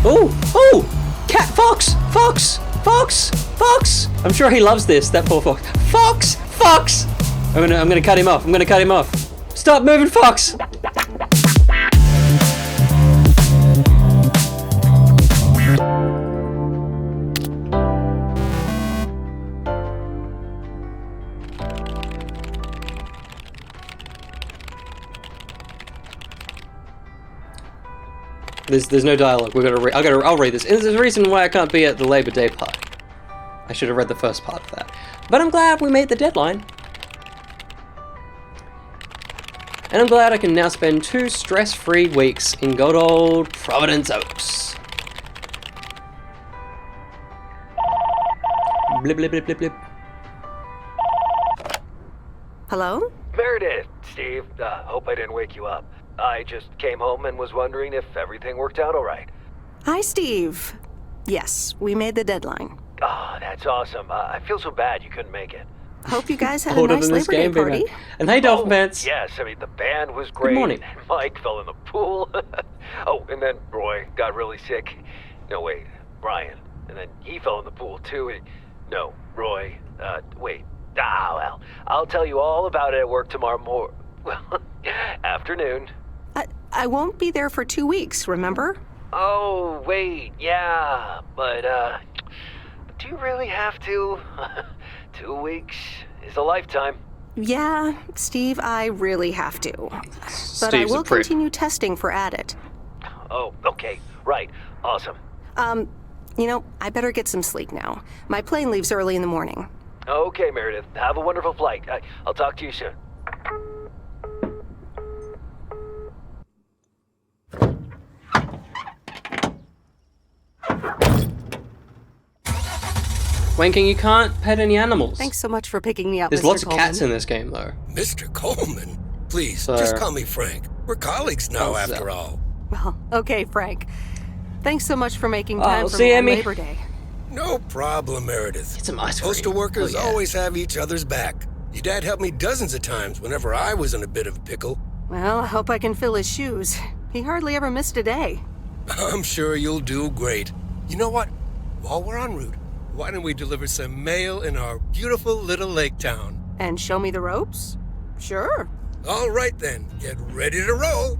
Oh! Oh! Cat! Fox! Fox! Fox! Fox! I'm sure he loves this, that poor fox. Fox! Fox! I'm gonna cut him off. I'm gonna cut him off. Stop moving, Fox! There's no dialogue. I'll read this. And there's a reason why I can't be at the Labor Day party. I should have read the first part of that. But I'm glad we made the deadline. And I'm glad I can now spend 2 stress-free weeks in good old Providence Oaks. Blip, blip, blip, blip, blip. Hello? Meredith, Steve. Hope I didn't wake you up. I just came home and was wondering if everything worked out all right. Hi, Steve. Yes, we made the deadline. Oh, that's awesome. I feel so bad you couldn't make it. Hope you guys had a nice Labor Day party. And hey, Dolphin Pants. Yes, I mean, the band was great. Good morning. Mike fell in the pool. Oh, and then Roy got really sick. No, wait, Brian. And then he fell in the pool, too. No, Roy. Wait. Well, I'll tell you all about it at work tomorrow afternoon. I won't be there for 2 weeks, remember? Oh, wait, yeah, but, do you really have to? 2 weeks is a lifetime. Yeah, Steve, I really have to. But I will continue testing for Addit. Oh, okay, right, awesome. I better get some sleep now. My plane leaves early in the morning. Okay, Meredith, have a wonderful flight. I'll talk to you soon. Wanking, you can't pet any animals. Thanks so much for picking me up, There's Mr. lots Coleman. of cats in this game, though. Mr. Coleman? Please, just call me Frank. We're colleagues now, after all. Well, okay, Frank. Thanks so much for making time for see, me on Emmy. Labor Day. No problem, Meredith. Get some ice cream. Postal workers Oh, yeah. always have each other's back. Your dad helped me dozens of times whenever I was in a bit of a pickle. Well, I hope I can fill his shoes. He hardly ever missed a day. I'm sure you'll do great. You know what? While we're en route, why don't we deliver some mail in our beautiful little lake town? And show me the ropes? Sure. All right then, get ready to roll.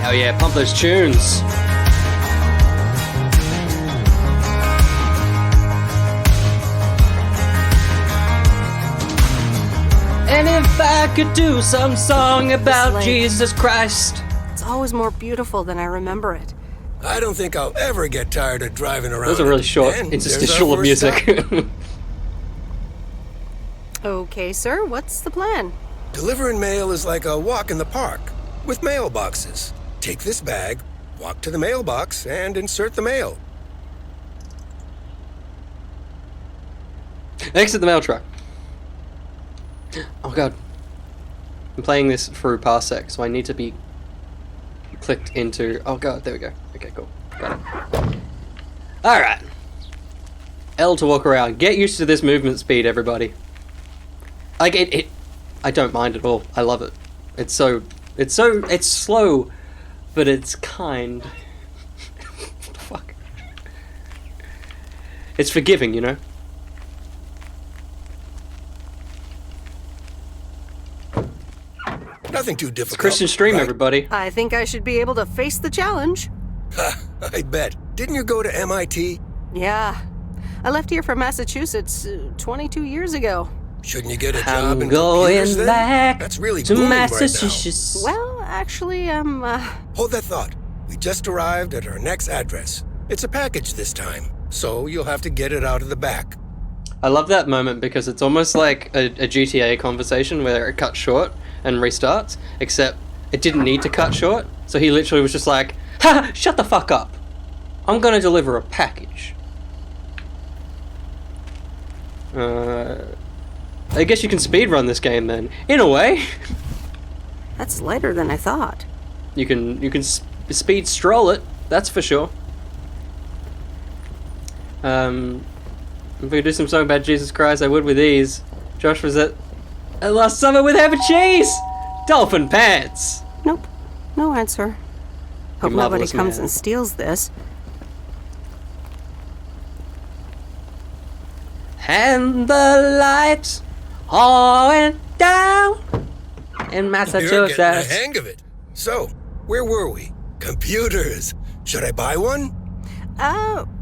Hell yeah, pump those tunes. And if I could do some song about Jesus Christ. It's always more beautiful than I remember it. I don't think I'll ever get tired of driving around. Those are really short And interstitial of there's our first music. stop. Okay, sir, what's the plan? Delivering mail is like a walk in the park with mailboxes. Take this bag, walk to the mailbox, and insert the mail. Exit the mail truck. Oh god. I'm playing this through Parsec, so I need to be clicked into... Oh god, there we go. Okay, cool. Got it. Alright. L to walk around. Get used to this movement speed, everybody. Like, I don't mind at all. I love it. It's slow, but it's kind. What the fuck? It's forgiving, you know? Nothing too difficult. It's Christian stream, right? everybody. I think I should be able to face the challenge. Ha, I bet. Didn't you go to MIT? Yeah. I left here from Massachusetts 22 years ago. Shouldn't you get a job I'm in going computers then? back That's really to booming Massachusetts. Well, actually, I'm, right now. Hold that thought. We just arrived at our next address. It's a package this time, so you'll have to get it out of the back. I love that moment because it's almost like a GTA conversation where it cuts short and restarts, except it didn't need to cut short, so he literally was just like, ha! Shut the fuck up! I'm gonna deliver a package. I guess you can speedrun this game then, in a way. That's lighter than I thought. You can speed stroll it, that's for sure. If we could do some song about Jesus Christ, I would with ease. Josh, was that Last summer with ham and cheese! Dolphin pants! Nope. No answer. Hope You nobody marvelous comes man. and steals this. And the lights all went down in You're Massachusetts. getting the hang of it. So, where were we? Computers. Should I buy one?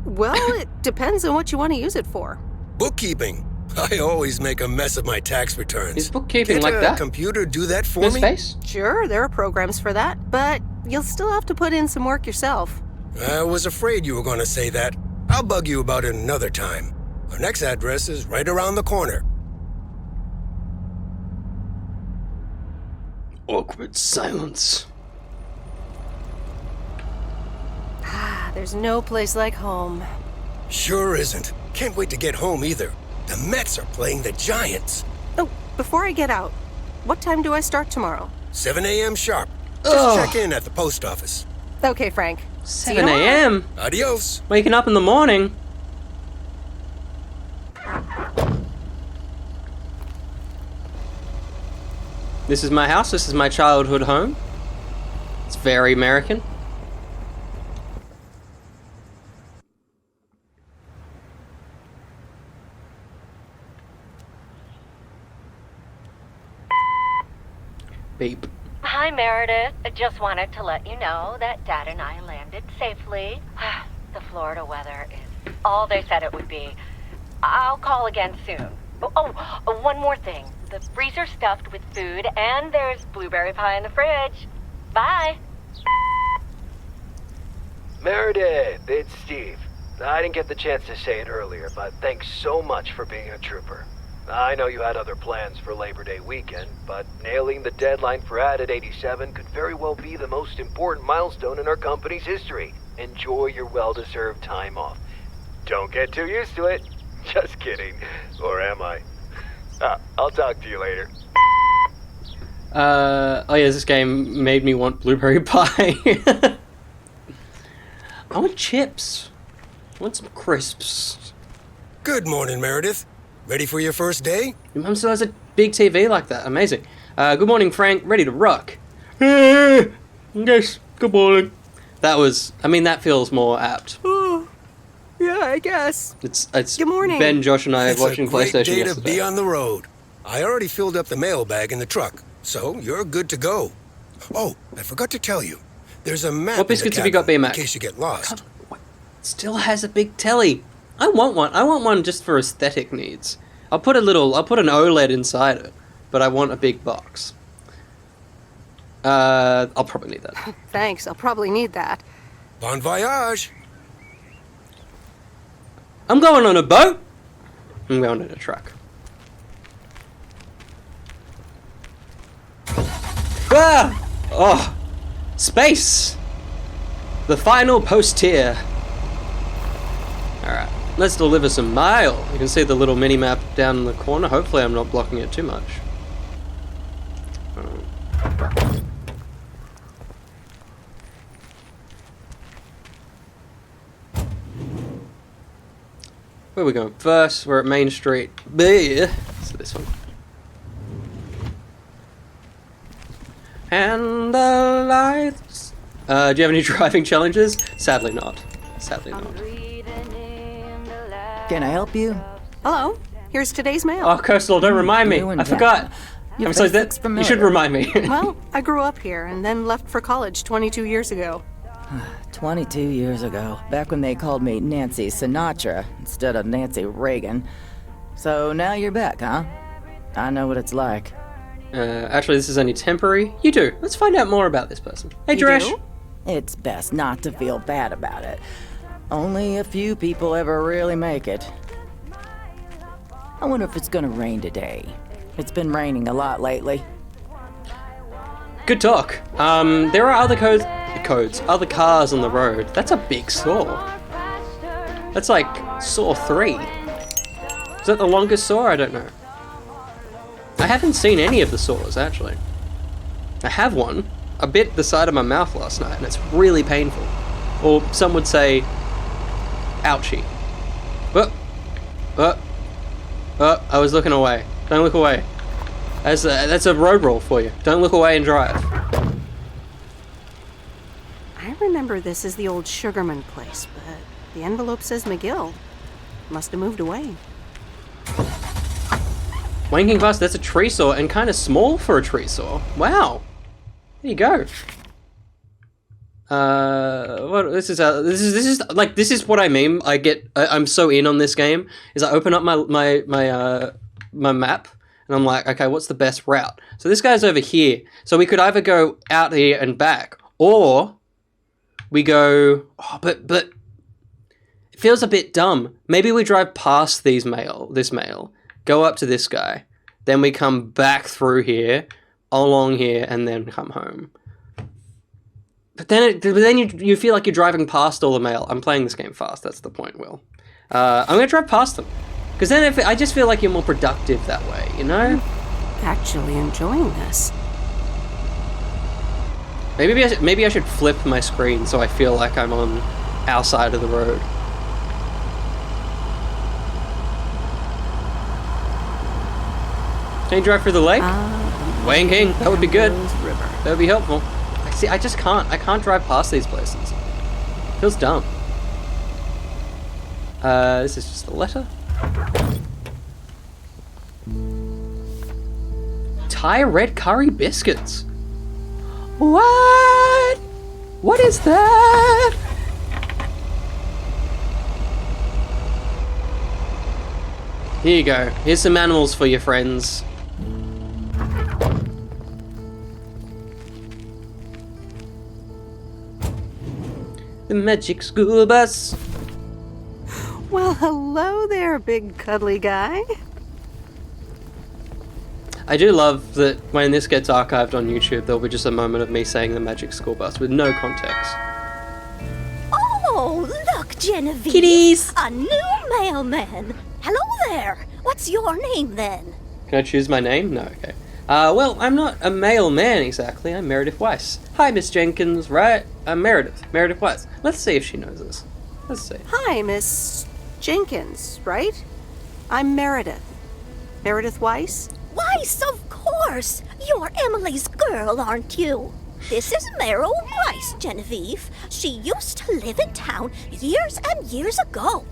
Well, it depends on what you want to use it for. Bookkeeping. I always make a mess of my tax returns. Is bookkeeping Can't like a that? computer do that for No me? space? Sure, there are programs for that, but you'll still have to put in some work yourself. I was afraid you were going to say that. I'll bug you about it another time. Our next address is right around the corner. Awkward silence. There's no place like home. Sure isn't. Can't wait to get home either. The Mets are playing the Giants. Oh, before I get out, what time do I start tomorrow? 7 a.m. sharp. Just Ugh. check in at the post office. Okay, Frank. See you 7 tomorrow. a.m. Adios. Waking up in the morning. This is my house. This is my childhood home. It's very American. Beep. Hi, Meredith. I just wanted to let you know that Dad and I landed safely. The Florida weather is all they said it would be. I'll call again soon. One more thing. The freezer's stuffed with food, and there's blueberry pie in the fridge. Bye. Meredith, it's Steve. I didn't get the chance to say it earlier, but thanks so much for being a trooper. I know you had other plans for Labor Day weekend, but nailing the deadline for Added 87 could very well be the most important milestone in our company's history. Enjoy your well-deserved time off. Don't get too used to it. Just kidding. Or am I? I'll talk to you later. Oh yeah, this game made me want blueberry pie. I want chips. I want some crisps. Good morning, Meredith. Ready for your first day? Your mum still has a big TV like that. Amazing. Good morning, Frank. Ready to rock. Yes, good morning. That was, I mean, that feels more apt. Oh, yeah, I guess. It's Good morning. Ben, Josh, and I It's watching a great PlayStation day to yesterday. be on the road. I already filled up the mailbag in the truck, so you're good to go. Oh, I forgot to tell you. There's a map What biscuits have you got, in the B-Mac? cabin, in case you get lost. What? Still has a big telly. I want one. I want one just for aesthetic needs. I'll put an OLED inside it, but I want a big box. I'll probably need that. Thanks, I'll probably need that. Bon voyage! I'm going on a boat. I'm going in a truck. Ah! Oh! Space! The final post tier. Alright, let's deliver some mail. You can see the little mini map down in the corner. Hopefully I'm not blocking it too much. Where are we going first? We're at Main Street B. So this one. And the lights. Do you have any driving challenges? Sadly not. Sadly not. Can I help you? Hello, here's today's mail. Oh, Coastal, don't remind me. You and I forgot. Your I'm sorry, face looks you should familiar. remind me. Well, I grew up here and then left for college 22 years ago. 22 years ago, back when they called me Nancy Sinatra instead of Nancy Reagan. So now you're back, huh? I know what it's like. Actually, this is only temporary. You do. Let's find out more about this person. Hey, You Dresh. do? It's best not to feel bad about it. Only a few people ever really make it. I wonder if it's gonna rain today. It's been raining a lot lately. Good talk. There are other other cars on the road. That's a big saw. That's like saw 3. Is that the longest saw? I don't know. I haven't seen any of the saws, actually. I have one. I bit the side of my mouth last night, and it's really painful. Or some would say, ouchie. I was looking away. Don't look away. That's a road rule for you. Don't look away and drive. I remember this as the old Sugarman place, but the envelope says McGill. Must have moved away. Wanking bus, that's a tree saw, and kind of small for a tree saw. Wow. There you go. This is what I mean. I'm so in on this game. Is I open up my map, and I'm like, okay, what's the best route? So this guy's over here. So we could either go out here and back, or we go. Oh, but it feels a bit dumb. Maybe we drive past this male, go up to this guy, then we come back through here, along here, and then come home. But then you feel like you're driving past all the mail. I'm playing this game fast. That's the point, Will. I'm gonna drive past them, because then I just feel like you're more productive that way. You know? Actually enjoying this. Maybe I should flip my screen so I feel like I'm on our side of the road. Can you drive through the lake? Wanking, that would be good. That would be helpful. See, I just can't. I can't drive past these places. Feels dumb. This is just a letter. Thai red curry biscuits. What? What is that? Here you go. Here's some animals for your friends. The magic school bus. Well, hello there, big cuddly guy. I do love that when this gets archived on YouTube, there'll be just a moment of me saying the magic school bus with no context. Oh, look, Genevieve. Kitties! A new mailman. Hello there. What's your name then? Can I choose my name? No, okay. Well, I'm not a mailman exactly. I'm Meredith Weiss. Hi, Miss Jenkins, right? I'm Meredith. Meredith Weiss. Let's see if she knows this. Let's see. Hi, Miss Jenkins, right? I'm Meredith. Meredith Weiss? Weiss, of course. You're Emily's girl, aren't you? This is Meryl Weiss, Genevieve. She used to live in town years and years ago.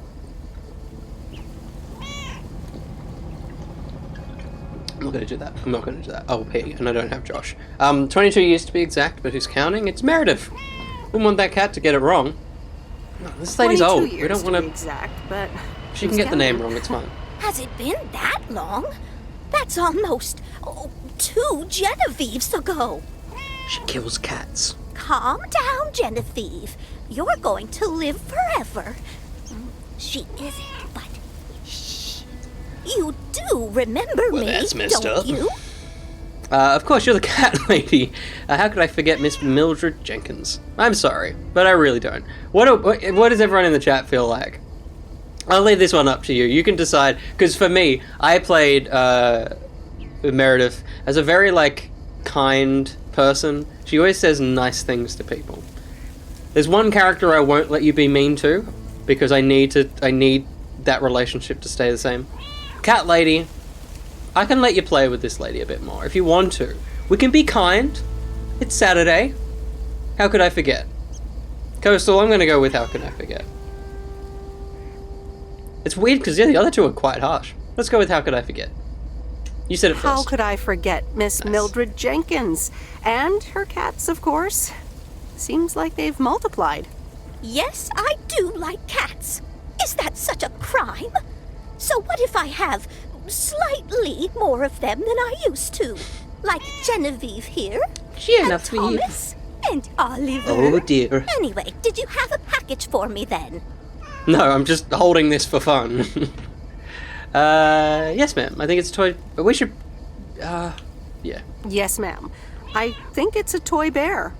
I'm not going to do that. I'm not going to do that. Oh, hey, and I don't have Josh. 22 years to be exact, but who's counting? It's Meredith. Wouldn't want that cat to get it wrong. No, this lady's old. We don't want to... exact, but She can get the name wrong. It's fine. Has it been that long? That's almost 2 Genevieves ago. She kills cats. Calm down, Genevieve. You're going to live forever. She isn't, but shh. You do remember Well, me, that's messed don't up. you? Of course, you're the cat lady. How could I forget Miss Mildred Jenkins? I'm sorry, but I really don't. What does everyone in the chat feel like? I'll leave this one up to you. You can decide, because for me, I played Meredith as a very, kind person. She always says nice things to people. There's one character I won't let you be mean to, because I need that relationship to stay the same. Cat lady, I can let you play with this lady a bit more, if you want to. We can be kind. It's Saturday. How could I forget? Coastal, I'm going to go with how can I forget. It's weird because the other two are quite harsh. Let's go with how could I forget. You said it first. how could I forget Miss Nice. Mildred Jenkins? And her cats, of course. Seems like they've multiplied. Yes, I do like cats. Is that such a crime? So what if I have slightly more of them than I used to? Like Genevieve here, and Thomas, and Oliver. Oh dear. Anyway, did you have a package for me then? No, I'm just holding this for fun. Yes, ma'am. I think it's a toy. We should. Yeah. Yes, ma'am. I think it's a toy bear.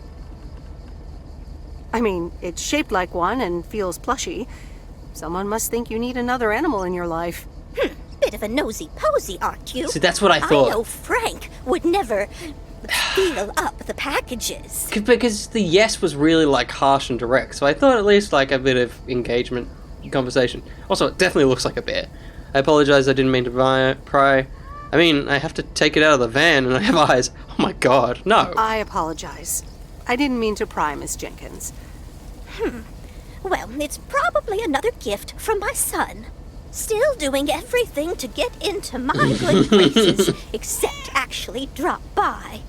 I mean, it's shaped like one and feels plushy. Someone must think you need another animal in your life. Bit of a nosy-posy, aren't you? See, that's what I thought. I know Frank would never feel up the packages. Because the yes was really harsh and direct, so I thought at least a bit of engagement, conversation. Also, it definitely looks like a bear. I apologize, I didn't mean to pry. I mean, I have to take it out of the van and I have eyes. Oh my god, no. I apologize. I didn't mean to pry, Miss Jenkins. Well, it's probably another gift from my son. Still doing everything to get into my good graces, except actually drop by.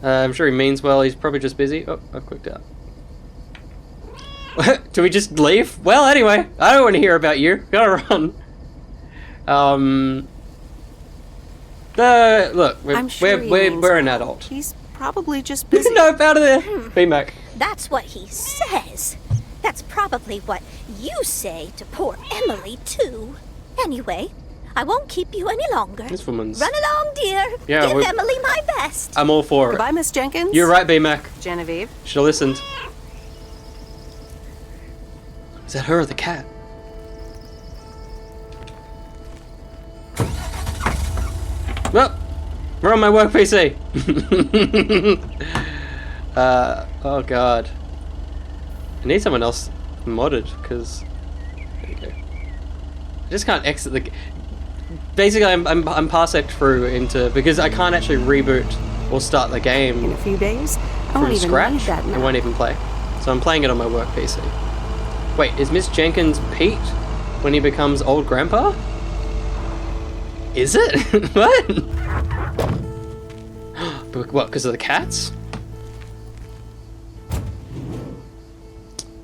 I'm sure he means well, he's probably just busy. Oh, I've clicked out. Do we just leave? Well, anyway, I don't want to hear about you. Gotta run. Look, I'm sure he means we're an well. adult. He's probably just busy. Nope, out of there. B-Mac. That's what he says. That's probably what you say to poor Emily, too. Anyway, I won't keep you any longer. This woman's... Run along, dear. Yeah, Give we're- Emily my best. I'm all for it. Goodbye, Miss Jenkins. You're right, B-Mac. Genevieve. Should have listened. Is that her or the cat? Well, we're on my work PC. Oh god. I need someone else modded, because... There you go. I just can't exit the... Basically, I'm parsec through into... Because I can't actually reboot or start the In game a few days, I from won't even need scratch. that It map. won't even play. So I'm playing it on my work PC. Wait, is Miss Jenkins Pete when he becomes old grandpa? Is it? What? What, because of the cats?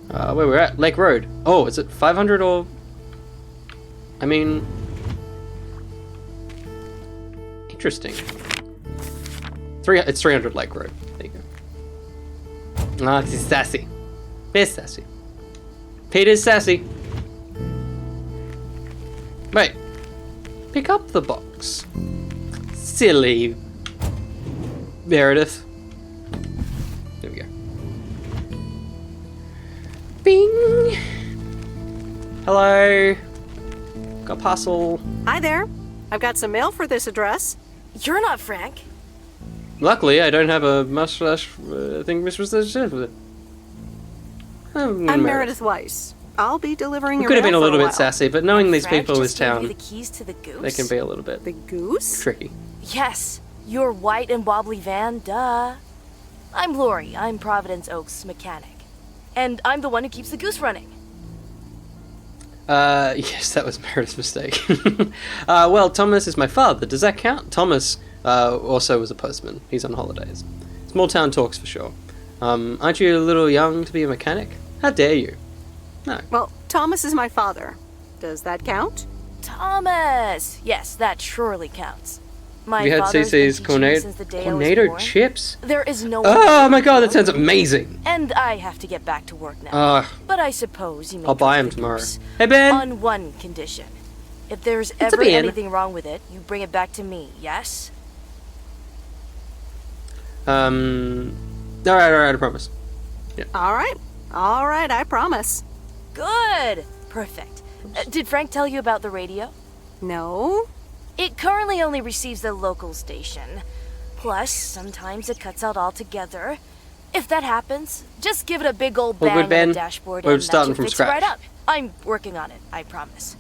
Where we're at? Lake Road. Oh, is it 500 or... I mean... Interesting. It's 300 Lake Road. There you go. Ah, this is sassy. It's sassy. Peter's sassy. Wait. Pick up the box. Silly Meredith. There we go. Bing! Hello. Got a parcel. Hi there. I've got some mail for this address. You're not Frank. Luckily, I don't have a mustache. I think Miss was I'm Meredith Weiss. I'll be delivering We your could have mail been a for little bit while. sassy, but knowing these Frank people in this just gave you town, the keys to the goose. they can be a little bit The goose? tricky. Yes, your white and wobbly van, duh. I'm Lori. I'm Providence Oaks' mechanic. And I'm the one who keeps the goose running. Yes, that was Meredith's mistake. Well, Thomas is my father. Does that count? Thomas also was a postman. He's on holidays. Small town talks for sure. Aren't you a little young to be a mechanic? How dare you? No. Well, Thomas is my father. Does that count? Thomas! Yes, that surely counts. My Have you had father's been CC's teaching me since the day I was Cornado born. chips? There is no one Oh who my god, that can sounds do it. amazing! And I have to get back to work now. But I suppose you may I'll buy trust him the tomorrow. goose. Hey Ben! On one condition. If there's a ever Ben. anything wrong with it, you bring it back to me, yes? Alright, I promise. All right, I promise. Good! Perfect. Did Frank tell you about the radio? No? It currently only receives the local station. Plus, sometimes it cuts out altogether. If that happens, just give it a big old Well, bang good, Ben. on the dashboard We're and that starting should from fix scratch. it right up. I'm working on it, I promise.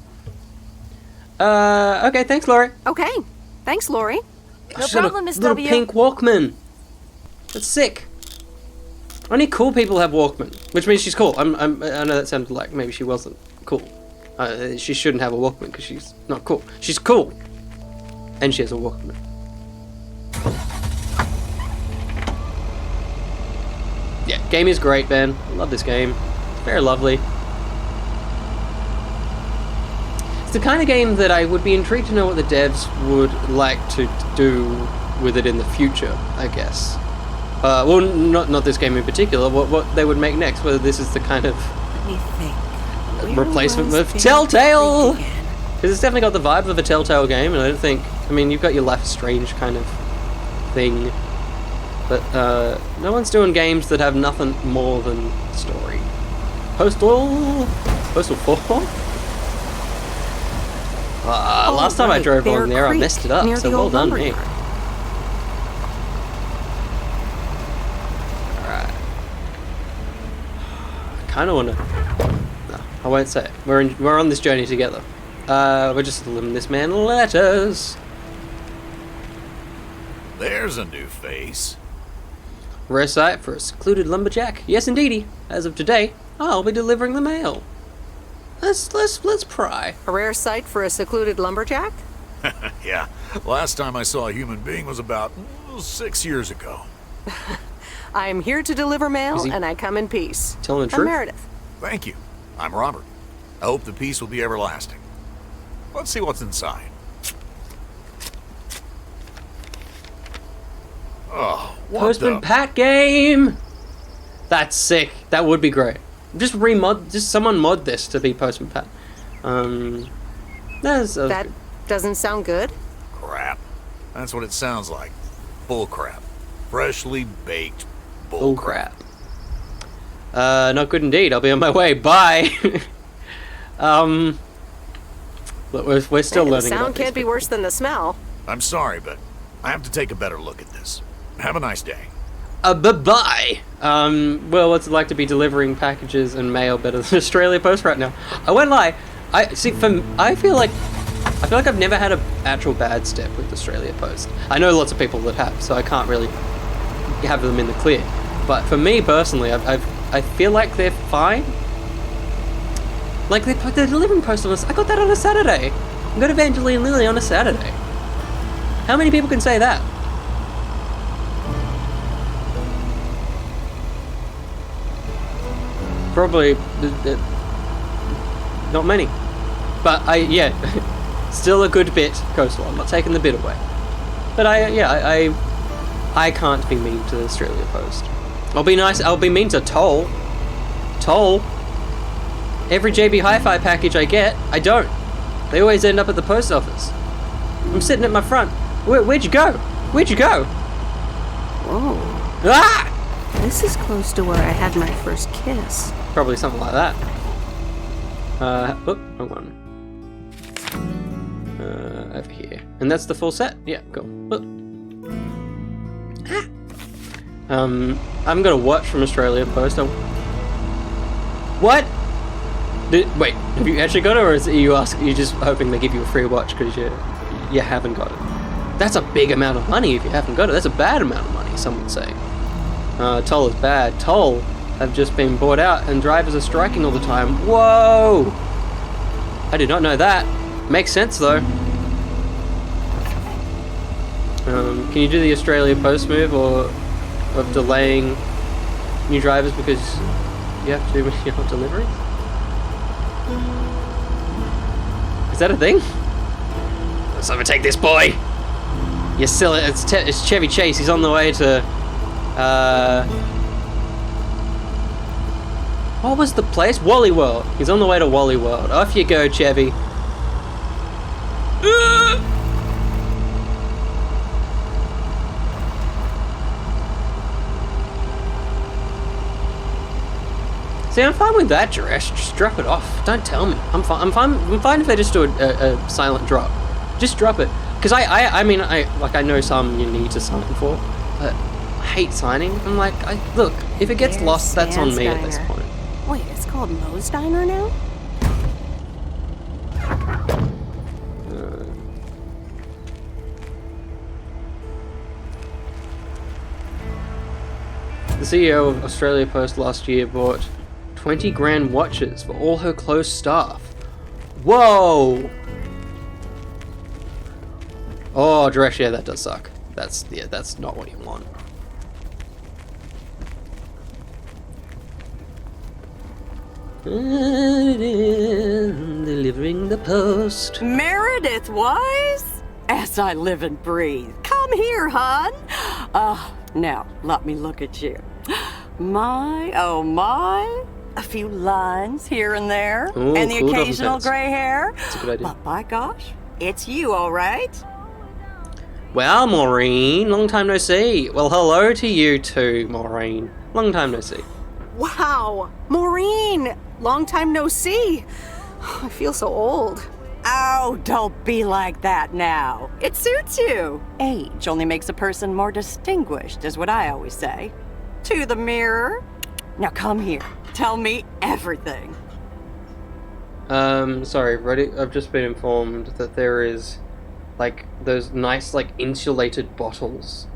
Okay, thanks, Laurie. Okay. Thanks, Lori. No She's got a problem, Miss little W. pink Walkman. That's sick. Only cool people have Walkman, which means she's cool. I know that sounded like maybe she wasn't cool. She shouldn't have a Walkman because she's not cool. She's cool, and she has a Walkman. Yeah, game is great, Ben. I love this game. It's very lovely. It's the kind of game that I would be intrigued to know what the devs would like to do with it in the future, I guess. Well, not this game in particular, what they would make next, whether this is the kind of Let me think. replacement Where of was Telltale! Big again? Because it's definitely got the vibe of a Telltale game, and I don't think... I mean, you've got your Life is Strange kind of thing, but no one's doing games that have nothing more than story. Postal 4? Last time I right, drove Bear on there, I Creek, messed it up, near so the well old done me. lumberyard. Alright. I kind of want to... No, I won't say it. We're on this journey together. We're just delivering this man letters. There's a new face. Rare sight for a secluded lumberjack. Yes, indeedy. As of today, I'll be delivering the mail. Let's pry. A rare sight for a secluded lumberjack? Yeah, last time I saw a human being was about 6 years ago. I'm here to deliver mail, Is he and I come in peace. telling the I'm truth? Meredith. Thank you. I'm Robert. I hope the peace will be everlasting. Let's see what's inside. Oh, what Postman the... Pat game. That's sick. That would be great. Just someone mod this to be Postman Pat. That That doesn't sound good. Crap. That's what it sounds like. Bull crap. Freshly baked bull bull crap. Not good indeed. I'll be on my way. Bye. Look, we're still The learning. sound about can't these be worse than the smell. I'm sorry, but I have to take a better look at this. Have a nice day. Bye-bye. Well, what's it like to be delivering packages and mail better than Australia Post right now? I won't lie. I feel like I've never had an actual bad step with Australia Post. I know lots of people that have, so I can't really have them in the clear. But for me personally, I feel like they're fine. Like they're delivering post on us. I got that on a Saturday. I got Evangeline Lily on a Saturday. How many people can say that? Probably not many, but still a good bit coastal. I'm not taking the bit away, but I can't be mean to the Australia Post. I'll be nice. I'll be mean to Toll. Every JB Hi-Fi package I get, I don't. They always end up at the post office. I'm sitting at my front. Where'd you go? Where'd you go? Whoa. Ah! This is close to where I had my first kiss. Probably something like that. Wrong one. Over here. And that's the full set? Yeah, cool. Look. Ah! I'm gonna watch from Australia Post. What? Wait, have you actually got it, or is it you just hoping they give you a free watch because you haven't got it? That's a big amount of money if you haven't got it. That's a bad amount of money, some would say. Toll is bad. Toll have just been bought out and drivers are striking all the time. Whoa! I did not know that. Makes sense though. Can you do the Australia Post move of delaying new drivers because you have to do your deliveries? Is that a thing? Let's overtake this boy! You silly, it's Chevy Chase. He's on the way to what was the place? Wally World. He's on the way to Wally World. Off you go, Chevy. See, I'm fine with that, Jaresh. Just drop it off. Don't tell me. I'm fine if they just do a silent drop. Just drop it. Because I mean, I know some you need to sign for, but I hate signing. I'm like, look, if it gets There's lost, that's on Stan's me at this Diner. point. Wait, it's called Moe's Diner now? The CEO of Australia Post last year bought 20 grand watches for all her close staff. Whoa! Oh, Dresh, yeah, that does suck. That's not what you want. Delivering the post. Meredith Wise? As I live and breathe. Come here, hon. Now, let me look at you. My, oh my. A few lines here and there. Ooh, and the cool occasional double gray hair. That's a good idea. But by gosh, it's you, all right? Well, Maureen, long time no see. Well, hello to you too, Maureen. Long time no see. Wow! Maureen! Long time no see. I feel so old. Oh, don't be like that now. It suits you. Age only makes a person more distinguished, is what I always say. To the mirror. Now come here. Tell me everything. Sorry, Ready? I've just been informed that there is like those nice like insulated bottles.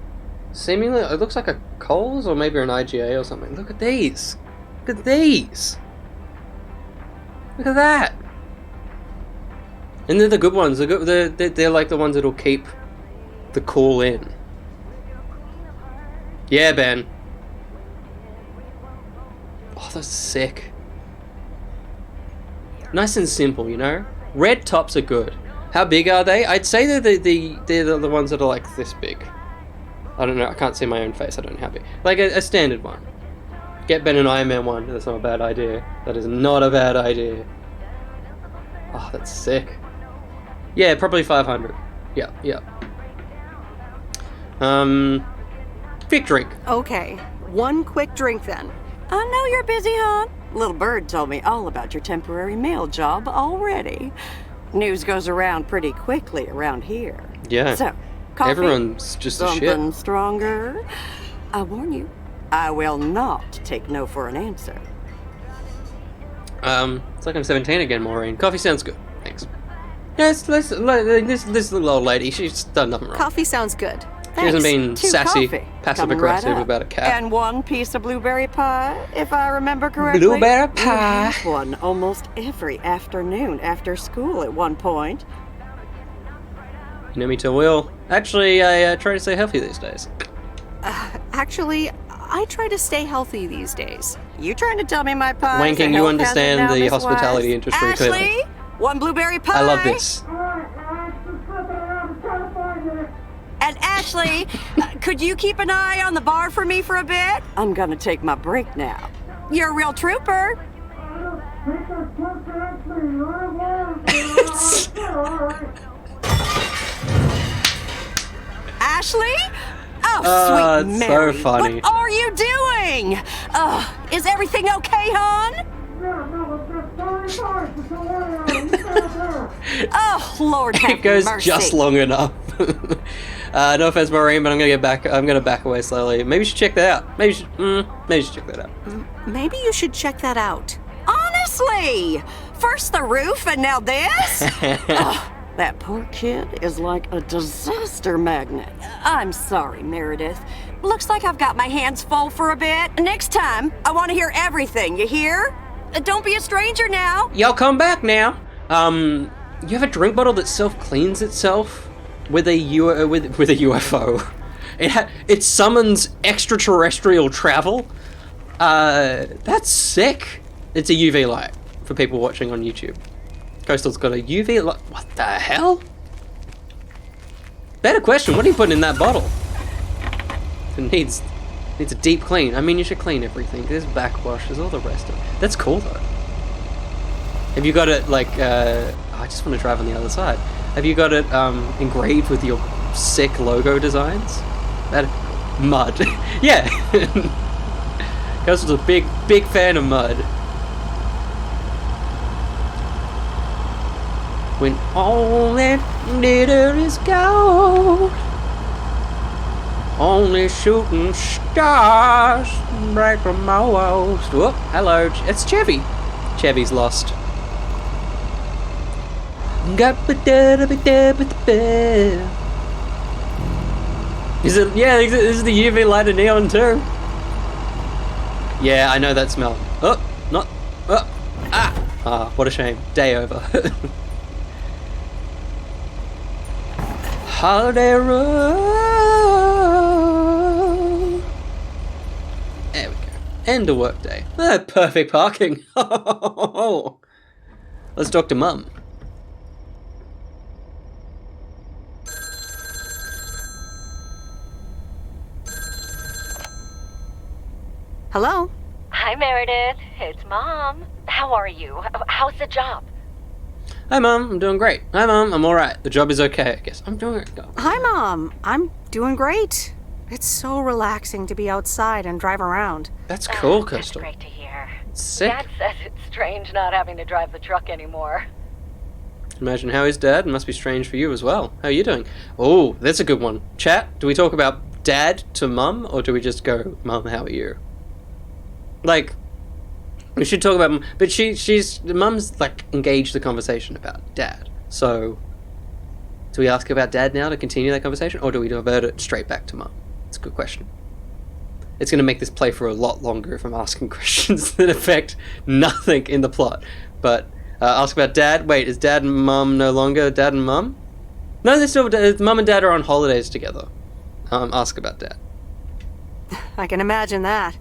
Seemingly, it looks like a Coles or maybe an IGA or something. Look at these. Look at these. Look at that. And they're the good ones. They're like the ones that'll keep the cool in. Yeah, Ben. Oh, that's sick. Nice and simple, you know? Red tops are good. How big are they? I'd say they're the ones that are like this big. I don't know, I can't see my own face, I don't know how big. Like a standard one. Get Ben an Iron Man one, that's not a bad idea. That is not a bad idea. Oh, that's sick. Yeah, probably 500. Yeah. Quick drink. Okay, one quick drink then. I know you're busy, hon. Little Bird told me all about your temporary mail job already. News goes around pretty quickly around here. Yeah. So, coffee? Everyone's just a shit. Something stronger? I warn you, I will not take no for an answer. It's like I'm 17 again, Maureen. Coffee sounds good. Thanks. Yes, this little old lady, she's done nothing wrong. Coffee sounds good. She hasn't been Two sassy, coffee. passive Coming aggressive right up. about a cat. And one piece of blueberry pie, if I remember correctly. Blueberry We pie. had one almost every afternoon after school at one point. You know me too well. Actually, I try to stay healthy these days. Actually, I try to stay healthy these days. You trying to tell me my pie? Wanking, you understand the hospitality industry Ashley, clearly. one blueberry pie. I love this. And Ashley, could you keep an eye on the bar for me for a bit? I'm gonna take my break now. You're a real trooper. Ashley? Oh, sweet it's Mary. so funny. What are you doing? Is everything okay, hon? Oh, Lord have It goes mercy. just long enough. No offense, Maureen, but I'm gonna back away slowly. Maybe you should check that out. Maybe you should check that out. Maybe you should check that out. Honestly, first the roof and now this? Ugh, that poor kid is like a disaster magnet. I'm sorry, Meredith. Looks like I've got my hands full for a bit. Next time, I want to hear everything, you hear? Don't be a stranger now. Y'all come back now. You have a drink bottle that self-cleans itself with a UFO. It summons extraterrestrial travel. That's sick. It's a UV light for people watching on YouTube. Coastal's got a UV light. What the hell? Better question. What are you putting in that bottle? It needs a deep clean. I mean, you should clean everything. There's backwash. There's all the rest of it. That's cool though. Have you got it like? I just want to drive on the other side. Have you got it engraved with your sick logo designs? That mud. Yeah. Coastal's a big fan of mud. When all that glitter is gold, only shooting stars break the most. Whoop, hello, it's Chevy. Chevy's lost. Is it? Yeah, this is the UV light of neon too. Yeah, I know that smell. Oh, not. Oh, ah, what a shame. Day over. Holiday Road. There we go. End of work day. Perfect parking. Let's talk to Mum. Hello? Hi, Meredith. It's Mom. How are you? How's the job? Hi, Mum. I'm doing great. Hi, Mum. I'm alright. The job is okay, I guess. I'm doing it. Hi, Mom. I'm doing great. It's so relaxing to be outside and drive around. That's cool, That's Coastal. great to hear. Sick. Dad says it's strange not having to drive the truck anymore. Imagine how is Dad? It must be strange for you as well. How are you doing? Oh, that's a good one. Chat, do we talk about Dad to Mum, or do we just go, Mum, how are you? Like, we should talk about Mum, but Mum's like engaged the conversation about Dad. So, Do we ask about Dad now to continue that conversation, or do we divert it straight back to Mum? It's a good question. It's going to make this playthrough a lot longer if I'm asking questions that affect nothing in the plot. But ask about Dad. Wait, is Dad and Mum no longer Dad and Mum? No, they're still. Mum and Dad are on holidays together. Ask about Dad. I can imagine that.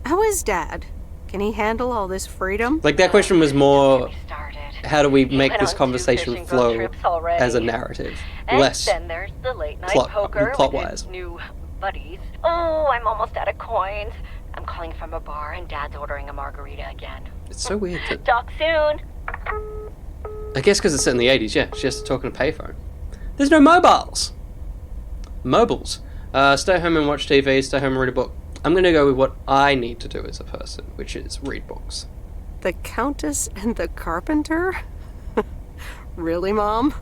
How is Dad? Can he handle all this freedom? Like, that question was more, Started. how do we make Went this on 2 conversation fishing boat flow trips already. as a narrative? And Less then there's the late night plot- poker plot-wise. with his new buddies. Oh, I'm almost out of coins. I'm calling from a bar and Dad's ordering a margarita again. It's so weird to... Talk soon. I guess because it's set in the 80s, yeah. She has to talk on a payphone. There's no mobiles. Mobiles. Stay home and watch TV, stay home and read a book. I'm going to go with what I need to do as a person, which is read books. The Countess and the Carpenter? Really, Mom?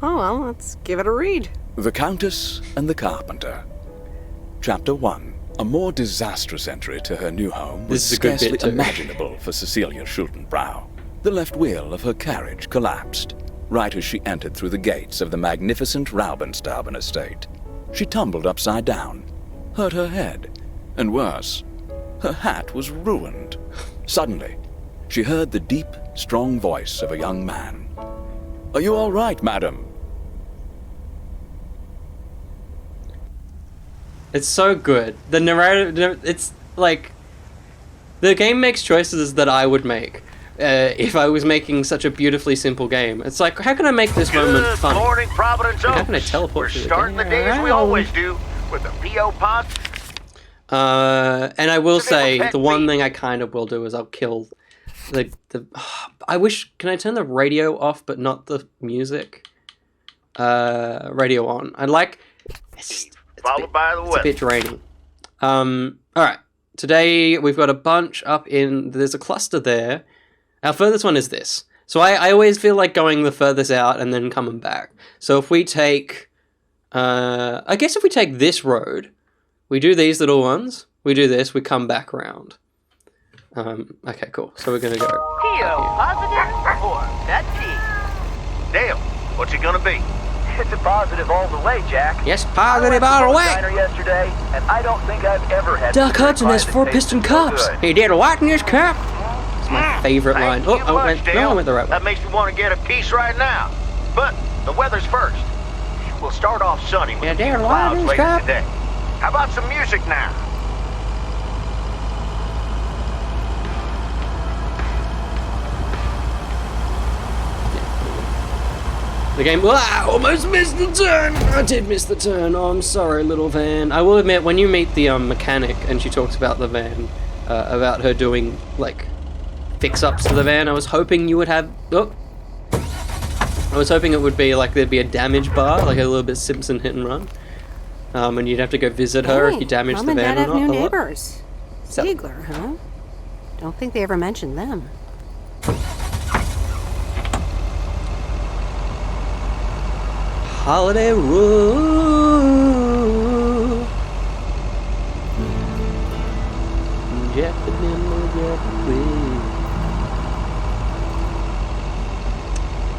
Oh, well, let's give it a read. The Countess and the Carpenter. Chapter 1. A more disastrous entry to her new home was This is a good scarcely bit too. imaginable for Cecilia Schultenbrow. The left wheel of her carriage collapsed, right as she entered through the gates of the magnificent Raubenstaben estate. She tumbled upside down, hurt her head, and worse, her hat was ruined. Suddenly, she heard the deep, strong voice of a young man. "Are you all right, madam?" It's so good. The narrative, it's like, the game makes choices that I would make if I was making such a beautifully simple game. It's like, how can I make this moment Good fun? morning, Providence How Oaks. can I teleport We're through the starting the game? day as we always do with a P.O. box. And I will It's a little say, pet the one peeve. thing I kind of will do is I'll kill the I wish, can I turn the radio off but not the music? Radio on. I like, it's Followed by the it's a weather. bit draining. Alright. Today we've got a bunch up in, there's a cluster there. Our furthest one is this. So I always feel like going the furthest out and then coming back. So if we take, I guess if we take this road, we do these little ones, we do this, we come back around. Okay, cool. So we're gonna go. P.O. positive or that P? Dale, what's it gonna be? It's a positive all the way, Jack. Yes, positive all the way. Yesterday, and I don't think I've ever had Duck Hudson has 4 piston cups. He did a what in his cup? It's my favorite line. Oh, I went the right way. That makes me want to get a piece right now. But the weather's first. We'll start off sunny with Yeah, a few dear Lord, clouds it's later got- today. How about some music now? The game. I almost missed the turn. I did miss the turn. Oh, I'm sorry, little van. I will admit, when you meet the mechanic and she talks about the van, about her doing like fix-ups to the van, I was hoping you would have. Oh, I was hoping it would be like there'd be a damage bar, like a little bit Simpson hit and run, and you'd have to go visit her if you damaged Mom the and van Dad or have not. new a lot. neighbors. So- Ziegler, huh? Don't think they ever mentioned them. Holiday Road.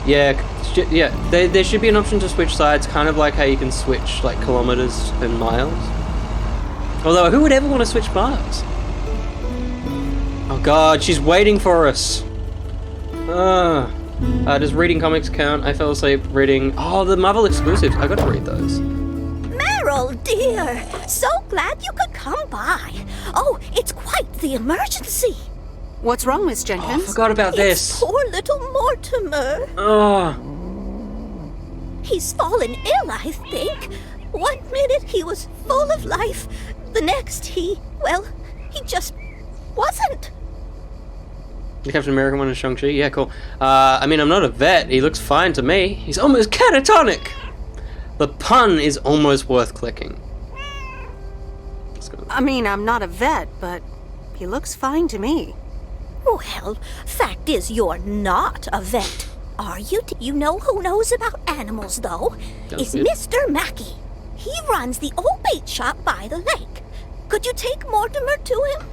Yeah, there should be an option to switch sides, kind of like how you can switch like kilometers and miles. Although, who would ever want to switch miles? Oh god, she's waiting for us. Does reading comics count? I fell asleep reading. Oh, the Marvel exclusives. I gotta read those. Meryl, dear, so glad you could come by. Oh, it's quite the emergency. What's wrong, Miss I Jenkins? forgot about this. Poor little Mortimer. Oh, He's fallen ill, I think. 1 minute he was full of life. The next he just wasn't. the Captain America one is Shang-Chi. Yeah, cool. I mean, I'm not a vet. He looks fine to me. He's almost catatonic. The pun is almost worth clicking. I mean, I'm not a vet, but he looks fine to me. Well, fact is you're not a vet, are you? You know who knows about animals, though? That's Is it. Mr. Mackey. He runs the old bait shop by the lake. Could you take Mortimer to him?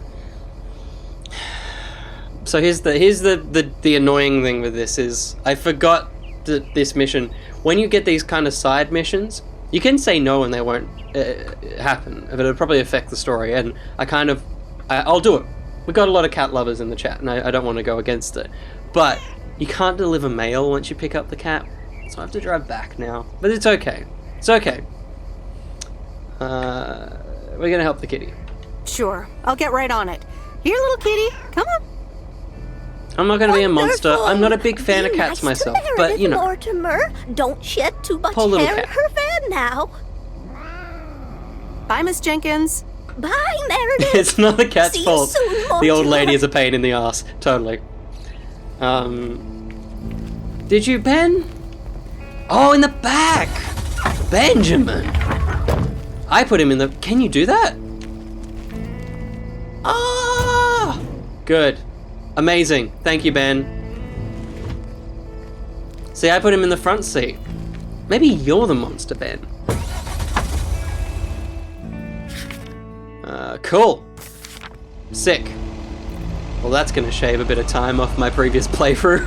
So here's the annoying thing with this is I forgot that this mission when you get these kind of side missions, you can say no and they won't happen, but it'll probably affect the story, and I'll do it. We got a lot of cat lovers in the chat, and I don't want to go against it, but you can't deliver mail once you pick up the cat, so I have to drive back now, but it's okay. It's okay. We're gonna help the kitty. Sure, I'll get right on it. Here, little kitty, come on. I'm not gonna be a monster. I'm not a big fan Be of cats nice to myself, but you know. Mortimer, don't shed too much Poor little hair in cat. her van now. Bye, Miss Jenkins. Bye, Meredith. It's not the cat's See you fault. soon, The old Mortimer. lady is a pain in the ass. Totally. Did you, Ben? Oh, in the back! Benjamin! I put him in the... Can you do that? Ah! Good. Amazing. Thank you, Ben. See, I put him in the front seat. Maybe you're the monster, Ben. Cool. Sick. Well, that's gonna shave a bit of time off my previous playthrough.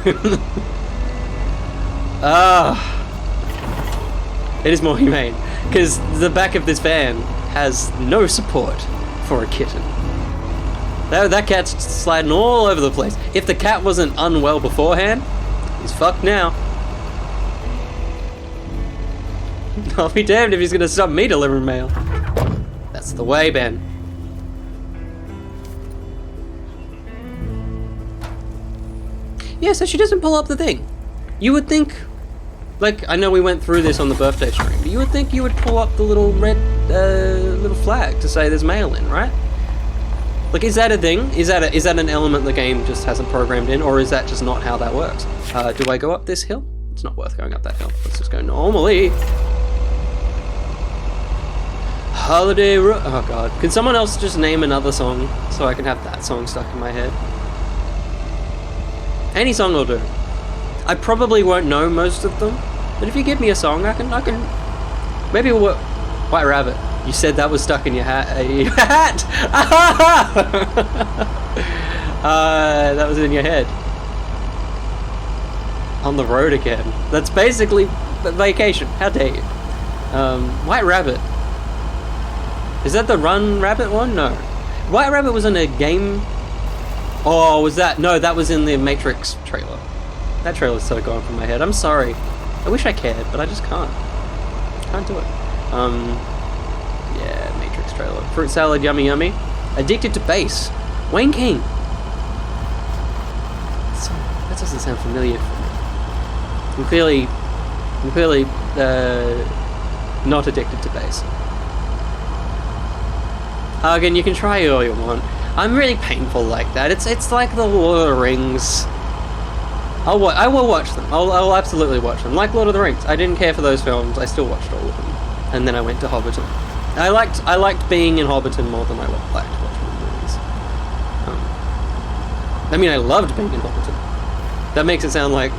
It is more humane, because the back of this van has no support for a kitten. That cat's sliding all over the place. If the cat wasn't unwell beforehand, he's fucked now. I'll be damned if he's gonna stop me delivering mail. That's the way, Ben. Yeah, so she doesn't pull up the thing. You would think, like, I know we went through this on the birthday stream, but you would think you would pull up the little red, little flag to say there's mail in, right? Like, is that a thing? Is that an element the game just hasn't programmed in, or is that just not how that works? Do I go up this hill? It's not worth going up that hill. Let's just go normally. Holiday oh god. Can someone else just name another song so I can have that song stuck in my head? Any song will do. I probably won't know most of them, but if you give me a song, I can. Maybe White Rabbit. You said that was stuck in your hat. That was in your head. On the road again. That's basically Vacation. How dare you? White Rabbit. Is that the Run Rabbit one? No. White Rabbit was in a game. Oh, was that? No, that was in the Matrix trailer. That trailer's so gone from my head. I'm sorry. I wish I cared, but I just can't. Can't do it. Yeah, Matrix trailer. Fruit salad, yummy yummy. Addicted to bass. Wayne King. So, that doesn't sound familiar for me. I'm clearly not addicted to bass. Again, you can try all you want. I'm really painful like that. It's like the Lord of the Rings. I will watch them. I'll absolutely watch them. Like Lord of the Rings. I didn't care for those films. I still watched all of them. And then I went to Hobbiton. I liked being in Hobbiton more than I liked watching the movies. I mean, I loved being in Hobbiton. That makes it sound like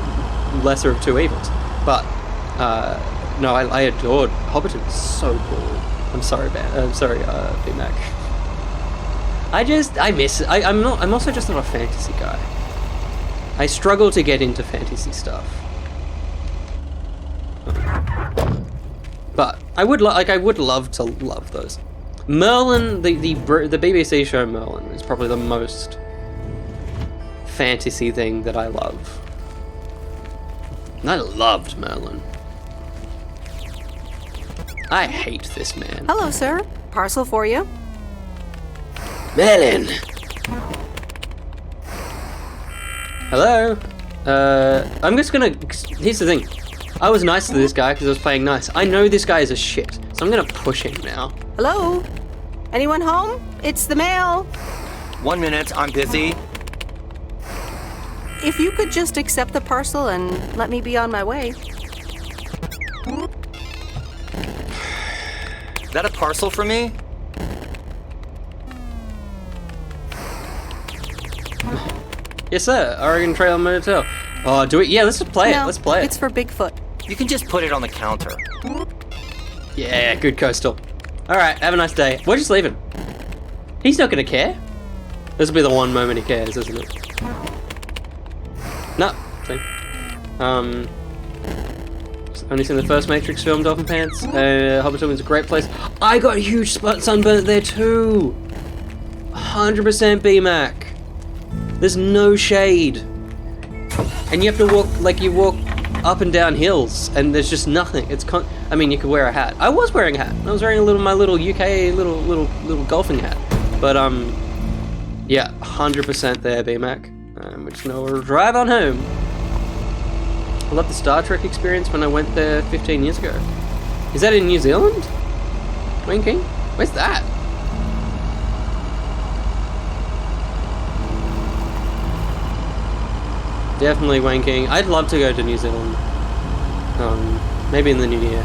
lesser of two evils. But no, I adored Hobbiton. It's so cool. I'm sorry, B-Mac. I miss it. I'm also just not a fantasy guy. I struggle to get into fantasy stuff. But I would love to love those. Merlin, the BBC show Merlin is probably the most fantasy thing that I love. And I loved Merlin. I hate this man. Hello, sir. Parcel for you. Merlin! Hello? I'm just gonna... Here's the thing. I was nice to this guy because I was playing nice. I know this guy is a shit, so I'm gonna push him now. Hello? Anyone home? It's the mail. 1 minute, I'm busy. If you could just accept the parcel and let me be on my way. Is that a parcel for me? Yes, sir. Oregon Trail Motel. Oh, do it? Yeah, let's just play it. No, Let's play it. it's for Bigfoot. You can just put it on the counter. Yeah, good coastal. Alright, have a nice day. We're just leaving. He's not gonna care. This will be the one moment he cares, isn't it? No. See? Only seen the first Matrix film, Dolphin Pants. Hobbiton is a great place. I got a huge sunburn there too. 100% BMAC. There's no shade. And you have to walk, like you walk up and down hills, and there's just nothing. I mean, you could wear a hat. I was wearing a hat. I was wearing my little UK little golfing hat. But yeah, 100% there, BMAC. We're just gonna drive on home. I love the Star Trek experience when I went there 15 years ago. Is that in New Zealand? Winking? Where's that? Definitely wanking. I'd love to go to New Zealand. Maybe in the new year.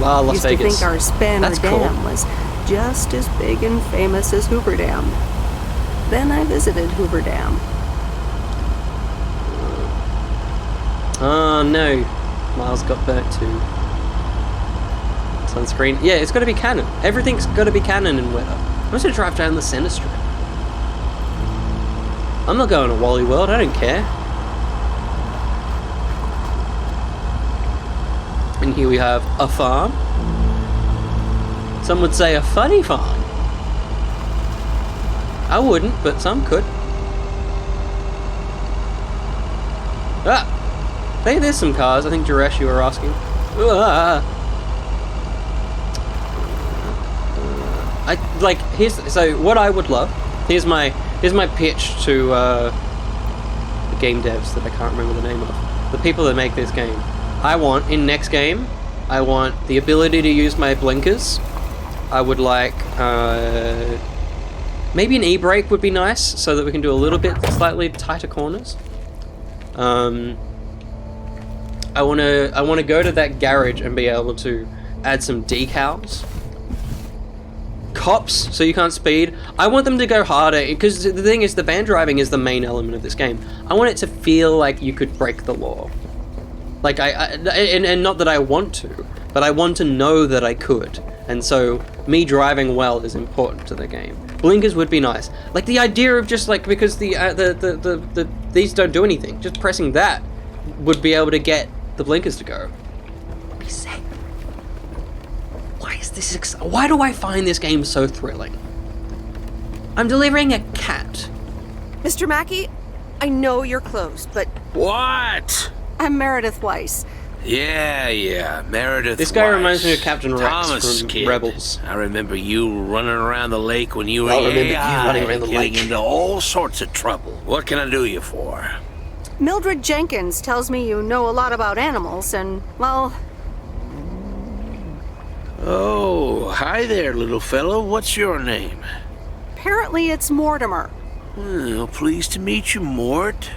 Wow, Las Used Vegas. to think our Spanner That's Dam cool. was just as big and famous as Hoover Dam. Then I visited Hoover Dam. Oh no, Miles got burnt too. Sunscreen. Yeah, it's got to be canon. Everything's got to be canon in weather. I'm just gonna drive down the center street. I'm not going to Wally World. I don't care. And here we have a farm. Some would say a funny farm. I wouldn't, but some could. Ah! Hey, there's some cars. I think Jaresh, you were asking. So what I would love. Here's my pitch to the game devs that I can't remember the name of. The people that make this game. I want in next game. I want the ability to use my blinkers. I would like maybe an e-brake would be nice, so that we can do a little bit slightly tighter corners. I want to go to that garage and be able to add some decals. Cops, so you can't speed. I want them to go harder, because the thing is, the van driving is the main element of this game. I want it to feel like you could break the law. Like, and not that I want to, but I want to know that I could. And so, me driving well is important to the game. Blinkers would be nice. Like, the idea of just, like, because these don't do anything, just pressing that would be able to get the blinkers to go. Be safe. Why do I find this game so thrilling? I'm delivering a cat. Mr. Mackey, I know you're closed, but What? I'm Meredith Weiss. Yeah, Meredith. This guy Weiss. reminds me of Captain Rex Thomas from kid. Rebels. I remember you running around the lake when you were I remember you AI, running around the getting lake. into all sorts of trouble. What can I do you for? Mildred Jenkins tells me you know a lot about animals, and, well, Oh, hi there, little fellow. What's your name? apparently it's Mortimer. Well, pleased to meet you, Mort.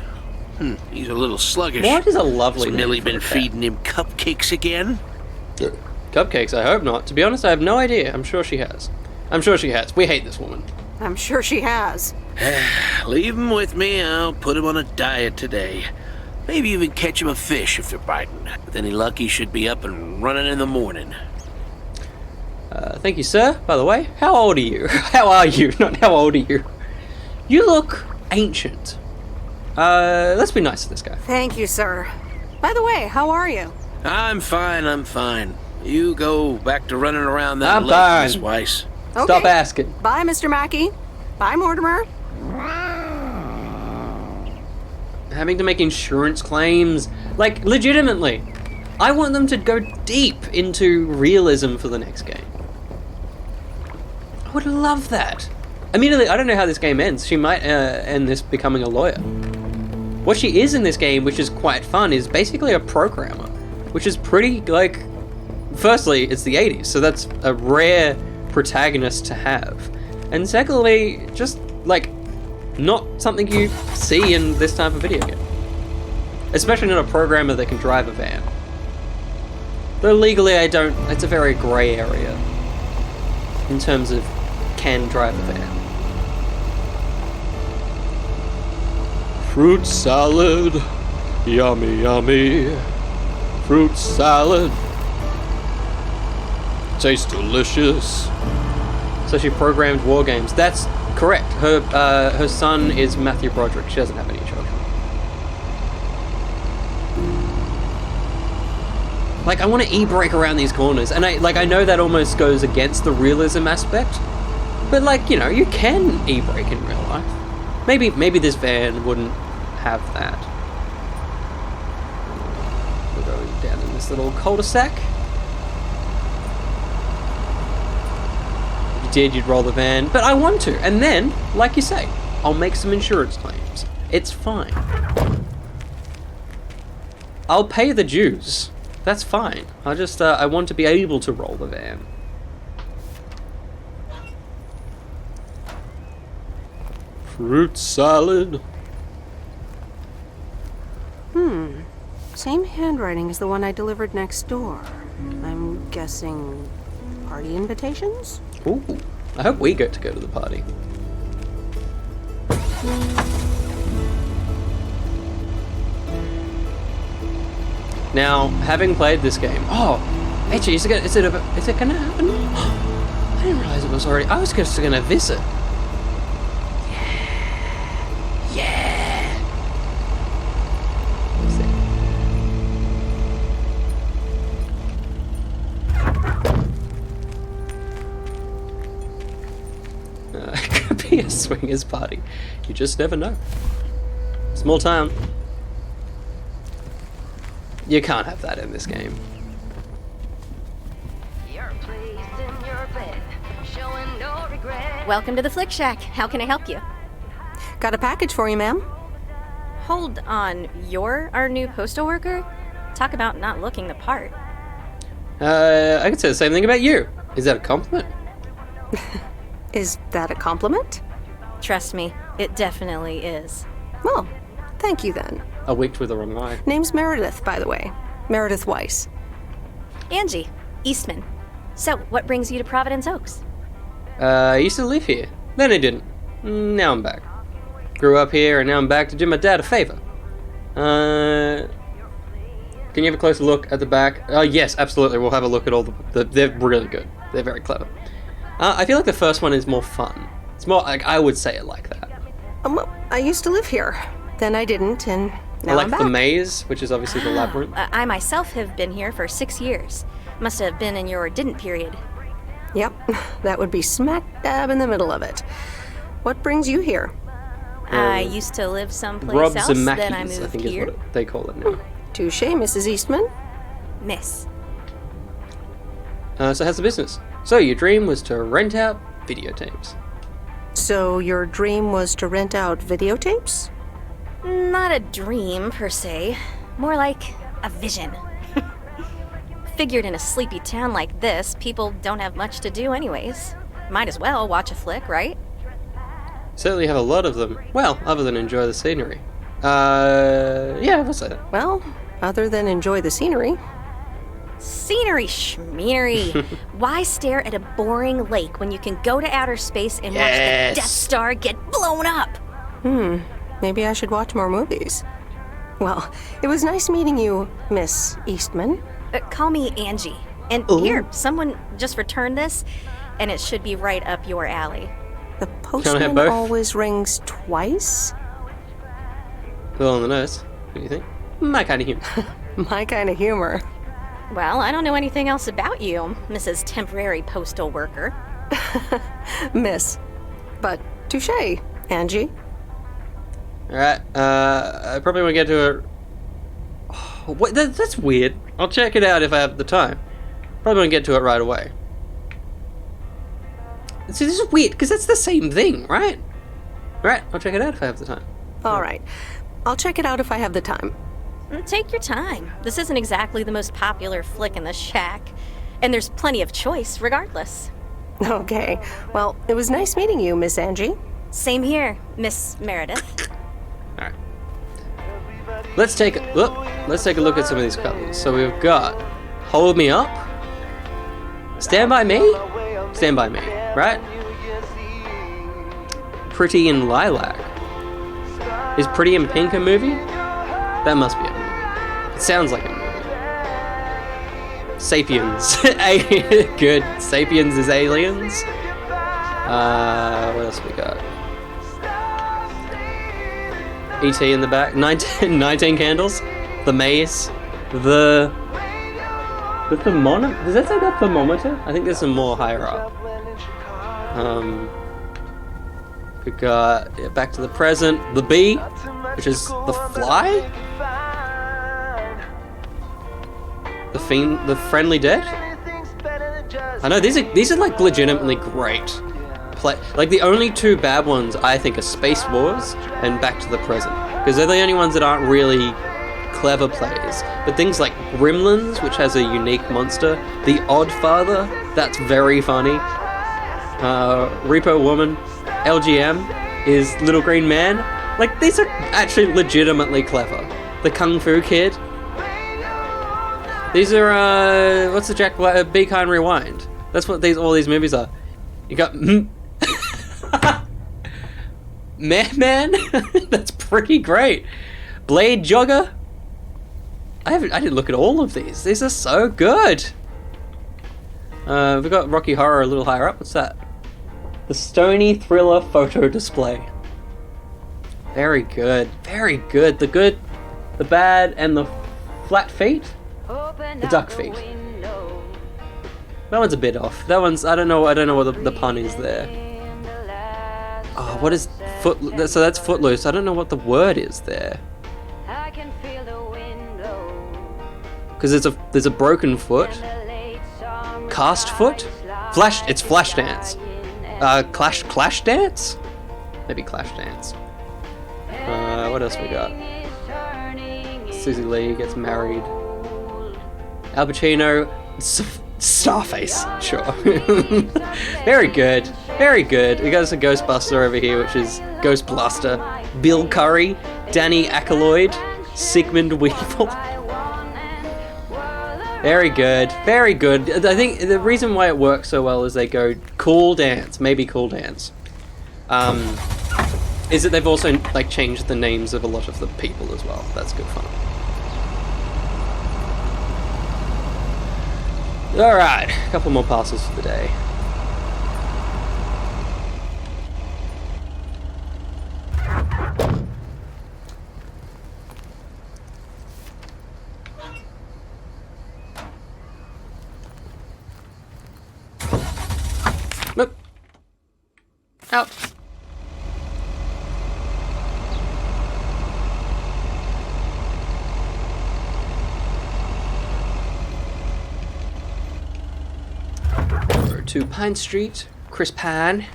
He's a little sluggish. Mort is a lovely Has name Millie for been a cat. feeding him cupcakes again? Cupcakes, I hope not. To be honest, I have no idea. I'm sure she has. We hate this woman. I'm sure she has. Leave him with me. I'll put him on a diet today. Maybe even catch him a fish if they're biting. With any luck, he should be up and running in the morning. Thank you, sir. By the way, how old are you? How are you? Not how old are you? You look ancient. Let's be nice to this guy. Thank you, sir. By the way, how are you? I'm fine. You go back to running around that I'm lake, fine. Miss Weiss. Okay. Stop asking. Bye, Mr. Mackey. Bye, Mortimer. Having to make insurance claims. Like, legitimately. I want them to go deep into realism for the next game. I would love that. Immediately, I don't know how this game ends. She might end this becoming a lawyer. What she is in this game, which is quite fun, is basically a programmer. Which is pretty, like... Firstly, it's the 80s, so that's a rare protagonist to have. And secondly, just, like, not something you see in this type of video game. Especially not a programmer that can drive a van. Though legally it's a very grey area. In terms of can drive a van. Fruit salad. Yummy, yummy. Fruit salad. Tastes delicious. So she programmed war games. That's correct. Her son is Matthew Broderick. She doesn't have any children. Like, I want to e-brake around these corners, and I know that almost goes against the realism aspect, but like, you know, you can e-brake in real life. Maybe this van wouldn't have that. We're going down in this little cul-de-sac. If you did, you'd roll the van, but I want to, and then, like you say, I'll make some insurance claims. It's fine. I'll pay the dues. That's fine. I just, I want to be able to roll the van. Fruit salad. Same handwriting as the one I delivered next door. I'm guessing party invitations? Ooh, I hope we get to go to the party. Now, having played this game, actually, is it gonna happen? I didn't realize it was already. I was just gonna visit. Yeah. It could be a swingers party. You just never know. Small town. You can't have that in this game. Welcome to the Flick Shack. How can I help you? Got a package for you, ma'am. Hold on. You're our new postal worker? Talk about not looking the part. I could say the same thing about you. Is that a compliment? Is that a compliment? Trust me, it definitely is. Well, thank you then. I winked with the wrong eye. Name's Meredith, by the way. Meredith Weiss. Angie, Eastman. So, what brings you to Providence Oaks? I used to live here. Then I didn't. Now I'm back. Grew up here, and now I'm back to do my dad a favor. Can you have a closer look at the back? Yes, absolutely. We'll have a look at all they're really good. They're very clever. I feel like the first one is more fun. It's more like, I would say it like that. Well, I used to live here. Then I didn't, and now I like I'm back. the maze, which is obviously the labyrinth. I myself have been here for 6 years. Must have been in your didn't period. Yep, that would be smack dab in the middle of it. What brings you here? I used to live someplace Rob's else, and then I Mackies, moved I think here. is what they call it now. Touche, Mrs. Eastman. Miss. So how's the business? So your dream was to rent out videotapes. So your dream was to rent out videotapes? Not a dream, per se. More like a vision. Figured in a sleepy town like this, people don't have much to do anyways. Might as well watch a flick, right? Certainly have a lot of them. Well, other than enjoy the scenery. Yeah, we'll say that. Well, other than enjoy the scenery. Scenery schmeary. Why stare at a boring lake when you can go to outer space and watch the Death Star get blown up? Maybe I should watch more movies. Well, it was nice meeting you, Miss Eastman. Call me Angie. And here, someone just returned this, and it should be right up your alley. The postman always rings twice? Well, on the nose. What do you think? My kind of humor. My kind of humor. Well, I don't know anything else about you, Mrs. Temporary Postal Worker. Miss. But touche, Angie. Alright, I probably want to get to a... that's weird. I'll check it out if I have the time. Probably want to get to it right away. See, this is weird, because that's the same thing, right? Alright, I'll check it out if I have the time. Alright. I'll check it out if I have the time. Take your time. This isn't exactly the most popular flick in the shack. And there's plenty of choice, regardless. Okay. Well, it was nice meeting you, Miss Angie. Same here, Miss Meredith. Alright. Let's take a look at some of these colors. So we've got Hold Me Up, Stand By Me, Stand By Me, right? Pretty in Lilac. Is Pretty in Pink a movie? That must be a movie. It sounds like a movie. Sapiens. Good. Sapiens is aliens. What else we got? E.T. in the back. 19 candles. The maze. The The thermometer? Does that say the thermometer? I think there's some more higher up. We got Back to the Present, the bee, which is the fly? The fiend, the friendly dead? I know these are like legitimately great. Like the only two bad ones I think are Space Wars and Back to the Present, because they're the only ones that aren't really clever plays. But things like Gremlins, which has a unique monster, The Odd Father, that's very funny. Repo Woman, LGM is Little Green Man. Like, these are actually legitimately clever. The Kung Fu Kid. These are, what's the Jack Black, Be Kind Rewind. That's what all these movies are. You got Man. That's pretty great. Blade Jogger. I didn't look at all of these. These are so good. We've got Rocky Horror a little higher up. What's that? The Stony Thriller Photo Display. Very good. Very good. The good, the bad, and the flat feet. The duck feet. That one's a bit off. That one's, I don't know what the pun is there. Oh, what is foot? So that's Footloose. I don't know what the word is there. Because there's a broken foot. Cast foot? It's Flashdance. Clash Dance? Maybe Clash Dance. What else we got? Susie Lee gets married. Al Pacino, Starface, sure. Very good, very good. We got a Ghostbuster over here, which is Ghost Blaster. Bill Curry, Danny Aykroyd, Sigmund Weevil. Very good, very good. I think the reason why it works so well is they go Cool Dance, maybe Cool Dance. Is that they've also like changed the names of a lot of the people as well. That's good fun. Alright, a couple more parcels for the day. Nope. Out. To Pine Street, Chris Pine.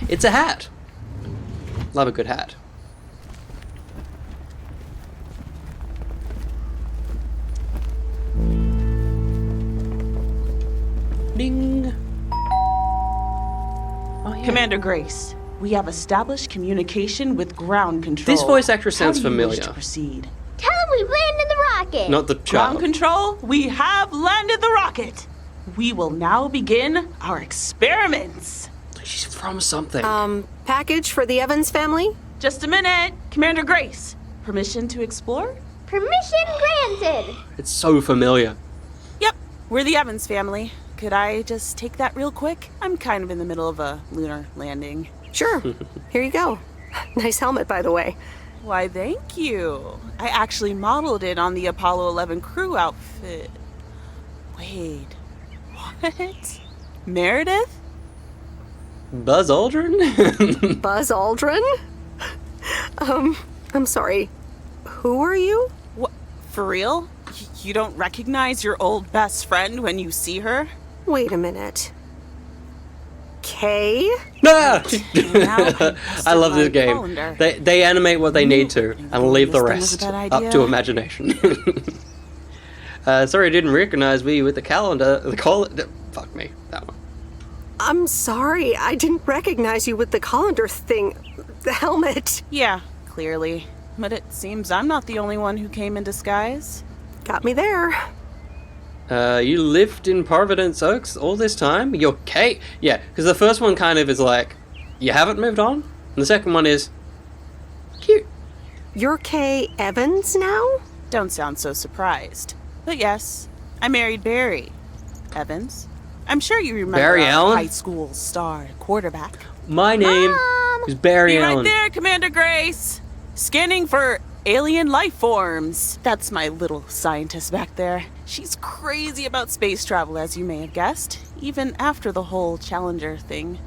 It's a hat. Love a good hat. Ding. Oh, yeah. Commander Grace, we have established communication with ground control. This voice actress sounds How do you familiar. wish to proceed? Tell him we landed the rocket. Not the child. Ground control, we have landed the rocket. We will now begin our experiments. She's from something. Package for the Evans family? Just a minute. Commander Grace, permission to explore? Permission granted. It's so familiar. Yep, we're the Evans family. Could I just take that real quick? I'm kind of in the middle of a lunar landing. Sure. Here you go. Nice helmet, by the way. Why, thank you. I actually modeled it on the Apollo 11 crew outfit. Wait, what? Meredith? Buzz Aldrin? Buzz Aldrin? I'm sorry. Who are you? What? For real? You don't recognize your old best friend when you see her? Wait a minute. Kay? Ah! I love this game. They animate what they need to and leave the rest up to imagination. Sorry I didn't recognize me with the calendar. Fuck me, that one. I'm sorry, I didn't recognize you with the colander thing. The helmet. Yeah, clearly. But it seems I'm not the only one who came in disguise. Got me there. You lived in Providence Oaks all this time? You're Kate? Yeah, because the first one kind of is like, you haven't moved on? And the second one is, cute. You're Kay Evans now? Don't sound so surprised. But yes, I married Barry Evans. I'm sure you remember Barry our Allen? high school star quarterback. My name is Barry Be Allen. right there, Commander Grace. Scanning for alien life forms. That's my little scientist back there. She's crazy about space travel, as you may have guessed, even after the whole Challenger thing.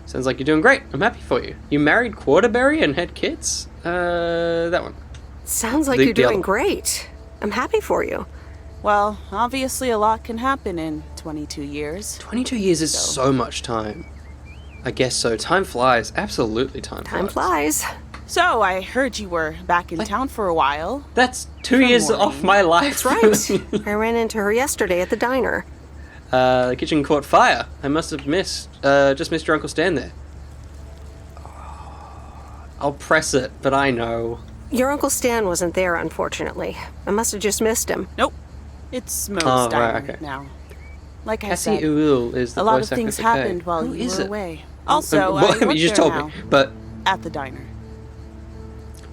Sounds like you're doing great. I'm happy for you. You married Quarterberry and had kids? That one. Sounds like you're doing great. I'm happy for you. Well, obviously a lot can happen in 22 years. 22 years is so much time. I guess so. Time flies. Absolutely time flies. Time flies. So, I heard you were back in town for a while. That's 2 years off my life. That's right. I ran into her yesterday at the diner. The kitchen caught fire. I must have just missed your Uncle Stan there. I'll press it, but I know. Your Uncle Stan wasn't there, unfortunately. I must have just missed him. Nope. It's Mo's diner okay. now. Like I Cassie said, Uul is the a lot voice of things actor for Kay. happened while Who you is were it? away. Also, Well, I work you just there told now, me, but at the diner.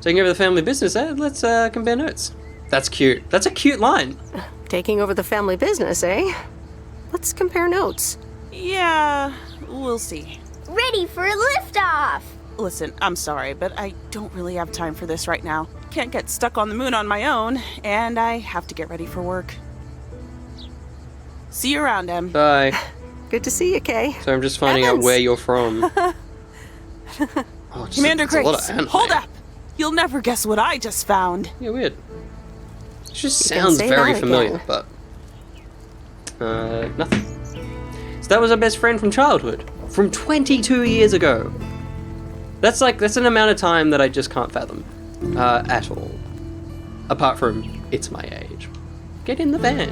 taking over the family business, let's compare notes. That's cute. That's a cute line. Taking over the family business, eh? Let's compare notes. Yeah, we'll see. Ready for liftoff! Listen, I'm sorry, but I don't really have time for this right now. Can't get stuck on the moon on my own, and I have to get ready for work. See you around, Em. Bye. Good to see you, Kay. So I'm just finding out where you're from. Commander it's a lot Grace, of anime. hold up! You'll never guess what I just found. Yeah, weird. It just You can sounds say very that familiar, again. but nothing. So that was our best friend from childhood, from 22 years ago. That's an amount of time that I just can't fathom at all. Apart from it's my age. Get in the van.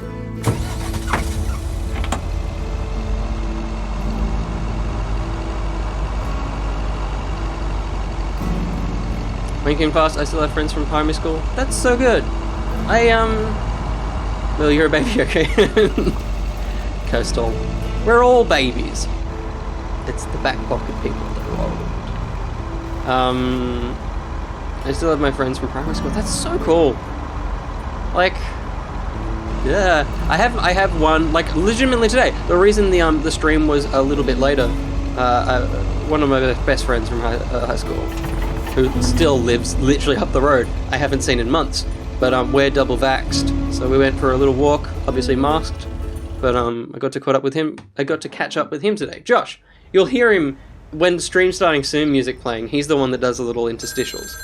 Winking past, I still have friends from primary school. That's so good. Well, you're a baby, okay? Coastal. We're all babies. It's the back pocket people that are old. I still have my friends from primary school. That's so cool. Like, yeah. I have one, like, legitimately today. The reason the stream was a little bit later, one of my best friends from high school, who still lives literally up the road. I haven't seen in months, but we're double vaxxed, so we went for a little walk, obviously masked, but I got to catch up with him today. Josh, you'll hear him when stream starting soon music playing. He's the one that does the little interstitials.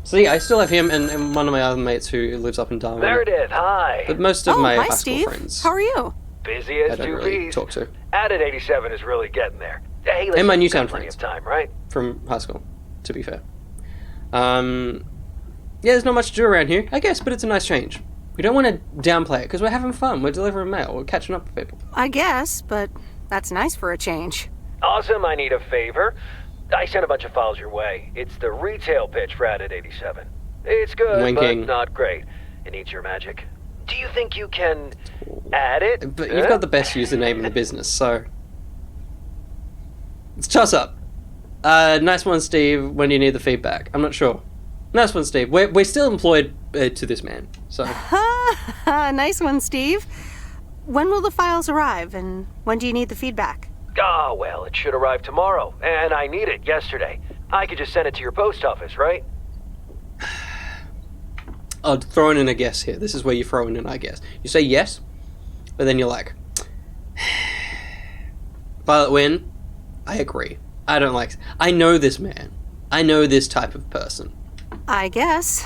So yeah, I still have him and one of my other mates who lives up in Darwin. Meredith, hi. But most of my hi, high school Steve. friends How are you? Busy I as don't two really peas. talk to. Added 87 is really getting there. Hey, listen, And my we've Newtown got plenty friends. of time, right? From high school, to be fair. Yeah, there's not much to do around here, I guess, but it's a nice change. We don't want to downplay it, because we're having fun. We're delivering mail. We're catching up with people. I guess, but that's nice for a change. Awesome, I need a favor. I sent a bunch of files your way. It's the retail pitch for Added 87. It's good, Winking. but not great. It needs your magic. Do you think you can add it? But you've got the best username in the business, so... It's toss up. Nice one, Steve. When do you need the feedback? I'm not sure. Nice one, Steve. We're still employed to this man, so... Nice one, Steve. When will the files arrive, and when do you need the feedback? Ah, well, it should arrive tomorrow, and I need it yesterday. I could just send it to your post office, right? I'll throw in a guess here. This is where you throw in an I guess. You say yes, but then you're like... Violet Wynn, I agree. I don't like... I know this man. I know this type of person. I guess.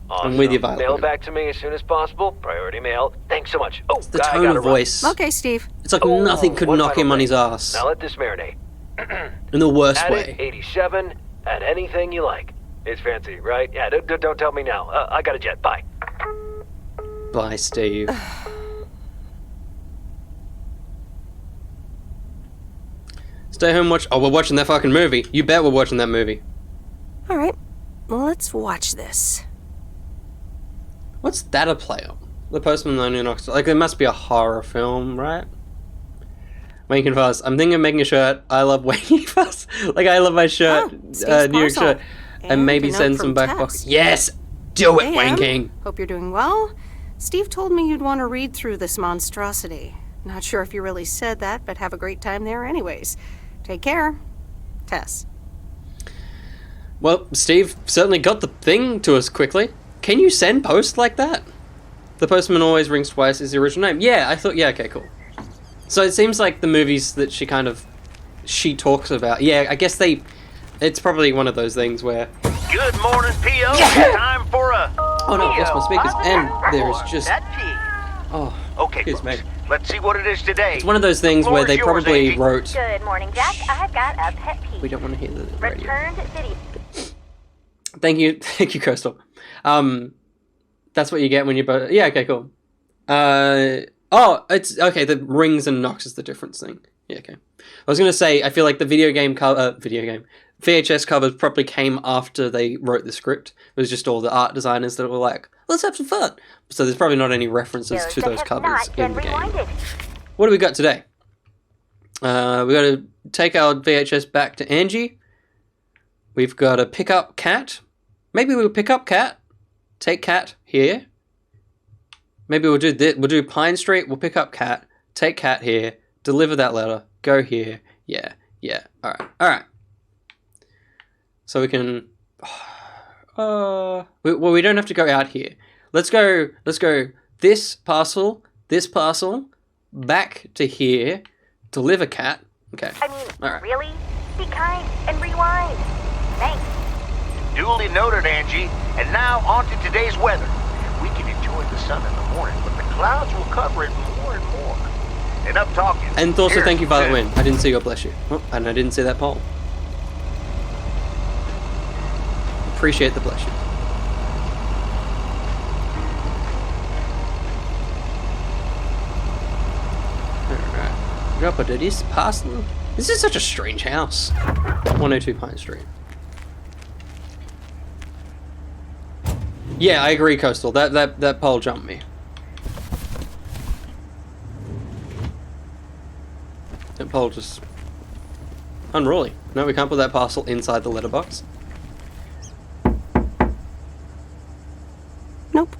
Awesome. I'm with you, Violet. Mail it back to me as soon as possible. Priority mail. Thanks so much. Oh, The tone of voice. Okay, Steve. It's like nothing could one knock final him on thing. his ass. Now let this marinate. In the worst Add way. it 87 and anything you like. It's fancy, right? Yeah, don't tell me now. I got a jet. Bye. Bye, Steve. Stay home, watch... Oh, we're watching that fucking movie. You bet we're watching that movie. All right. Well, let's watch this. What's that a play on? The Postman and the New Knox... Like, there must be a horror film, right? Wanking Fast. I'm thinking of making a shirt. I love Wanking Fast. Like, I love my shirt. Steve's New York parcel. shirt. And maybe a note send some from back Tess. pocket. Yes! Do it, Hey, Wanking! Hope you're doing well. Steve told me you'd want to read through this monstrosity. Not sure if you really said that, but have a great time there anyways. Take care. Tess. Well, Steve certainly got the thing to us quickly. Can you send post like that? The postman always rings twice is the original name. Yeah, I thought, yeah, okay, cool. So it seems like the movies that she talks about, yeah, I guess it's probably one of those things where... Good morning, P.O. Time for a... Oh no, I've lost my speakers, and there's just... Oh, okay, excuse me. Let's see what it is today. It's one of those things where they probably wrote... Good morning, Jack. I've got a pet peeve. We don't want to hear the radio. Returned video. Thank you, Coastal. That's what you get when you both... Yeah, okay, cool. Oh, it's... Okay, the rings and knocks is the difference thing. Yeah, okay. I was going to say, I feel like the VHS covers probably came after they wrote the script. It was just all the art designers that were like, let's have some fun. So there's probably not any references to those covers in the game. What do we got today? We got to take our VHS back to Angie. We've got to pick up Cat. Maybe we'll pick up Cat. Take Cat here. Maybe we'll do this. We'll do Pine Street. We'll pick up Cat. Take Cat here. Deliver that letter. Go here. Yeah. Alright. So we can... well, we don't have to go out here. Let's go this parcel, back to here, deliver Cat. Okay. I mean, all right. Really? Be kind and rewind. Thanks. Duly noted, Angie. And now on to today's weather. We can enjoy the sun in the morning, but the clouds will cover it more and more. Enough talking. And also Here, thank you, Violet Win. I didn't see God bless you. Oh, and I didn't see that poll. Appreciate the bless you. Alright. Drop a this parcel. This is such a strange house. 102 Pine Street. Yeah, I agree, Coastal. That poll jumped me. That poll just... unruly. No, we can't put that parcel inside the letterbox. Nope.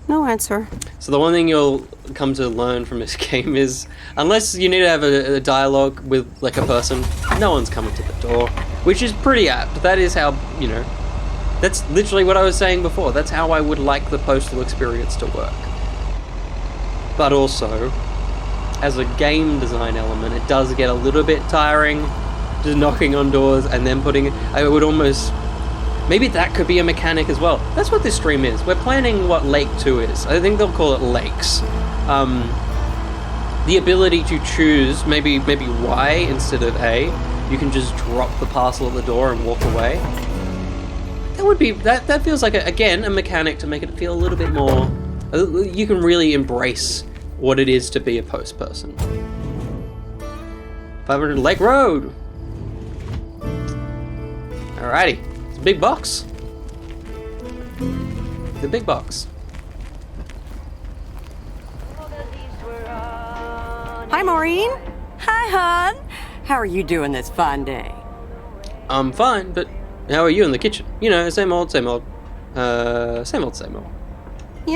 No answer. So the one thing you'll come to learn from this game is, unless you need to have a dialogue with, like, a person, no one's coming to the door. Which is pretty apt. That is how, you know... That's literally what I was saying before. That's how I would like the postal experience to work. But also, as a game design element, it does get a little bit tiring, just knocking on doors and then putting... I would almost... Maybe that could be a mechanic as well. That's what this stream is. We're planning what Lake 2 is. I think they'll call it Lakes. The ability to choose maybe Y instead of A. You can just drop the parcel at the door and walk away. That would be... That feels like, again, a mechanic to make it feel a little bit more... You can really embrace what it is to be a post person. 500 Lake Road! Alrighty. It's a big box. The big box. Hi, Maureen. Hi, hon. How are you doing this fine day? I'm fine, but how are you in the kitchen? You know, same old. Same old. You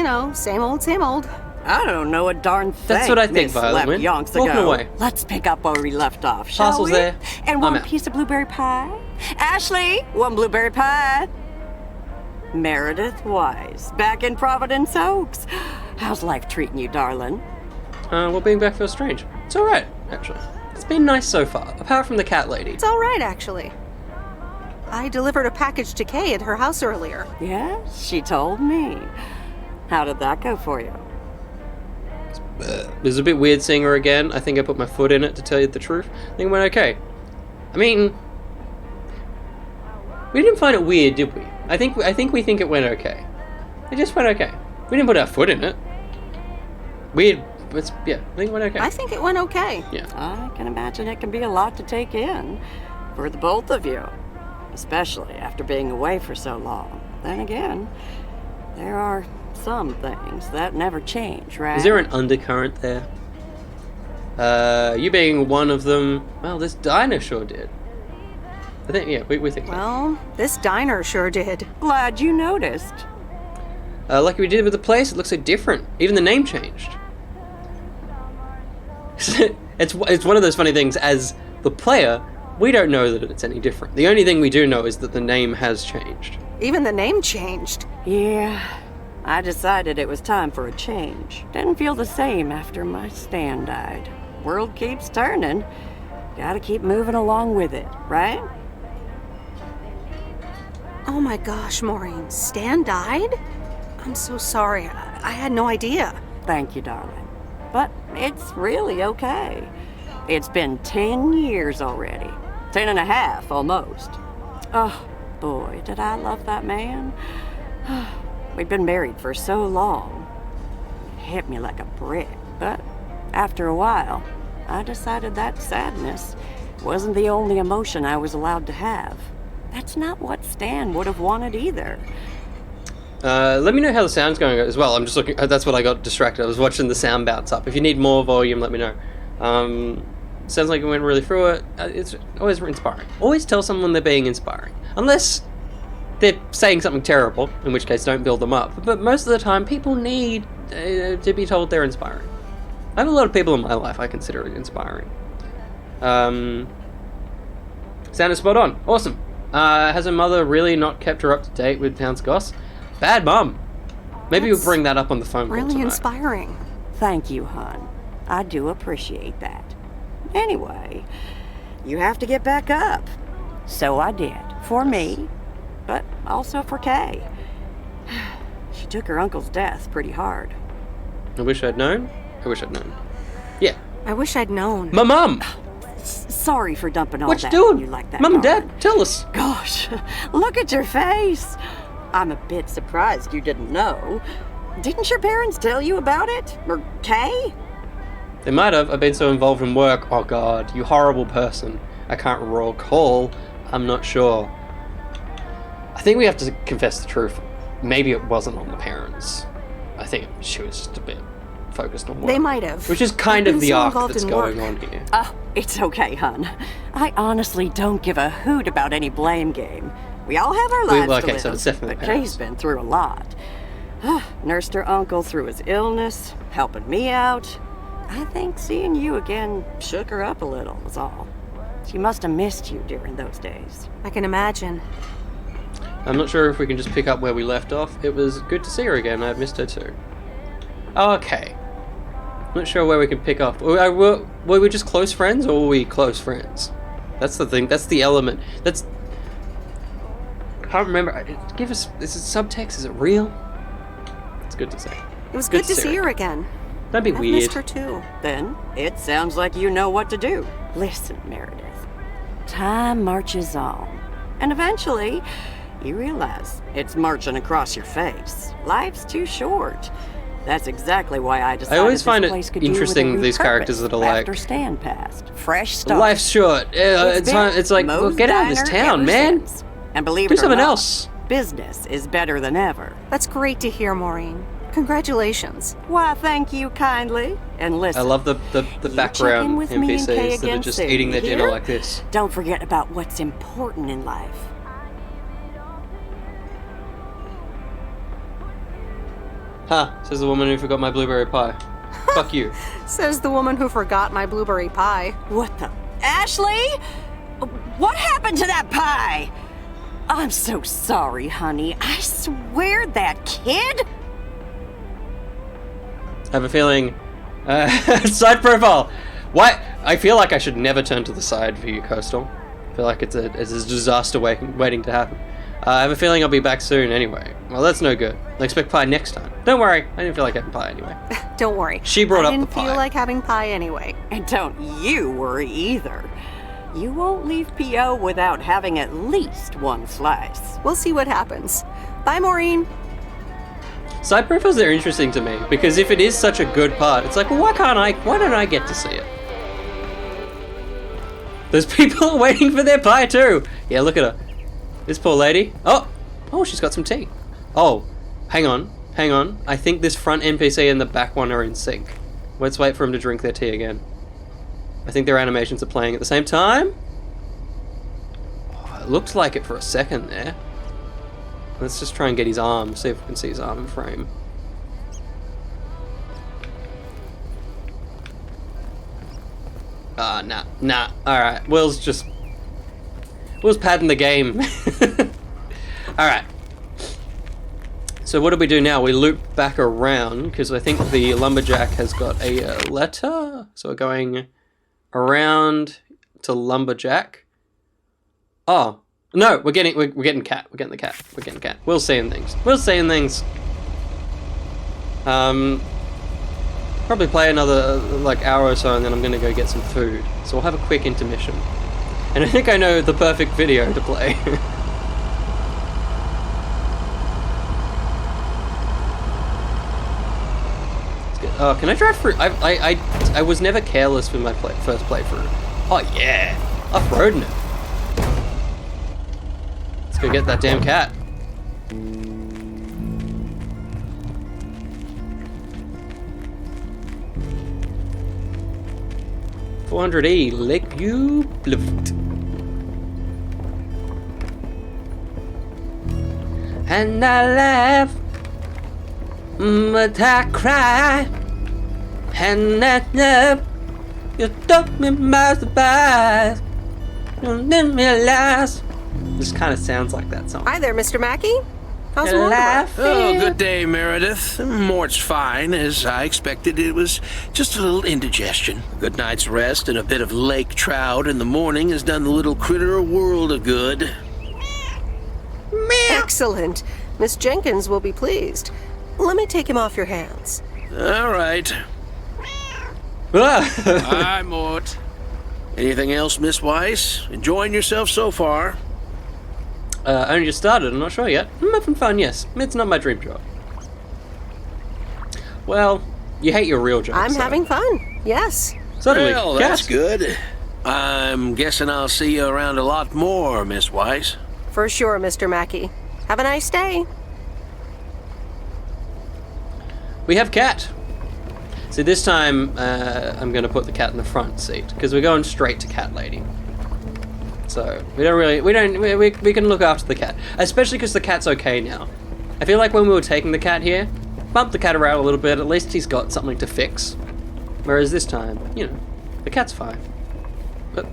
know, same old. I don't know a darn thing. That's what I think, Miss Violet Wynn. Yonks Walking ago. away. Let's pick up where we left off, shall Parcel's we? there. And I'm one out. piece of blueberry pie. Ashley, one blueberry pie. Meredith Wise, back in Providence Oaks. How's life treating you, darling? Well, being back feels strange. It's alright, actually. It's been nice so far, apart from the cat lady. It's all right, actually. I delivered a package to Kay at her house earlier. Yes, she told me. How did that go for you? It was a bit weird seeing her again. I think I put my foot in it, to tell you the truth. I think it went okay. I mean... We didn't find it weird, did we? I think we think it went okay. It just went okay. We didn't put our foot in it. Weird, but yeah, I think it went okay. I think it went okay. Yeah. I can imagine it can be a lot to take in for the both of you, especially after being away for so long. Then again, there are some things that never change, right? Is there an undercurrent there? You being one of them... Well, this diner sure did. I think, yeah, we think Well, this diner sure did. Glad you noticed. Like we did with the place, it looks so different. Even the name changed. it's one of those funny things, as the player, We don't know that it's any different. The only thing we do know is that the name has changed. Even the name changed. Yeah, I decided it was time for a change. Didn't feel the same after my Stan died. World keeps turning. Gotta keep moving along with it, right? Oh my gosh, Maureen, Stan died? I'm so sorry. I had no idea. Thank you, darling. But it's really okay. It's been 10 years already. 10 and a half, almost. Oh, boy, did I love that man. We'd been married for so long. It hit me like a brick. But after a while, I decided that sadness wasn't the only emotion I was allowed to have. That's not what Stan would have wanted either. Let me know how the sound's going as well. I'm just looking. That's what I got distracted. I was watching the sound bounce up. If you need more volume, let me know. Sounds like it went really through it. It's always inspiring. Always tell someone they're being inspiring. Unless they're saying something terrible, in which case don't build them up. But most of the time, people need to be told they're inspiring. I have a lot of people in my life I consider inspiring. Sounded spot on. Awesome. Has her mother really not kept her up to date with town's goss? Bad mum. Maybe we'll bring that up on the phone call Really tonight. inspiring. Thank you, hon. I do appreciate that. Anyway, you have to get back up. So I did. For me, but also for Kay. She took her uncle's death pretty hard. I wish I'd known. Yeah. I wish I'd known. My mum! Sorry for dumping all What that you doing? on you like that, Mum and darling. Dad, tell us. Gosh, look at your face. I'm a bit surprised you didn't know. Didn't your parents tell you about it? Or Kay? They might have. I've been so involved in work. Oh god, you horrible person. I can't recall. I'm not sure. I think we have to confess the truth. Maybe it wasn't on the parents. I think she was just a bit focused on work. They might have. Which is kind I've of been the so arc involved that's in going work. on here. Oh, it's okay, hon. I honestly don't give a hoot about any blame game. We all have our lives okay, to live, so it's definitely but parents. Kay's been through a lot. Nursed her uncle through his illness, helping me out. I think seeing you again shook her up a little, was all. She must have missed you during those days. I can imagine. I'm not sure if we can just pick up where we left off. It was good to see her again. I've missed her too. Okay. Not sure where we can pick up. Were we just close friends, or were we close friends? That's the thing. That's the element. That's... I can't remember. Give us... Is it subtext? Is it real? It's good to see. It was good to see her again. That'd be I've weird. missed her too. Then, it sounds like you know what to do. Listen, Meredith. Time marches on. And eventually, you realize it's marching across your face. Life's too short. That's exactly why I decided I always find this it place could do with a interesting, new these characters purpose that are like... after Stan passed. Fresh start. Life's short. It's like, well, Moe's get out of this Diner town, ever man. since. And believe Do it or something not, else. business is better than ever. That's great to hear, Maureen. Congratulations. Why, thank you kindly. And listen, I love the you background check in with me and Kay NPCs that are again just soon, eating their you dinner hear? like this. Don't forget about what's important in life. Ha, says the woman who forgot my blueberry pie. Fuck you. Says the woman who forgot my blueberry pie. What the? Ashley? What happened to that pie? I'm so sorry, honey. I swear that kid... I have a feeling... side profile! Why? I feel like I should never turn to the side for you, Coastal. I feel like it's a disaster waiting to happen. I have a feeling I'll be back soon anyway. Well, that's no good. I expect pie next time. Don't worry, I didn't feel like having pie anyway. Don't worry. She brought up I the didn't pie. feel like having pie anyway. And don't you worry either. You won't leave P.O. without having at least one slice. We'll see what happens. Bye, Maureen. Side profiles are interesting to me, because if it is such a good part, it's like, well, why don't I get to see it? There's people waiting for their pie too! Yeah, look at her. This poor lady. Oh, she's got some tea. Oh, hang on. I think this front NPC and the back one are in sync. Let's wait for them to drink their tea again. I think their animations are playing at the same time. Oh, it looked like it for a second there. Let's just try and get his arm, see if we can see his arm in frame. Nah. Alright, Will's just was padding the game. Alright. So what do we do now? We loop back around, because I think the lumberjack has got a letter. So we're going around to lumberjack. Oh, no, we're getting cat. We're getting the cat. We're getting cat. We'll see in things. We'll see in things. Probably play another like hour or so, and then I'm gonna go get some food. So we'll have a quick intermission. And I think I know the perfect video to play. Oh, can I drive through? I was never careless with my first playthrough. Oh yeah, off-roading it. Let's go get that damn cat. $400E, Lakeview Bluffed. And I laugh, but I cry, and that love, you took me by surprise, you didn't realize. This kind of sounds like that song. Hi there, Mr. Mackey. How's Mortimer? Oh, good day, Meredith. Mort's fine. As I expected, it was just a little indigestion. A good night's rest and a bit of lake trout in the morning has done the little critter a world of good. Excellent. Miss Jenkins will be pleased. Let me take him off your hands. All right. Hi, Mort. Anything else, Miss Weiss? Enjoying yourself so far? Only just started, I'm not sure yet. I'm having fun, yes. It's not my dream job. Well, you hate your real job. I'm having fun, yes. Certainly. Well, that's good. I'm guessing I'll see you around a lot more, Miss Weiss. For sure, Mr. Mackey. Have a nice day. We have cat. So this time, I'm going to put the cat in the front seat, because we're going straight to cat lady. So, we can look after the cat. Especially because the cat's okay now. I feel like when we were taking the cat here, bumped the cat around a little bit, at least he's got something to fix. Whereas this time, you know, the cat's fine. But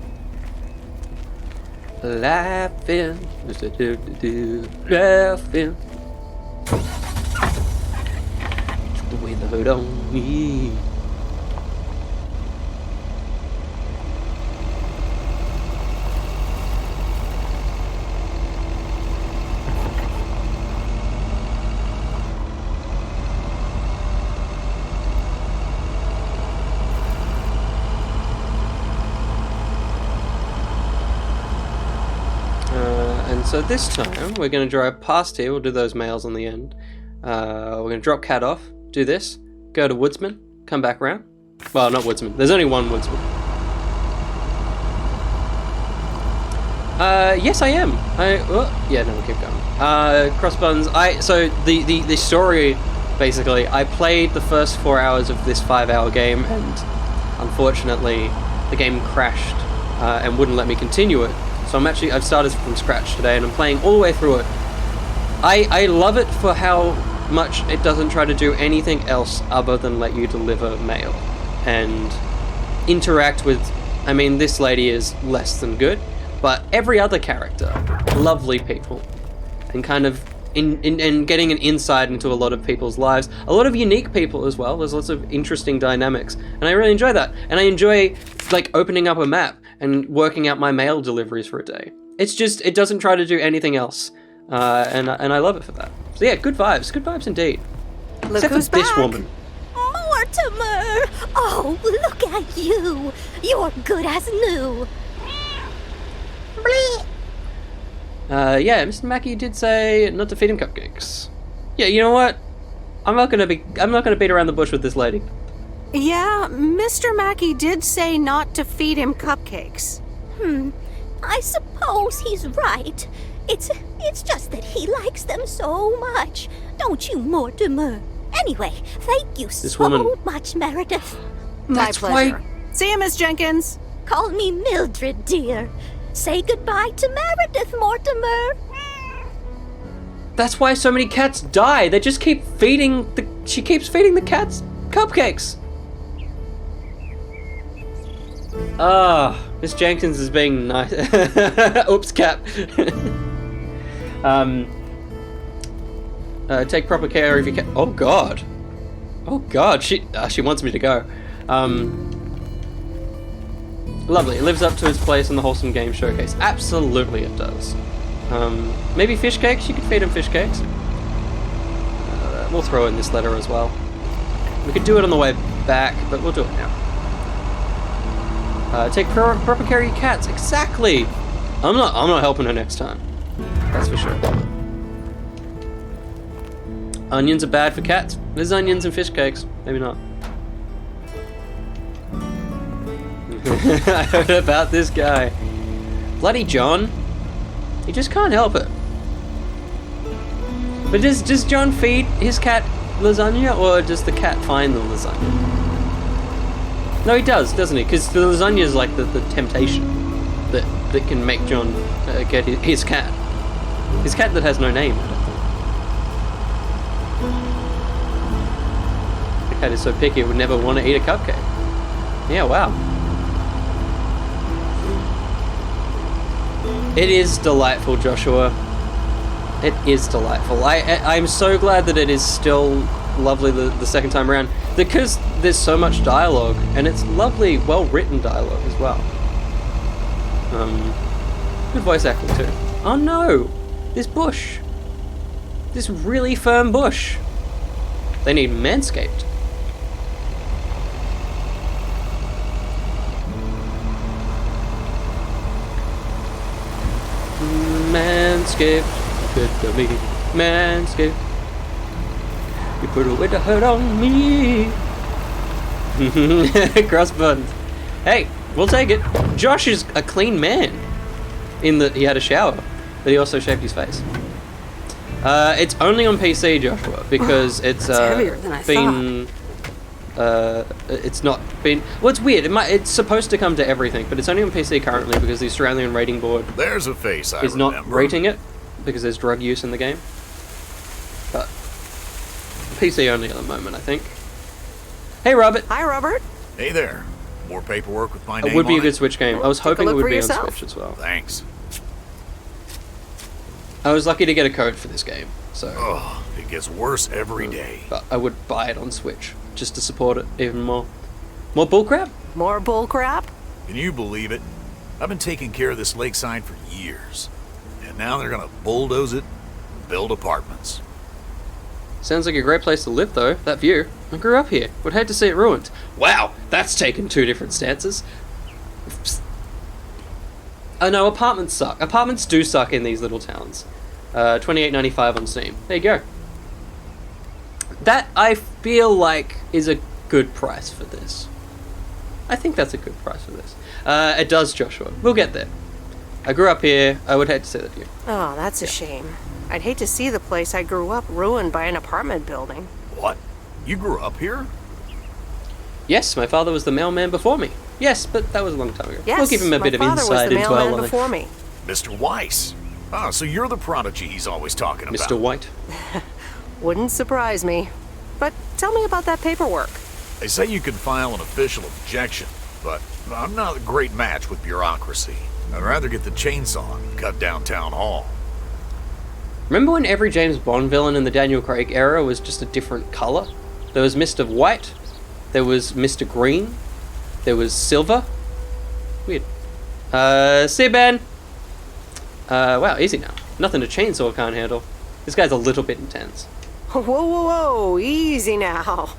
laughing, laughing. The way the hood on me. So this time, we're going to drive past here, we'll do those mails on the end. We're going to drop cat off, do this, go to Woodsman, come back around. Well, not Woodsman, there's only one Woodsman. Yes I am. Yeah, no, we'll keep going. Crossbuns, so the story, basically, I played the first 4 hours of this 5-hour game, and unfortunately, the game crashed and wouldn't let me continue it. So I've started from scratch today, and I'm playing all the way through it. I love it for how much it doesn't try to do anything else other than let you deliver mail and interact with, I mean, this lady is less than good, but every other character, lovely people, and kind of in getting an insight into a lot of people's lives, a lot of unique people as well. There's lots of interesting dynamics, and I really enjoy that. And I enjoy like opening up a map and working out my mail deliveries for a day. It's just, it doesn't try to do anything else, and I love it for that. So yeah, good vibes indeed. Look Except who's for this back. woman. Mortimer! Oh, look at you! You're good as new. Bleep. Yeah, Mr. Mackey did say not to feed him cupcakes. Yeah, you know what? I'm not gonna beat around the bush with this lady. Yeah, Mr. Mackey did say not to feed him cupcakes. I suppose he's right. It's just that he likes them so much. Don't you, Mortimer? Anyway, thank you so much, Meredith. My pleasure. See you, Miss Jenkins. Call me Mildred, dear. Say goodbye to Meredith, Mortimer. That's why so many cats die. They just keep feeding she keeps feeding the cats cupcakes. Miss Jenkins is being nice. Oops, Cap. Take proper care of your cat. Oh God. Oh God. She wants me to go. Lovely. It lives up to its place in the Wholesome Game Showcase. Absolutely, it does. Maybe fish cakes. You could feed him fish cakes. We'll throw in this letter as well. We could do it on the way back, but we'll do it now. Take proper care of your cats. Exactly. I'm not helping her next time. That's for sure. Onions are bad for cats. There's onions and fish cakes. Maybe not. I heard about this guy. Bloody John. He just can't help it. But does John feed his cat lasagna, or does the cat find the lasagna? No, he does, doesn't he? Because the lasagna is like the temptation that can make John get his cat. His cat that has no name, I don't think. The cat is so picky it would never want to eat a cupcake. Yeah, wow. It is delightful, Joshua. It is delightful. I'm so glad that it is still lovely the second time around, because there's so much dialogue, and it's lovely, well-written dialogue as well. Good voice acting too. Oh no! This bush! This really firm bush! They need Manscaped. Manscaped, good to me. Manscaped, you put away the hurt on me. Cross buttons. Hey, we'll take it. Josh is a clean man. In that he had a shower, but he also shaved his face. It's only on PC, Joshua, because it's heavier than I been. It's not been. Well, it's weird. It's supposed to come to everything, but it's only on PC currently because the Australian rating board There's a face I is remember. not rating it because there's drug use in the game. But PC only at the moment, I think. Hey, Robert. Hi, Robert. Hey there. More paperwork with my name It would be on a good it? Switch game. I was Take a hoping it look would for be on yourself. Switch as well. Thanks. I was lucky to get a code for this game, so. Oh, it gets worse every day. But I would buy it on Switch just to support it even more. More bullcrap? More bullcrap? Can you believe it? I've been taking care of this lakeside for years. And now they're gonna bulldoze it and build apartments. Sounds like a great place to live, though. That view. I grew up here. Would hate to see it ruined. Wow, that's taken two different stances. Oh no, apartments suck. Apartments do suck in these little towns. $28.95 on Steam. There you go. That, I feel like, is a good price for this. I think that's a good price for this. It does, Joshua. We'll get there. I grew up here. I would hate to see that view. Oh, that's a shame. I'd hate to see the place I grew up ruined by an apartment building. What? You grew up here? Yes, my father was the mailman before me. Yes, but that was a long time ago. Yes, we'll give him a my bit of father was insight the into our mailman life. before me. Mr. Weiss. Ah, so you're the prodigy he's always talking about. Mr. White. Wouldn't surprise me. But tell me about that paperwork. They say you can file an official objection, but I'm not a great match with bureaucracy. I'd rather get the chainsaw and cut down town hall. Remember when every James Bond villain in the Daniel Craig era was just a different colour? There was Mr. White, there was Mr. Green, there was Silver. Weird. See you, Ben. Wow, easy now. Nothing a chainsaw can't handle. This guy's a little bit intense. Whoa, whoa, whoa, easy now.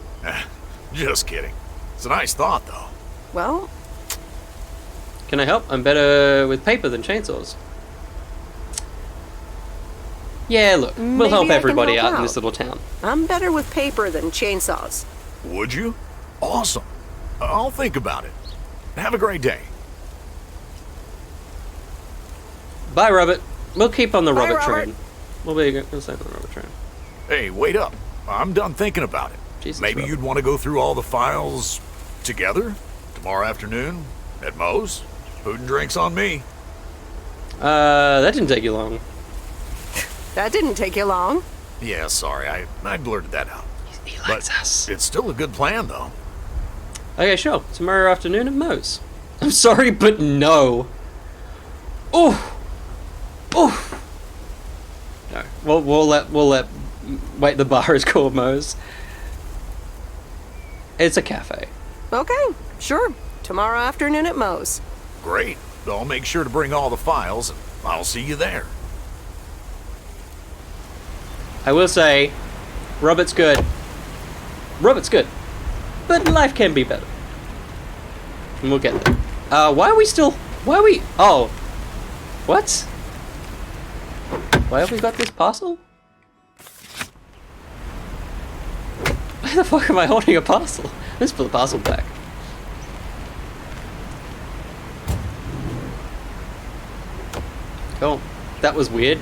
Just kidding. It's a nice thought, though. Well, Can I help? I'm better with paper than chainsaws. Yeah, look, we'll Maybe help I can everybody help out in out. this little town. I'm better with paper than chainsaws. Would you? Awesome. I'll think about it. Have a great day. Bye, Robert. We'll keep on the Bye, Robert Robert. train. We'll stay on the Robert train. Hey, wait up. I'm done thinking about it. Jesus, Maybe Robert. you'd want to go through all the files together tomorrow afternoon at Moe's. Food and drinks on me. That didn't take you long. That didn't take you long. Yeah, sorry, I blurted that out. He likes us. It's still a good plan, though. Okay, sure. Tomorrow afternoon at Moe's. I'm sorry, but no. Oh, oh. No, we'll let. Wait, the bar is called Moe's. It's a cafe. Okay, sure. Tomorrow afternoon at Moe's. Great. I'll make sure to bring all the files, and I'll see you there. I will say, Robert's good. Robert's good. But life can be better. And we'll get there. Why are we still... Why are we... Oh. What? Why have we got this parcel? Why the fuck am I holding a parcel? Let's put the parcel back. Cool. That was weird.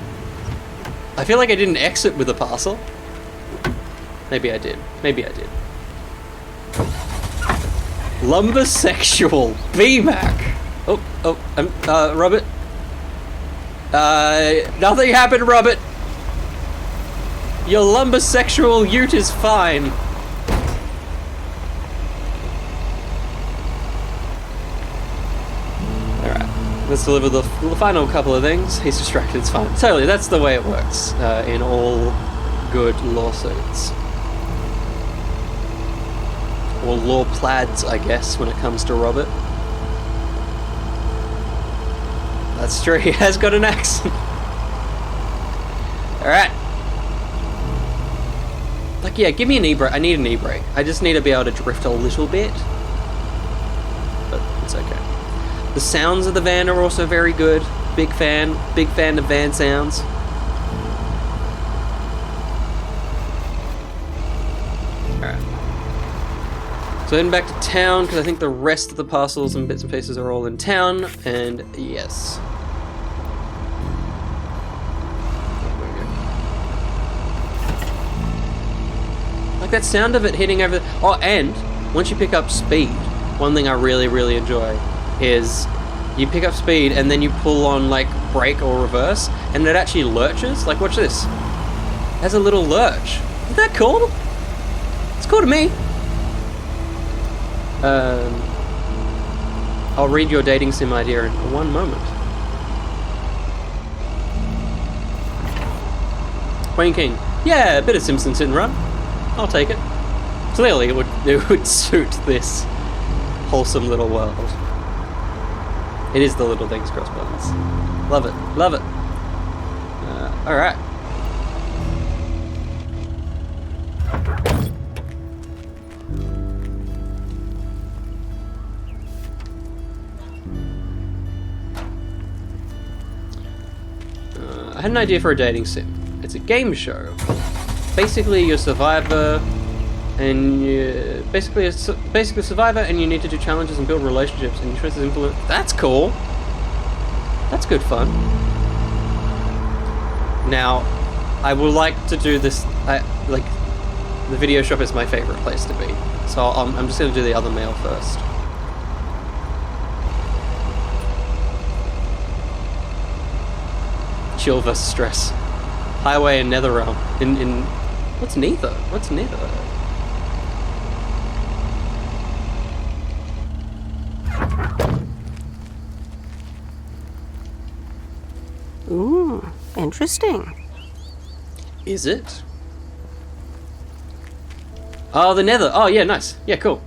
I feel like I didn't exit with a parcel. Maybe I did. Maybe I did. Lumbersexual BMAC. Robert. Nothing happened, Robert. Your lumbersexual ute is fine. Alright, let's deliver the final couple of things. He's distracted, it's fine. Totally, that's the way it works in all good lawsuits. Or law plaids, I guess, when it comes to Robert. That's true, he has got an accent. Alright. Like, yeah, give me an e-brake. I need an e-brake. I just need to be able to drift a little bit. But it's okay. The sounds of the van are also very good. Big fan of van sounds. Alright. So heading back to town, because I think the rest of the parcels and bits and pieces are all in town, and yes. Like that sound of it hitting over the... Oh, and once you pick up speed, one thing I really, really enjoy is you pick up speed and then you pull on like brake or reverse and it actually lurches. Like, watch this. It has a little lurch. Isn't that cool? It's cool to me. I'll read your dating sim idea in one moment. Wayne King. Yeah, a bit of Simpsons hit and run. I'll take it. Clearly it would suit this wholesome little world. It is the little things cross buttons. Love it. Love it. Alright. I had an idea for a dating sim. It's a game show. Basically, you're a survivor, and you're basically a survivor, and you need to do challenges and build relationships, and your choices influence. That's cool. That's good fun. Now, I would like to do this. Like, the video shop is my favorite place to be, so I'm just going to do the other mail first. Chill versus stress. Highway and Netherrealm. In what's neither? What's neither? Ooh, interesting. Is it? Oh, the Nether. Oh, yeah, nice. Yeah, cool.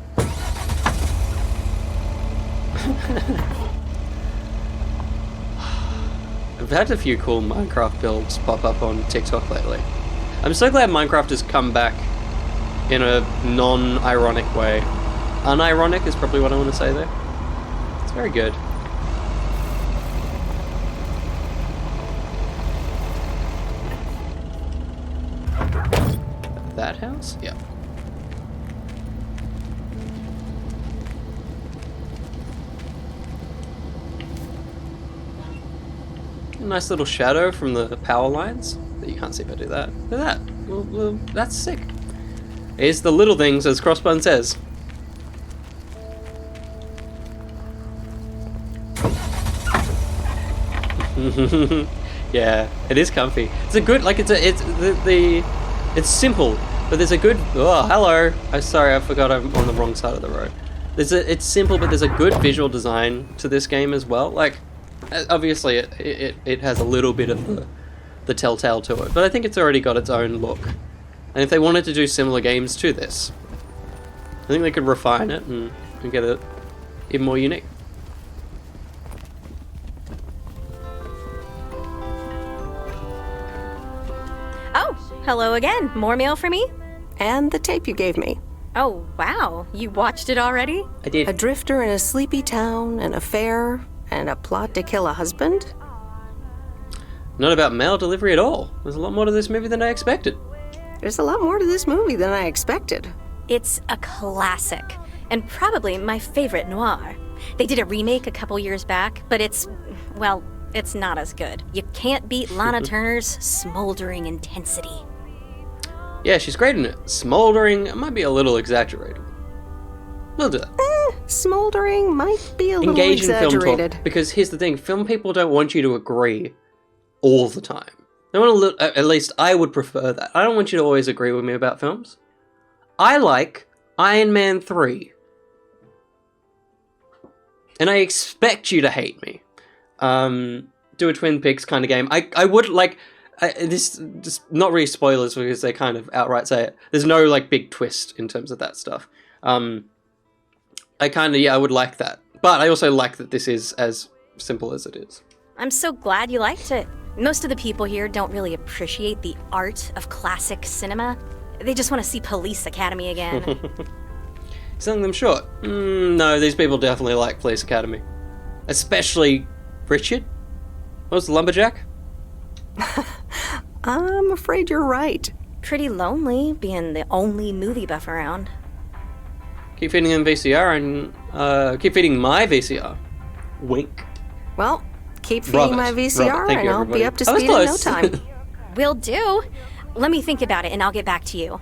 I've had a few cool Minecraft builds pop up on TikTok lately. I'm so glad Minecraft has come back in a non-ironic way. Unironic is probably what I want to say there. It's very good. That house? Yeah. A nice little shadow from the power lines. But you can't see if I do that. Look at that. Well, that's sick. It's the little things, as Crossbun says. Yeah, it is comfy. It's a good, like, it's simple, but there's a good. Oh, hello. I'm sorry, I forgot I'm on the wrong side of the road. It's simple, but there's a good visual design to this game as well. Like, obviously it has a little bit of the telltale to it, but I think it's already got its own look. And if they wanted to do similar games to this, I think they could refine it and get it even more unique. Oh, hello again. More mail for me? And the tape you gave me. Oh, wow. You watched it already? I did. A drifter in a sleepy town, an affair, and a plot to kill a husband? Not about mail delivery at all. There's a lot more to this movie than I expected. There's a lot more to this movie than I expected. It's a classic, and probably my favorite noir. They did a remake a couple years back, but it's not as good. You can't beat Lana Turner's smoldering intensity. Yeah, she's great in it. Smoldering might be a little exaggerated. We'll do that. Smoldering might be a little Engage in film exaggerated. talk, because here's the thing, film people don't want you to agree all the time. They want to, at least I would prefer that. I don't want you to always agree with me about films. I like Iron Man 3. And I expect you to hate me. Do a Twin Peaks kind of game. I would like... this just not really spoilers because they kind of outright say it. There's no like big twist in terms of that stuff. I would like that. But I also like that this is as simple as it is. I'm so glad you liked it. Most of the people here don't really appreciate the art of classic cinema. They just want to see Police Academy again. Selling them short. No, these people definitely like Police Academy. Especially Richard. What was the lumberjack? I'm afraid you're right. Pretty lonely being the only movie buff around. Keep feeding him VCR and keep feeding my VCR. Wink. Well, keep feeding my VCR and I'll be up to speed in no time. Will do. Let me think about it and I'll get back to you.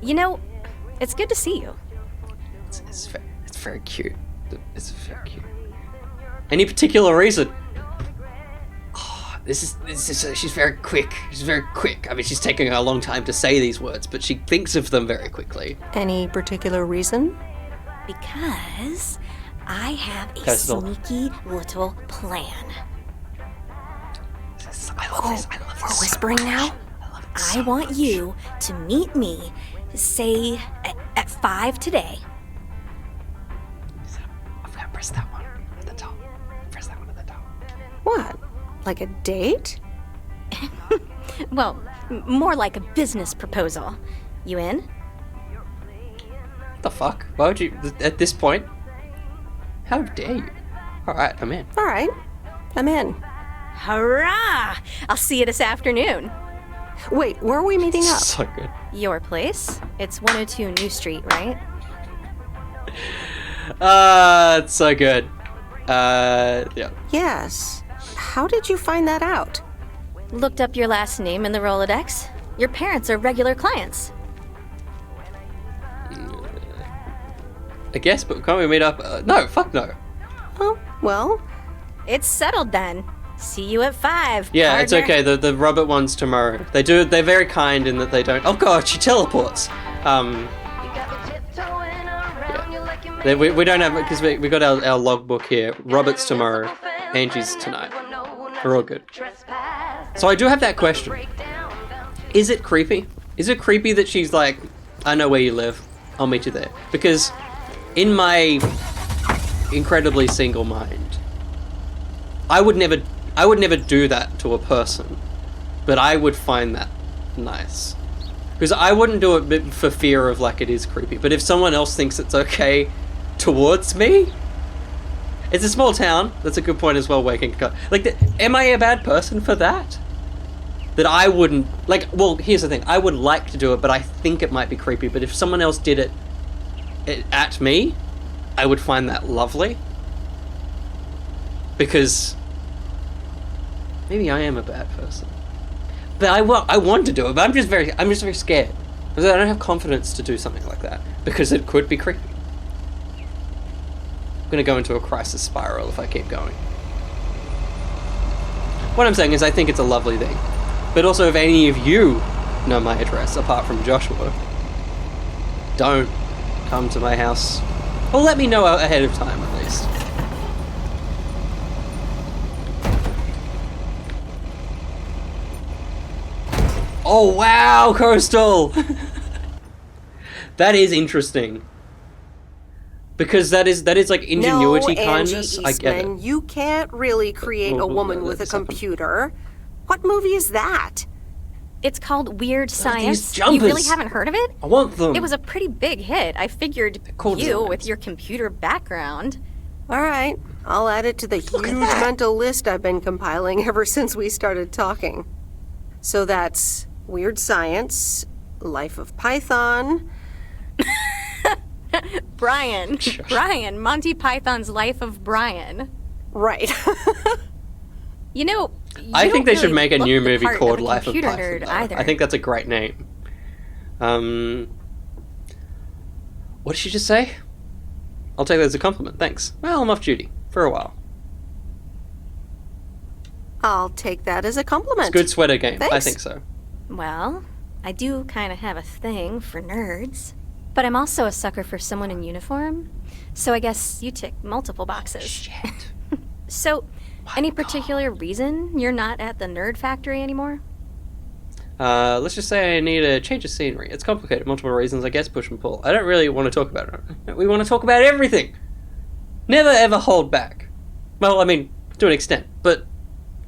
You know, it's good to see you. It's very cute. It's very cute. Any particular reason? This is she's very quick. She's very quick. I mean, she's taking her a long time to say these words, but she thinks of them very quickly. Any particular reason? Because I have a sneaky little plan. I love this. We're whispering now? I want you to meet me, say, at 5 today. I've got to press that one at the top. Press that one at the top. What? Like a date? Well, more like a business proposal. You in? What the fuck? Why would you... At this point? How dare you? Alright, I'm in. Alright, I'm in. Hurrah! I'll see you this afternoon. Wait, where are we meeting up? So good. Your place? It's 102 New Street, right? It's so good. Yeah. Yes. How did you find that out? Looked up your last name in the Rolodex. Your parents are regular clients. I guess, but can't we meet up? No, fuck no. Oh, well. It's settled then. See you at 5. Yeah, partner. it's okay. The Robert one's tomorrow. They're very kind in that they don't... Oh god, she teleports. Yeah. We don't have... Because we got our logbook here. Robert's tomorrow. Angie's tonight. We're all good. So I do have that question. Is it creepy? Is it creepy that she's like, I know where you live. I'll meet you there. Because in my incredibly single mind, I would never do that to a person. But I would find that nice. Because I wouldn't do it for fear of like it is creepy. But if someone else thinks it's okay towards me... It's a small town. That's a good point as well, Waking. Like, am I a bad person for that? That I wouldn't... Like, well, here's the thing. I would like to do it, but I think it might be creepy. But if someone else did it at me, I would find that lovely. Because maybe I am a bad person. But I want to do it, but I'm just very scared. Because I don't have confidence to do something like that. Because it could be creepy. I'm going to go into a crisis spiral if I keep going. What I'm saying is I think it's a lovely thing. But also if any of you know my address, apart from Joshua, don't come to my house Well, let me know ahead of time, at least. Oh, wow, Coastal! That is interesting. Because that is like ingenuity no, kindness. Angie I get Eastman, it. you can't really create a woman with a computer. What movie is that? It's called Weird Science. You jumpers. really haven't heard of it? I want them. It was a pretty big hit. I figured you, with your computer background. All right, I'll add it to the huge mental list I've been compiling ever since we started talking. So that's Weird Science, Life of Python. Brian, Monty Python's Life of Brian. Right. You know, I think they should really make a look new the movie part called a Life of computer Python. nerd though. either. I think that's a great name. What did she just say? I'll take that as a compliment, thanks. Well, I'm off duty. For a while. I'll take that as a compliment. It's a good sweater game. I Thanks. think so. Well, I do kind of have a thing for nerds. But I'm also a sucker for someone in uniform. So I guess you tick multiple boxes. Shit. So, any particular reason you're not at the nerd factory anymore? Let's just say I need a change of scenery. It's complicated, multiple reasons, I guess, push and pull. I don't really want to talk about it. We want to talk about everything. Never ever hold back. Well, I mean, to an extent, but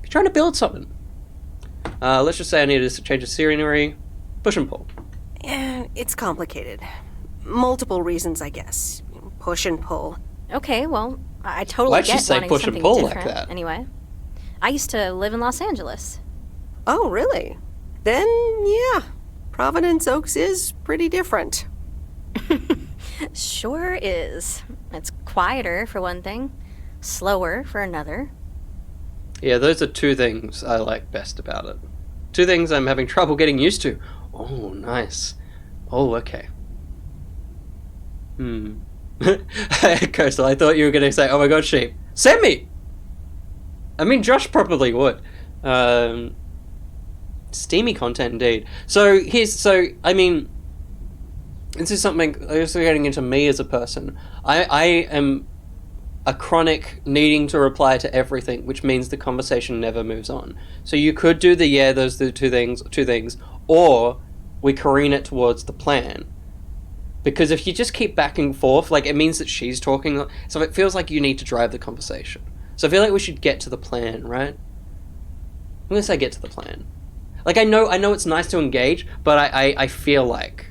you're trying to build something. Let's just say I need a change of scenery, push and pull. Yeah, it's complicated. Multiple reasons, I guess. Push and pull. Okay, well, I totally Why'd she get say wanting push and something pull like different. that? Anyway, I used to live in Los Angeles. Oh, really? Then, yeah. Providence Oaks is pretty different. Sure is. It's quieter, for one thing. Slower, for another. Yeah, those are two things I like best about it. Two things I'm having trouble getting used to. Oh, nice. Oh, okay. Coastal, I thought you were going to say, oh my god, sheep. Send me! I mean, Josh probably would. Steamy content, indeed. I mean, this is something, also getting into me as a person. I am a chronic needing to reply to everything, which means the conversation never moves on. So you could do those are the two things, or we careen it towards the plan. Because if you just keep back and forth, like, it means that she's talking, so it feels like you need to drive the conversation. So I feel like we should get to the plan, right? I'm gonna say get to the plan. Like, I know it's nice to engage, but I feel like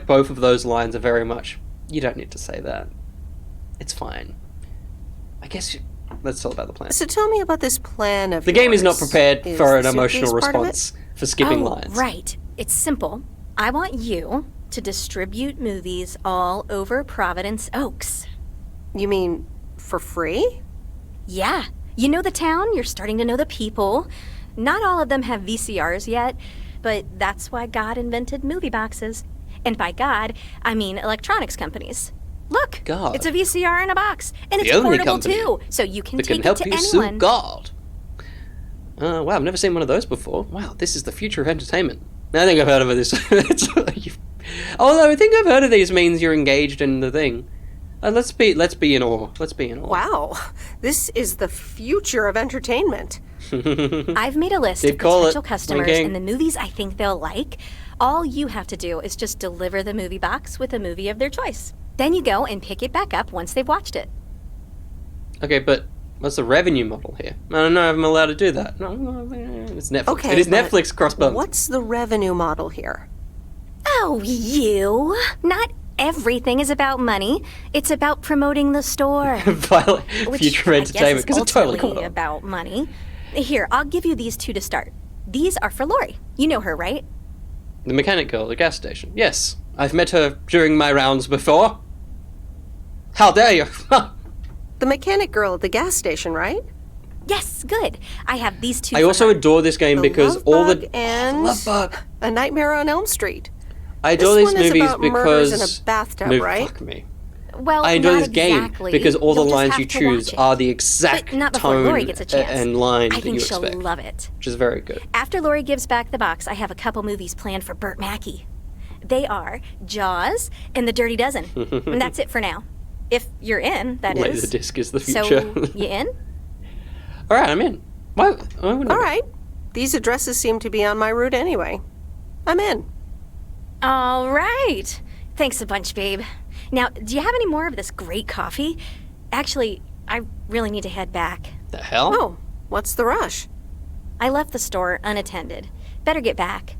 both of those lines are very much, you don't need to say that. It's fine. I guess let's talk about the plan. So tell me about this plan of The game is not yours. prepared Is for an the suitcase emotional part of it? response for skipping Oh, lines. right. It's simple. I want you to distribute movies all over Providence Oaks. You mean for free? Yeah. You know the town, you're starting to know the people. Not all of them have VCRs yet, but that's why God invented movie boxes. And by God, I mean electronics companies. Look, God. it's a VCR in a box, and The it's only portable company too, so you can that take can help it to you anyone. sue God. Wow, I've never seen one of those before. Wow, this is the future of entertainment. I think I've heard of this. Although I think I've heard of these means you're engaged in the thing. Let's be in awe. Let's be in awe. Wow, this is the future of entertainment. I've made a list Did of call potential it. customers Winking. and the movies I think they'll like. All you have to do is just deliver the movie box with a movie of their choice. Then you go and pick it back up once they've watched it. Okay, but what's the revenue model here? I don't know if I'm allowed to do that. No, it's Netflix. Okay, it is but Netflix crossbones. What's the revenue model here? Oh, you. Not everything is about money. It's about promoting the store. Which Future of I guess entertainment, is because it totally ultimately caught on. about money. Here, I'll give you these two to start. These are for Lori. You know her, right? The mechanic girl at the gas station. Yes, I've met her during my rounds before. How dare you? The mechanic girl at the gas station, right? Yes, good. I have these two. I for also her. adore this game because Love all Bug the and Love Bug. A Nightmare on Elm Street. I adore This these one is movies about murders because in a bathtub, right? Fuck me. Well, I enjoy not this game exactly. because all the You'll just lines have you to choose watch it. are the exact But not before tone Lori gets a chance. and line I that think you she'll expect, love it. which is very good. After Lori gives back the box, I have a couple movies planned for Burt Mackey. They are Jaws and The Dirty Dozen. And that's it for now. If you're in, that is. Laserdisc is the So, future. you in? All right, I'm in. Why wouldn't I? All right. These addresses seem to be on my route anyway. I'm in. All right. Thanks a bunch, babe. Now, do you have any more of this great coffee? Actually, I really need to head back. The hell? Oh, what's the rush? I left the store unattended. Better get back.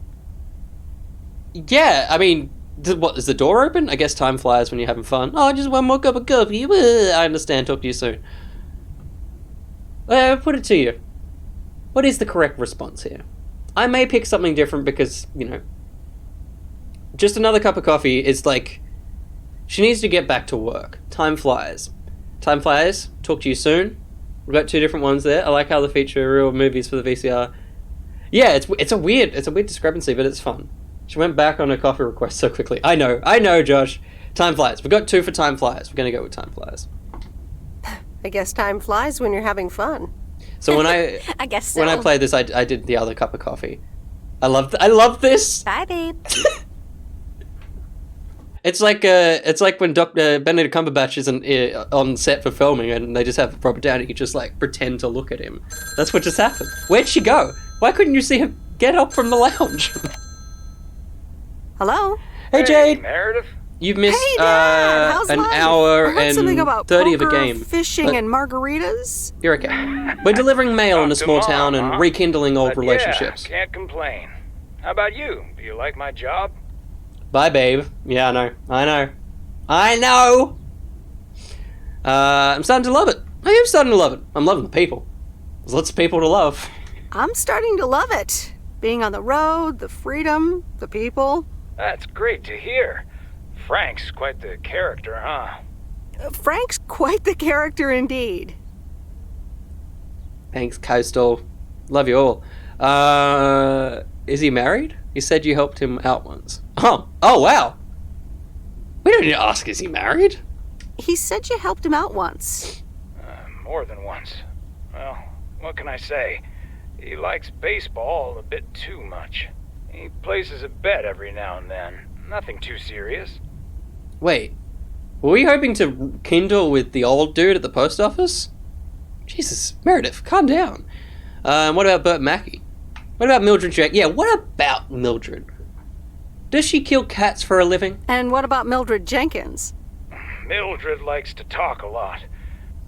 Yeah, I mean, what, is the door open? I guess time flies when you're having fun. Oh, just one more cup of coffee. I understand. Talk to you soon. Put it to you. What is the correct response here? I may pick something different because, you know, just another cup of coffee is like, she needs to get back to work. Time flies. Time flies. Talk to you soon. We've got two different ones there. I like how they feature real movies for the VCR. Yeah, it's a weird discrepancy, but it's fun. She went back on her coffee request so quickly. I know, Josh. Time flies. We've got two for time flies. We're gonna go with time flies. I guess time flies when you're having fun. So when I I guess so. when I played this, I did the other cup of coffee. I love this. Bye, babe. It's like when Dr. Benedict Cumberbatch isn't on set for filming and they just have Robert Downey just like pretend to look at him. That's what just happened. Where'd she go? Why couldn't you see her get up from the lounge? Hello? Hey, Jade. Meredith? You've missed Hey, Dad. How's an life? hour I heard and something about 30 of a poker, game. fishing, but and margaritas. You're okay. We're delivering mail in a small town and rekindling old relationships. Yeah, can't complain. How about you? Do you like my job? Bye, babe. Yeah, I know. I'm starting to love it. I am starting to love it. I'm loving the people. There's lots of people to love. I'm starting to love it. Being on the road, the freedom, the people. That's great to hear. Frank's quite the character, huh? Frank's quite the character indeed. Thanks, Coastal. Love you all. Is he married? You said you helped him out once. Oh wow. We don't need to ask, is he married? He said you helped him out once. More than once. Well, what can I say? He likes baseball a bit too much. He places a bet every now and then. Nothing too serious. Wait, were we hoping to kindle with the old dude at the post office? Jesus, Meredith, calm down. What about Bert Mackey? What about Mildred Jack? Yeah, what about Mildred? Does she kill cats for a living? And what about Mildred Jenkins? Mildred likes to talk a lot.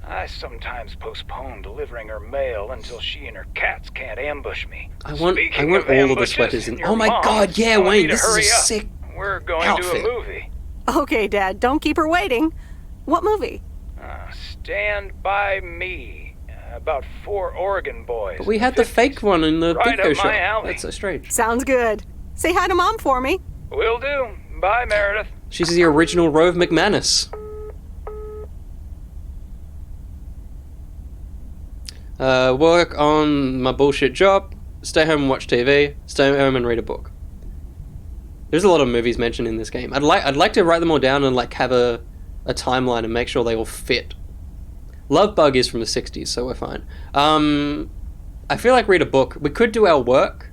I sometimes postpone delivering her mail until she and her cats can't ambush me. I want Speaking all of of the ambushes, sweaters in. your Oh my mom's god, yeah, telling me Wayne, to this is a hurry up. sick We're going outfit. to a movie. Okay, Dad, don't keep her waiting. What movie? Stand By Me. About 4 Oregon boys. But we had the fake one in the Right video up my shop. alley. That's so strange. Sounds good. Say hi to Mom for me. Will do. Bye, Meredith. She's the original Rove McManus. Work on my bullshit job, stay home and watch TV, stay home and read a book. There's a lot of movies mentioned in this game. I'd like to write them all down and like have a timeline and make sure they all fit. Love Bug is from the 60s, so we're fine. I feel like read a book. We could do our work,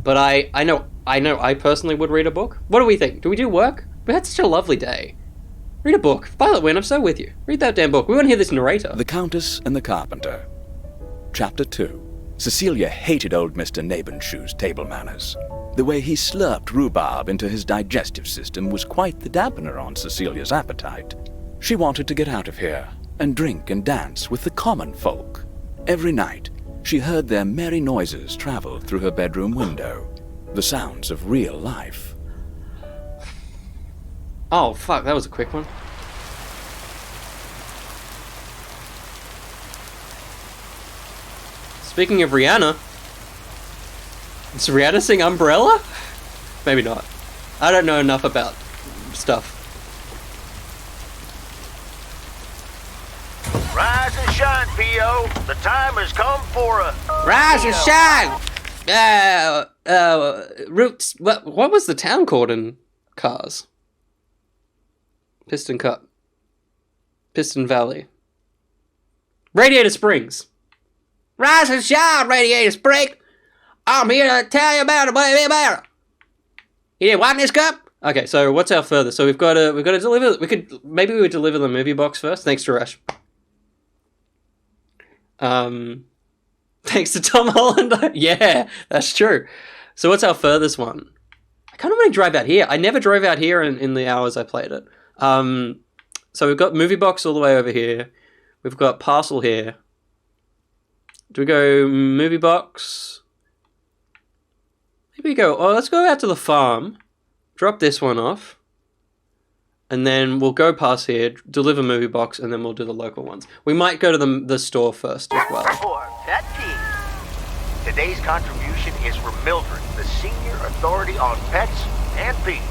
but I know I personally would read a book. What do we think? Do we do work? We had such a lovely day. Read a book. Violet Wynn, I'm so with you. Read that damn book. We want to hear this narrator. The Countess and the Carpenter. Chapter 2. Cecilia hated old Mr. Nabenshoe's table manners. The way he slurped rhubarb into his digestive system was quite the dampener on Cecilia's appetite. She wanted to get out of here and drink and dance with the common folk. Every night, she heard their merry noises travel through her bedroom window, the sounds of real life. Oh, fuck, that was a quick one. Speaking of Rihanna, does Rihanna sing Umbrella? Maybe not. I don't know enough about stuff. Rise and shine, P.O. The time has come for a... Rise and shine! Roots... What was the town called in Cars? Piston Cup. Piston Valley. Radiator Springs. Rise and shine, Radiator Springs! I'm here to tell you about it, baby, about it. You didn't want this cup? Okay, so what's our furthest? So we've got to deliver. Maybe we would deliver the movie box first. Thanks to Rash. Thanks to Tom Holland. Yeah, that's true. So what's our furthest one? I kind of want to drive out here. I never drove out here in the hours I played it. So we've got movie box all the way over here. We've got parcel here. Do we go movie box? Maybe we go. Oh, let's go out to the farm. Drop this one off. And then we'll go past here, deliver movie box, and then we'll do the local ones. We might go to the store first as well. For Pet Peeves. Today's contribution is for Mildred, the senior authority on pets and peeves.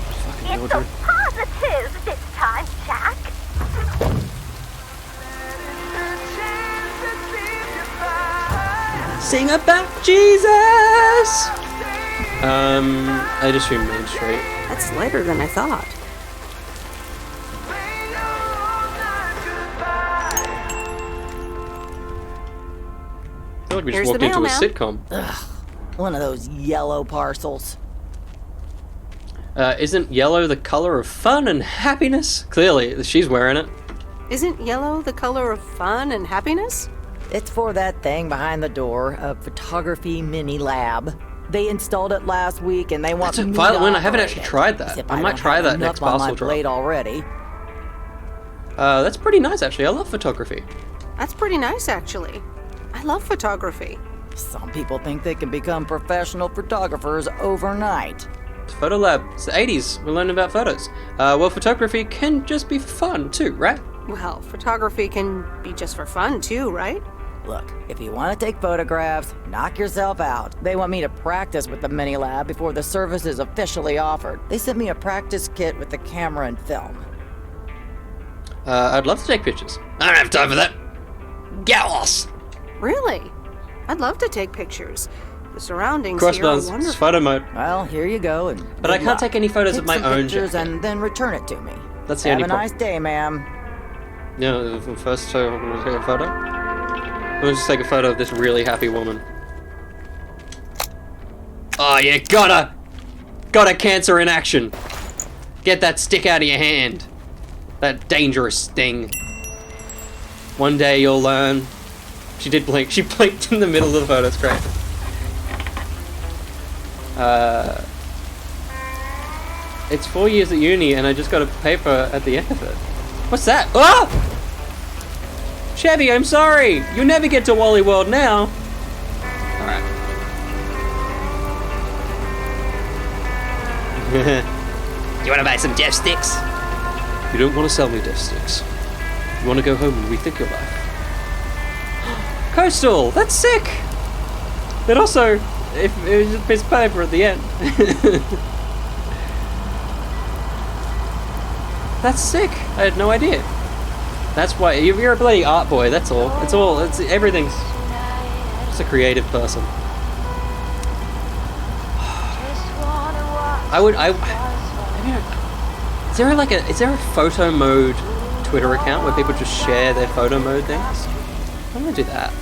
It's so positive this time, Jack. Sing about Jesus! I just assume Main Street. That's later than I thought. I feel like we just Here's walked the into a mailman. sitcom. Ugh, one of those yellow parcels. Isn't yellow the color of fun and happiness? Clearly, she's wearing it. Isn't yellow the color of fun and happiness? It's for that thing behind the door, a photography mini lab. They installed it last week, and they want That's a me Violet to Win. I haven't operate actually it. tried that. Except I might don't try have that enough next on parcel my drop. plate already. That's pretty nice, actually. I love photography. That's pretty nice, actually. I love photography. Some people think they can become professional photographers overnight. It's Photo Lab. It's the 80s. We're learning about photos. Well, photography can just be for fun, too, right? Well, photography can be just for fun, too, right? Look, if you want to take photographs, knock yourself out. They want me to practice with the mini lab before the service is officially offered. They sent me a practice kit with the camera and film. I'd love to take pictures. I don't have time for that. Gallows! Really? I'd love to take pictures. The surroundings here are Crossbones. wonderful. It's photo mode. Well, here you go. And But I good can't luck. take any photos Take of my some own pictures jacket. and then return it to me. That's the Have only a problem. nice day, ma'am. Yeah, first, so I'm going to take a photo. I'm going to just take a photo of this really happy woman. Oh, you got a cancer in action. Get that stick out of your hand. That dangerous thing. One day you'll learn. She did blink. She blinked in the middle of the photo. It's great. It's 4 years at uni and I just got a paper at the end of it. What's that? Oh! Chevy, I'm sorry. You'll never get to Wally World now. Alright. You want to buy some death sticks? You don't want to sell me death sticks. You want to go home and rethink your life. Coastal! That's sick! But also, if it was just a piece of paper at the end. That's sick. I had no idea. That's why you're a bloody art boy. That's all. It's everything's just a creative person. Is there a photo mode Twitter account where people just share their photo mode things? I'm gonna do that.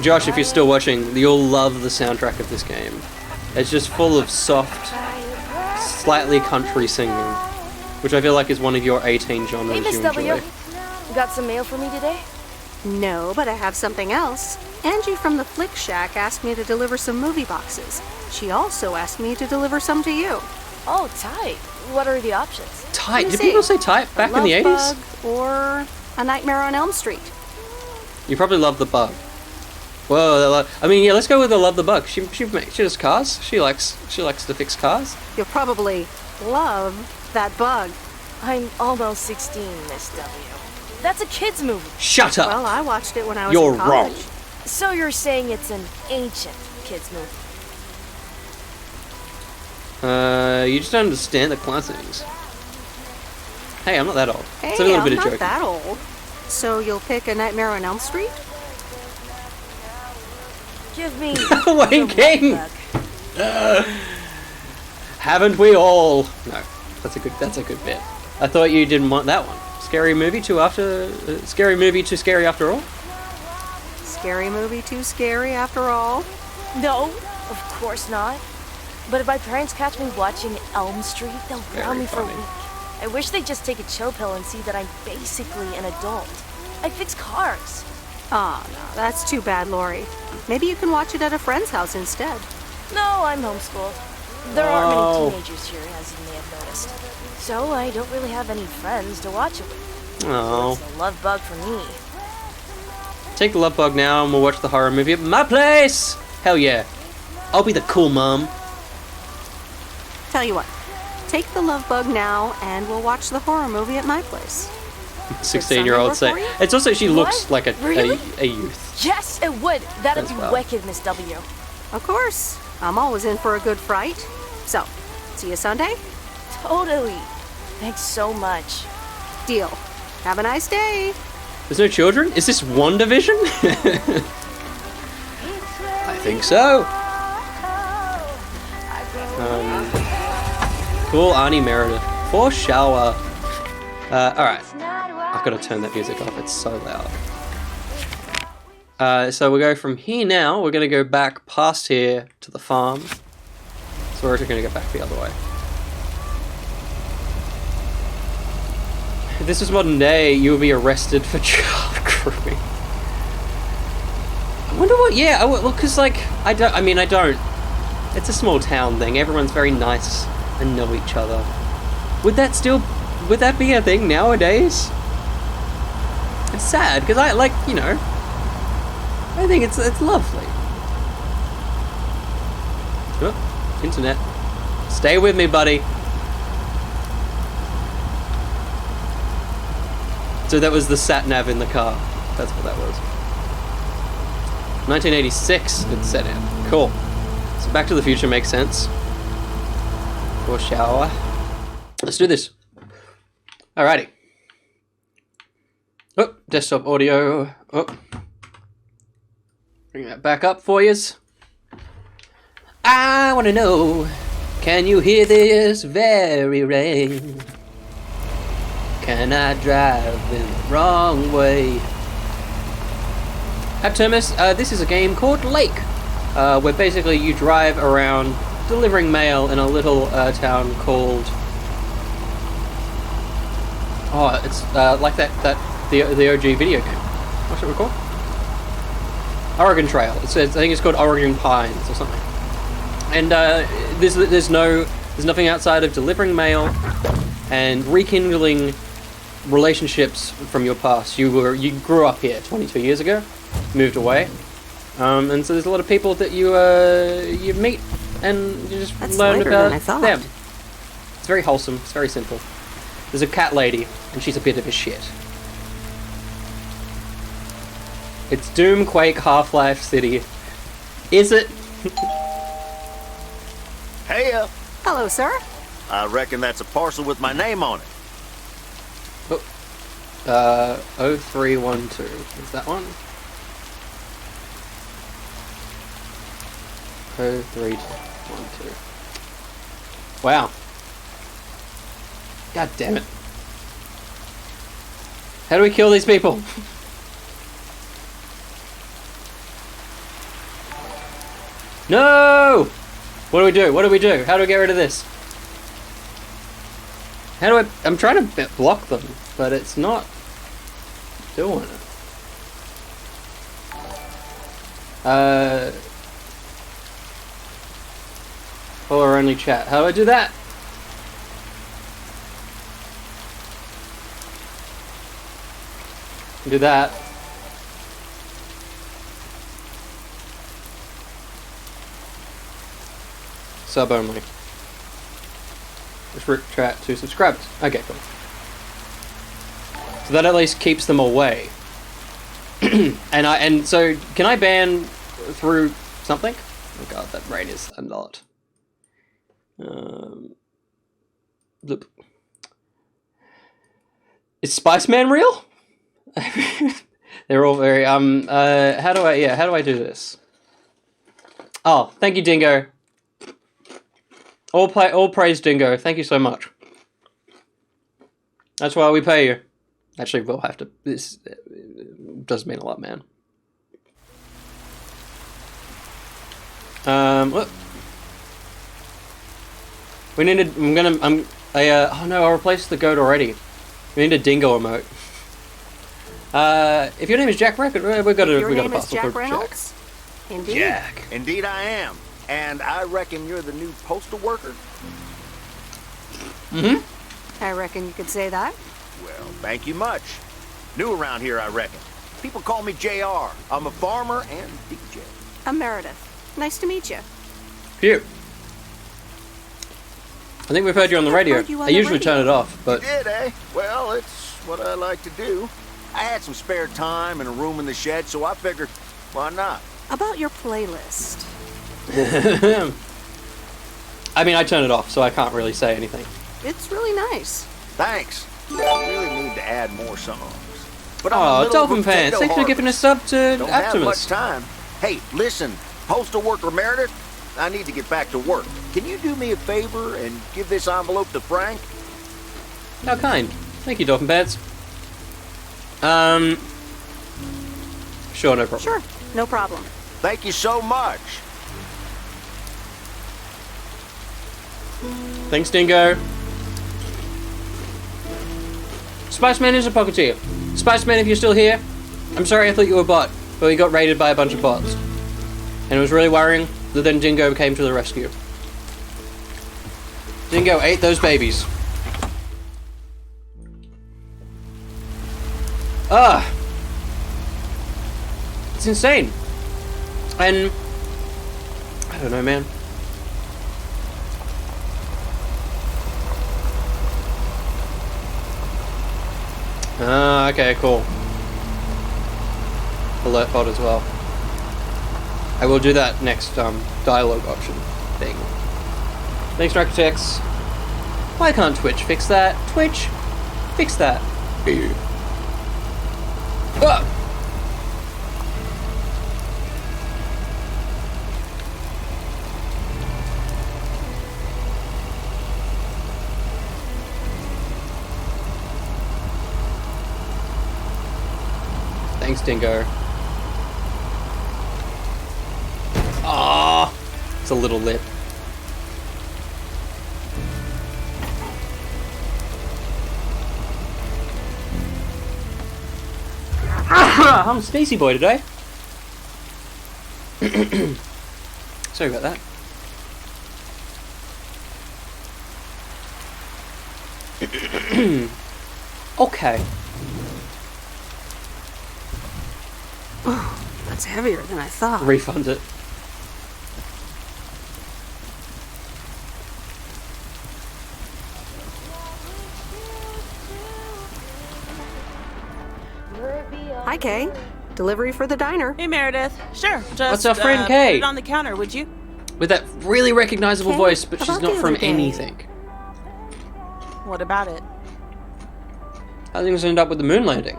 Josh, if you're still watching, you'll love the soundtrack of this game. It's just full of soft, slightly country singing, which I feel like is one of your 18 genres Hey, Miss you W. enjoy. You got some mail for me today? No, but I have something else. Angie from the Flick Shack asked me to deliver some movie boxes. She also asked me to deliver some to you. Oh, tight. What are the options? Tight? Did people say tight back in the 80s? Bug or A Nightmare on Elm Street. You probably love the bug. Whoa, I mean, yeah, let's go with the love the bug. She does cars. She likes to fix cars. You'll probably love that bug. I'm almost 16, Miss W. That's a kid's movie. Shut up. Well, I watched it when I was You're in college. wrong. So you're saying it's an ancient kid's movie? You just don't understand the classics. Hey, I'm not that old. Hey, It's a little I'm bit of not joking. that old. So you'll pick A Nightmare on Elm Street? Give me Wayne King. Haven't we all? No, that's a good bit. I thought you didn't want that one. Scary movie too after all. scary movie too scary after all? No, of course not. But if my parents catch me watching Elm Street, they'll ground me for a week. I wish they'd just take a chill pill and see that I'm basically an adult. I fix cars. Oh, no, that's too bad, Lori. Maybe you can watch it at a friend's house instead. No, I'm homeschooled. There aren't many teenagers here, as you may have noticed. So I don't really have any friends to watch it with. Oh. It's a love bug for me. Take the love bug now and we'll watch the horror movie at my place! Hell yeah. I'll be the cool mom. Tell you what, take the love bug now and we'll watch the horror movie at my place. 16-year-old say. It's also, she looks like a youth. Yes, it would. That'd As be well. wicked, Miss W. Of course. I'm always in for a good fright. So, see you Sunday? Totally. Thanks so much. Deal. Have a nice day. There's no children? Is this WandaVision? I think so. Cool, Arnie Meredith. For shower. Alright. I've got to turn that music off, it's so loud. So we'll go from here now, we're going to go back past here to the farm. So we're going to go back the other way. If this was modern day, you would be arrested for child grooming. I wonder what, yeah, well, because like, I don't. It's a small town thing, everyone's very nice and know each other. Would that be a thing nowadays? It's sad, because I think it's lovely. Oh, internet. Stay with me, buddy. So that was the sat-nav in the car. That's what that was. 1986 it's set in. Cool. So Back to the Future makes sense. Or shower. Let's do this. Alrighty. Oh, desktop audio. Oh. Bring that back up for yous. I wanna know, can you hear this very rain? Can I drive in the wrong way? At Terminus, this is a game called Lake, where basically you drive around delivering mail in a little town called... Oh, it's like the OG video game. What's it called? Oregon Trail. I think it's called Oregon Pines or something. And there's nothing outside of delivering mail and rekindling relationships from your past. You grew up here 22 years ago, moved away, and so there's a lot of people that you meet and you just learn about them. It's very wholesome. It's very simple. There's a cat lady, and she's a bit of a shit. It's Doom, Quake, Half-Life City. Is it? Hey, Hello, sir. I reckon that's a parcel with my name on it. 0312. Is that one? 0312. Wow. God damn it. How do we kill these people? No! What do we do? What do we do? How do we get rid of this? How do I... I'm trying to block them, but it's not doing it. Follower only chat. How do I do that? Do that. Sub only. Restrict chat to subscribers. Okay, cool. So that at least keeps them away. and so can I ban through something? Oh god, that rain is a lot. Bloop. Is Spice-Man real? They're all very how do I do this? Oh, thank you, Dingo. All praise, Dingo. Thank you so much. That's why we pay you. Actually, we'll have to. This does mean a lot, man. What? We need to. Oh no! I'll replace the goat already. We need a dingo emote. If your name is Jack Record, we got a parcel Jack for Reynolds? Jack. Indeed. Jack. Indeed I am. And I reckon you're the new postal worker? Mm-hmm. I reckon you could say that. Well, thank you much. New around here, I reckon. People call me JR. I'm a farmer and DJ. I'm Meredith. Nice to meet you. Cute. I think we've heard you on the radio. I usually turn it off, but... You did, eh? Well, it's what I like to do. I had some spare time and a room in the shed, so I figured, why not? About your playlist. I mean, I turn it off, so I can't really say anything. It's really nice. Thanks. I really need to add more songs. But Oh, Dolphin fans, thanks for giving a sub to Don't have much Optimus. time. Hey, listen, postal worker Meredith, I need to get back to work. Can you do me a favor and give this envelope to Frank? How kind. Thank you, Dolphin Pants. Sure, no problem. Sure, no problem. Thank you so much. Thanks, Dingo. Spiceman is a pocketeer. Spiceman, if you're still here, I'm sorry I thought you were a bot, but we got raided by a bunch of bots. And it was really worrying that then Dingo came to the rescue. Dingo ate those babies. It's insane. And I don't know, man. Okay, cool. Alert bot as well. I will do that next dialogue option thing. Thanks, Architects. Why can't Twitch fix that? Twitch, fix that. Ah! Thanks, Dingo. Ah, it's a little lip. I'm Stacy Boy today. Sorry about that. Okay. Oh, that's heavier than I thought. Refund it. Hi, Kay. Delivery for the diner. Hey, Meredith. Sure, just What's our friend put Kay? it on the counter, would you? With that really recognizable Kay, voice, but how she's about not the from other day? anything. What about it? How things end up with the moon landing?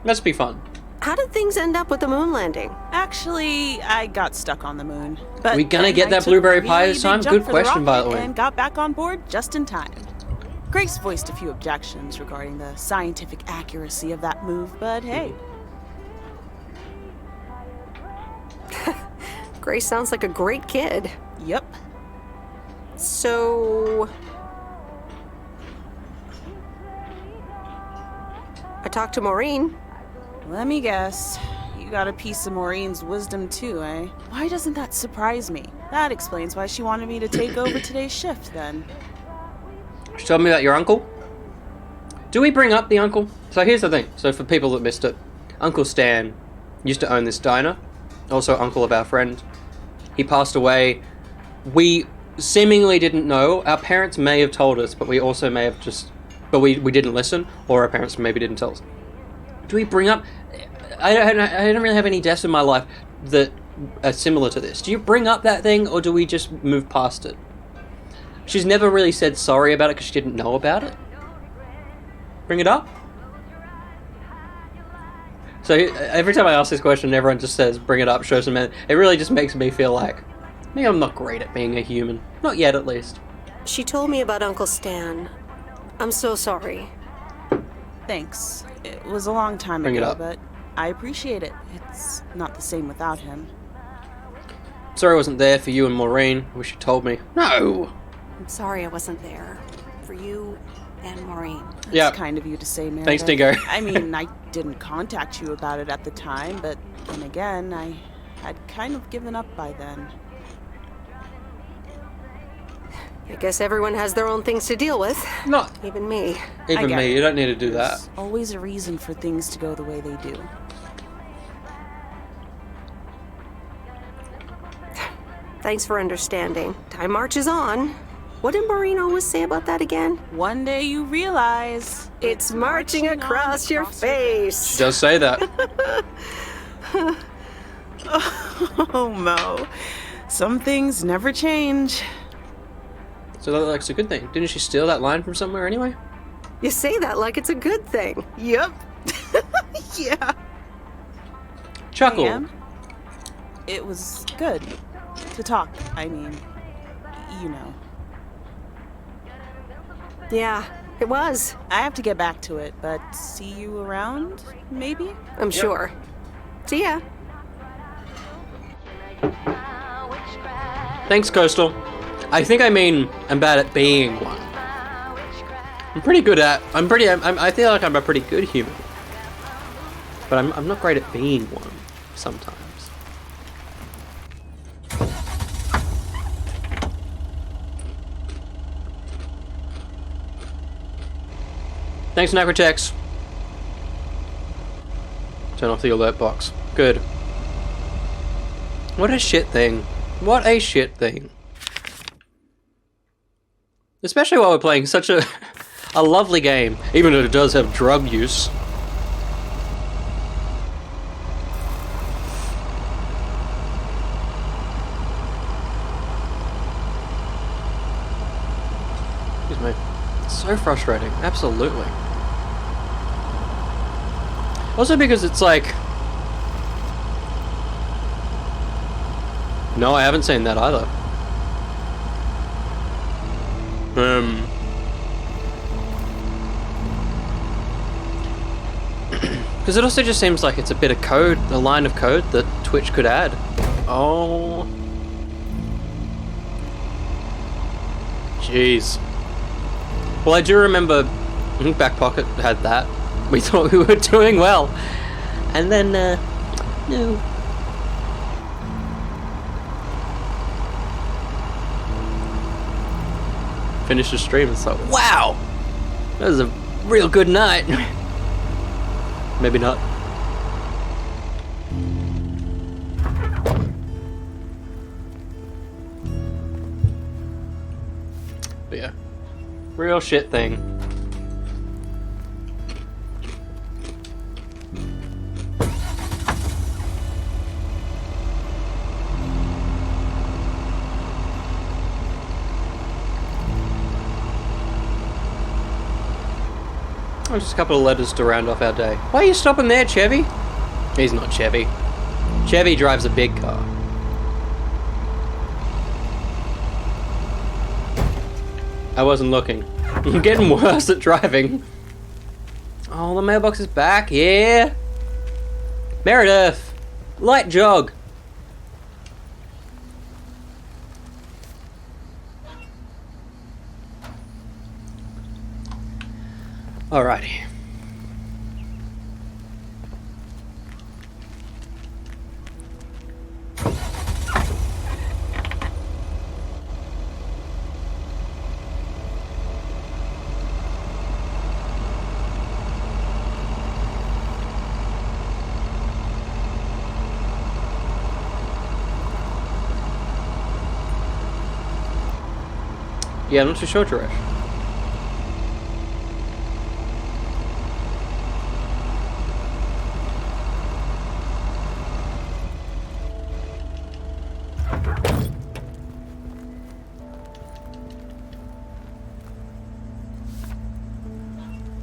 Must be fun. How did things end up with the moon landing? Actually, I got stuck on the moon. But We gonna then get I that took blueberry a pie really this big time? jump Good for the question, by the rocket way. And got back on board just in time. Grace voiced a few objections regarding the scientific accuracy of that move, but hey. Grace sounds like a great kid. Yep. So... I talked to Maureen. Let me guess. You got a piece of Maureen's wisdom too, eh? Why doesn't that surprise me? That explains why she wanted me to take over today's shift, then. She told me about your uncle. Do we bring up the uncle? So here's the thing. So for people that missed it, Uncle Stan used to own this diner. Also uncle of our friend. He passed away. We seemingly didn't know. Our parents may have told us, but we also may have just... But we didn't listen, or our parents maybe didn't tell us. Do we bring up... I don't really have any deaths in my life that are similar to this. Do you bring up that thing, or do we just move past it? She's never really said sorry about it because she didn't know about it. Bring it up? So every time I ask this question, everyone just says, bring it up, show some... It really just makes me feel like, maybe I'm not great at being a human. Not yet, at least. She told me about Uncle Stan. I'm so sorry. Thanks. It was a long time Bring it ago, up. but I appreciate it. It's not the same without him. Sorry I wasn't there for you and Maureen. I wish you told me. No! I'm sorry I wasn't there for you and Maureen. Yeah. Kind of you to say, Meredith. Thanks, Dingo. I mean, I didn't contact you about it at the time, but then again, I had kind of given up by then. I guess everyone has their own things to deal with. Not even me. Even me, you don't need to do that. There's always a reason for things to go the way they do. Thanks for understanding. Time marches on. What did Maureen always say about that again? One day you realize it's marching across your face. She does say that. Oh, Mo. Some things never change. So that looks a good thing. Didn't she steal that line from somewhere anyway? You say that like it's a good thing. Yep. Yeah. Chuckle. Ma'am, it was good to talk. I mean, you know. Yeah, it was. I have to get back to it, but see you around, maybe? I'm sure. See ya. Thanks, Coastal. I think I mean I'm bad at being one. I'm pretty good at. I feel like I'm a pretty good human, but I'm not great at being one sometimes. Thanks, Necrotex. Turn off the alert box. Good. What a shit thing. What a shit thing. Especially while we're playing such a lovely game, even though it does have drug use. Excuse me. It's so frustrating. Absolutely. Also because it's like... No, I haven't seen that either. Because it also just seems like it's a bit of code, a line of code that Twitch could add. Oh. Jeez. Well, I do remember Back Pocket had that. We thought we were doing well. And then, no. Finished the stream, it's like, wow! That was a real good night. Maybe not. But yeah. Real shit thing. Oh, just a couple of letters to round off our day. Why are you stopping there, Chevy? He's not Chevy. Chevy drives a big car. I wasn't looking. I'm getting worse at driving. Oh, the mailbox is back. Yeah. Meredith. Light jog. Alrighty. Yeah, I'm not too sure, Suresh.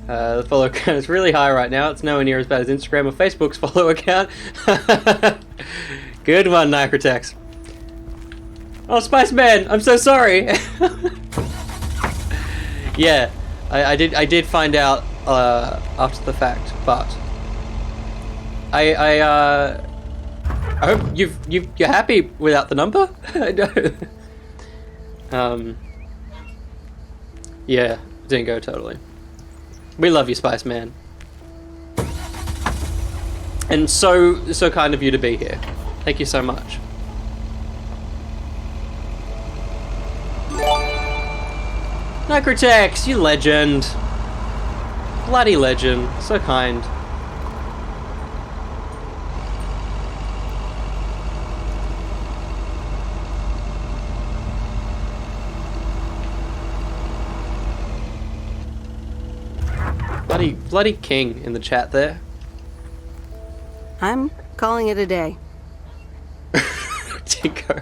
The follow count is really high right now. It's nowhere near as bad as Instagram or Facebook's follow account. Good one, Necrotex. Oh, Spice-Man, I'm so sorry. Yeah, I did find out after the fact, but I I hope you're happy without the number. I know. Yeah, Dingo, totally. We love you, Spice Man. And so kind of you to be here. Thank you so much. Necrotex, you legend. Bloody legend. So kind. Bloody king in the chat there. I'm calling it a day. Tinko.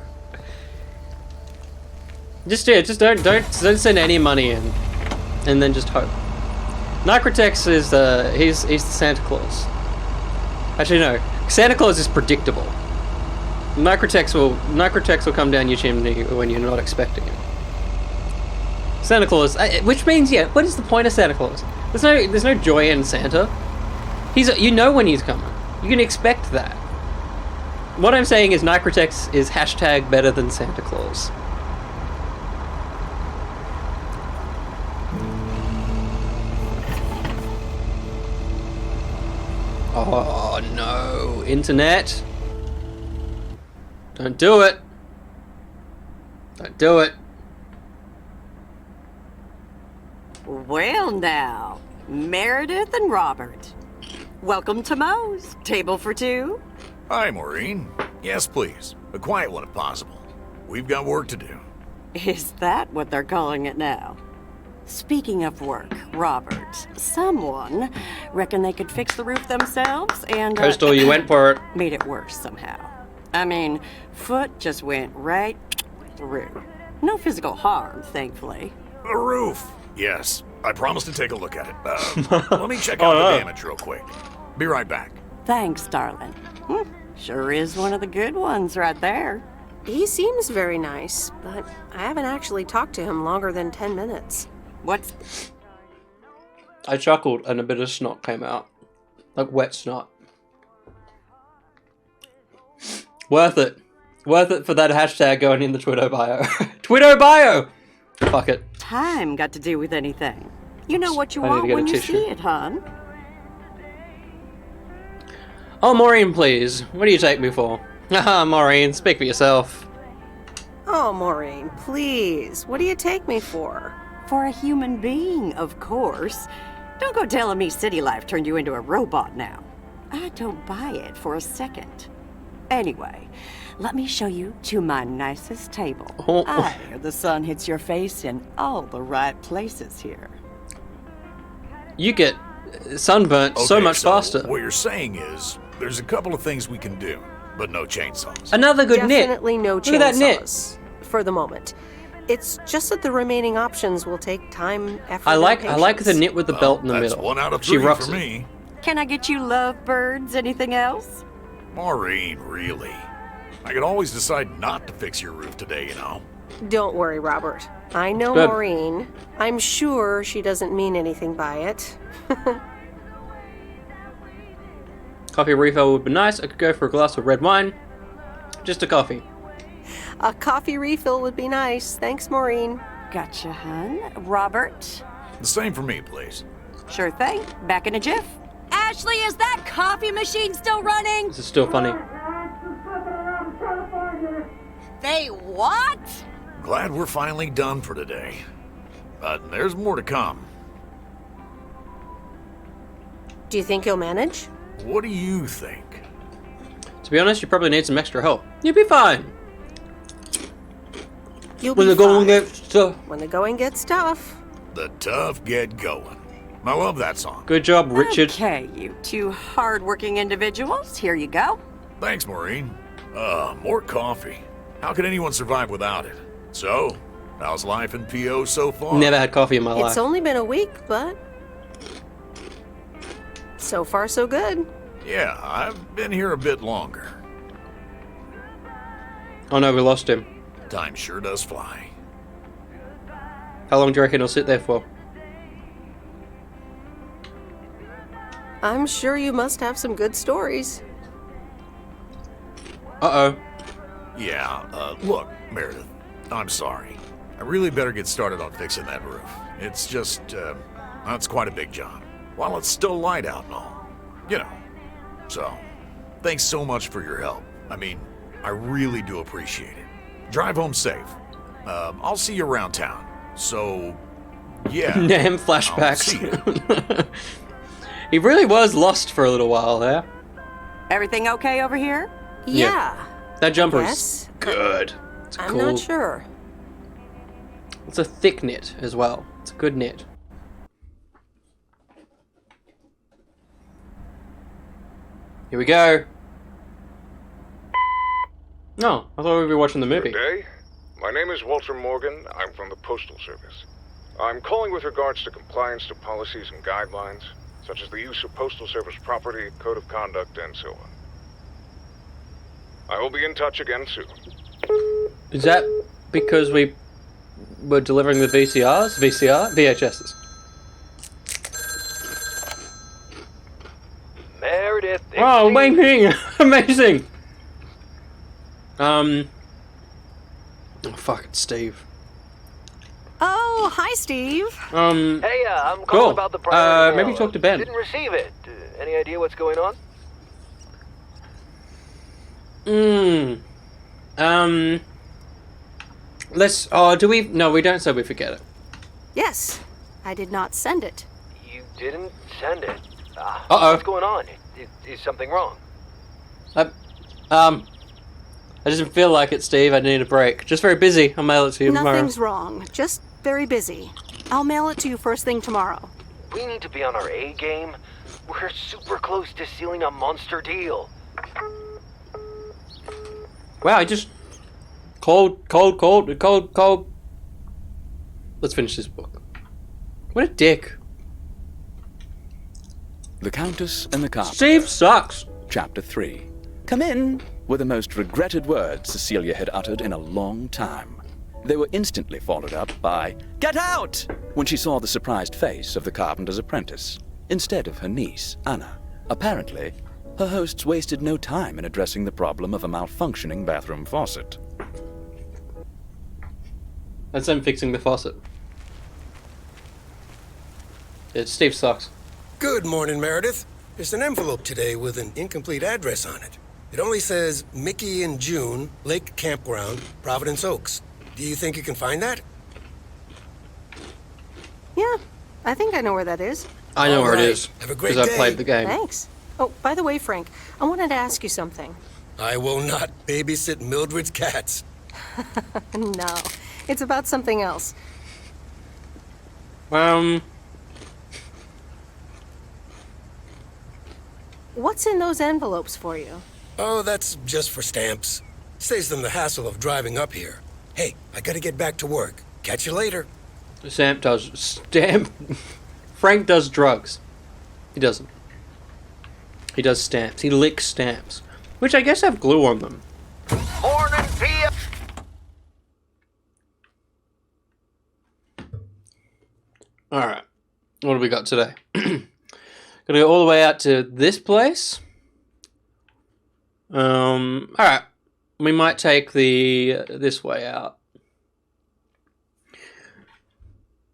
Just don't send any money in, and then just hope. Necrotex is he's the Santa Claus. Actually no, Santa Claus is predictable. Necrotex will come down your chimney when you're not expecting it. Santa Claus, which means yeah, what is the point of Santa Claus? There's no joy in Santa. You know when he's coming. You can expect that. What I'm saying is Necrotex is hashtag better than Santa Claus. Oh no, internet. Don't do it. Don't do it. Well now, Meredith and Robert. Welcome to Moe's. Table for two? Hi, Maureen. Yes, please. A quiet one if possible. We've got work to do. Is that what they're calling it now? Speaking of work, Robert, someone reckon they could fix the roof themselves and... Coastal, you went for it. Made it worse somehow. I mean, foot just went right through. No physical harm, thankfully. The roof. Yes, I promised to take a look at it. Let me check out the damage real quick. Be right back. Thanks, darling. Sure is one of the good ones right there. He seems very nice, but I haven't actually talked to him longer than 10 minutes. What's... I chuckled and a bit of snot came out. Like wet snot. Worth it. Worth it for that hashtag going in the Twitter bio. Twitter bio! Fuck it. Time got to do with anything. You know what you want when you see it, hon. Oh, Maureen, please. What do you take me for? Haha, Maureen, speak for yourself. Oh, Maureen, please. What do you take me for? For a human being, of course. Don't go telling me city life turned you into a robot now. I don't buy it for a second. Anyway, let me show you to my nicest table. The sun hits your face in all the right places here. You get sunburnt so much faster. What you're saying is, there's a couple of things we can do, but no chainsaws. Another good knit. Definitely no chainsaws. Look at that knit. For the moment. It's just that the remaining options will take time, effort, I like patience. the knit with the belt in the That's middle. 1 out of She 3 rocks for it. me. Can I get you lovebirds? Anything else? Maureen, really? I could always decide not to fix your roof today, you know? Don't worry, Robert. I know Good. Maureen. I'm sure she doesn't mean anything by it. Coffee refill would be nice. I could go for a glass of red wine. Just a coffee. A coffee refill would be nice. Thanks, Maureen. Gotcha, hun. Robert? The same for me, please. Sure thing. Back in a jiff. Ashley, is that coffee machine still running? This is still funny. They what? Glad we're finally done for today. But there's more to come. Do you think you'll manage? What do you think? To be honest, you probably need some extra help. You'll be fine. You'll When be the going fine. gets tough. When the going gets tough. The tough get going. I love that song. Good job, Richard. Okay, you two hard-working individuals. Here you go. Thanks, Maureen. More coffee. How could anyone survive without it? So, how's life in PO so far? Never had coffee in my life. It's only been a week, but so far so good. Yeah, I've been here a bit longer. Oh no, we lost him. Time sure does fly. How long do you reckon he'll sit there for? I'm sure you must have some good stories. Uh-oh. Yeah, look, Meredith, I'm sorry. I really better get started on fixing that roof. It's just, it's quite a big job. While it's still light out and all. You know. So, thanks so much for your help. I mean, I really do appreciate it. Drive home safe. I'll see you around town. So, yeah. Damn I'll flashbacks. see you. He really was lost for a little while there. Everything okay over here? Yeah. That jumper's Yes. good. It's I'm cool. not sure. It's a thick knit as well. It's a good knit. Here we go. No, I thought we'd be watching the movie. Good day. My name is Walter Morgan. I'm from the Postal Service. I'm calling with regards to compliance to policies and guidelines, such as the use of Postal Service property, code of conduct, and so on. I will be in touch again soon. Is that because we were delivering the VHSs? Meredith. Oh, Wang Ping! Amazing! Oh, fuck, it's Steve. Oh, hi, Steve. Hey, I'm calling cool. about the prior Maybe talk to Ben. Didn't receive it. Any idea what's going on? Let's, oh, do we, no, we don't say we forget it. Yes, I did not send it. You didn't send it. Uh-oh. What's going on? Is something wrong? I just feel like it, Steve. I need a break. Just very busy. I'll mail it to you tomorrow. Nothing's wrong, just very busy. I'll mail it to you first thing tomorrow. We need to be on our A game. We're super close to sealing a monster deal. Wow, I just... Cold. Let's finish this book. What a dick. The Countess and the Carpenter. Steve sucks. Chapter 3. Come in, were the most regretted words Cecilia had uttered in a long time. They were instantly followed up by, "Get out!" when she saw the surprised face of the carpenter's apprentice, instead of her niece, Anna. Apparently, her hosts wasted no time in addressing the problem of a malfunctioning bathroom faucet. That's them fixing the faucet. Steve sucks. Good morning, Meredith. There's an envelope today with an incomplete address on it. It only says Mickey and June, Lake Campground, Providence Oaks. Do you think you can find that? Yeah, I think I know where that is. I know where it is. Have a great because day. I played the game. Thanks. Oh, by the way, Frank, I wanted to ask you something. I will not babysit Mildred's cats. No, it's about something else. What's in those envelopes for you? Oh, that's just for stamps. Saves them the hassle of driving up here. Hey, I gotta get back to work. Catch you later. Frank does drugs. He doesn't. He does stamps. He licks stamps. Which I guess have glue on them. Morning, Pia. Alright. What do we got today? Gonna go all the way out to this place. Alright. We might take the this way out.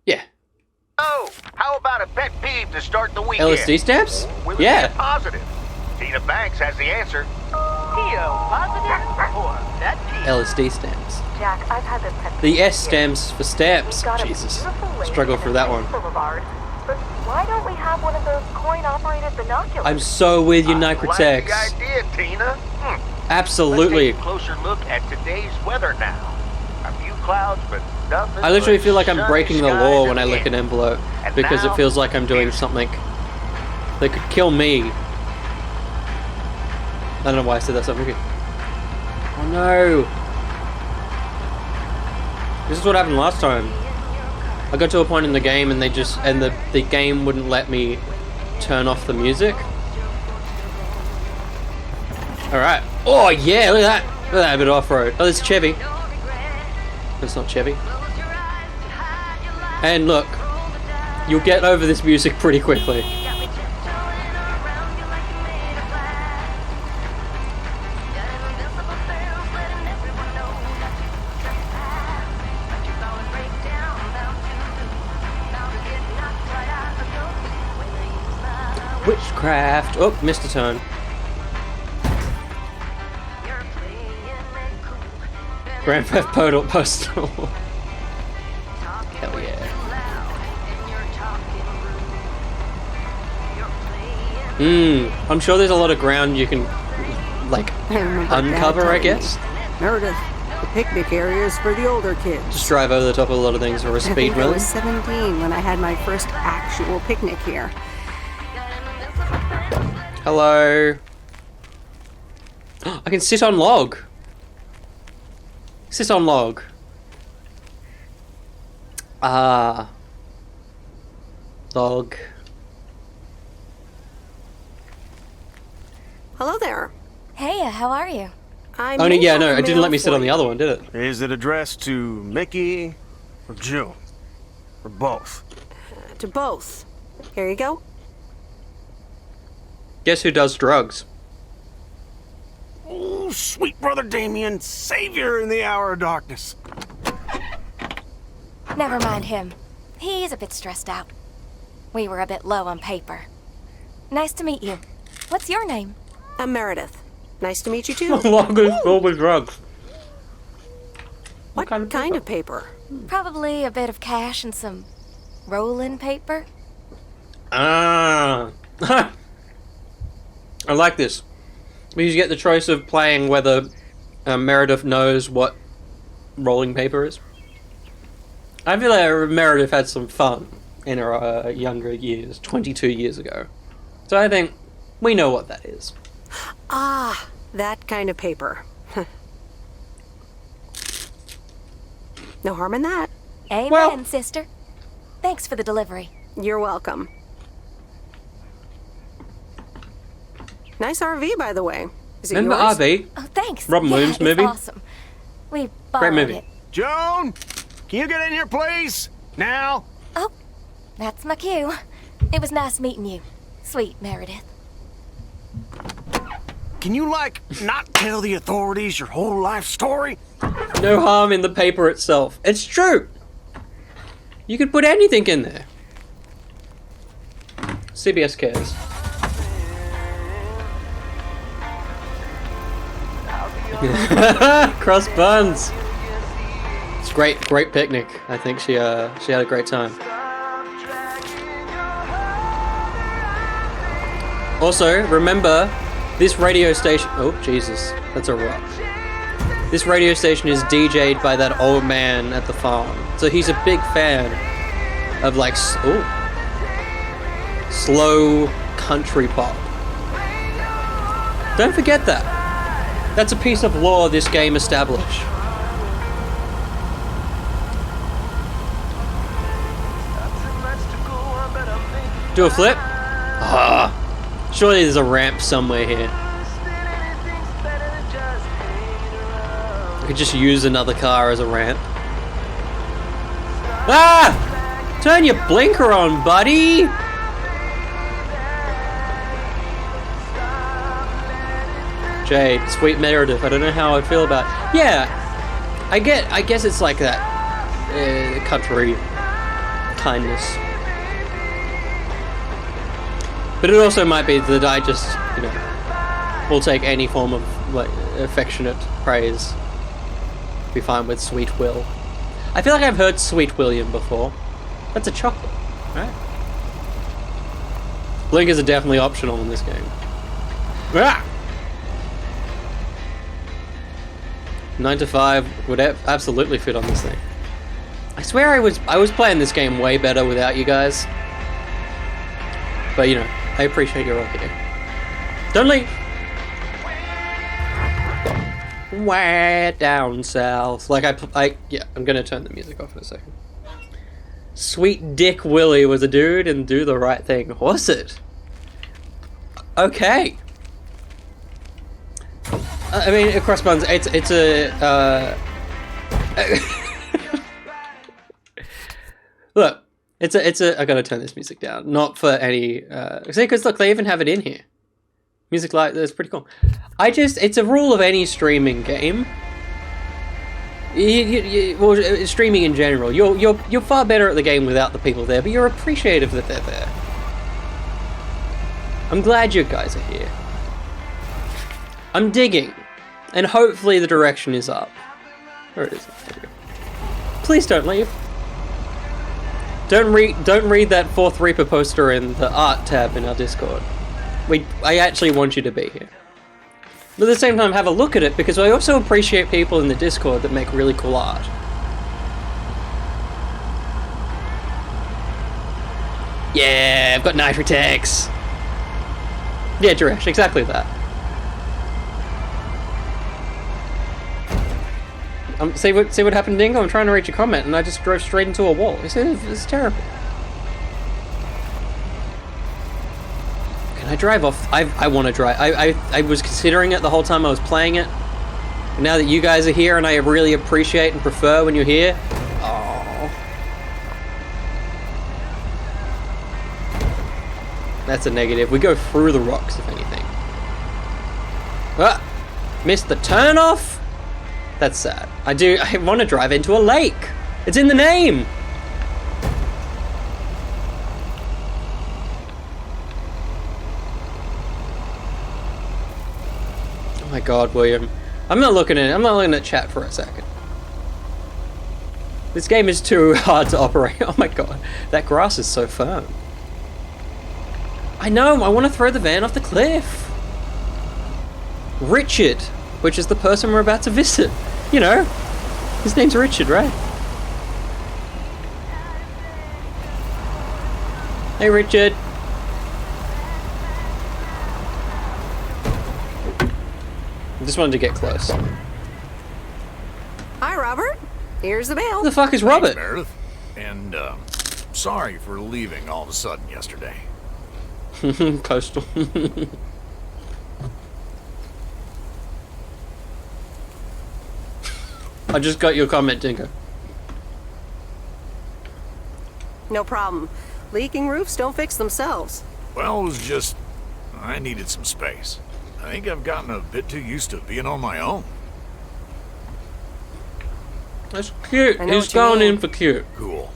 Yeah. Oh, how about a pet peeve to start the weekend? LSD stamps? Will it Yeah. be positive? Tina Banks has the answer. positive or pet peeve? LSD stamps. Jack, I've had this pet The peeve S for stands for stamps. We've got a Jesus. beautiful lake Struggle and for a that nice one. boulevard, but why don't we have one of those coin-operated binoculars? I'm so with you, Like Nicritex. the idea, Tina. Absolutely. Let's take a closer look at today's weather now. A few clouds, but nothing. I literally but feel like I'm sunny breaking the skies law and when I lick wind. an envelope And because now, it feels like I'm doing something that could kill me. I don't know why I said that so quickly. Oh no! This is what happened last time. I got to a point in the game and the game wouldn't let me turn off the music. Alright. Oh yeah, look at that! Look at that bit of off-road. Oh, there's Chevy. That's not Chevy. And look, you'll get over this music pretty quickly. Witchcraft. Oh, missed a turn. Grand Theft Auto Postal. Hell yeah. I'm sure there's a lot of ground you can, like, uncover, I guess. Meredith, the picnic area is for the older kids. Just drive over the top of a lot of things for a speed I run. was 17 when I had my first actual picnic here. Hello. I can sit on log. Sit on log. Ah. Log. Hello there. Hey, how are you? I'm Only, yeah, no, it didn't let me sit on the other one, did it? Is it addressed to Mickey or June? Or both? To both. Here you go. Guess who does drugs? Oh, sweet brother Damien, savior in the hour of darkness. Never mind him. He's a bit stressed out. We were a bit low on paper. Nice to meet you. What's your name? I'm Meredith. Nice to meet you too. Log is filled with drugs. What kind of paper? Probably a bit of cash and some rolling paper. Ah. I like this. Because you get the choice of playing whether Meredith knows what rolling paper is. I feel like Meredith had some fun in her younger years, 22 years ago. So I think we know what that is. Ah, that kind of paper. No harm in that. Amen, sister. Thanks for the delivery. You're welcome. Nice RV, by the way. Is it Remember yours? RV? Oh, thanks. Robin Williams it's movie? Awesome. We borrowed Great movie. it. Joan, can you get in here, please? Now? Oh, that's my cue. It was nice meeting you, sweet Meredith. Can you, like, not tell the authorities your whole life story? No harm in the paper itself. It's true. You could put anything in there. CBS cares. Cross buns. It's great picnic. I think she had a great time. Also, remember this radio station. Oh Jesus, that's a rock. This radio station is DJ'd by that old man at the farm, so he's a big fan of like slow country pop. Don't forget that. That's a piece of lore this game established. Do a flip? Ah, surely there's a ramp somewhere here. I could just use another car as a ramp. Ah! Turn your blinker on, buddy! Jade, sweet Meredith. I don't know how I feel about. Yeah, I guess it's like that country kindness, but it also might be that I just, will take any form of like affectionate praise. Be fine with Sweet Will. I feel like I've heard Sweet William before. That's a chocolate, right? Blinkers are definitely optional in this game. Ah! 9 to 5 would absolutely fit on this thing. I swear I was playing this game way better without you guys. But I appreciate you're all here. Don't leave. Way down south. Like I'm gonna turn the music off in a second. Sweet Dick Willie was a dude and do the right thing. Was it? Okay. I mean, across buns, it's a, look, it's a, I gotta turn this music down, not for any, see, because look, they even have it in here. Music like, that's pretty cool. It's a rule of any streaming game. Well, streaming in general, you're far better at the game without the people there, but you're appreciative that they're there. I'm glad you guys are here. I'm digging, and hopefully the direction is up. There it is. There we go. Please don't leave. Don't read that Fourth Reaper poster in the art tab in our Discord. I actually want you to be here. But at the same time, have a look at it, because I also appreciate people in the Discord that make really cool art. Yeah, I've got Nitrotex. Yeah, Duresh, exactly that. See what happened, Dingo? I'm trying to reach a comment and I just drove straight into a wall. It's terrible. Can I drive off? I want to drive. I was considering it the whole time I was playing it. And now that you guys are here and I really appreciate and prefer when you're here. Oh. That's a negative. We go through the rocks, if anything. Ah! Missed the turn off? That's sad. I want to drive into a lake. It's in the name. Oh my god, William. I'm not looking at chat for a second. This game is too hard to operate. Oh my god. That grass is so firm. I know, I want to throw the van off the cliff. Richard, which is the person we're about to visit. You know, his name's Richard, right? Hey, Richard. I just wanted to get close. Hi, Robert. Here's the mail. Who the fuck is Robert? Thanks, Meredith. And, sorry for leaving all of a sudden yesterday. Coastal. I just got your comment, Dingo. No problem. Leaking roofs don't fix themselves. Well, it was just... I needed some space. I think I've gotten a bit too used to being on my own. That's cute. He's going in for cute. Cool.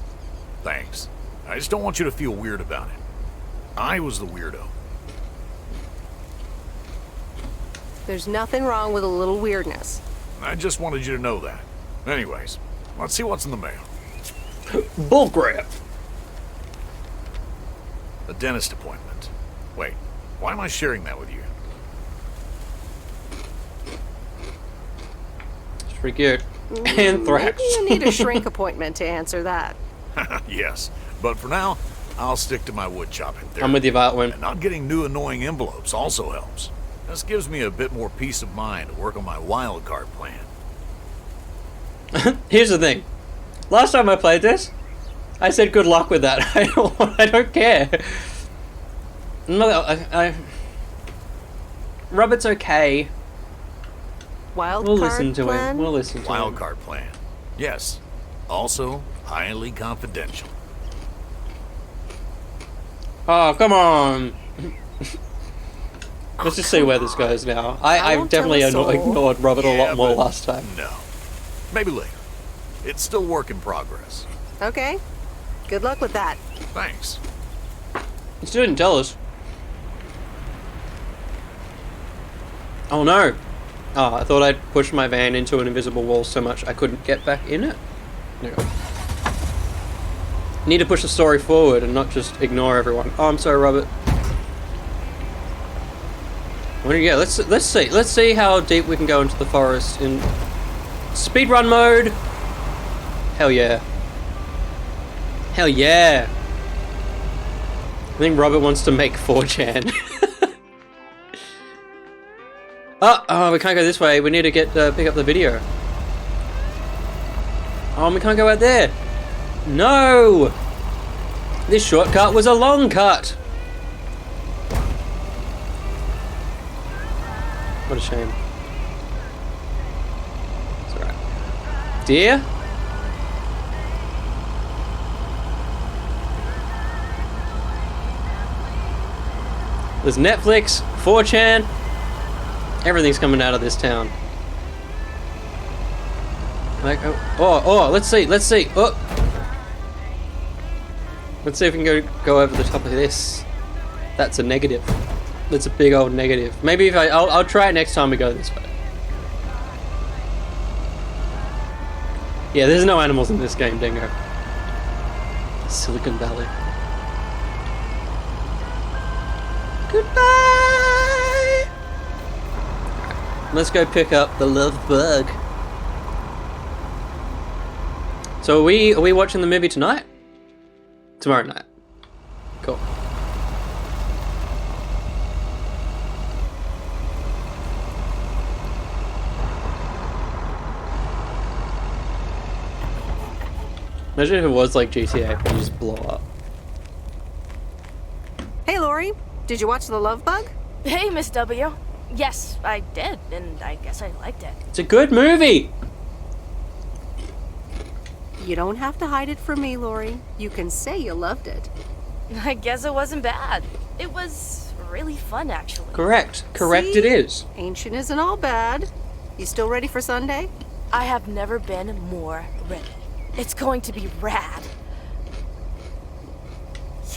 Thanks. I just don't want you to feel weird about it. I was the weirdo. There's nothing wrong with a little weirdness. I just wanted you to know that. Anyways, let's see what's in the mail. Bullcrap. A dentist appointment. Wait, why am I sharing that with you? It's pretty cute. Anthrax. Maybe you need a shrink appointment to answer that. Yes, but for now, I'll stick to my wood chopping theory. I'm with you, Vatwin. And not getting new annoying envelopes also helps. This gives me a bit more peace of mind to work on my wild card plan. Here's the thing. Last time I played this, I said good luck with that. I don't care. No, Robert's okay. Wild We'll card listen to plan? him. We'll listen to Wild him. card plan. Yes. Also, highly confidential. Oh, come on. Let's just see where this goes now. I've definitely ignored Robert a lot more last time. No. Maybe later. It's still work in progress. Okay. Good luck with that. Thanks. He still didn't tell us. Oh no. Oh, I thought I'd pushed my van into an invisible wall so much I couldn't get back in it. No. Need to push the story forward and not just ignore everyone. Oh, I'm sorry, Robert. Well, yeah, let's see how deep we can go into the forest in speedrun mode. Hell yeah. Hell yeah. I think Robert wants to make 4chan. Oh, we can't go this way. We need to get pick up the video. Oh, we can't go out there. No! This shortcut was a long cut. What a shame. It's alright. Dear? There's Netflix, 4chan. Everything's coming out of this town. Like, oh, let's see. Oh. Let's see if we can go over the top of this. That's a negative. It's a big old negative. Maybe if I'll try it next time we go this way. Yeah, there's no animals in this game, Dingo. Silicon Valley. Goodbye! Alright, let's go pick up the love bug. So are we watching the movie tonight? Tomorrow night. Cool. Imagine if it was like GTA, but you just blow up. Hey, Lori. Did you watch The Love Bug? Hey, Miss W. Yes, I did, and I guess I liked it. It's a good movie! You don't have to hide it from me, Lori. You can say you loved it. I guess it wasn't bad. It was really fun, actually. Correct. Correct See? it is. Ancient isn't all bad. You still ready for Sunday? I have never been more ready. It's going to be rad.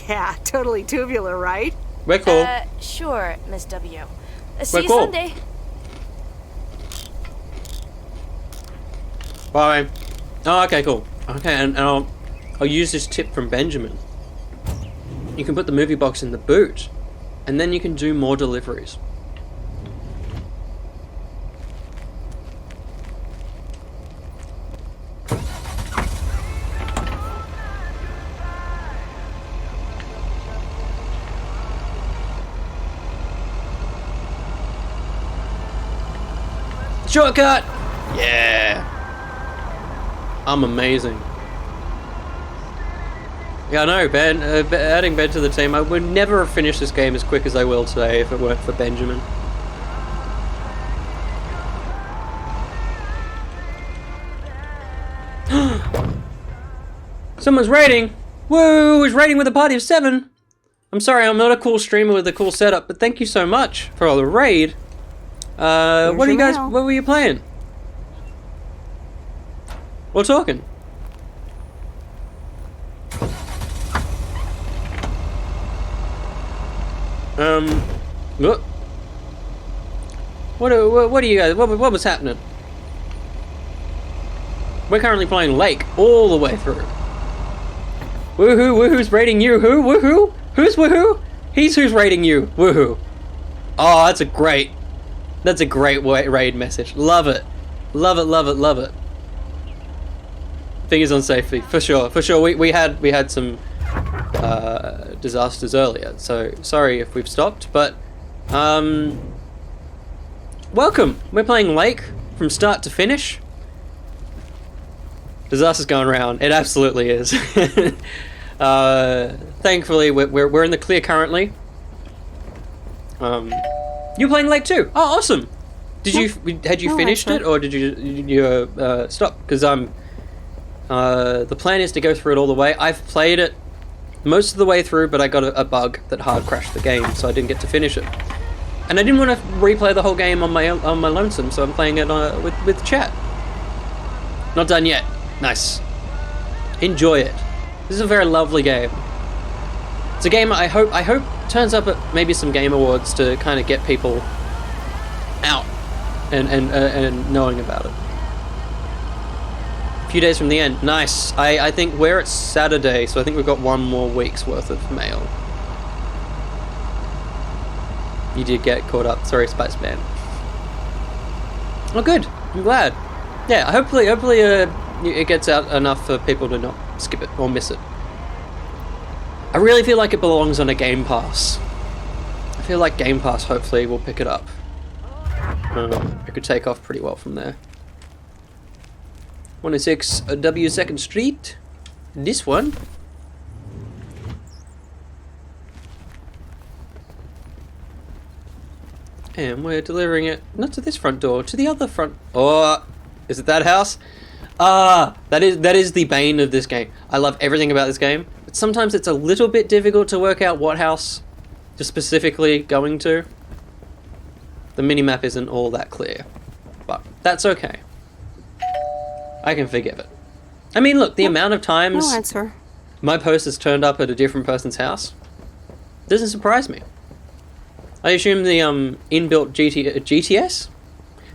Yeah, totally tubular, right? We're cool. Sure, Miss W. See We're you cool. Sunday. Bye. Oh, okay, cool. Okay, and I'll use this tip from Benjamin. You can put the movie box in the boot, and then you can do more deliveries. Shortcut! Yeah! I'm amazing. Yeah, I know, Ben. Adding Ben to the team, I would never have finished this game as quick as I will today if it weren't for Benjamin. Someone's raiding! Woo! Is raiding with a party of 7! I'm sorry, I'm not a cool streamer with a cool setup, but thank you so much for all the raid. What are you guys? What were you playing? We're talking. What are you guys? What was happening? We're currently playing Lake all the way through. Woohoo! Woohoo's raiding you. Who? Woohoo! Who's woohoo? He's who's raiding you. Woohoo! Oh, that's a great raid message. Love it. Love it, love it, love it. Fingers on safety, for sure, for sure. We had some disasters earlier, so sorry if we've stopped, but welcome. We're playing Lake from start to finish. Disaster's going around. It absolutely is. Thankfully, we're in the clear currently. You're playing Lake too. Oh, awesome. Had you finished it, or did you stop? Because the plan is to go through it all the way. I've played it most of the way through, but I got a bug that hard crashed the game, so I didn't get to finish it. And I didn't want to replay the whole game on my lonesome, so I'm playing it with chat. Not done yet. Nice. Enjoy it. This is a very lovely game. It's a game I hope turns up at maybe some Game Awards to kind of get people out and knowing about it. A few days from the end. Nice. I think we're at Saturday, so I think we've got 1 more week's worth of mail. You did get caught up. Sorry, Spice Man. Oh, good. I'm glad. Yeah, hopefully it gets out enough for people to not skip it or miss it. I really feel like it belongs on a Game Pass. I feel like Game Pass hopefully will pick it up. It could take off pretty well from there. 106 W 2nd Street. This one. And we're delivering it not to this front door, to the other front. Oh, is it that house? That is the bane of this game. I love everything about this game, but sometimes it's a little bit difficult to work out what house you're specifically going to. The minimap isn't all that clear, but that's okay. I can forgive it. I mean, look, the amount of times No answer. my post has turned up at a different person's house doesn't surprise me. I assume the inbuilt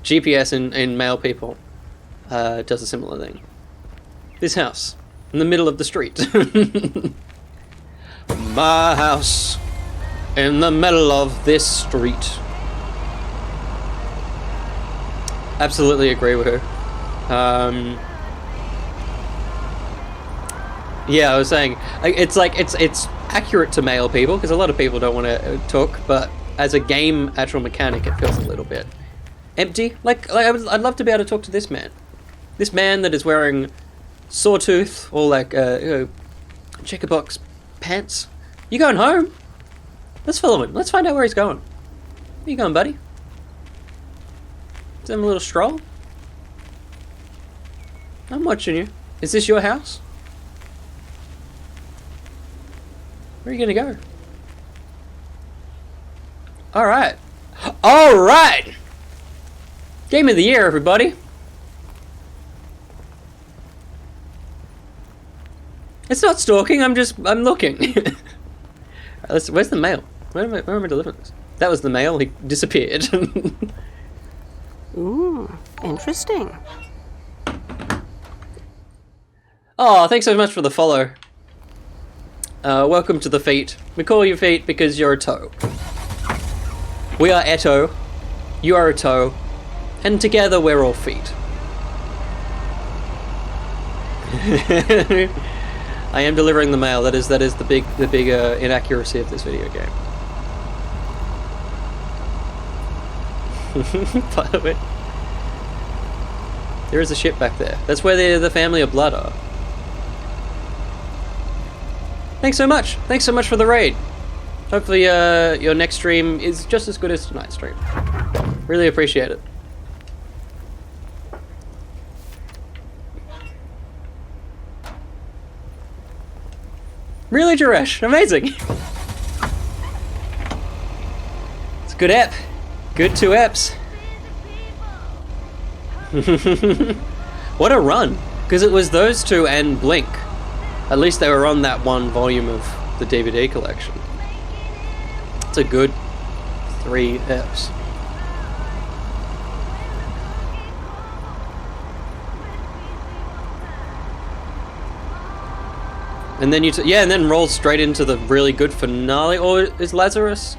GPS in male people does a similar thing. This house, in the middle of the street. My house, in the middle of this street. Absolutely agree with her. Yeah, I was saying, it's like, it's accurate to male people, because a lot of people don't want to talk, but as a game actual mechanic, it feels a little bit empty. Like I'd love to be able to talk to this man. This man that is wearing sawtooth, or like, checkerbox pants. You going home? Let's follow him. Let's find out where he's going. Where you going, buddy? Is that a little stroll? I'm watching you. Is this your house? Where are you gonna go? Alright. Alright! Game of the year, everybody. It's not stalking, I'm looking. Right, where's the mail? Where am I delivering this? That was the mail, he disappeared. Ooh, interesting. Oh, thanks so much for the follow. Welcome to the feet. We call you feet because you're a toe. We are ETTO, you are a toe, and together we're all feet. I am delivering the mail. That is the big inaccuracy of this video game. By the way, there is a ship back there. That's where the family of blood are. Thanks so much. Thanks so much for the raid. Hopefully your next stream is just as good as tonight's stream. Really appreciate it. Really, Jaresh? Amazing. It's a good app. Good 2 apps. What a run. Because it was those 2 and Blink. At least they were on that one volume of the DVD collection. It's a good 3 apps. And then and then rolls straight into the really good finale. Or is Lazarus?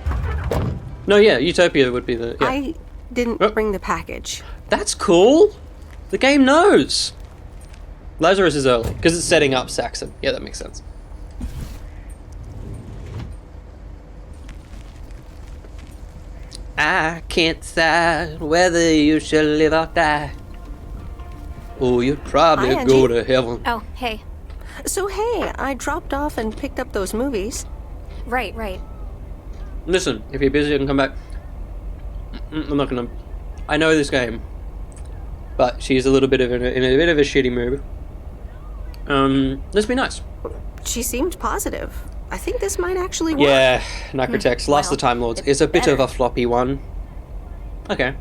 No, yeah, Utopia would be the. Yeah. I didn't bring the package. That's cool. The game knows. Lazarus is early because it's setting up Saxon. Yeah, that makes sense. I can't decide whether you should live or die. Oh, you'd probably Hi, go Angie. to heaven. Oh, hey. So hey, I dropped off and picked up those movies. Right. Listen, if you're busy, you can come back. I'm not gonna. I know this game, but she's a little bit of in a bit of a shitty mood. Let's be nice. She seemed positive. I think this might actually work. Yeah, Necrotex, Last of the Time Lords is a bit of a floppy one. Okay.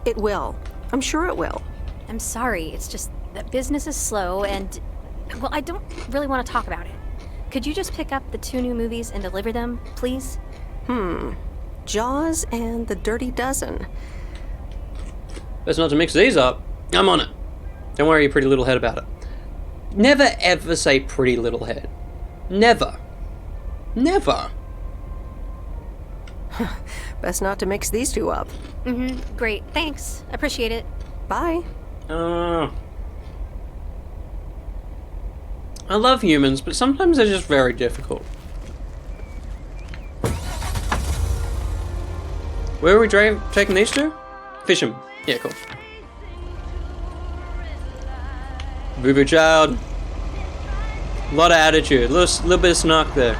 It will. I'm sure it will. I'm sorry, it's just that business is slow and, well, I don't really want to talk about it. Could you just pick up the 2 new movies and deliver them, please? Jaws and The Dirty Dozen. Best not to mix these up. I'm on it. Don't worry, you pretty little head about it. Never ever say pretty little head. Never. Never. Best not to mix these 2 up. Great, thanks. Appreciate it. Bye. I love humans, but sometimes they're just very difficult. Where are we taking these 2? Fish 'em. Yeah, cool. Voodoo child. A lot of attitude. Little bit of snark there.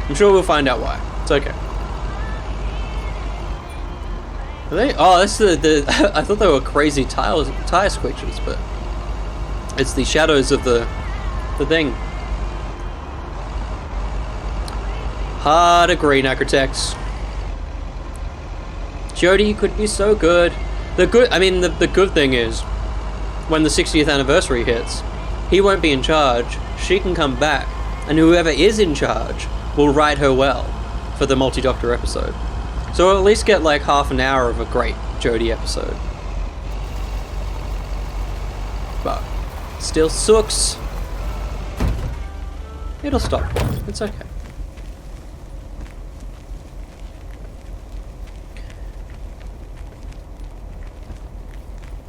I'm sure we'll find out why. It's okay. Are they? Oh, that's the I thought they were crazy tire squeeches, but it's the shadows of the thing. Hard agree, Necrotex. Jody could be so good. The good thing is, when the 60th anniversary hits, he won't be in charge. She can come back, and whoever is in charge will write her well. for the multi-doctor episode. So we'll at least get like half an hour of a great Jodie episode. But still sucks. It'll stop. It's okay.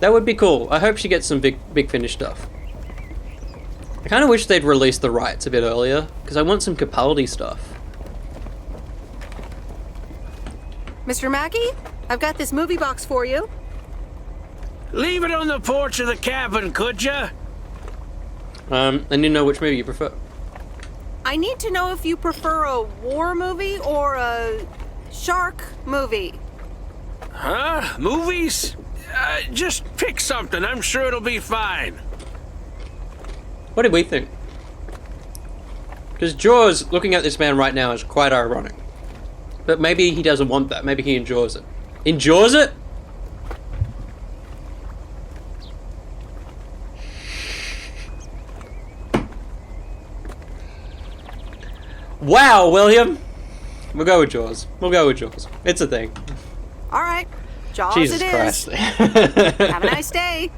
That would be cool. I hope she gets some big Finish stuff. I kind of wish they'd released the rights a bit earlier, because I want some Capaldi stuff. Mr. Mackey, I've got this movie box for you. Leave it on the porch of the cabin, could ya? I need to know which movie you prefer. I need to know if you prefer a war movie or a shark movie. Huh? Movies? Just pick something. I'm sure it'll be fine. What did we think? Because Jaws, looking at this man right now, is quite ironic. But maybe he doesn't want that. Maybe he enjoys it. Enjoys it? Wow, William! We'll go with Jaws. We'll go with Jaws. It's a thing. All right. Jaws Jesus it Christ. is. Have a nice day.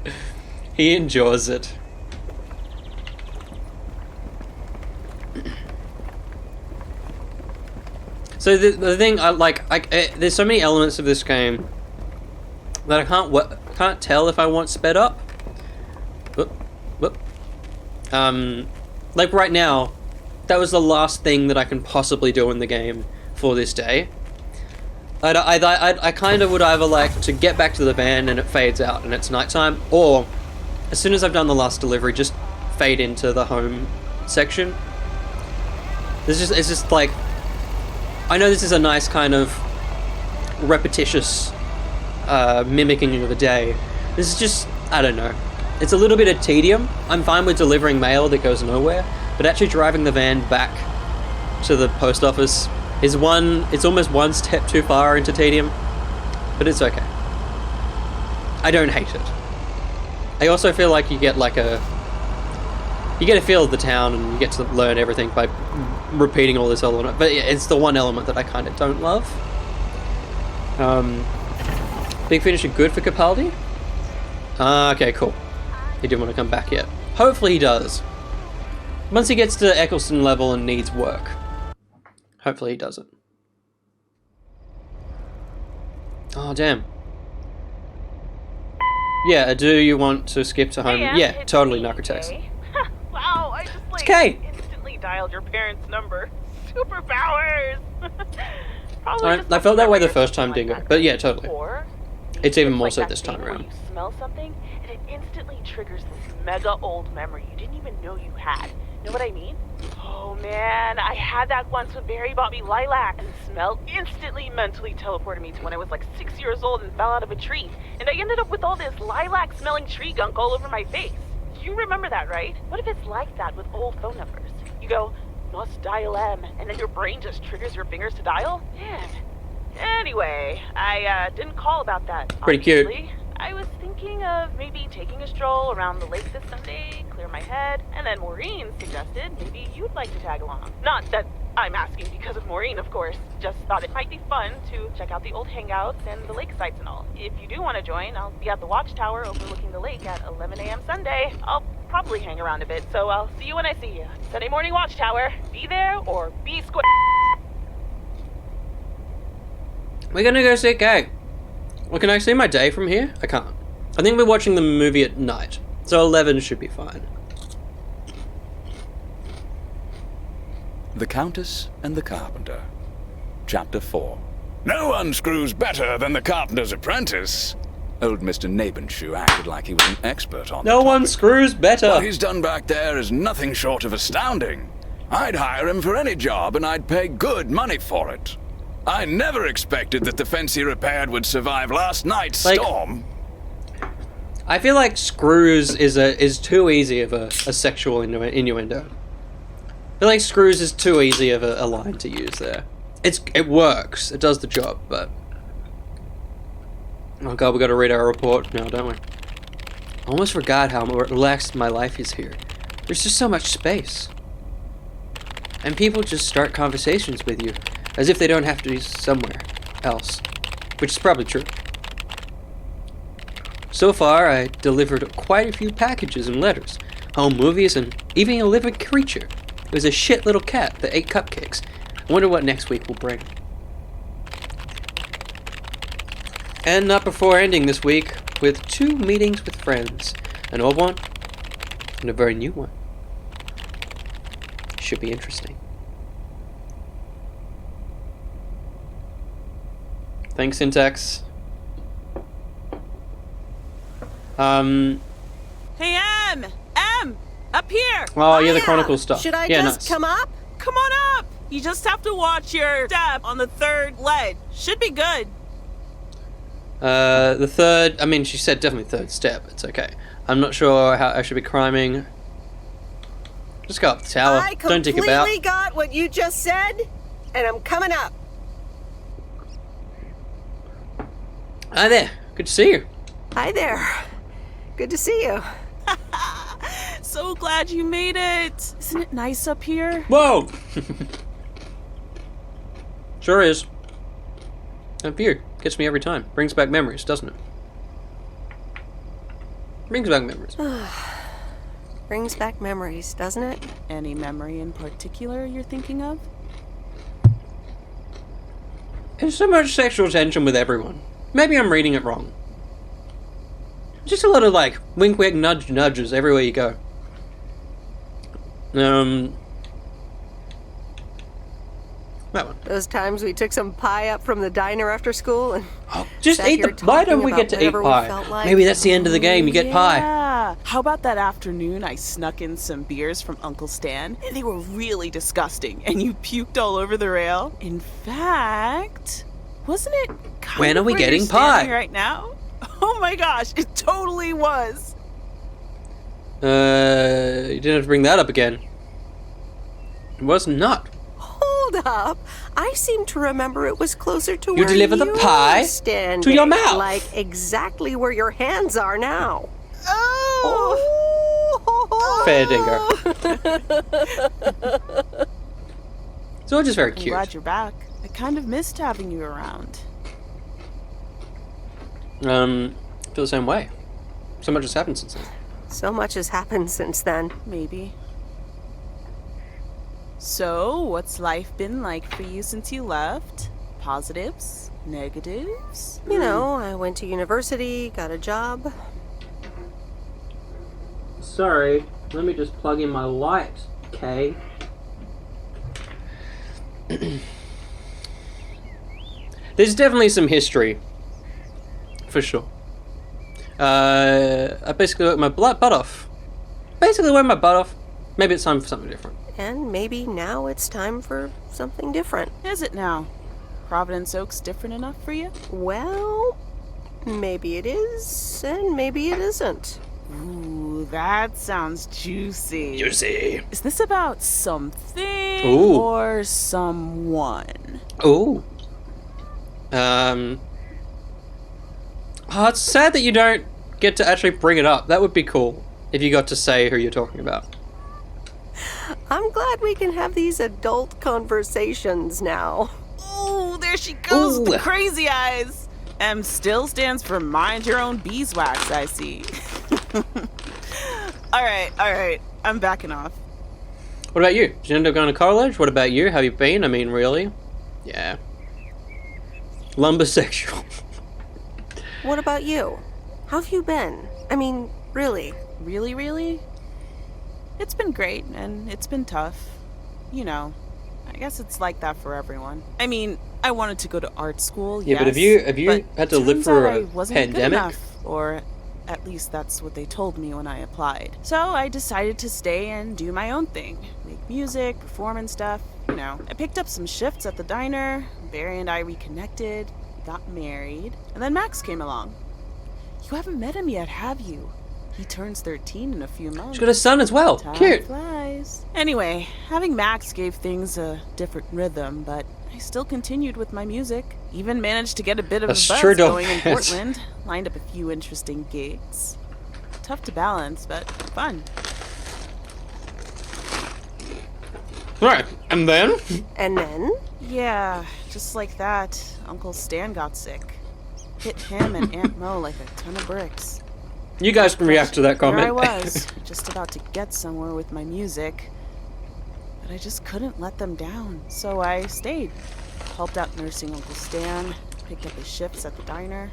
He enjoys it. So the thing I like, there's so many elements of this game that I can't tell if I want sped up. Like right now, that was the last thing that I can possibly do in the game for this day. I kind of would either like to get back to the van and it fades out and it's nighttime, or as soon as I've done the last delivery, just fade into the home section. It's just like, I know this is a nice kind of repetitious mimicking of a day. This is just, I don't know. It's a little bit of tedium. I'm fine with delivering mail that goes nowhere, but actually driving the van back to the post office is it's almost one step too far into tedium, but it's okay. I don't hate it. I also feel like you get a feel of the town and you get to learn everything by repeating all this element, but yeah, it's the one element that I kind of don't love. Big Finish are good for Capaldi? Okay, cool. He didn't want to come back yet. Hopefully he does. Once he gets to Eccleston level and needs work. Hopefully he doesn't. Oh, damn. Yeah, do you want to skip to home? Hey, yeah, totally, Narcotex. Wow, I just It's Kay. instantly dialed your parents' number. Superpowers! I felt that way the first time, Dingo, but yeah, totally. Or It's even more like so that this time thing where around. You smell something and it instantly triggers this mega old memory you didn't even know you had. Know what I mean? Oh man, I had that once when Barry bought me lilac, and the smell instantly mentally teleported me to when I was like 6 years old and fell out of a tree, and I ended up with all this lilac-smelling tree gunk all over my face. You remember that, right? What if it's like that with old phone numbers? You go, must dial M, and then your brain just triggers your fingers to dial? Man. Anyway, I didn't call about that. Pretty cute. Obviously. I was thinking of maybe taking a stroll around the lake this Sunday, clear my head, and then Maureen suggested maybe you'd like to tag along. Not that I'm asking because of Maureen, of course. Just thought it might be fun to check out the old hangouts and the lake sites and all. If you do want to join, I'll be at the watchtower overlooking the lake at 11 a.m. Sunday. I'll probably hang around a bit, so I'll see you when I see you. Sunday morning watchtower. Be there or be square. We're gonna go see Kay. Well, can I see my day from here? I can't. I think we're watching the movie at night, so 11 should be fine. The Countess and the Carpenter. Chapter 4. No one screws better than the carpenter's apprentice. Old Mr. Nabenshoe acted like he was an expert on No one screws better. What he's done back there is nothing short of astounding. I'd hire him for any job and I'd pay good money for it. I never expected that the fence he repaired would survive last night's storm. I feel like screws is too easy of a sexual innuendo. I feel like screws is too easy of a line to use there. It works. It does the job, but... Oh god, we gotta read our report now, don't we? I almost forgot how relaxed my life is here. There's just so much space. And people just start conversations with you. As if they don't have to be somewhere else. Which is probably true. So far, I delivered quite a few packages and letters, home movies, and even a living creature. It was a shit little cat that ate cupcakes. I wonder what next week will bring. And not before ending this week with 2 meetings with friends. An old one and a very new one. Should be interesting. Thanks, Syntax. Hey, M! Up here! Oh, yeah, the Chronicle stuff. Should I yeah, just nice. come up? Come on up! You just have to watch your step on the 3rd ledge. Should be good. The third, I mean, she said definitely 3rd step. It's okay. I'm not sure how I should be climbing. Just go up the tower. I Don't dig about. completely got what you just said, and I'm coming up. Hi there. Good to see you. Hi there. Good to see you. So glad you made it. Isn't it nice up here? Whoa! Sure is. Up here. Gets me every time. Brings back memories, doesn't it? Brings back memories. Brings back memories, doesn't it? Any memory in particular you're thinking of? There's so much sexual tension with everyone. Maybe I'm reading it wrong. Just a lot of, like, wink wink nudge nudges everywhere you go. That one. Those times we took some pie up from the diner after school and Just sat eat here the. Why don't talking we get to about eat whatever we pie? felt like. Maybe that's the end of the game. You get pie. Yeah. How about that afternoon I snuck in some beers from Uncle Stan? And they were really disgusting, and you puked all over the rail. In fact, wasn't it kind When of are we where you're getting standing pie? right now? Oh my gosh, it totally was. You didn't have to bring that up again. It was not. Hold up. I seem to remember it was closer to You where deliver the you pie were standing, to your mouth. Like exactly where your hands are now. Fair dingo. So just very I'm cute. glad you're back. I kind of missed having you around. Feel the same way. So much has happened since then. So much has happened since then. Maybe. So, what's life been like for you since you left? Positives? Negatives? You know, I went to university, got a job. Sorry, let me just plug in my light, okay? There's definitely some history. For sure. I basically worked my butt off. Maybe it's time for something different. And maybe now it's time for something different. Is it now? Providence Oaks different enough for you? Well, maybe it is, and maybe it isn't. Ooh, that sounds juicy. Juicy. Is this about something Ooh. or someone? Ooh. Oh, it's sad that you don't get to actually bring it up. That would be cool if you got to say who you're talking about. I'm glad we can have these adult conversations now. Ooh, there she goes, Ooh. the crazy eyes. M still stands for mind your own beeswax, I see. All right, I'm backing off. What about you? Did you end up going to college? What about you? How you been? I mean, really? Yeah. Lumbersexual. What about you? How have you been? I mean, really? Really? It's been great, and it's been tough. You know, I guess it's like that for everyone. I mean, I wanted to go to art school, Yeah, yes, but have you had to live turns through out I a wasn't good pandemic? enough, or at least that's what they told me when I applied. So I decided to stay and do my own thing. Make music, perform and stuff, you know. I picked up some shifts at the diner, Barry and I reconnected, got married, and then Max came along. You haven't met him yet, have you? He turns 13 in a few months. She's got a son as well. Time Cute. flies. Anyway, having Max gave things a different rhythm, but I still continued with my music. Even managed to get a bit of a That's buzz sure don't going in fit. Portland. Lined up a few interesting gigs. Tough to balance, but fun. Right, and then? And then? Yeah, just like that, Uncle Stan got sick. Hit him and Aunt Mo like a ton of bricks. You guys can react to that comment. Here I was, just about to get somewhere with my music, but I just couldn't let them down, so I stayed. Helped out nursing Uncle Stan, picked up his shifts at the diner.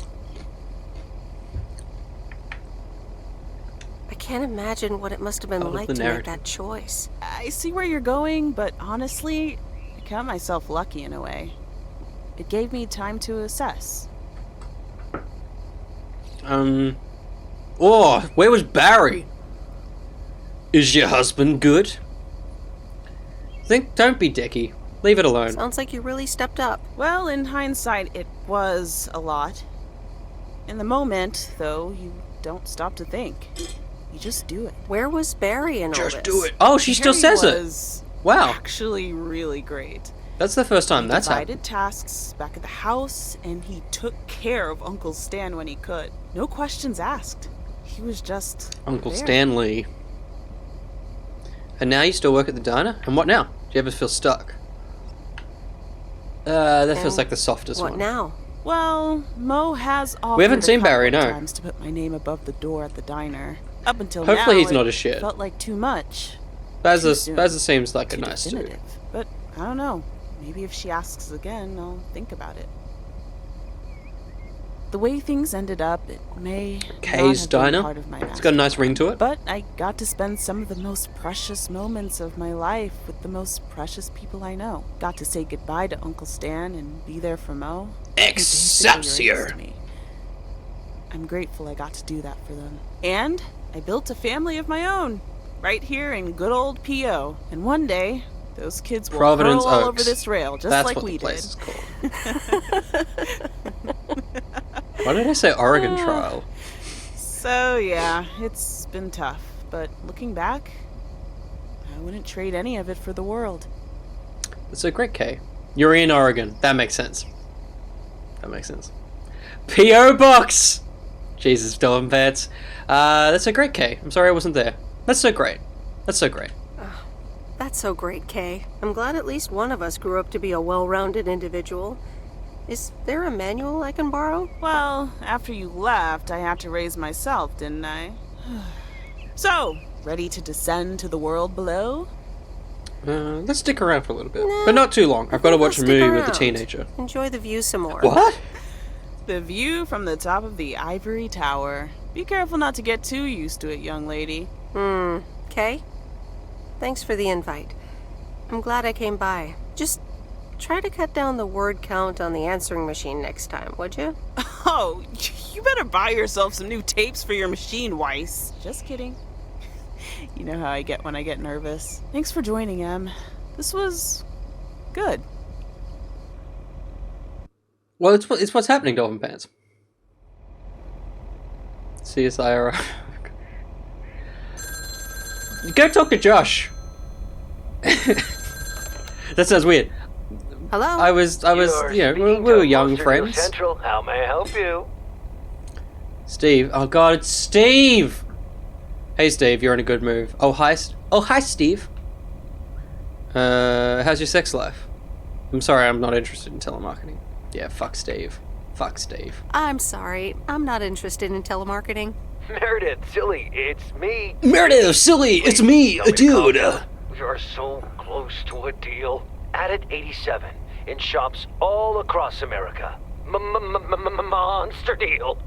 I can't imagine what it must have been Part of like the to make narrative. that choice. I see where you're going, but honestly, I count myself lucky in a way. It gave me time to assess. Oh, where was Barry? Is your husband good? Don't be dicky. Leave it alone. Sounds like you really stepped up. Well, in hindsight, it was a lot. In the moment, though, you don't stop to think. You just do it. Where was Barry in all this? Just do it. Oh, she still says it. Wow. Actually, really great. That's the first time that's happened. Divided tasks back at the house, and he took care of Uncle Stan when he could. No questions asked. He was just Uncle there. Stanley. And now you still work at the diner? And what now? Do you ever feel stuck? That feels like the softest What one. now? Well, Mo has offered We haven't seen Barry, a couple no. of times to put my name above the door at the diner. Up until Hopefully now, he's not it a shit. felt like too much. Bazza Too soon. seems like a Too nice dude. definitive. But I don't know. Maybe if she asks again, I'll think about it. The way things ended up, it may Kay's not have been diner. part of my It's got a nice ring to it. But I got to spend some of the most precious moments of my life with the most precious people I know. Got to say goodbye to Uncle Stan and be there for Mo. He basically Excelsior! raised me. I'm grateful I got to do that for them. And I built a family of my own, right here in good old P.O. And one day, those kids will Providence hurl all Oaks. over this rail, just That's like what we the place did. is called. Why did I say Oregon Trial? So yeah, it's been tough, but looking back, I wouldn't trade any of it for the world. It's a great K. You're in Oregon. That makes sense. That makes sense. P.O. Box! Jesus, Dolphin Pants. That's a great K. I'm sorry I wasn't there. That's so great. That's so great. That's so great, Kay. I'm glad at least one of us grew up to be a well-rounded individual. Is there a manual I can borrow? Well, after you left, I had to raise myself, didn't I? So, ready to descend to the world below? Let's stick around for a little bit. But not too long. I've got to watch a movie with a teenager. Enjoy the view some more. What? The view from the top of the ivory tower. Be careful not to get too used to it, young lady. Kay? Thanks for the invite. I'm glad I came by. Just try to cut down the word count on the answering machine next time, would you? Oh, you better buy yourself some new tapes for your machine, Weiss. Just kidding. You know how I get when I get nervous. Thanks for joining, Em. This was good. Well, it's what's happening, Dolphin Pants. CSIRO. Go talk to Josh. That sounds weird. Hello? I was, you know, we were young friends. Central, how may I help you? Steve. Oh God, it's Steve. Hey, Steve, you're in a good move. Oh hi, Steve. How's your sex life? I'm sorry, I'm not interested in telemarketing. Yeah, fuck Steve. Fuck Steve. I'm sorry. I'm not interested in telemarketing. Meredith, silly, it's me. Meredith, silly, it's me, a dude. We are so close to a deal. Added 87 in shops all across America. Monster deal.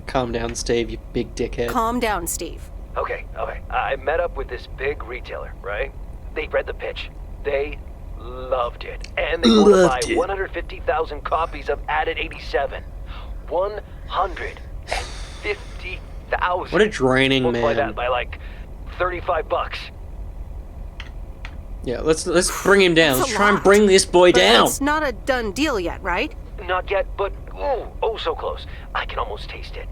Calm down, Steve, you big dickhead. Calm down, Steve. Okay. I met up with this big retailer, right? They read the pitch. They loved it. And they want to buy 150,000 copies of Added 87. 150,000. What a draining Multiply man. that by like $35. Yeah, let's bring him down. That's Let's a try and lot. bring this boy But down. it's not a done deal yet, right? Not yet, but oh so close. I can almost taste it.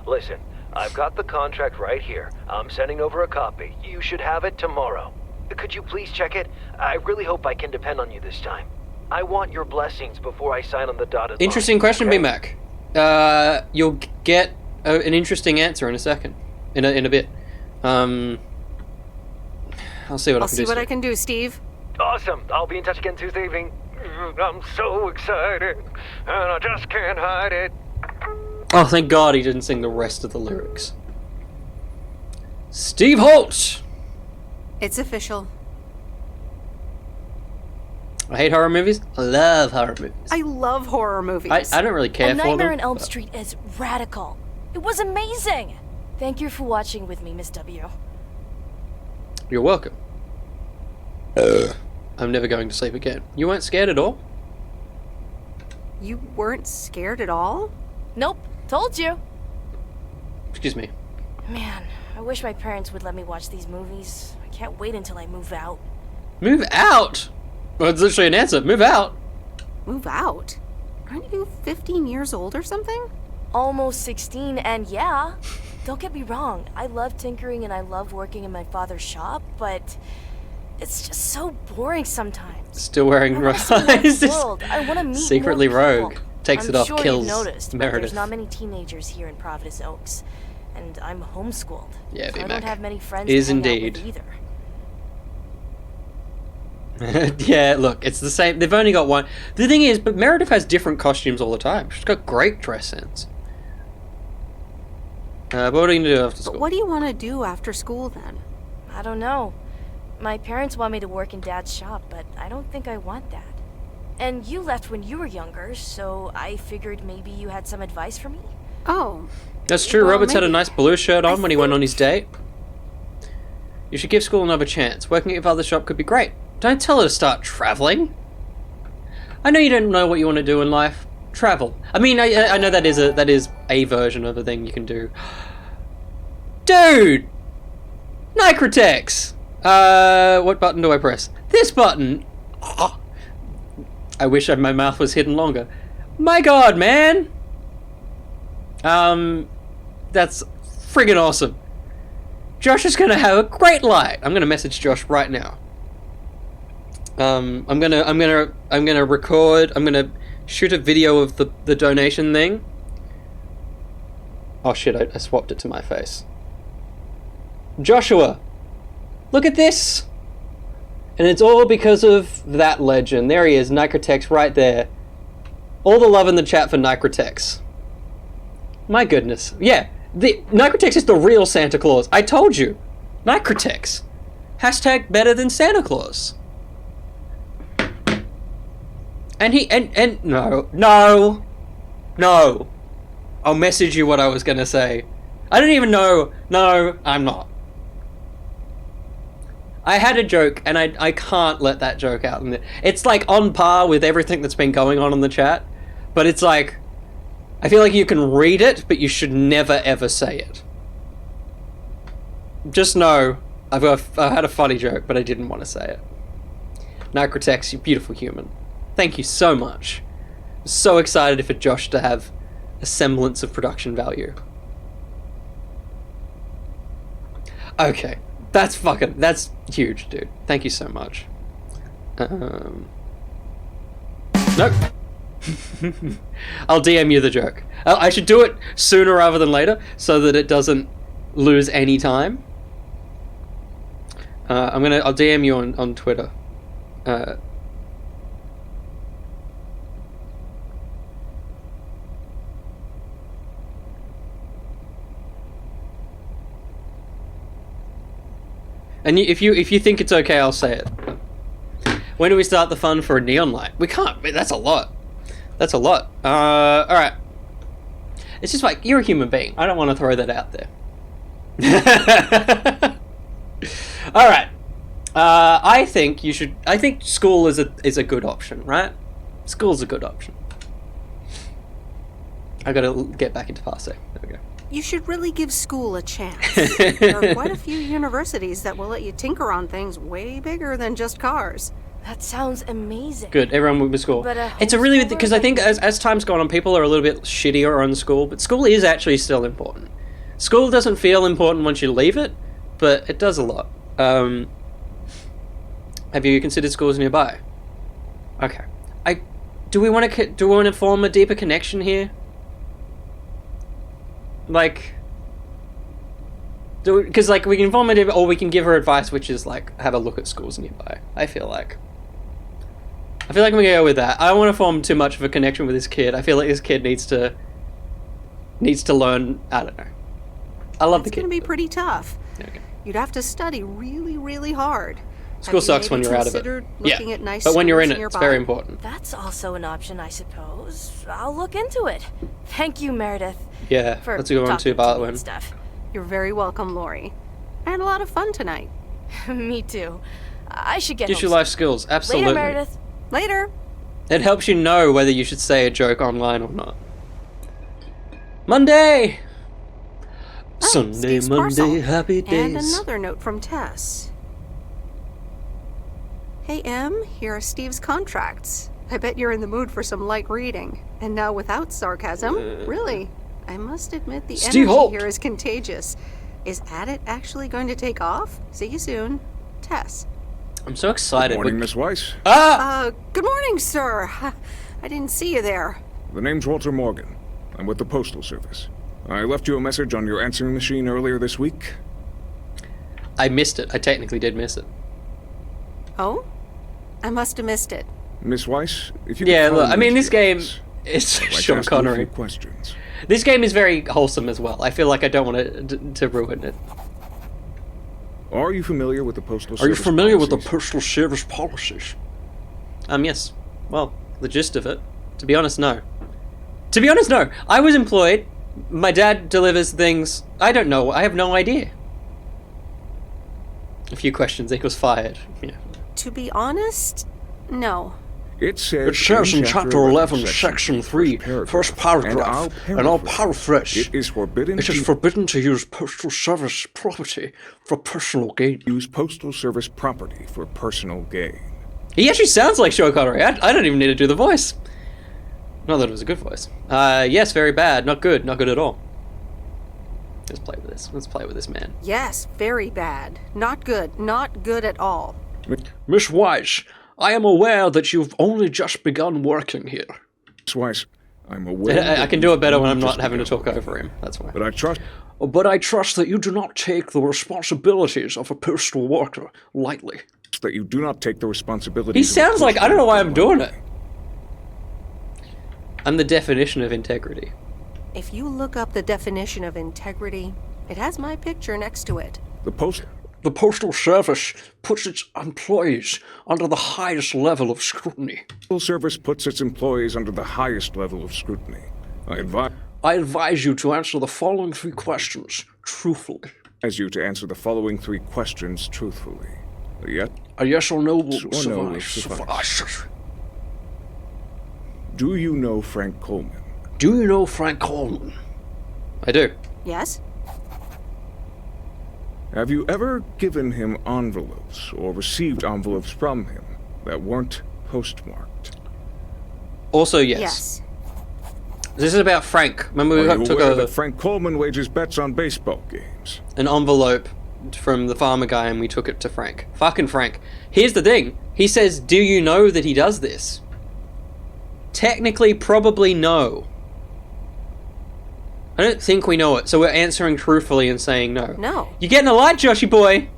Listen, I've got the contract right here. I'm sending over a copy. You should have it tomorrow. Could you please check it? I really hope I can depend on you this time. I want your blessings before I sign on the dotted line. Interesting question, okay? B-Mac. You'll get an interesting answer in a second. In a bit. I I'll see what I I'll can see do. what I can do, Steve. Awesome. I'll be in touch again Tuesday evening. I'm so excited, and I just can't hide it. Oh, thank God he didn't sing the rest of the lyrics. Steve Holt! It's official. I hate horror movies. I love horror movies. I love horror movies. I don't really care A for Nightmare them. on Elm but- Street is radical. It was amazing. Thank you for watching with me, Miss W. You're welcome. I'm never going to sleep again. You weren't scared at all? You weren't scared at all? Nope, told you. Excuse me. Man, I wish my parents would let me watch these movies. I can't wait until I move out. Move out? Well, it's literally an answer. Move out. Move out? Aren't you 15 years old or something? Almost 16, and yeah, don't get me wrong, I love tinkering and I love working in my father's shop, but it's just so boring sometimes. Still wearing I wanna see more rise. world. I want to meet Secretly more people. rogue. Takes I'm it off, sure kills you've noticed, but Meredith. there's not many teenagers here in Providence Oaks, and I'm homeschooled. Yeah, so I VMAC. don't have many friends Is to hang indeed. out with either. Yeah, look, it's the same. They've only got one. The thing is, but Meredith has different costumes all the time. She's got great dress sense. But what are you going to do after But school? what do you want to do after school then? I don't know. My parents want me to work in Dad's shop, but I don't think I want that. And you left when you were younger, so I figured maybe you had some advice for me? Oh. That's true. Well, Roberts had a maybe. nice blue shirt on when he went on his date. You should give school another chance. Working at your father's shop could be great. Don't tell her to start traveling. I know you don't know what you want to do in life. Travel. I mean, I know that is a version of a thing you can do. Dude! Nicritex! What button do I press? This button! Oh. I wish my mouth was hidden longer. My God, man! That's friggin' awesome. Josh is gonna have a great light. I'm gonna message Josh right now. I'm gonna record. I'm gonna shoot a video of the donation thing. Oh shit! I swapped it to my face. Joshua, look at this. And it's all because of that legend. There he is, Nicritex right there. All the love in the chat for Nicritex. My goodness. Yeah, the Nicritex is the real Santa Claus. I told you. Nicritex. Hashtag better than Santa Claus. And he, and no. I'll message you what I was gonna say. I don't even know. No, I'm not. I had a joke, and I can't let that joke out. It's like on par with everything that's been going on in the chat, but it's like, I feel like you can read it, but you should never ever say it. Just know, I had a funny joke, but I didn't want to say it. Nicritex, you beautiful human. Thank you so much. I'm so excited for Josh to have a semblance of production value. Okay. That's huge, dude. Thank you so much. Nope. I'll DM you the joke. I should do it sooner rather than later so that it doesn't lose any time. I'll DM you on Twitter. And if you think it's okay, I'll say it. When do we start the fun for a neon light? We can't. That's a lot. That's a lot. All right. It's just like, you're a human being. I don't want to throw that out there. All right. I think you should. I think school is a good option, right? School's a good option. I gotta get back into Parsec. There we go. You should really give school a chance. There are quite a few universities that will let you tinker on things way bigger than just cars. That sounds amazing. Good, everyone went to school. But it's a really, because I think as time's gone on, people are a little bit shittier on school, but school is actually still important. School doesn't feel important once you leave it, but it does a lot. Have you considered schools nearby? Okay. Do we want to form a deeper connection here? Like, Because, like, we can vomit him, or we can give her advice, which is, like, have a look at schools nearby. I feel like I'm gonna go with that. I don't want to form too much of a connection with this kid. I feel like this kid needs to learn. I don't know. I love the kid. It's gonna be pretty tough. Okay. You'd have to study really, really hard. School sucks when you're out of it. Looking at nice but when you're in schools it, it's nearby? very important. That's also an option, I suppose. I'll look into it. Thank you, Meredith. Yeah, for that's a good one too, talking to me Bartwin. and stuff. You're very welcome, Lori. I had a lot of fun tonight. Me too. I should get Teach home you soon. life skills, absolutely. Later, Meredith. Later. It helps you know whether you should say a joke online or not. Monday! Sunday, Steve's Monday, parcel. happy And days. another note from Tess. Hey, Em, here are Steve's contracts. I bet you're in the mood for some light reading. And now without sarcasm, really, I must admit the Steve energy Holt. here is contagious. Is Addit actually going to take off? See you soon. Tess. I'm so excited. Good morning, Miss Weiss. Good morning, sir. I didn't see you there. The name's Walter Morgan. I'm with the Postal Service. I left you a message on your answering machine earlier this week. I missed it. I technically did miss it. Oh? I must have missed it. Miss Weiss, if you Yeah, could look, follow I me mean, to this your game office. is I'd like to Sean ask you a few Connery. questions. This game is very wholesome as well. I feel like I don't want to ruin it. Are you familiar with the Postal Service? Are you familiar with the policies? Postal Service policies? Yes. Well, the gist of it. To be honest, no. To be honest, no. I was employed. My dad delivers things. I don't know. I have no idea. A few questions equals fired. Yeah. To be honest, no. It says, It says in Chapter 11, Section 3, first paragraph, and I'll paraphrase. It is forbidden. It is forbidden to use Postal Service property for personal gain. Use Postal Service property for personal gain. He actually sounds like Sean Connery. I don't even need to do the voice. Not that it was a good voice. Yes, very bad. Not good. Not good at all. Let's play with this. Let's play with this man. Yes, very bad. Not good. Not good at all. Miss Weiss, I am aware that you've only just begun working here. Miss Weiss, I'm aware. I can do it better when I'm not having to talk over him. That's why. But I trust that you do not take the responsibilities of a postal worker lightly. That you do not take the responsibility. He sounds like, I don't know why I'm doing it. I'm the definition of integrity. If you look up the definition of integrity, it has my picture next to it. The Postal Service puts its employees under the highest level of scrutiny. Postal Service puts its employees under the highest level of scrutiny. I advise you to answer the following 3 questions truthfully. As you to answer the following 3 questions truthfully. A yes or no will will suffice. Do you know Frank Coleman? Do you know Frank Coleman? I do. Yes? Have you ever given him envelopes or received envelopes from him that weren't postmarked? Also, yes. Yes. This is about Frank. Remember we Are you took aware that Frank Coleman wagers bets on baseball games? an envelope from the farmer guy and we took it to Frank. Fucking Frank. Here's the thing. He says, do you know that he does this? Technically, probably no. I don't think we know it, so we're answering truthfully and saying no. No. You're getting a light, Joshy boy.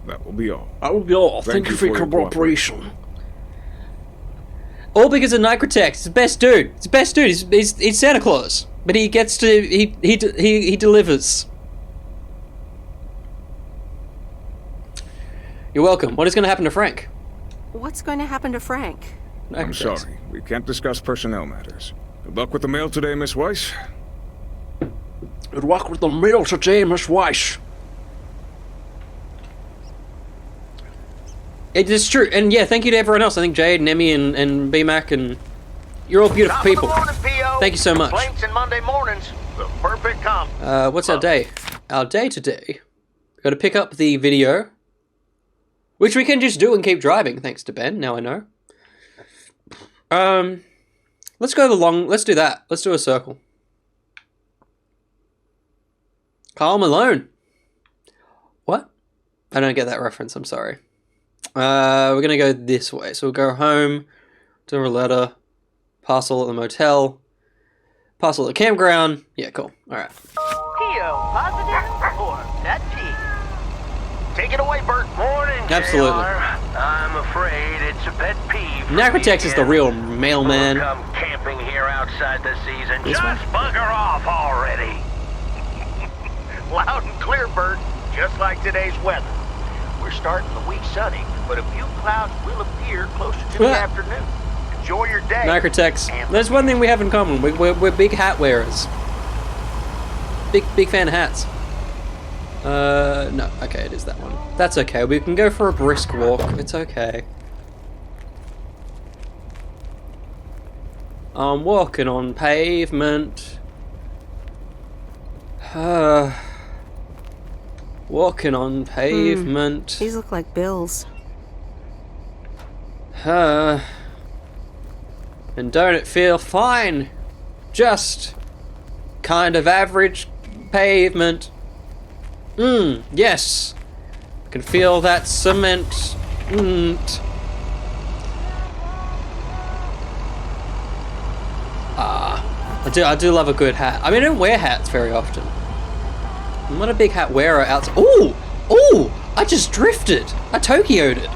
That will be all. That will be all. Thank you for your cooperation. cooperation. All because of Nicrotex. He's the best dude. He's the best dude. He's Santa Claus, but he gets to he delivers. You're welcome. What is going to happen to Frank? What's going to happen to Frank? I'm sorry. We can't discuss personnel matters. Good luck with the mail today, Miss Weiss. Good luck with the mail today, Miss Weiss. It is true, and yeah, thank you to everyone else. I think Jade and Emmy and BMAC and you're all beautiful Top of the people. morning, P.O. Thank you so much. Complaints and Monday mornings, the perfect comp. What's our day? Our day today, we've got to pick up the video, which we can just do and keep driving, thanks to Ben, now I know. Let's go let's do that. Let's do a circle. Karl Malone. What? I don't get that reference, I'm sorry. We're gonna go this way. So we'll go home, to a letter, parcel at the motel, parcel at the campground. Yeah, cool. Alright. positive or pet peeve? Take it away, Bert. Morning, Absolutely. JR. I'm afraid it's a pet peeve. Narcotex is the real mailman. Come camping here outside the season. This Just one? bugger off already. Loud and clear, Bert. Just like today's weather. We're starting the week sunny, but a few clouds will appear closer to the afternoon. Enjoy your day. Narcotex. There's one thing we have in common. We're big hat wearers. Big fan of hats. No. Okay, it is that one. That's okay. We can go for a brisk walk. It's okay. I'm walking on pavement. Walking on pavement. These look like bills. And don't it feel fine? Just kind of average pavement. Yes. I can feel that cement. I do love a good hat. I mean, I don't wear hats very often. I'm not a big hat wearer outside. Ooh! I just drifted. I Tokyo'd it.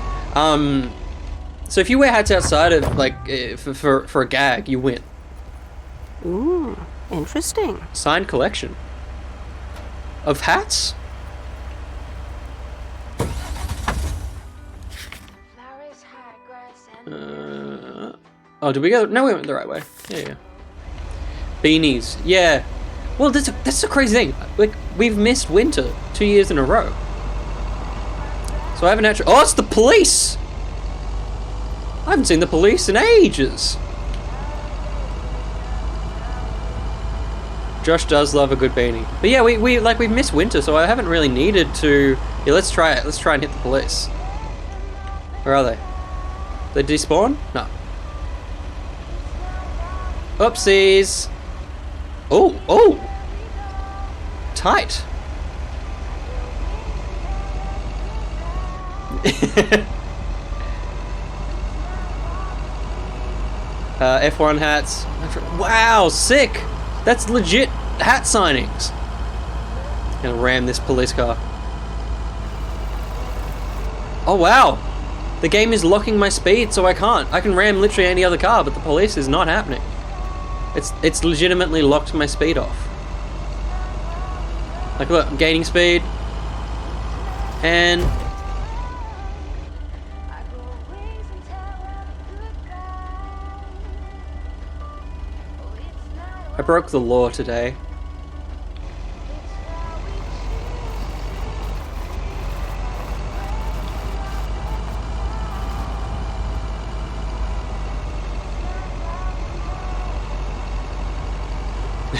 So if you wear hats outside of, like, for a gag, you win. Ooh, interesting. Signed collection. Of hats? Oh, did we go? No, we went the right way. Yeah. Beanies. Yeah. Well, that's the crazy thing. Like, we've missed winter 2 years in a row. So I haven't actually... Oh, it's the police! I haven't seen the police in ages. Josh does love a good beanie. But yeah, we've missed winter, so I haven't really needed to... Yeah, let's try it. Let's try and hit the police. Where are they? They despawn? No. Oopsies. Oh! Tight. F1 hats. Wow, sick! That's legit hat signings. Gonna ram this police car. Oh wow! The game is locking my speed, so I can't. I can ram literally any other car, but the police is not happening. It's legitimately locked my speed off. Like, look, I'm gaining speed. And... I broke the law today.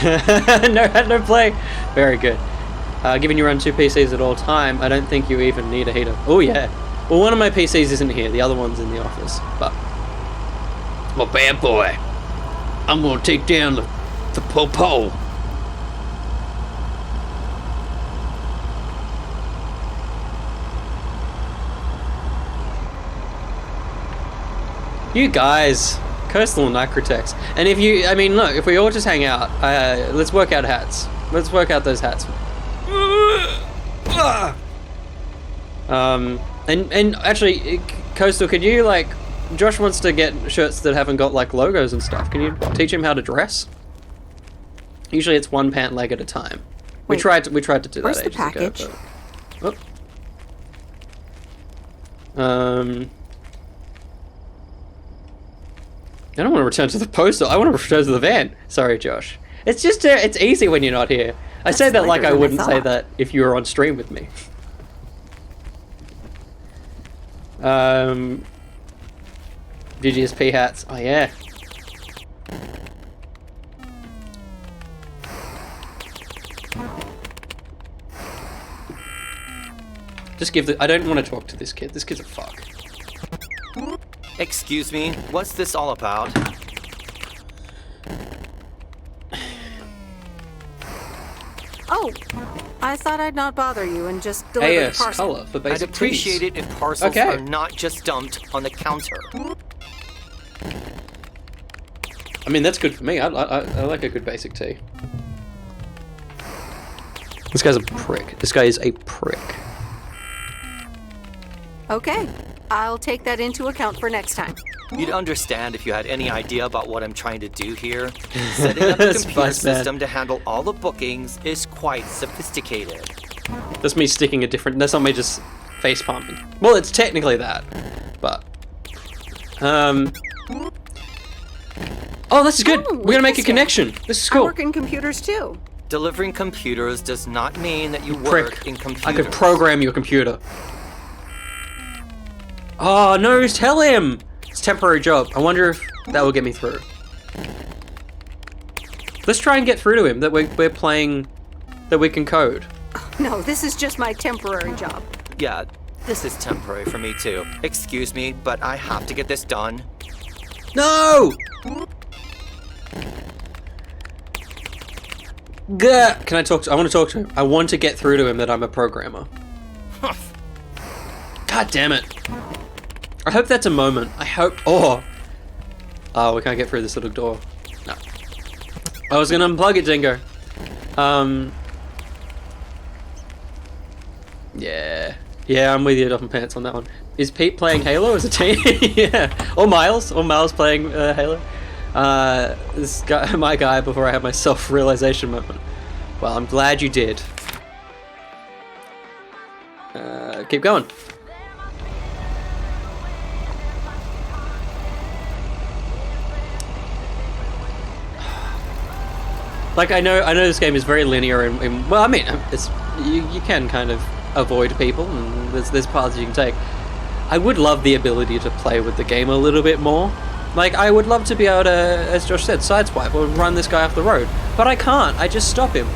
no play. Very good. Given you run 2 PCs at all time, I don't think you even need a heater. Oh yeah. Well, one of my PCs isn't here. The other one's in the office. But I'm a bad boy. I'm gonna take down the po-po. You guys. Coastal and Microtex. And if you, I mean, look, if we all just hang out, let's work out hats. Let's work out those hats. And actually, Coastal, could you, like, Josh wants to get shirts that haven't got, like, logos and stuff. Can you teach him how to dress? Usually it's one pant leg at a time. We tried to do that where's the ages package? ago. But, I don't want to return to the postal. I want to return to the van. Sorry, Josh. It's just, it's easy when you're not here. I say that like I wouldn't say that if you were on stream with me. VGSP hats. Oh, yeah. Just give the... I don't want to talk to this kid. This kid's a fuck. Excuse me, what's this all about? Oh, I thought I'd not bother you and just deliver the parcel. Color for basic I'd appreciate tees. it if parcels are not just dumped on the counter. I mean, that's good for me. I like a good basic tee. This guy's a prick. This guy is a prick. Okay, I'll take that into account for next time. You'd understand if you had any idea about what I'm trying to do here. Setting up a computer system to handle all the bookings is quite sophisticated. That's me sticking a different... That's not me just face palming. Well, it's technically that, but... Oh, this is good. We're gonna make a connection. This is cool. I work in computers too. Delivering computers does not mean that you work in computers. I could program your computer. Oh, no, tell him! It's a temporary job. I wonder if that will get me through. Let's try and get through to him that we're playing... that we can code. No, this is just my temporary job. Yeah, this is temporary for me too. Excuse me, but I have to get this done. No! Gah! Can I talk to... I want to talk to him. I want to get through to him that I'm a programmer. God damn it. I hope that's a moment. I hope... Oh, we can't get through this little door. No. I was going to unplug it, Dingo. Yeah. Yeah, I'm with you, Dolphin Pants, on that one. Is Pete playing Halo as a team? Yeah. Or Miles playing Halo. This guy, my guy, before I had my self-realization moment. Well, I'm glad you did. Keep going. Like, I know this game is very linear and well, I mean, it's you can kind of avoid people, and there's paths you can take. I would love the ability to play with the game a little bit more. Like, I would love to be able to, as Josh said, sideswipe or run this guy off the road. But I can't. I just stop him.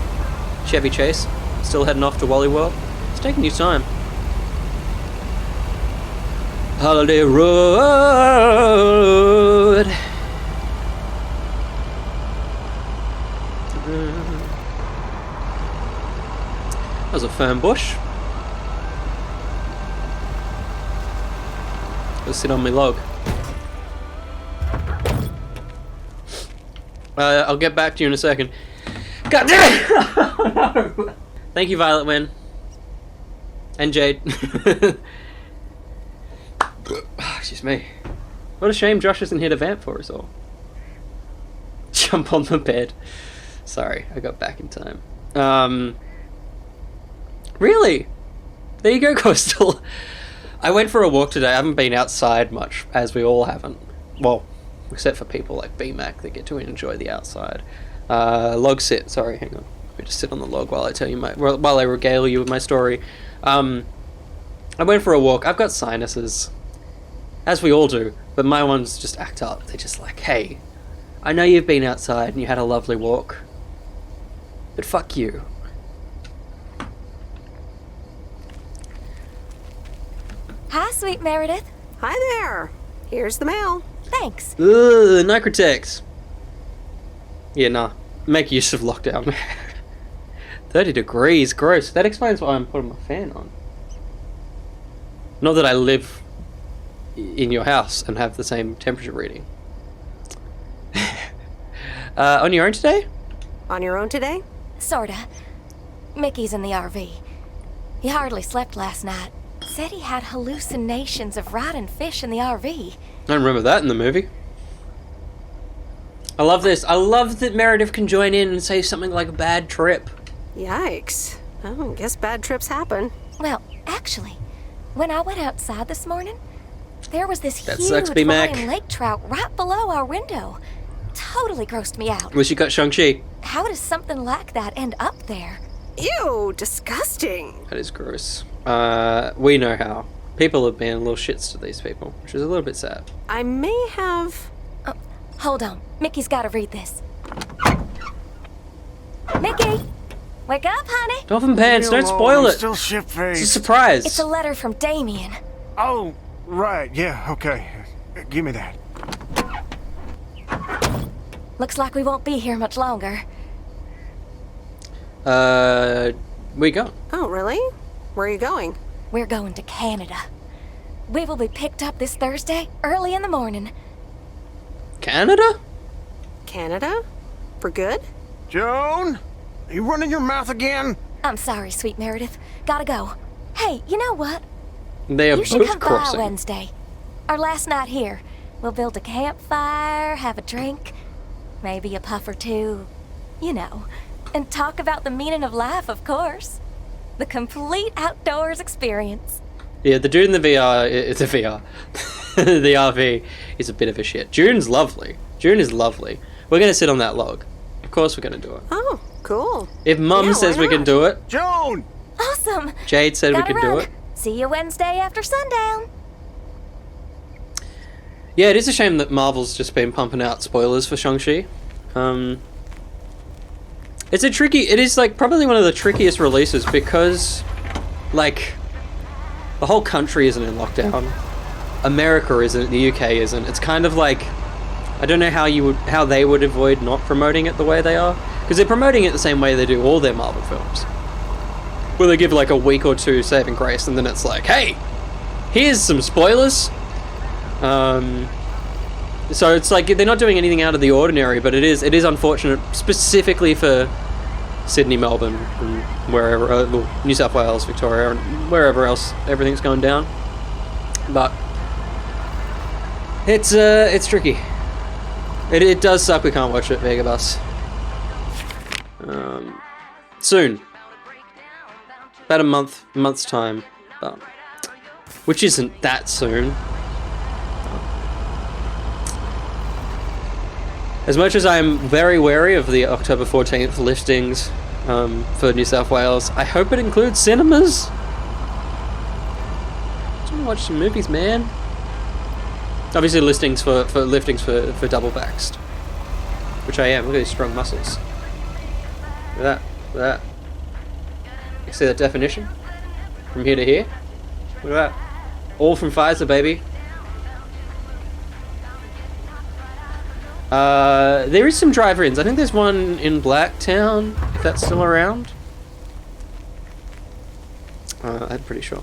Chevy Chase, still heading off to Wally World. It's taking your time. Holiday Road. That was a fern bush. Go sit on my log. I'll get back to you in a second. God damn it! Oh, no. Thank you, Violet Wynn. And Jade. Excuse me. What a shame Josh isn't here to vamp for us all. Jump on the bed. Sorry, I got back in time. Really? There you go, Coastal. I went for a walk today. I haven't been outside much, as we all haven't. Well, except for people like BMAC that get to enjoy the outside. Log sit. Sorry, hang on. Let me just sit on the log while I tell you while I regale you with my story. I went for a walk. I've got sinuses, as we all do, but my ones just act up. They're just like, hey, I know you've been outside and you had a lovely walk, but fuck you. Hi, sweet Meredith. Hi there. Here's the mail. Thanks. Ugh, Nicotex. Yeah, nah. Make use of lockdown. 30 degrees, gross. That explains why I'm putting my fan on. Not that I live in your house and have the same temperature reading. On your own today? On your own today? Sorta. Mickey's in the RV. He hardly slept last night. Said he had hallucinations of riding fish in the RV. I don't remember that in the movie. I love this. I love that Meredith can join in and say something like a bad trip. Yikes. Oh, I guess bad trips happen. Well, actually, when I went outside this morning, there was this That huge sucks, B-Mac. flying lake trout right below our window. Totally grossed me out. Wish you got Shang-Chi. How does something like that end up there? Ew, disgusting. That is gross. We know how. People have been little shits to these people, which is a little bit sad. I may have... Hold on. Mickey's gotta read this. Mickey! Wake up, honey! Dolphin Pants, don't spoil it! Still shit-faced. It's a surprise! It's a letter from Damien. Oh, right, yeah, okay. Give me that. Looks like we won't be here much longer. We go. Oh, really? Where are you going? We're going to Canada. We will be picked up this Thursday, early in the morning. Canada? Canada? For good? Joan? Are you running your mouth again? I'm sorry, sweet Meredith. Gotta go. Hey, you know what? They are You should both come crossing. by Wednesday. Our last night here. We'll build a campfire, have a drink, maybe a puff or two, you know, and talk about the meaning of life, of course. The complete outdoors experience. Yeah, the dude in the VR, it's a VR. The RV is a bit of a shit. June's lovely. June is lovely. We're gonna sit on that log. Of course we're gonna do it. Oh, cool. If Mum Yeah, says why we can not? do it, Joan! Awesome. Jade said we Gotta could do run. it. See you Wednesday after sundown. Yeah, it is a shame that Marvel's just been pumping out spoilers for Shang-Chi. It is like probably one of the trickiest releases because, like, the whole country isn't in lockdown. America isn't, the UK isn't. It's kind of like, I don't know how they would avoid not promoting it the way they are, because they're promoting it the same way they do all their Marvel films, where they give like a week or two saving grace, and then it's like, hey, here's some spoilers. So it's like they're not doing anything out of the ordinary, but it is unfortunate, specifically for Sydney, Melbourne, and wherever, New South Wales, Victoria, and wherever else everything's going down. But it's tricky. It does suck we can't watch it, Megabus. Soon. About a month's time, but which isn't that soon. As much as I'm very wary of the October 14th listings for New South Wales, I hope it includes cinemas. I just want to watch some movies, man. Obviously liftings for double baxed, which I am. Look at these strong muscles. Look at that. You see that definition? From here to here? Look at that. All from Pfizer, baby. There is some drive-ins. I think there's one in Blacktown, if that's still around. I'm pretty sure.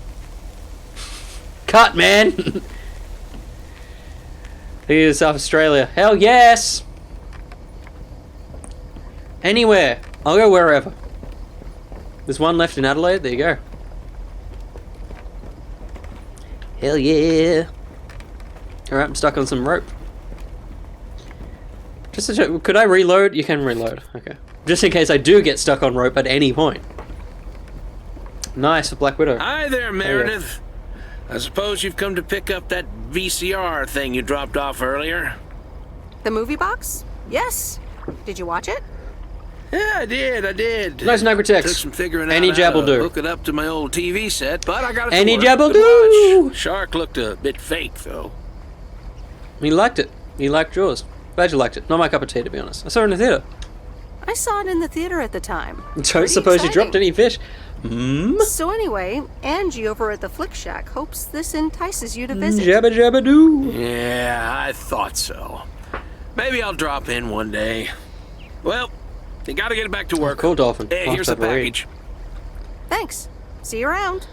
Cut, man! Here's South Australia. Hell yes! Anywhere. I'll go wherever. There's one left in Adelaide. There you go. Hell yeah! Alright, I'm stuck on some rope. Just to check, could I reload? You can reload. Okay. Just in case I do get stuck on rope at any point. Nice for Black Widow. Hi there, Meredith. I suppose you've come to pick up that VCR thing you dropped off earlier. The movie box? Yes. Did you watch it? Yeah, I did. Nice Nigrotex. Took some figuring Any out jab how will to do. hook it up to my old TV set, but I got it to Any work. jab will Good do. watch. Shark looked a bit fake, though. He liked it. He liked yours. Glad you liked it. Not my cup of tea, to be honest. I saw it in the theater. I saw it in the theater at the time. Don't suppose you dropped any fish. So anyway, Angie over at the Flick Shack hopes this entices you to visit. Jabba jabba doo. Yeah, I thought so. Maybe I'll drop in one day. Well, you gotta get back to work. Cool, Dolphin. Hey, here's the package. Thanks. See you around.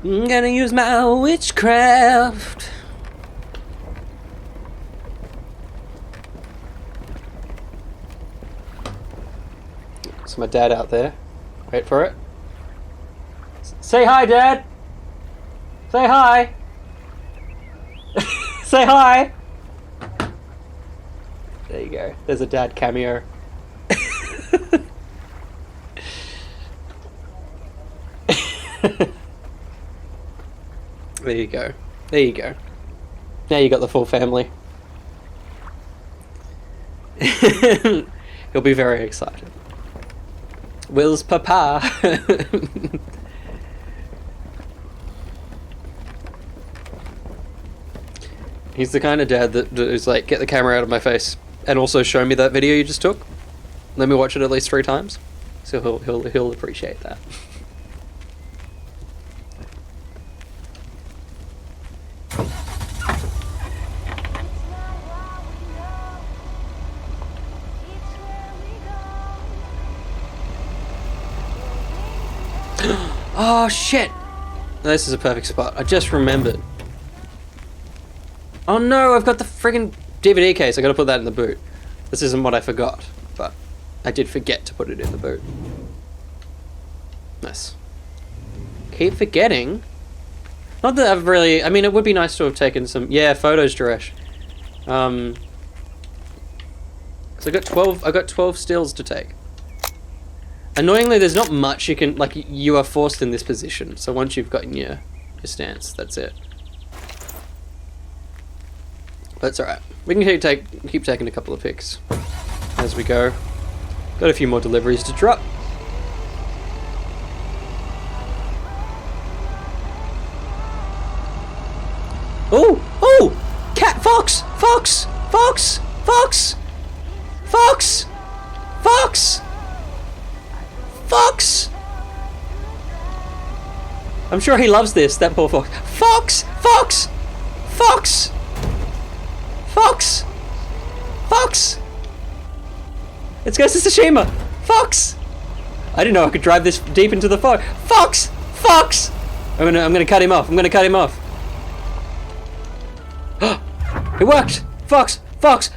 I'm gonna use my witchcraft. It's my dad out there. Wait for it. Say hi, Dad. Say hi. Say hi. There you go. There's a dad cameo. There you go. There you go. Now you got the full family. He'll be very excited. Will's papa. He's the kind of dad that is like, get the camera out of my face and also show me that video you just took. Let me watch it at least 3 times. So he'll appreciate that. Oh shit! This is a perfect spot. I just remembered. Oh no, I've got the friggin' DVD case. I gotta put that in the boot. This isn't what I forgot, but I did forget to put it in the boot. Nice. Keep forgetting. Not that I've really... I mean, it would be nice to have taken some... Yeah, photos, Duresh. So I got 12 stills to take. Annoyingly, there's not much you can... Like, you are forced in this position. So once you've gotten your stance, that's it. But it's alright. We can keep taking a couple of pics as we go. Got a few more deliveries to drop. Oh! Oh! Cat! Fox! Fox! Fox! Fox! Fox! Fox! Fox! I'm sure he loves this, that poor fox. Fox! Fox! Fox! Fox! Fox! It's Ghost of Tsushima! Fox! I didn't know I could drive this deep into the fog. Fox! Fox! I'm gonna cut him off. I'm gonna cut him off. It worked! Fox! Fox!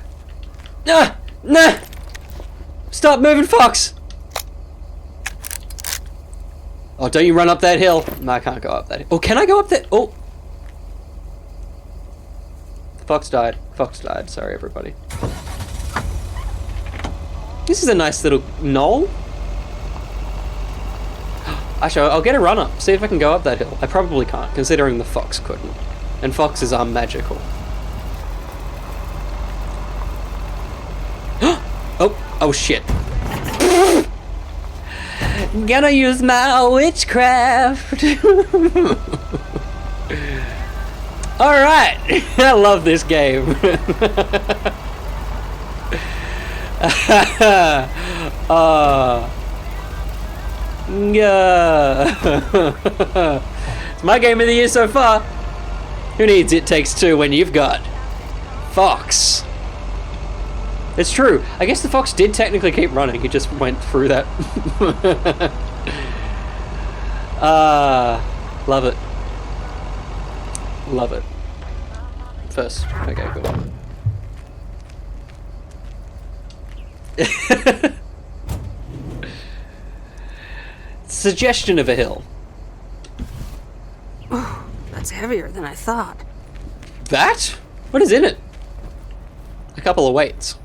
Nah! Nah! Stop moving, Fox! Oh, don't you run up that hill. No, I can't go up that hill. Oh, can I go up that? Oh! Fox died. Fox died. Sorry, everybody. This is a nice little knoll. Actually, I'll get a run up. See if I can go up that hill. I probably can't, considering the fox couldn't. And foxes are magical. Oh shit. Gonna use my witchcraft. Alright. I love this game. Yeah. It's my game of the year so far. Who needs It Takes Two when you've got Fox? It's true. I guess the fox did technically keep running. He just went through that. Love it. Love it. First. Okay, cool. Suggestion of a hill. Oh, that's heavier than I thought. That? What is in it? A couple of weights.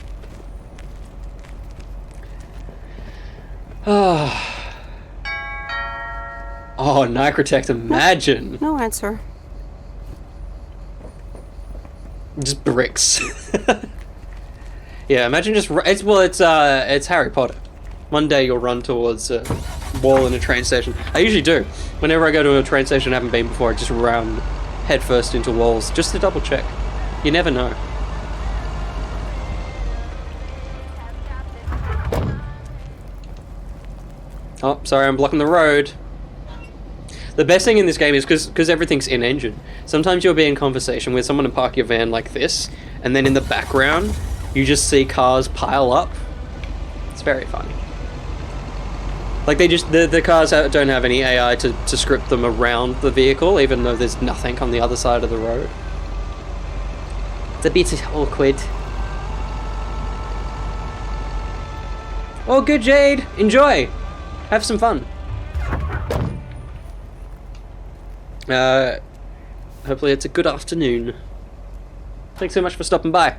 Oh, Nicrotect, imagine. No answer. Just bricks. Yeah, imagine just... It's Harry Potter. One day you'll run towards a wall in a train station. I usually do. Whenever I go to a train station I haven't been before, I just run headfirst into walls, just to double check. You never know. Oh, sorry, I'm blocking the road. The best thing in this game is because everything's in-engine. Sometimes you'll be in conversation with someone and park your van like this, and then in the background, you just see cars pile up. It's very funny. Like the cars don't have any AI to script them around the vehicle, even though there's nothing on the other side of the road. It's a bit awkward. Oh, good, Jade. Enjoy. Have some fun. Hopefully it's a good afternoon. Thanks so much for stopping by.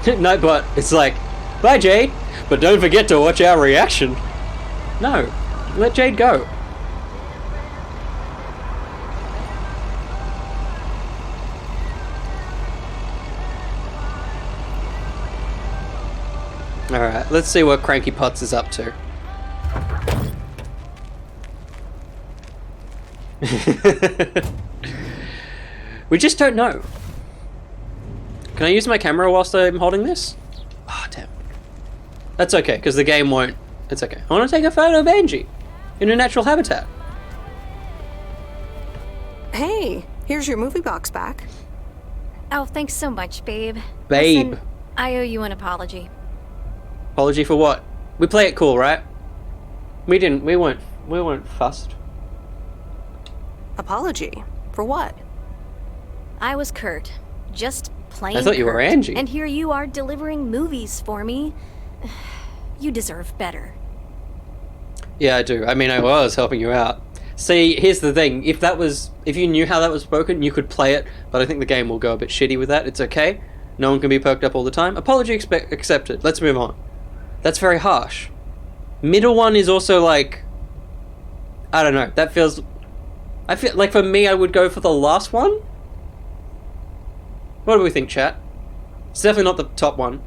No, but it's like, bye, Jade, but don't forget to watch our reaction. No, let Jade go. Alright, let's see what Cranky Potts is up to. We just don't know. Can I use my camera whilst I'm holding this? Ah, oh, damn. That's okay, because the game won't... It's okay. I want to take a photo of Angie in a natural habitat. Hey, here's your movie box back. Oh, thanks so much, babe. Babe. Listen, I owe you an apology. Apology for what? We play it cool, right? We weren't fussed. Apology? For what? I was curt. Just playing I thought you were Kurt, Angie. and here you are delivering movies for me. You deserve better. Yeah, I do. I mean, I was helping you out. See, here's the thing. If you knew how that was spoken, you could play it, but I think the game will go a bit shitty with that. It's okay. No one can be perked up all the time. Apology accepted. Let's move on. That's very harsh. Middle one is also like... I don't know. That feels... I feel like for me, I would go for the last one. What do we think, chat? It's definitely not the top one.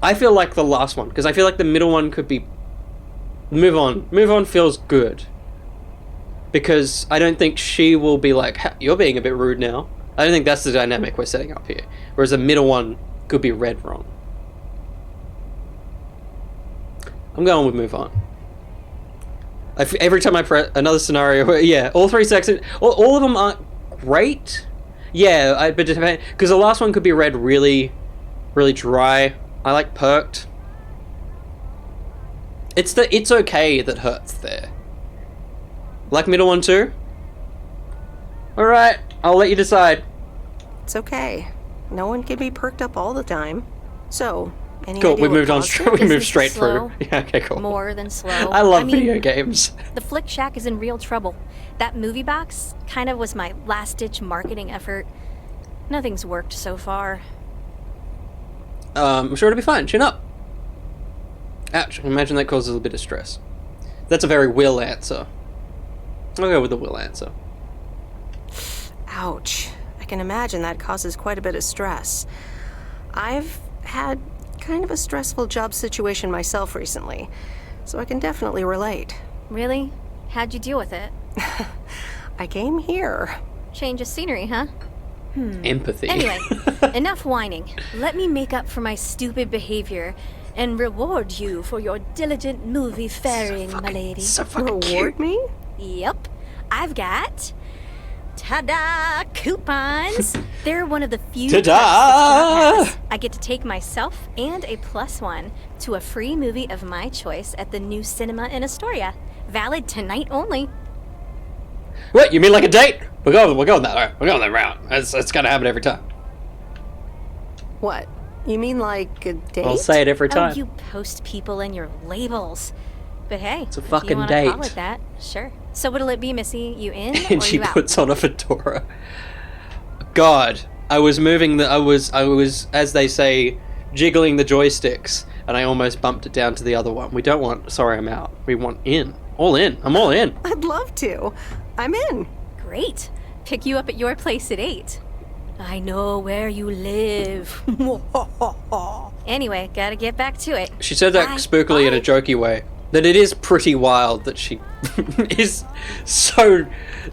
I feel like the last one, because I feel like the middle one could be... Move on. Move on feels good. Because I don't think she will be like, you're being a bit rude now. I don't think that's the dynamic we're setting up here. Whereas the middle one could be read wrong. I'm going with move on. Every time I press another scenario, where, yeah, all 3 sections, all of them aren't great. Yeah, but because the last one could be read really, really dry. I like perked. It's the it's okay that hurts there. Like middle one too? Alright, I'll let you decide. It's okay. No one can be perked up all the time. So, any Cool, idea we what moved on caused it? we moved Isn't straight slow? through. Yeah, okay, cool. More than slow. I love mean, video games. The Flick Shack is in real trouble. That movie box kind of was my last-ditch marketing effort. Nothing's worked so far. I'm sure it'll be fine. Chin up. Ouch, I imagine that causes a bit of stress. That's a very will answer. I'll go with the will answer. Ouch. I can imagine that causes quite a bit of stress. I've had kind of a stressful job situation myself recently, so I can definitely relate. Really? How'd you deal with it? I came here. Change of scenery, huh? Empathy. Anyway, enough whining. Let me make up for my stupid behavior and reward you for your diligent movie faring, my lady. Reward me? Yep. I've got... Ta-da! Coupons! They're one of the few Ta-da! perks the store has. I get to take myself and a +1 to a free movie of my choice at the new cinema in Astoria. Valid tonight only. What, you mean like a date? We're going that route. It's gonna happen every time. What? You mean like a date? I'll say it every time. Oh, you post people in your labels. But hey, It's a if fucking you want to call date. it that, sure. So what'll it be, Missy? You in or And she you out? puts on a fedora. God, I was moving I was, as they say, jiggling the joysticks, and I almost bumped it down to the other one. We don't want, sorry, I'm out. We want in. All in. I'm all in. I'd love to. I'm in. Great. Pick you up at your place at 8. I know where you live. Anyway, gotta get back to it. She said that Bye. spookily in a jokey way. That it is pretty wild that she is so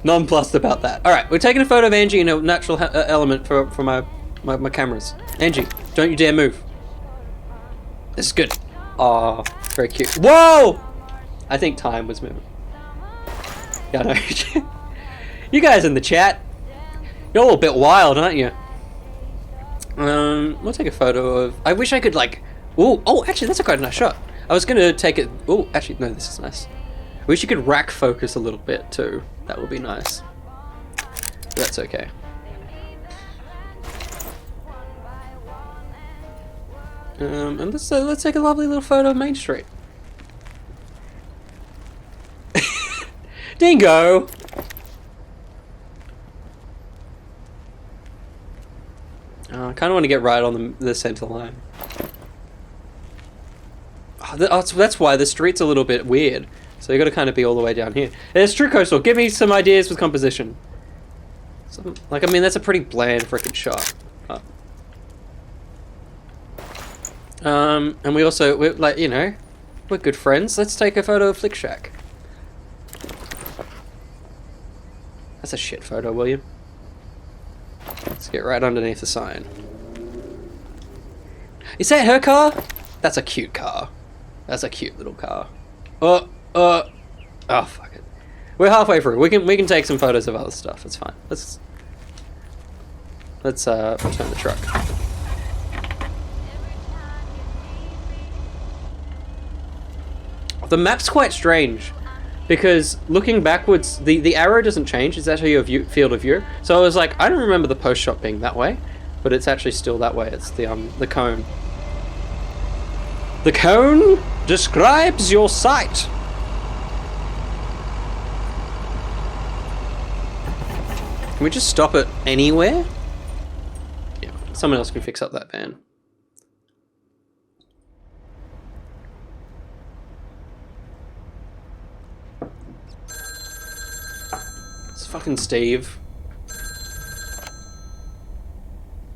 nonplussed about that. Alright, we're taking a photo of Angie in a natural element for my cameras. Angie, don't you dare move. This is good. Aw, very cute. Whoa! I think time was moving. Yeah, I know. You guys in the chat, you're all a bit wild, aren't you? We'll take a photo of... I wish I could, like... Ooh, oh, actually, that's quite a nice shot. I was going to take it... Oh, actually, no, this is nice. I wish you could rack focus a little bit, too. That would be nice. But that's okay. And let's take a lovely little photo of Main Street. Dingo! I kind of want to get right on the center line. Oh, that's why the street's a little bit weird. So you got to kind of be all the way down here. There's True Coastal. Give me some ideas with composition. I mean, that's a pretty bland freaking shot. And we're like, you know, we're good friends. Let's take a photo of Flick Shack. That's a shit photo, William. Let's get right underneath the sign. Is that her car? That's a cute car. That's a cute little car. Oh, fuck it. We're halfway through. We can take some photos of other stuff. It's fine. Let's return the truck. The map's quite strange because looking backwards, the arrow doesn't change. It's actually your field of view. So I was like, I don't remember the post shot being that way. but it's actually still that way. It's the cone. The cone describes your sight. Can we just stop it anywhere? Yeah, someone else can fix up that van. It's fucking Steve.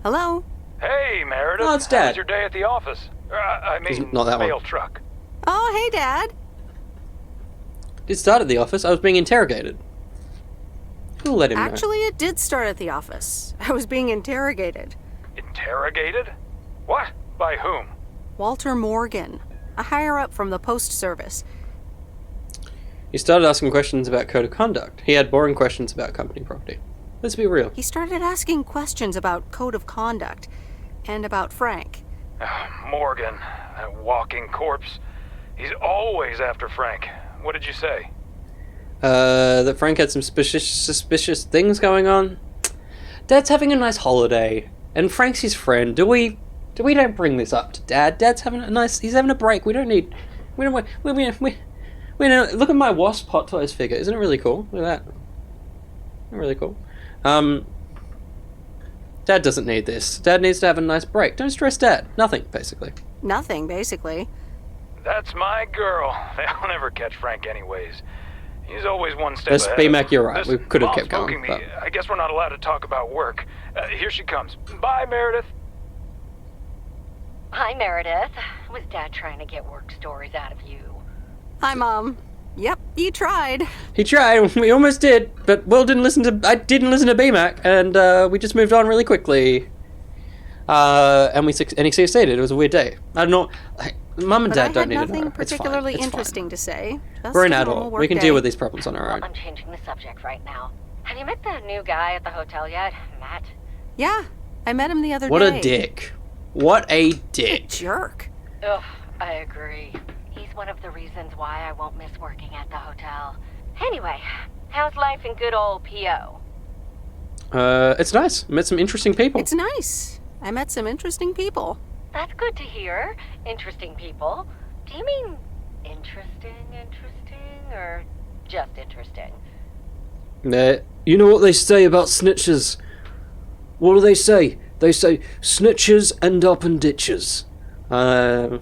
Hello? Hey, Meredith. Oh, it's How Dad. was your day at the office? I mean, Not that mail one. truck. Oh, hey, Dad. It started at the office. I was being interrogated. Who'll let him know? Actually, it did start at the office. I was being interrogated. Interrogated? What? By whom? Walter Morgan, a higher-up from the Post Service. He started asking questions about code of conduct. He had boring questions about company property. Let's be real. He started asking questions about code of conduct and about Frank. Morgan, that walking corpse. He's always after Frank. What did you say? That Frank had some suspicious things going on. Dad's having a nice holiday, and Frank's his friend. We don't bring this up to Dad. Dad's having he's having a break. We don't. Look at my Wasp Hot Toys figure. Isn't it really cool? Look at that. Really cool. Dad doesn't need this. Dad needs to have a nice break. Don't stress Dad. Nothing, basically. Nothing, basically. That's my girl. They'll never catch Frank anyways. He's always one step Let's ahead. be Mac, you're right. Listen, We could have Mom's kept going. poking me. But... I guess we're not allowed to talk about work. Here she comes. Bye, Meredith. Hi, Meredith. Was Dad trying to get work stories out of you? Hi, Mom. Yep, you tried. He tried. We almost did, but Will didn't listen to. I didn't listen to BMAC, and we just moved on really quickly. And he succeeded. It was a weird day. I don't know. Mum and Dad don't need to know. Nothing It's fine. particularly It's fine. interesting to say. Just We're an a normal adult. work We can day. deal with these problems on our own. I'm changing the subject right now. Have you met the new guy at the hotel yet, Matt? Yeah, I met him the other What day. a dick. What a dick. Jerk. Ugh, I agree. He's one of the reasons why I won't miss working at the hotel. Anyway, how's life in good old P.O.? It's nice. Met some interesting people. It's nice. I met some interesting people. That's good to hear. Interesting people. Do you mean interesting, or just interesting? You know what they say about snitches? What do they say? They say snitches end up in ditches. I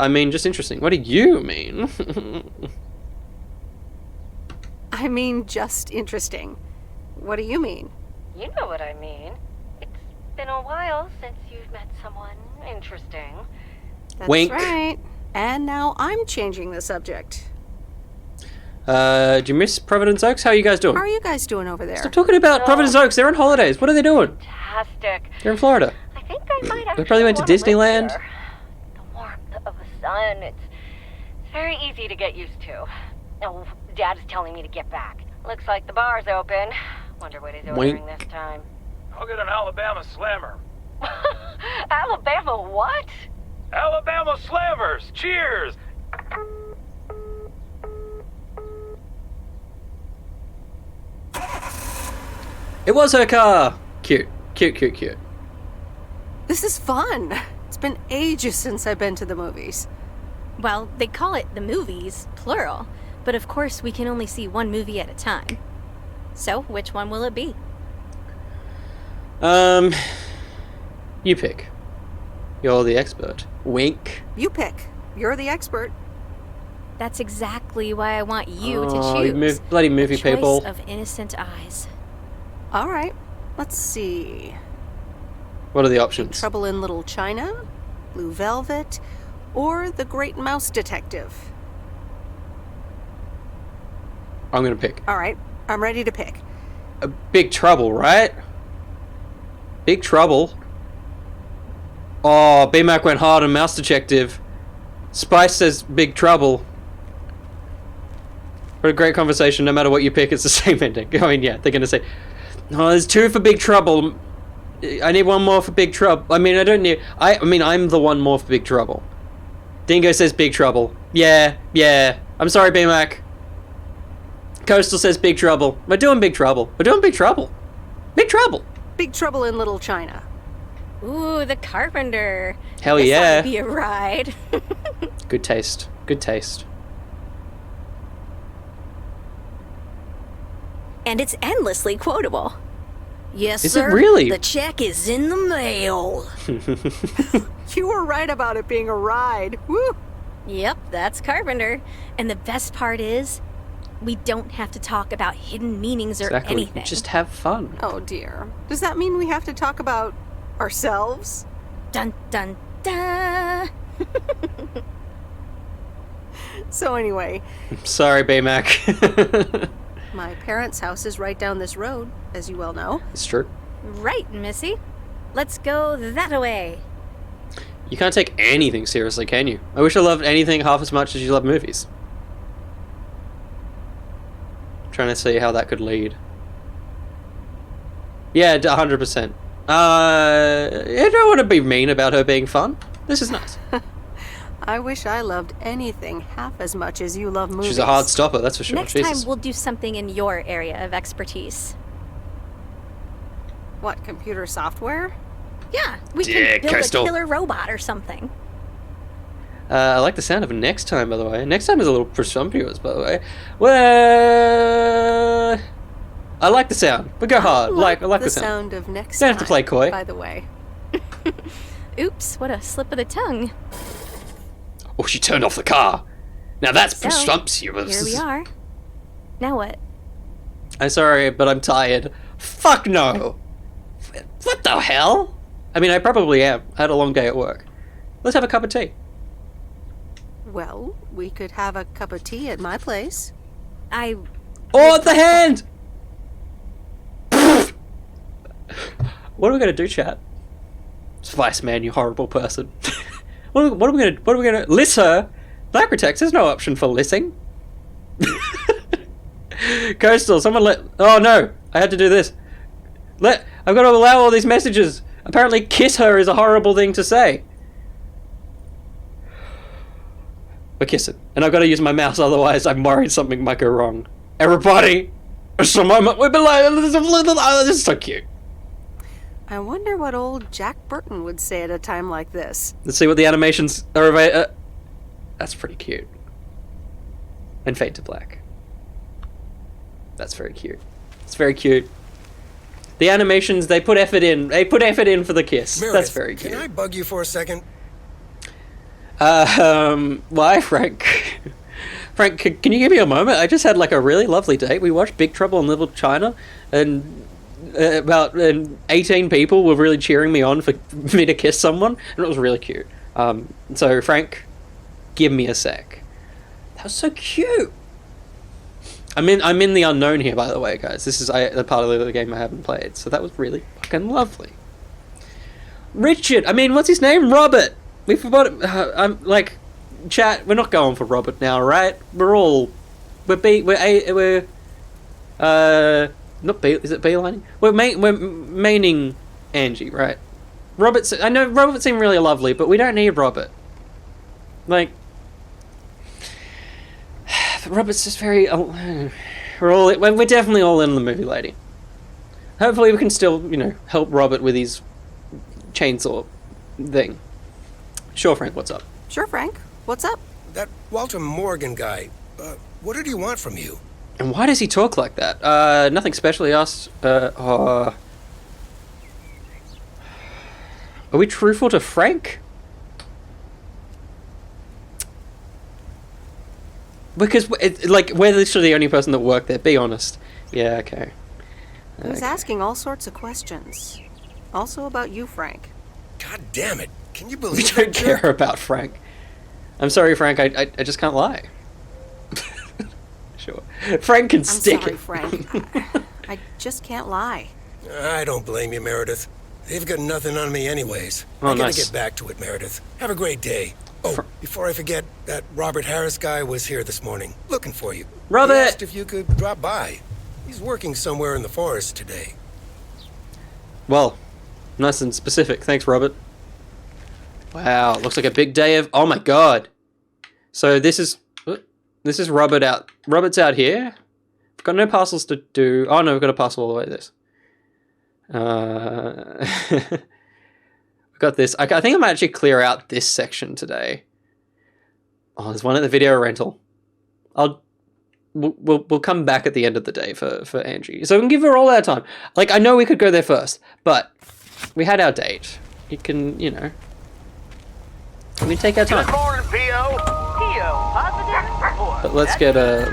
mean, just interesting. What do you mean? I mean, just interesting. What do you mean? You know what I mean. It's been a while since you've met someone interesting. That's Wink. right. And now I'm changing the subject. Did you miss Providence Oaks? How are you guys doing? How are you guys doing over there? Stop talking about Providence Oaks. They're on holidays. What are they doing? Fantastic. They're in Florida. I think I might They actually probably went to wanna live Disneyland. there. The warmth of the sun, it's very easy to get used to. Oh, Dad is telling me to get back. Looks like the bar's open. Wonder what he's ordering Wink. this time. I'll get an Alabama Slammer. Alabama what? Alabama Slammers! Cheers! It was her car. Cute. Cute, cute, cute. This is fun. It's been ages since I've been to the movies. Well, they call it the movies, plural, but of course we can only see one movie at a time. So, which one will it be? You pick. You're the expert. Wink. You pick. You're the expert. That's exactly why I want you to Oh, you choose. bloody movie A choice people. of innocent eyes. All right. Let's see. What are the options? Trouble in Little China, Blue Velvet, or The Great Mouse Detective. I'm gonna pick. All right. I'm ready to pick. Big Trouble, right? Big Trouble. Oh, B-Mac went hard on Mouse Detective. Spice says Big Trouble. What a great conversation. No matter what you pick, it's the same ending. I mean, yeah, they're gonna say, "No, there's two for Big Trouble. I need one more for Big Trouble." I mean, I don't need. I mean, I'm the one more for Big Trouble. Dingo says Big Trouble. Yeah. I'm sorry, B-Mac. Coastal says Big Trouble. We're doing Big Trouble. Big Trouble. Big Trouble in Little China. Ooh, the carpenter. Hell This yeah. ought to be a ride. Good taste. Good taste. And it's endlessly quotable. Yes, Is it sir. really? The check is in the mail. You were right about it being a ride. Woo! Yep, that's Carpenter. And the best part is, we don't have to talk about hidden meanings or Exactly. anything. Just have fun. Oh dear. Does that mean we have to talk about ourselves? Dun dun dun. So anyway, Sorry, Baymac. my parents' house is right down this road, as you well know. It's true. Right, Missy. Let's go that way. You can't take anything seriously, can you? I wish I loved anything half as much as you love movies. I'm trying to see how that could lead. Yeah, 100%. I don't want to be mean about her being fun. This is nice. I wish I loved anything half as much as you love movies. She's a hard stopper, that's for sure. Next Jesus. time, we'll do something in your area of expertise. What, computer software? Yeah, we Yeah, can build Coastal. a killer robot or something. I like the sound of next time, by the way. Next time is a little presumptuous, by the way. Well, I like the sound. But go hard. I like the sound. of next Don't have to play coy. by the way. Oops, what a slip of the tongue. Oh, she turned off the car. Now that's So, presumptuous. Here we are. Now what? I'm sorry, but I'm tired. Fuck no. What the hell? I mean, I probably am. I had a long day at work. Let's have a cup of tea. Well, we could have a cup of tea at my place. Oh, the hand! What are we gonna do, chat? Spice man, you horrible person. What are we gonna liss her? Black Protects, there's no option for lissing. Coastal, someone let. Oh no, I had to do this. I've got to allow all these messages. Apparently, kiss her is a horrible thing to say. We're kissing, and I've got to use my mouse, otherwise I'm worried something might go wrong. Everybody, it's a moment we've been like, this is so cute. I wonder what old Jack Burton would say at a time like this. Let's see what the animations are. That's pretty cute. And fade to black. That's very cute. It's very cute. The animations, they put effort in. They put effort in for the kiss. Meredith, That's very cute. Can I bug you for a second? Why, Frank? Frank, can you give me a moment? I just had like a really lovely date. We watched Big Trouble in Little China, and about 18 people were really cheering me on for me to kiss someone, and it was really cute. So Frank, give me a sec. That was so cute. I'm in the unknown here, by the way, guys. This is the part of the game I haven't played, so that was really fucking lovely. Richard, what's his name? Robert. We forgot it. I'm like, chat. We're not going for Robert now, right? We're not B. Is it beelining? We're maining Angie, right? I know Robert seemed really lovely, but we don't need Robert. Like, Robert's just very. We're definitely all in the movie, lady. Hopefully, we can still, help Robert with his chainsaw thing. Sure, Frank. What's up? Sure, Frank. What's up? That Walter Morgan guy. What did he want from you? And why does he talk like that? Nothing special. He asked. Are we truthful to Frank? Because we're literally the only person that worked there. Be honest. Yeah. Okay. He was asking all sorts of questions. Also about you, Frank. God damn it. Can you believe We don't care about Frank. I'm sorry, Frank. I just can't lie. Sure. Frank can stick sorry, it. Frank. I just can't lie. I don't blame you, Meredith. They've got nothing on me anyways. Oh, I gotta nice. get back to it, Meredith. Have a great day. Oh, before I forget, that Robert Harris guy was here this morning, looking for you. Robert! He asked if you could drop by. He's working somewhere in the forest today. Well, nice and specific. Thanks, Robert. Wow, looks like a big day of. Oh my god. So this is Robert out. Robert's out here. We've got no parcels to do. Oh no, we've got a parcel all the way to this. got this. I think I might actually clear out this section today. Oh, there's one at the video rental. We'll come back at the end of the day for Angie. So we can give her all our time. Like, I know we could go there first, but we had our date. You can, you know, we can take our time. Good morning, P.O. P.O. Positive? But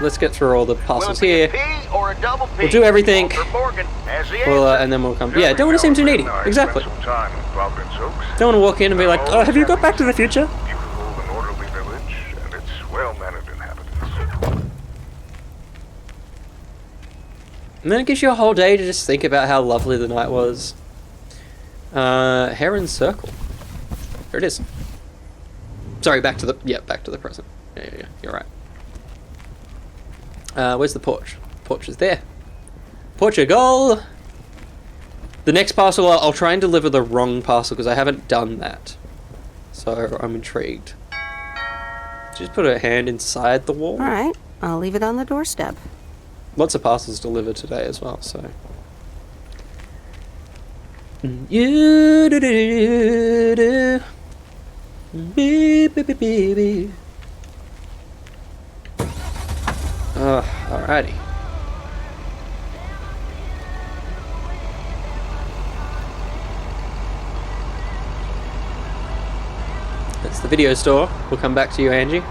let's get through all the parcels here. P or a double P? We'll do everything. Morgan has the We'll, and then we'll come. Yeah, don't want to seem too needy. Exactly. Don't want to walk in and be like, oh, have you got Back to the Future? An orderly village and its well-mannered inhabitants. And then it gives you a whole day to just think about how lovely the night was. Heron Circle. There it is. Sorry, back to the present. Yeah, you're right. Where's the porch? Porch is there. Portugal! The next parcel, I'll try and deliver the wrong parcel because I haven't done that. So I'm intrigued. Just put a hand inside the wall. All right, I'll leave it on the doorstep. Lots of parcels delivered today as well, so. You baby. Alrighty. That's the video store. We'll come back to you, Angie.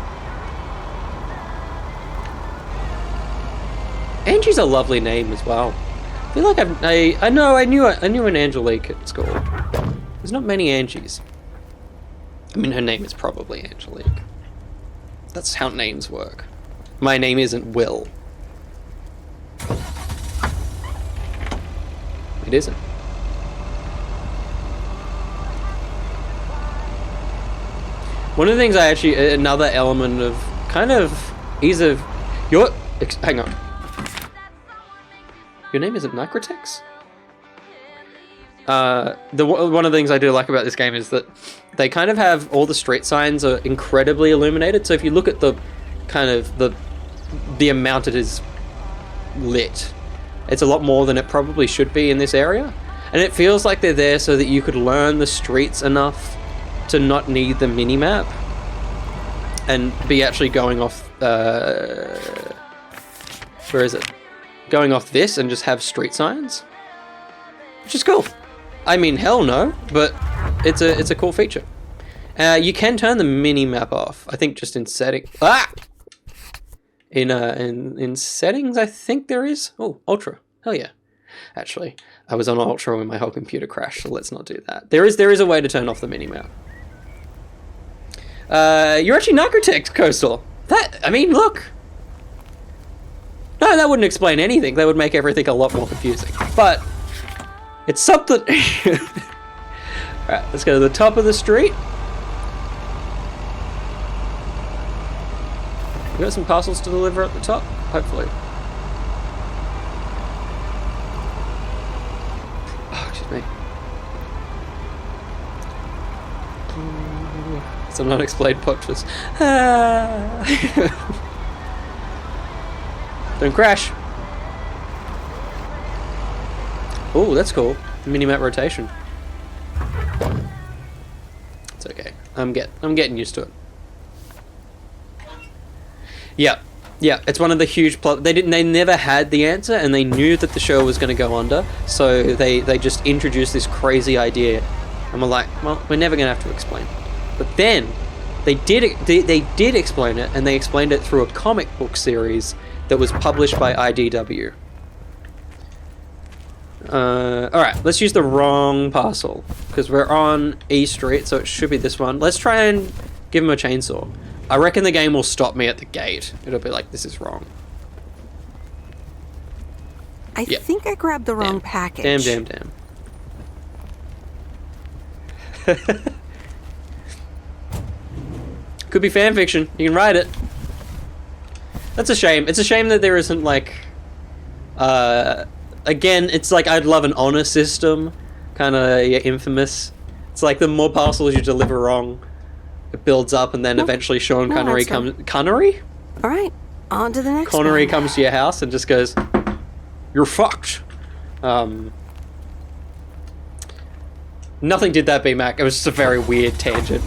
Angie's a lovely name as well. I feel like I knew an Angelique at school. There's not many Angies. I mean, her name is probably Angelique. That's how names work. My name isn't Will. It isn't. One of the things another element of kind of ease of hang on. Your name isn't Nicritex? One of the things I do like about this game is that they kind of have all the street signs are incredibly illuminated. So if you look at the kind of the amount it is lit, it's a lot more than it probably should be in this area. And it feels like they're there so that you could learn the streets enough to not need the mini-map and be actually going off, where is it? Going off this and just have street signs, which is cool. I mean, hell no, but it's a cool feature. You can turn the mini-map off, I think just in setting. In settings, I think there is. Oh, Ultra, hell yeah. Actually, I was on Ultra when my whole computer crashed, so let's not do that. There is a way to turn off the mini-map. You're actually Nicritex, Coastal. I mean, look. No, that wouldn't explain anything. That would make everything a lot more confusing. But it's something. Alright, let's go to the top of the street. We got some parcels to deliver at the top, hopefully. Oh, excuse me. Some unexplained plot twist. Don't crash. Oh, that's cool. Mini-map rotation. It's okay. I'm getting used to it. Yeah. It's one of the huge plot. They never had the answer, and they knew that the show was going to go under, so they just introduced this crazy idea, and we're like, well, we're never going to have to explain. But then they did explain it, and they explained it through a comic book series that was published by IDW. Alright, let's use the wrong parcel, because we're on E Street, so it should be this one. Let's try and give him a chainsaw. I reckon the game will stop me at the gate. It'll be like, this is wrong. I think I grabbed the wrong package. Damn. Could be fan fiction. You can write it. That's a shame. It's a shame that there isn't like, again, it's like I'd love an honor system, kind of infamous. It's like the more parcels you deliver wrong, it builds up, and then eventually Sean Connery comes. Connery? All right, on to the next Connery one. comes to your house and just goes, "You're fucked." Nothing did that, B-Mac. It was just a very weird tangent.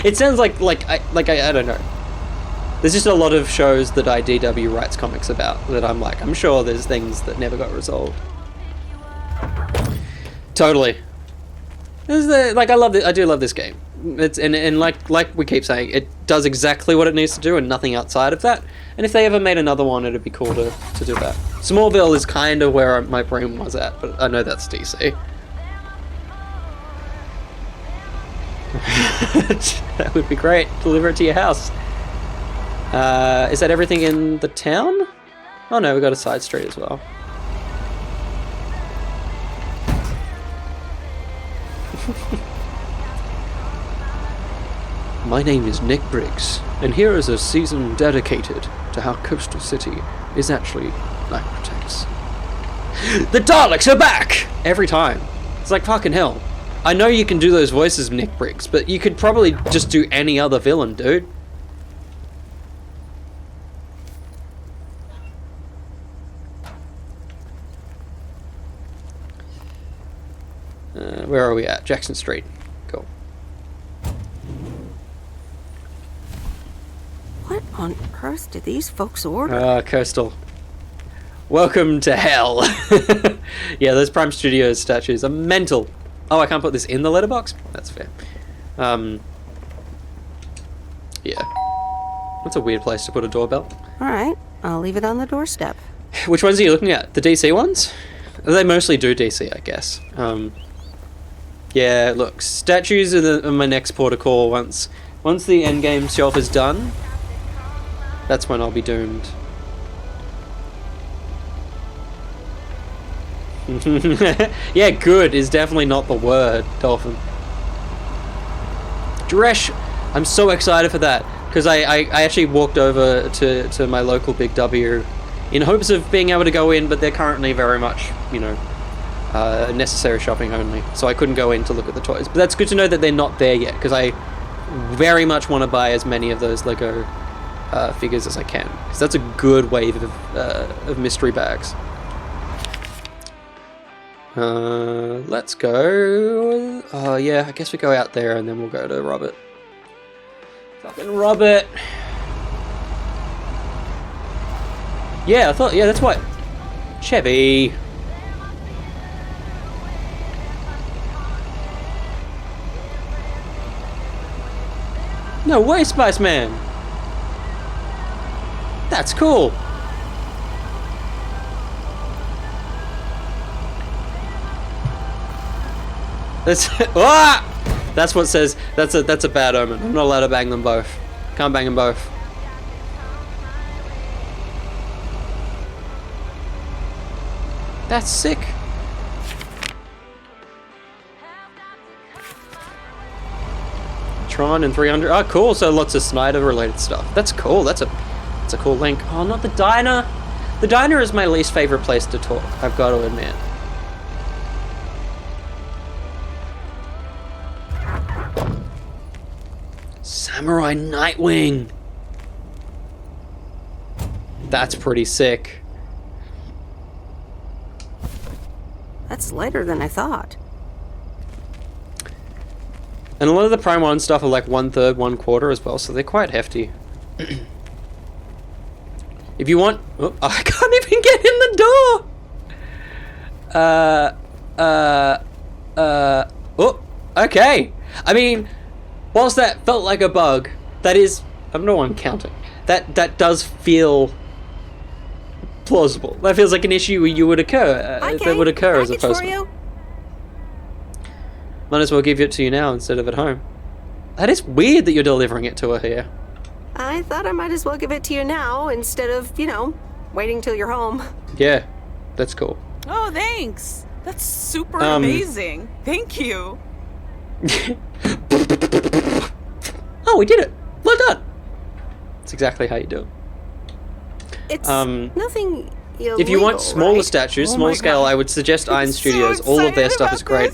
It sounds like I don't know. There's just a lot of shows that IDW writes comics about that I'm sure there's things that never got resolved. Totally. I do love this game. It's and like we keep saying, it does exactly what it needs to do and nothing outside of that. And if they ever made another one, it'd be cool to do that. Smallville is kind of where my brain was at, but I know that's DC. That would be great. Deliver it to your house. Is that everything in the town? Oh no, we got a side street as well. My name is Nick Briggs, and here is a season dedicated to how Coastal City is actually Night Protects. The Daleks are back! Every time. It's like fucking hell. I know you can do those voices, Nick Briggs, but you could probably just do any other villain, dude. Where are we at? Jackson Street. Cool. What on earth did these folks order? Coastal. Welcome to hell. Yeah, those Prime Studios statues are mental. Oh, I can't put this in the letterbox? That's fair. Yeah. That's a weird place to put a doorbell. Alright, I'll leave it on the doorstep. Which ones are you looking at? The DC ones? They mostly do DC, I guess. Yeah, look, statues are my next port of call. Once the endgame shelf is done, that's when I'll be doomed. Yeah, good is definitely not the word, Dolphin. Dresh, I'm so excited for that, because I actually walked over to my local Big W in hopes of being able to go in, but they're currently very much, necessary shopping only, so I couldn't go in to look at the toys. But that's good to know that they're not there yet, because I very much want to buy as many of those Lego figures as I can, because that's a good wave of mystery bags. Let's go. Yeah, I guess we go out there and then we'll go to Robert. Fucking Robert. Yeah, that's what. Chevy. No way, Spice-Man. That's cool. That's what says that's a bad omen. I'm not allowed to bang them both. Can't bang them both. That's sick. Tron and 300. Oh, cool. So lots of Snyder related stuff. That's cool. That's a cool link. Oh, not the diner. The diner is my least favorite place to talk, I've got to admit. Samurai Nightwing. That's pretty sick. That's lighter than I thought. And a lot of the Prime 1 stuff are like 1/3, 1/4 as well, so they're quite hefty. If you want... Oh, I can't even get in the door! Oh, okay. I mean, whilst that felt like a bug, that is... I'm no one counting. That does feel plausible. That feels like an issue you would occur. That would occur as a postman. Might as well give it to you now instead of at home. That is weird that you're delivering it to her here. I thought I might as well give it to you now instead of, waiting till you're home. Yeah, that's cool. Oh, thanks. That's super amazing. Thank you. Oh, we did it. Well done. That's exactly how you do it. It's nothing illegal, if you want smaller right? statues, small scale, I would suggest Iron Studios. All of their stuff is great.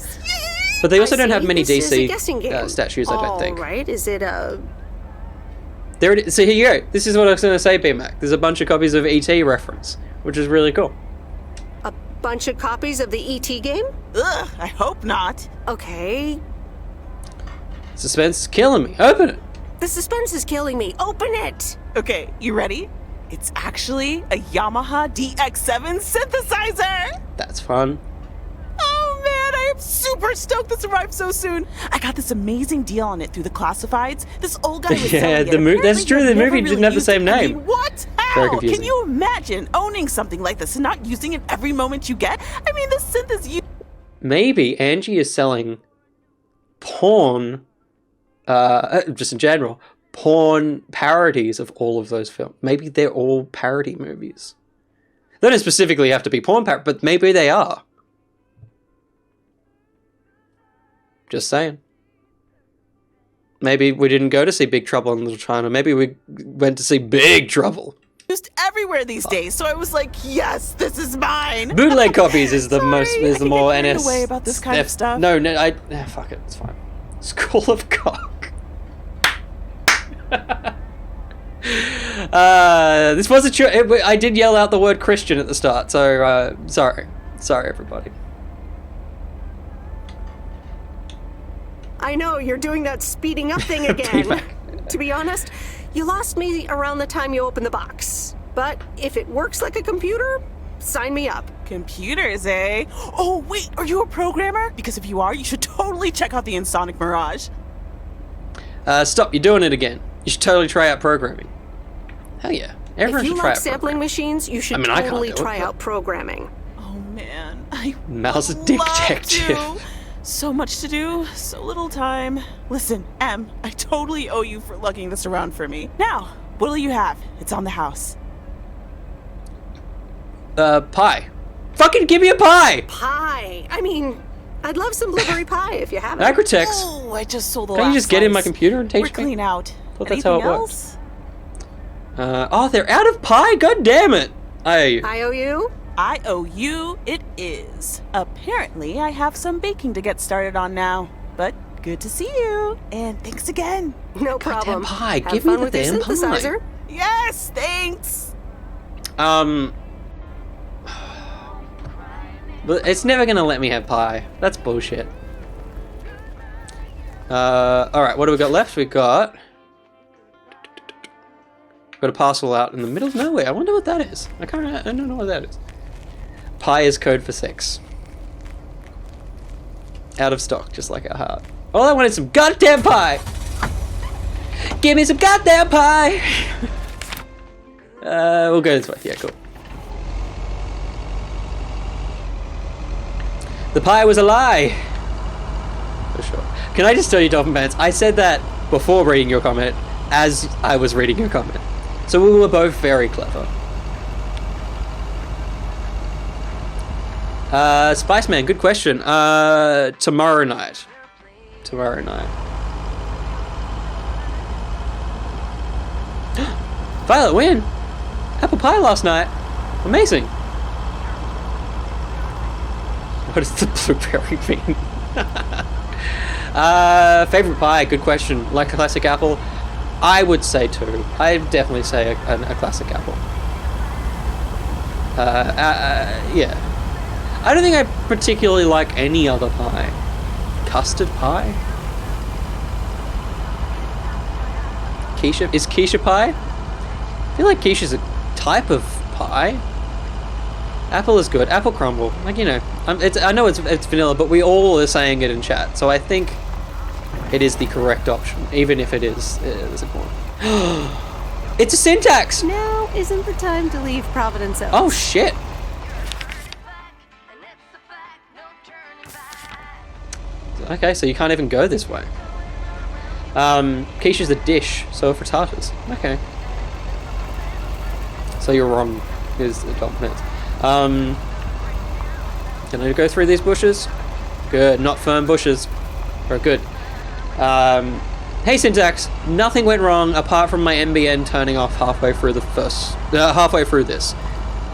But they also don't have many DC statues, I don't think. Right? Is it a... There it is. So here you go. This is what I was going to say, B-Mac. There's a bunch of copies of ET reference, which is really cool. A bunch of copies of the ET game? Ugh, I hope not. Okay. Suspense is killing me. Open it. The suspense is killing me. Open it! Okay, you ready? It's actually a Yamaha DX7 synthesizer! That's fun. Oh man, I am super stoked this arrived so soon. I got this amazing deal on it through the classifieds. This old guy was selling it. That's true. The movie didn't have the same name. I mean, what? Very How? confusing. Can you imagine owning something like this and not using it every moment you get? I mean, this synth is Maybe Angie is selling porn, just in general, porn parodies of all of those films. Maybe they're all parody movies. They don't specifically have to be porn parody, but maybe they are. Just saying. Maybe we didn't go to see Big Trouble in Little China. Maybe we went to see Big Trouble. used everywhere these days, so I was like, yes, this is mine. Bootleg copies is the more NS away about this kind of stuff. No, fuck it, it's fine. School of Cock. This wasn't true. I did yell out the word Christian at the start, so sorry everybody. I know, you're doing that speeding up thing again. To be honest, you lost me around the time you opened the box. But if it works like a computer, sign me up. Computers, eh? Oh, wait, are you a programmer? Because if you are, you should totally check out the Insonic Mirage. Stop, you're doing it again. You should totally try out programming. Hell yeah. Everyone if you should try like out sampling machines, you should totally try out programming. Oh man, I Mouse Dick Detective. So much to do, so little time. Listen, Em, I totally owe you for lugging this around for me. Now, what'll you have? It's on the house. Pie. Fucking give me a pie! Pie! I mean, I'd love some blueberry pie if you have it. Acrotex. Oh, I just sold the Can last you just get in my slice. computer and teach We're me? clean out. Thought that's how it Anything works. Oh, they're out of pie? God damn it! I owe you? I owe you, it is. Apparently, I have some baking to get started on now. But good to see you. And thanks again. No problem. Pie. Have Give me fun the with your damn synthesizer. pie. Yes, thanks. But it's never gonna let me have pie. That's bullshit. Alright, what do we got left? We got a parcel out in the middle of nowhere. I wonder what that is. I don't know what that is. Pie is code for sex. Out of stock, just like our heart. All I want is some goddamn pie! Give me some goddamn pie! We'll go this way. Yeah, cool. The pie was a lie! For sure. Can I just tell you, Dolphin Pants, I said that before reading your comment, as I was reading your comment. So we were both very clever. Spiceman, good question. Tomorrow night. Tomorrow night. Violet win! Apple pie last night. Amazing. What does the blueberry mean? Favorite pie, good question. Like a classic apple? I would say two. I'd definitely say a classic apple. Yeah. I don't think I particularly like any other pie. Custard pie? Quiche? Is quiche pie? I feel like quiche is a type of pie. Apple is good. Apple crumble. Like, you know, I know it's vanilla, but we all are saying it in chat, so I think it is the correct option, even if it is there's a corner. It's a syntax! Now isn't the time to leave Providence Oaks. Oh shit! Okay, so you can't even go this way. Quiche is a dish, so are frittatas. Okay. So you're wrong, is the dominant. Can I go through these bushes? Good, not firm bushes. Very good. Hey Syntax, nothing went wrong apart from my MBN turning off halfway through this.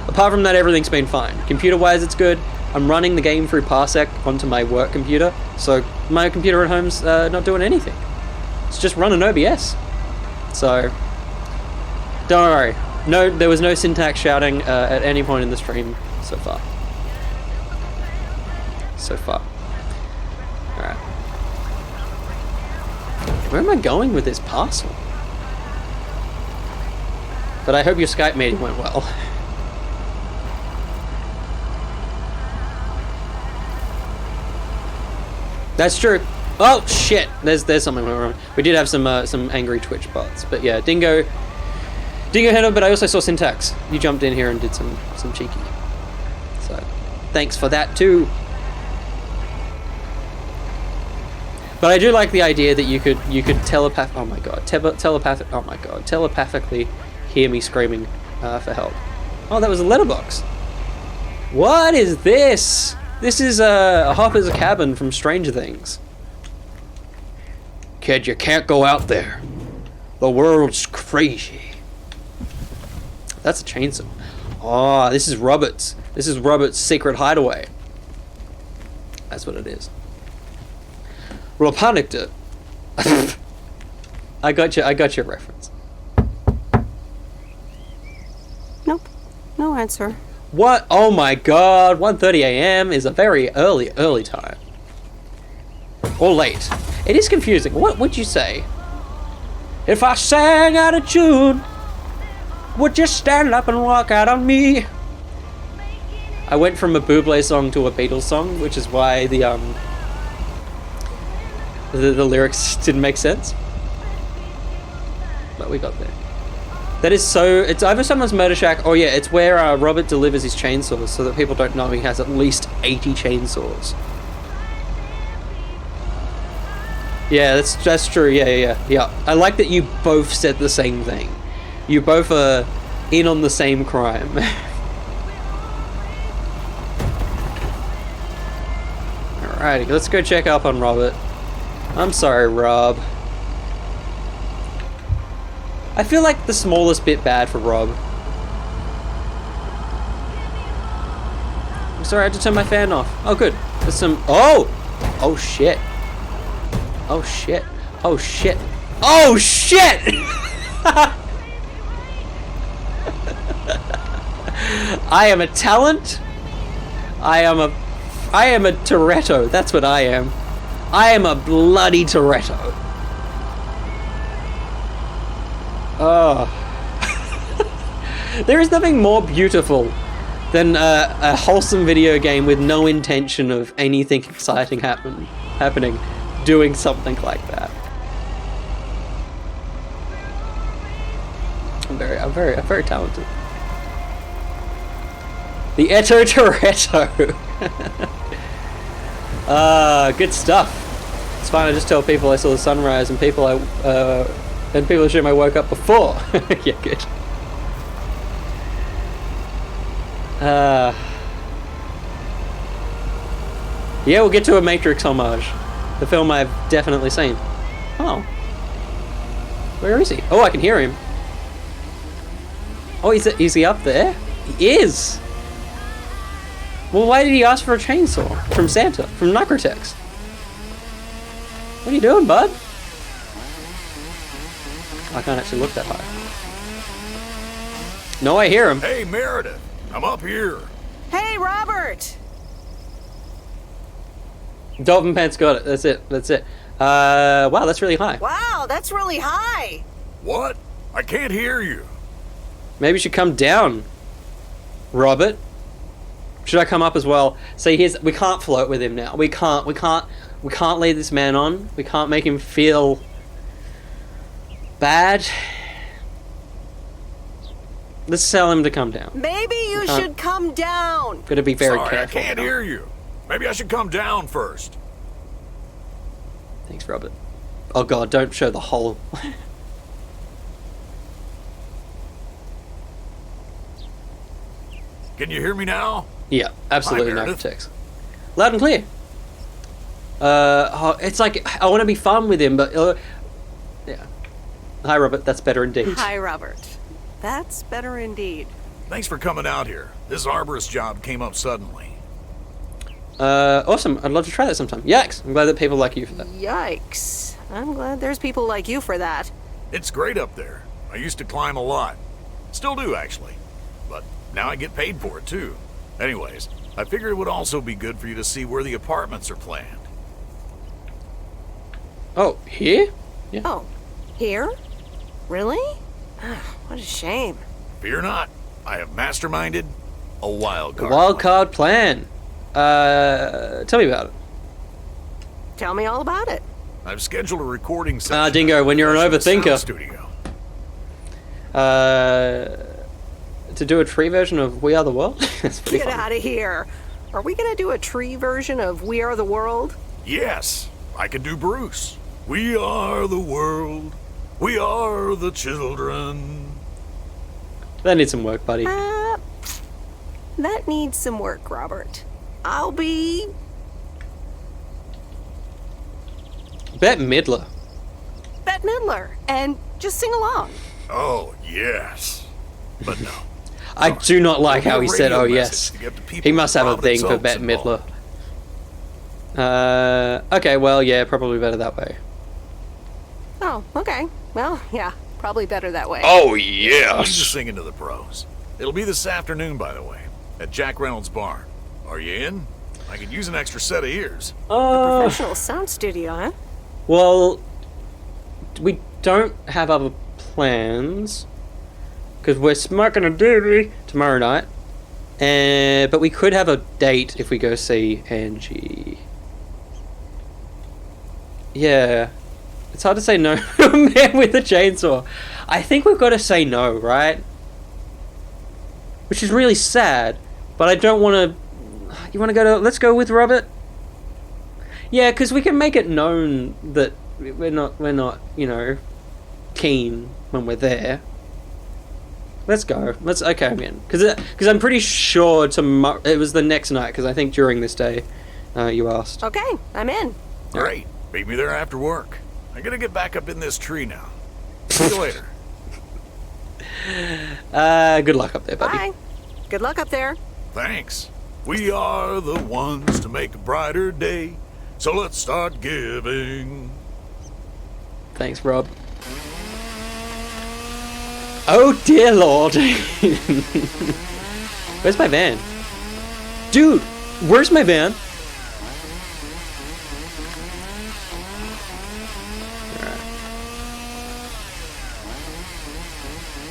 Apart from that, everything's been fine. Computer-wise, it's good. I'm running the game through Parsec onto my work computer, so my computer at home's not doing anything. It's just running OBS. So, don't worry. No, there was no Syntax shouting at any point in the stream so far. so far. Alright. Where am I going with this parcel? But I hope your Skype meeting went well. That's true. Oh shit! There's something wrong. We did have some angry Twitch bots, but yeah, Dingo head up. But I also saw Syntax. You jumped in here and did some cheeky. So thanks for that too. But I do like the idea that you could telepath. Oh my god, telepathic. Oh my god, telepathically hear me screaming for help. Oh, that was a letterbox. What is this? This is a Hopper's cabin from Stranger Things. Kid, you can't go out there. The world's crazy. That's a chainsaw. Oh, this is Robert's. This is Robert's secret hideaway. That's what it is. Well, panicked it. I got your reference. Nope. No answer. What? Oh my god, 1:30 a.m. is a very early time. Or late. It is confusing. What would you say? If I sang out of tune, would you stand up and walk out on me? I went from a Bublé song to a Beatles song, which is why the lyrics didn't make sense. But we got there. That is so... It's either someone's Murder Shack... Oh yeah, it's where Robert delivers his chainsaws so that people don't know he has at least 80 chainsaws. Yeah, that's true. Yeah. I like that you both said the same thing. You both are in on the same crime. Alrighty, let's go check up on Robert. I'm sorry, Rob. I feel like the smallest bit bad for Rob. I'm sorry, I had to turn my fan off. Oh, good. There's some... Oh! Oh, shit. Oh, shit. Oh, shit. Oh, shit! I am a talent. I am a Toretto. That's what I am. I am a bloody Toretto. Oh. There is nothing more beautiful than a wholesome video game with no intention of anything exciting happening, doing something like that. I'm very talented. The ETTO Toretto. Good stuff. It's fine. I just tell people I saw the sunrise, and people assume I woke up before. Yeah, good. Yeah, we'll get to a Matrix homage. The film I've definitely seen. Oh. Where is he? Oh, I can hear him. Oh, is he up there? He is! Well, why did he ask for a chainsaw? From Santa? From Necrotex? What are you doing, bud? I can't actually look that high. No, I hear him. Hey, Meredith. I'm up here. Hey, Robert! Dolphin Pants got it. That's it. Wow, that's really high. Wow, that's really high. What? I can't hear you. Maybe you should come down, Robert. Should I come up as well? See, we can't float with him now. We can't lead this man on. We can't make him feel bad. Let's tell him to come down. Maybe you should come down. Gotta be very Sorry, careful. I can't hear you. Maybe I should come down first. Thanks, Robert. Oh god, don't show the whole... Can you hear me now? Yeah, absolutely. Hi, No text. Loud and clear. It's like, I want to be fun with him, but... yeah. Hi, Robert. That's better indeed. Hi, Robert. That's better indeed. Thanks for coming out here. This arborist job came up suddenly. Awesome. I'd love to try that sometime. Yikes. I'm glad that people like you for that. Yikes. I'm glad there's people like you for that. It's great up there. I used to climb a lot. Still do, actually. But now I get paid for it, too. Anyways, I figured it would also be good for you to see where the apartments are planned. Oh, here? Yeah. Oh, here? Really? Ah, what a shame. Fear not. I have masterminded a wild card. Wild card plan. Tell me about it. Tell me all about it. I've scheduled a recording session. Dingo, when you're an overthinker. Studio. To do a tree version of We Are the World? That's pretty Get fun. out of here. Are we gonna do a tree version of We Are the World? Yes, I can do Bruce. We are the world. We are the children. That needs some work, buddy. That needs some work, Robert. I'll be... Bette Midler. Bette Midler, and just sing along. Oh, yes. But no. I do not like how he said, oh yes. He must have a thing for Providence Bette Midler. Okay, well, yeah, probably better that way. Oh, okay. Well, yeah, probably better that way. Oh, yes. I'm just singing to the pros. It'll be this afternoon, by the way, at Jack Reynolds' barn. Are you in? I could use an extra set of ears. Professional sound studio, huh? Well, we don't have other plans because we're smoking a doobie tomorrow night, but we could have a date if we go see Angie. Yeah, it's hard to say no to a man with a chainsaw. I think we've got to say no, right? Which is really sad, but I don't want to. You want to go to? Let's go with Robert. Yeah, because we can make it known that we're not, you know, keen when we're there. Let's go. Okay, I'm in. Because I'm pretty sure tomorrow, it was the next night, because I think during this day, you asked. Okay, I'm in. Great. Meet me there after work. I gotta get back up in this tree now. See you later. Good luck up there, buddy. Bye. Good luck up there. Thanks. We are the ones to make a brighter day. So let's start giving. Thanks, Rob. Oh dear Lord. Where's my van? Dude, where's my van?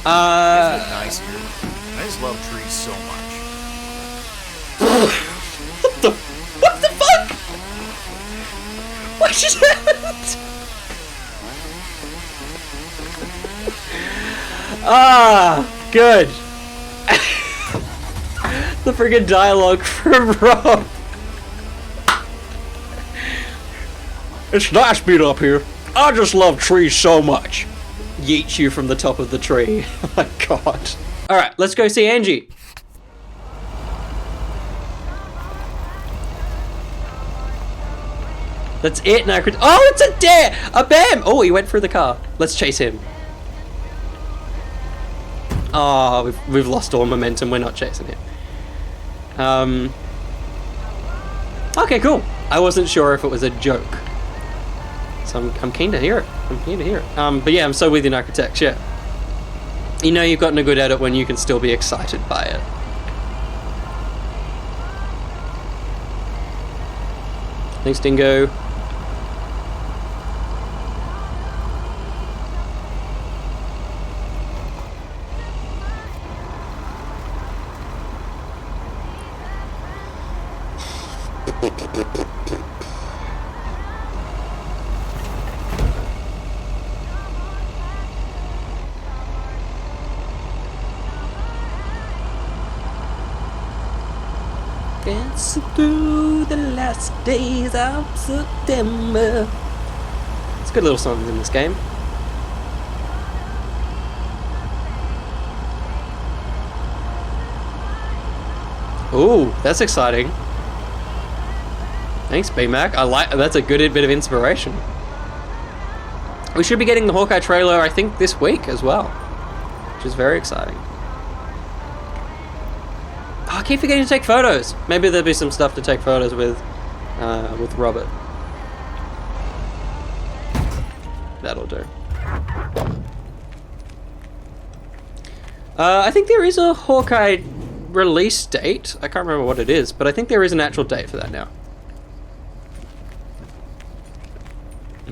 Isn't it nice here? I just love trees so much. What the fuck? What just happened? Good. The friggin' dialogue from Rob. It's nice being up here. I just love trees so much. Yeets you from the top of the tree. Oh my god. Alright, let's go see Angie. That's it now. Oh, it's a dare! A bam! Oh, he went through the car. Let's chase him. Oh, we've lost all momentum. We're not chasing him. Okay, cool. I wasn't sure if it was a joke. So I'm keen to hear it. But yeah, I'm so with you, Narcotex, yeah. You know you've gotten a good edit when you can still be excited by it. Thanks, Dingo. Dance through the last days of September. It's good little songs in this game. Ooh, that's exciting. Thanks, B-Mac. That's a good bit of inspiration. We should be getting the Hawkeye trailer, I think, this week as well, which is very exciting. Oh, I keep forgetting to take photos. Maybe there'll be some stuff to take photos with Robert. That'll do. I think there is a Hawkeye release date. I can't remember what it is, but I think there is an actual date for that now.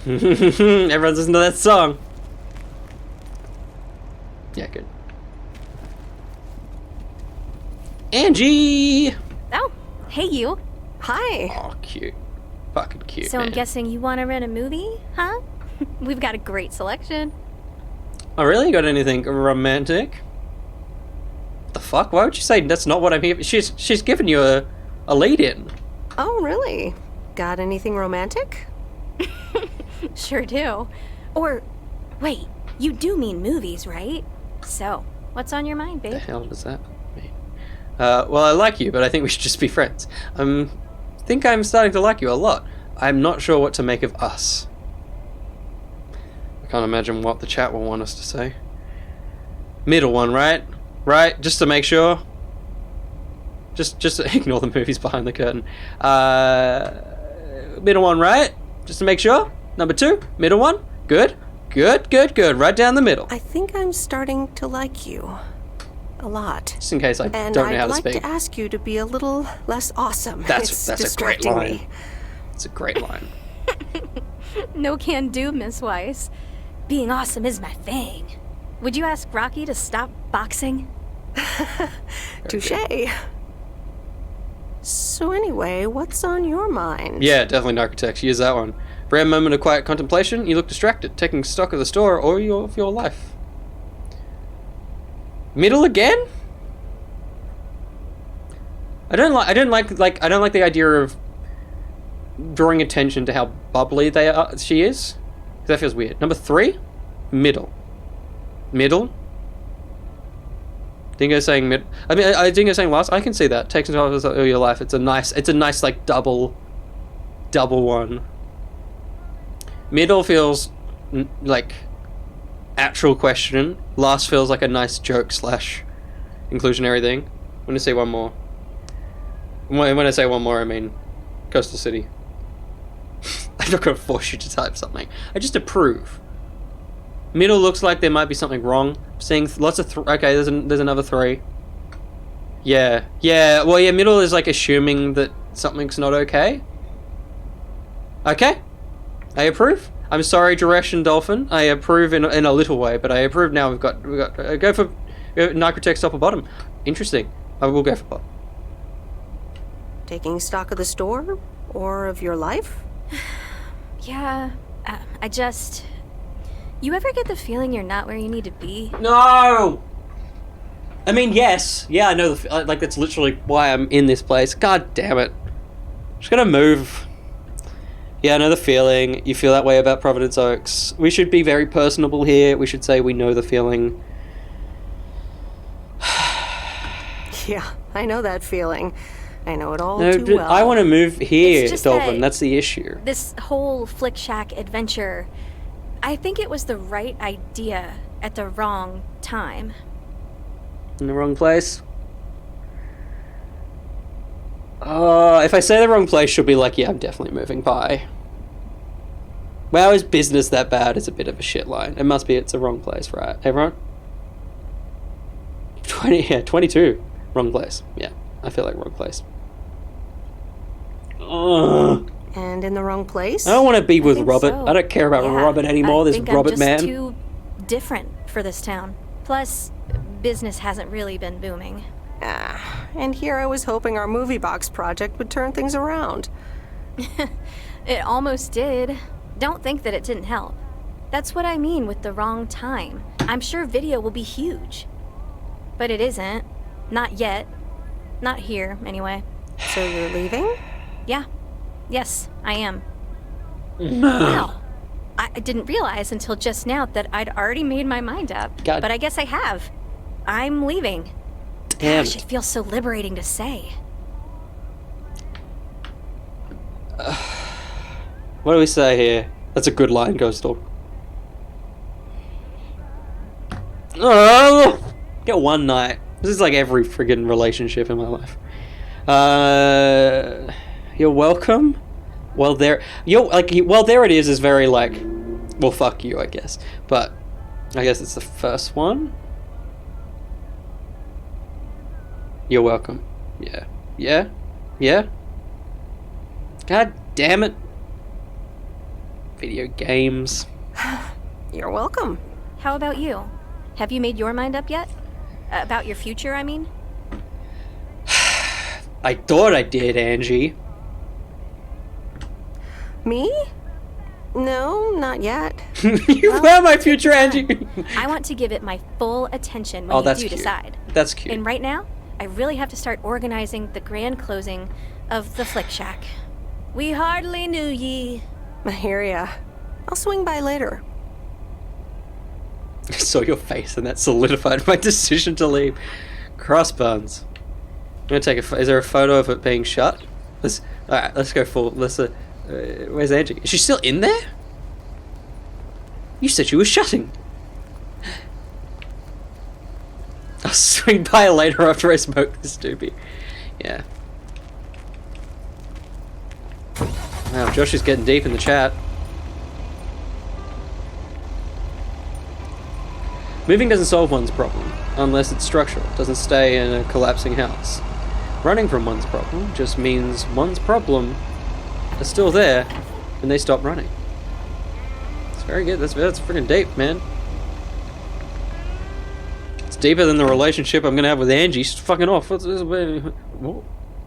Everyone's listening to that song. Yeah, good. Angie! Oh, hey you. Hi. Oh, cute. Fucking cute, So man. I'm guessing you want to rent a movie, huh? We've got a great selection. Oh, really? You got anything romantic? What the fuck? Why would you say that's not what I'm here for? She's given you a lead-in. Oh, really? Got anything romantic? Sure do. Or, wait, you do mean movies, right? So, what's on your mind, babe? The hell does that mean? Well, I like you, but I think we should just be friends. I think I'm starting to like you a lot. I'm not sure what to make of us. I can't imagine what the chat will want us to say. Middle one, right? Right? Just to make sure. Just ignore the movies behind the curtain. Middle one, right? Just to make sure. Number 2, middle one. Good. Good, good, good. Right down the middle. I think I'm starting to like you. A lot. Just in case I And don't know how I'd to like speak. to ask you to be a little less awesome. That's a great distracting line. me. It's a great line. No can do, Miss Weiss. Being awesome is my thing. Would you ask Rocky to stop boxing? Touche. So anyway, what's on your mind? Yeah, definitely Narcotex. Use that one. Rare moment of quiet contemplation. You look distracted, taking stock of the store or of your life. Middle again? I don't like the idea of drawing attention to how bubbly she is. 'Cause that feels weird. Number 3, middle. Middle. Dingo saying mid. I mean, Dingo saying last. I can see that. Takes stock of your life. It's a nice like double one. Middle feels like actual question. Last feels like a nice joke / inclusionary thing. I'm gonna say one more. When I say one more, I mean Coastal City. I'm not gonna force you to type something. I just approve. Middle looks like there might be something wrong. I'm seeing lots of okay. There's another 3. Yeah. Well, yeah. Middle is like assuming that something's not okay. Okay. I approve. I'm sorry, Duresh and Dolphin. I approve in a little way, but I approve now. We've got go for Narcotex top or bottom. Interesting. I will go for bottom. Taking stock of the store or of your life? Yeah, I just... You ever get the feeling you're not where you need to be? No! I mean, yes. Yeah, I know. Like, that's literally why I'm in this place. God damn it. Just gonna move. Yeah, I know the feeling. You feel that way about Providence Oaks. We should be very personable here. We should say we know the feeling. Yeah, I know that feeling. I know it all No, too well. I want to move here, It's just Dolphin. that- That's the issue. This whole Flick Shack adventure, I think it was the right idea at the wrong time. In the wrong place? If I say the wrong place, she'll be like, yeah, I'm definitely moving. Bye. Wow, is business that bad? It's a bit of a shit line. It must be it's the wrong place, right? Everyone? 22. Wrong place. Yeah, I feel like wrong place. And in the wrong place? I don't want to be with think Robert. so. I don't care about Yeah, Robert anymore. I This think Robert I'm just man. too different for this town. Plus, business hasn't really been booming. And here I was hoping our movie box project would turn things around. It almost did. Don't think that it didn't help. That's what I mean with the wrong time. I'm sure video will be huge. But it isn't. Not yet. Not here, anyway. So you're leaving? Yeah. Yes, I am. Wow. I didn't realize until just now that I'd already made my mind up. God. But I guess I have. I'm leaving. Damn Gosh, it feels so liberating to say. What do we say here? That's a good line, Ghost Dog. Oh, get one night. This is like every friggin' relationship in my life. You're welcome. Well, there it is very like, well, fuck you, I guess. But I guess it's the first one. You're welcome. Yeah. Yeah? Yeah? God damn it. Video games. You're welcome. How about you? Have you made your mind up yet? About your future, I mean? I thought I did, Angie. Me? No, not yet. You are my future, Angie. I want to give it my full attention when Oh, you that's do cute. decide. That's cute. And right now, I really have to start organizing the grand closing of the Flick Shack. We hardly knew ye. I hear ya. I'll swing by later. I saw your face and that solidified my decision to leave. Crossbones. I'm gonna take is there a photo of it being shut? Alright, let's go full. Where's Angie? Is she still in there? You said she was shutting. I'll swing by later after I smoke this doobie. Yeah. Wow, Josh is getting deep in the chat. Moving doesn't solve one's problem, unless it's structural. It doesn't stay in a collapsing house. Running from one's problem just means one's problem is still there, and they stop running. It's very good. That's freaking deep, man. It's deeper than the relationship I'm gonna have with Angie. She's fucking off. What's this? Whoa.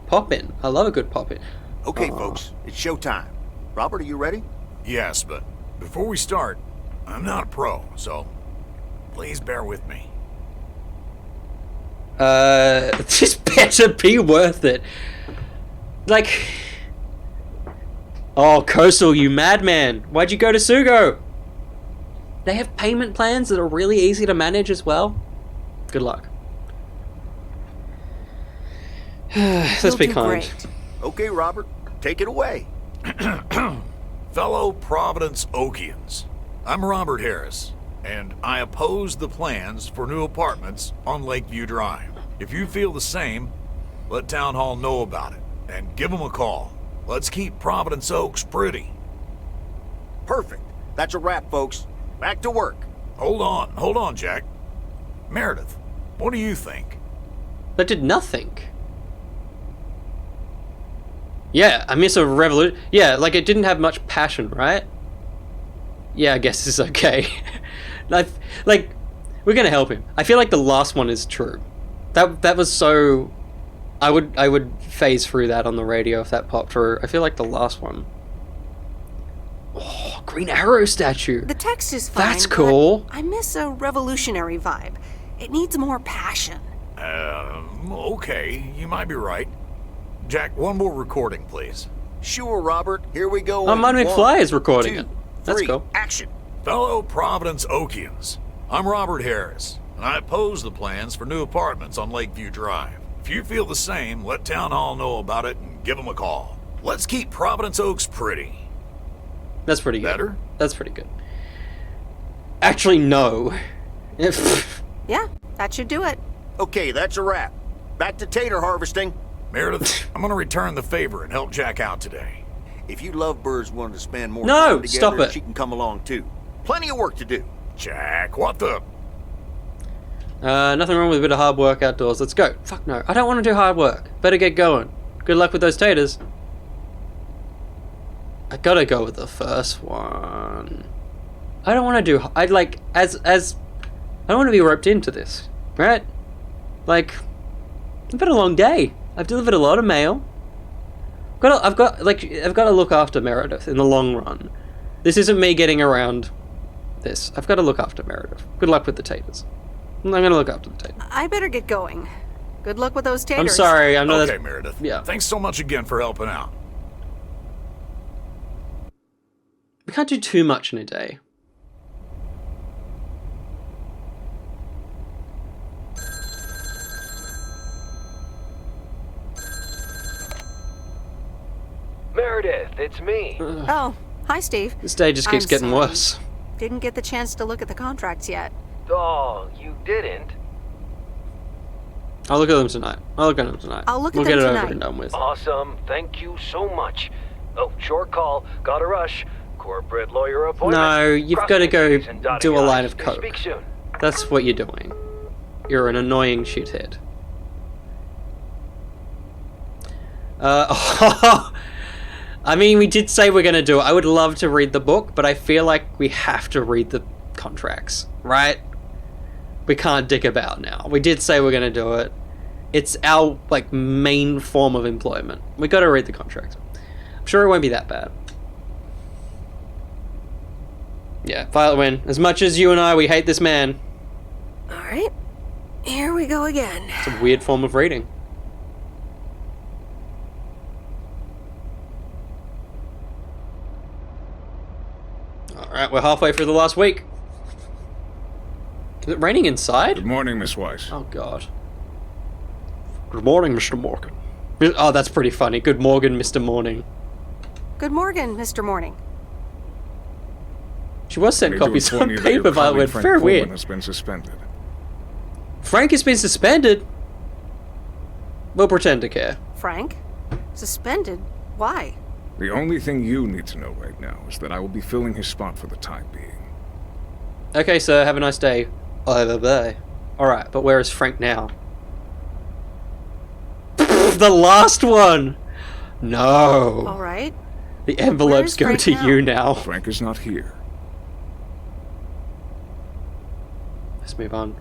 Pop in. I love a good pop in. Okay, folks, it's showtime. Robert, are you ready? Yes, but before we start, I'm not a pro, so please bear with me. This better be worth it. Like, oh, Coastal, you madman. Why'd you go to Sugo? They have payment plans that are really easy to manage as well. Good luck. Let's be kind. Great. Okay, Robert, take it away. Fellow Providence Okians, I'm Robert Harris, and I oppose the plans for new apartments on Lakeview Drive. If you feel the same, let Town Hall know about it, and give them a call. Let's keep Providence Oaks pretty. Perfect. That's a wrap, folks. Back to work. Hold on, Jack. Meredith, what do you think? That did nothing. Yeah, I miss a revolution. Yeah, like it didn't have much passion, right? Yeah, I guess it's okay. Like, we're gonna help him. I feel like the last one is true. That was so. I would phase through that on the radio if that popped through. I feel like the last one. Oh, Green Arrow statue. The text is fine. That's cool. But I miss a revolutionary vibe. It needs more passion. Okay, you might be right. Jack, one more recording, please. Sure, Robert. Here we go. Oh, Mud McFly is recording it. That's three, cool. Action. Fellow Providence Okians, I'm Robert Harris, and I oppose the plans for new apartments on Lakeview Drive. If you feel the same, let Town Hall know about it and give them a call. Let's keep Providence Oaks pretty. That's pretty good. Better? That's pretty good. Actually, no. Yeah, that should do it. Okay, that's a wrap. Back to tater harvesting. Meredith, I'm gonna return the favor and help Jack out today. If you lovebirds wanted to spend more No, time together, stop it. she can come along too. Plenty of work to do. Jack, what the? Nothing wrong with a bit of hard work outdoors. Let's go. Fuck no. I don't want to do hard work. Better get going. Good luck with those taters. I gotta go with the first one. I don't want to do. I like as. I don't want to be roped into this, right? Like, it's been a long day. I've delivered a lot of mail. I've got to look after Meredith in the long run. This isn't me getting around this. I've got to look after Meredith. Good luck with the taters. I'm gonna look after the taters. I better get going. Good luck with those taters. I'm sorry. I'm not. Okay, Meredith. Yeah. Thanks so much again for helping out. We can't do too much in a day. Meredith, it's me. Oh, hi, Steve. This day just keeps getting sorry. worse. Didn't get the chance to look at the contracts yet. Oh, you didn't? I'll look at them tonight. I'll look at them tonight. I'll look at we'll them get it tonight. over and done with. Awesome. Thank you so much. Oh, short call. Gotta rush. Corporate lawyer appointment. No, you've Cross got to the go T's and dotting do a the line I's. of coke. Speak soon. That's what you're doing. You're an annoying shithead. I mean, we did say we're going to do it. I would love to read the book, but I feel like we have to read the contracts, right? We can't dick about now. We did say we're going to do it. It's our, like, main form of employment. We got to read the contracts. I'm sure it won't be that bad. Yeah, Violet win. As much as you and I, we hate this man. Alright, here we go again. It's a weird form of reading. Alright, we're halfway through the last week. Is it raining inside? Good morning, Miss Weiss. Oh, God. Good morning, Mr. Morgan. Oh, that's pretty funny. Good morning, Mr. Morning. Good morning, Mr. Morning. She was sent I need to copies inform on you that your paper, colleague Violet. Frank Very Coleman weird. has been suspended. Frank has been suspended? We'll pretend to care. Frank? Suspended? Why? The only thing you need to know right now is that I will be filling his spot for the time being. Okay, sir. Have a nice day. Bye. Alright, but where is Frank now? The last one! No. Alright. The envelopes go to you now. Frank is not here. Let's move on.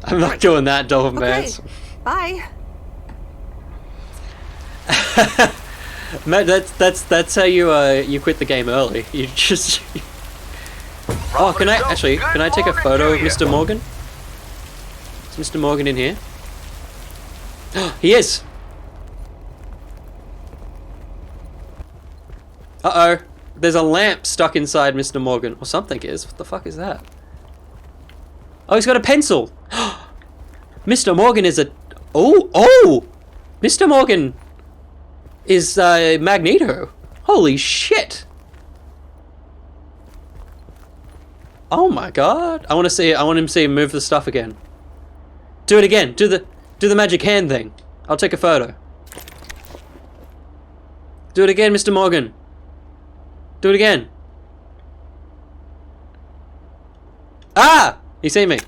I'm not doing that, Dolphin Okay. Bears. Bye. Matt, that's how you quit the game early. You just. Oh, can I take a photo of Mr. Morgan? Is Mr. Morgan in here? He is. Uh-oh. There's a lamp stuck inside Mr. Morgan. Or something is. What the fuck is that? Oh, he's got a pencil. Mr. Morgan is a... Oh! Mr. Morgan is Magneto. Holy shit. Oh my god. I want him to see him move the stuff again. Do it again. Do the magic hand thing. I'll take a photo. Do it again, Mr. Morgan. Do it again. Ah! You see me.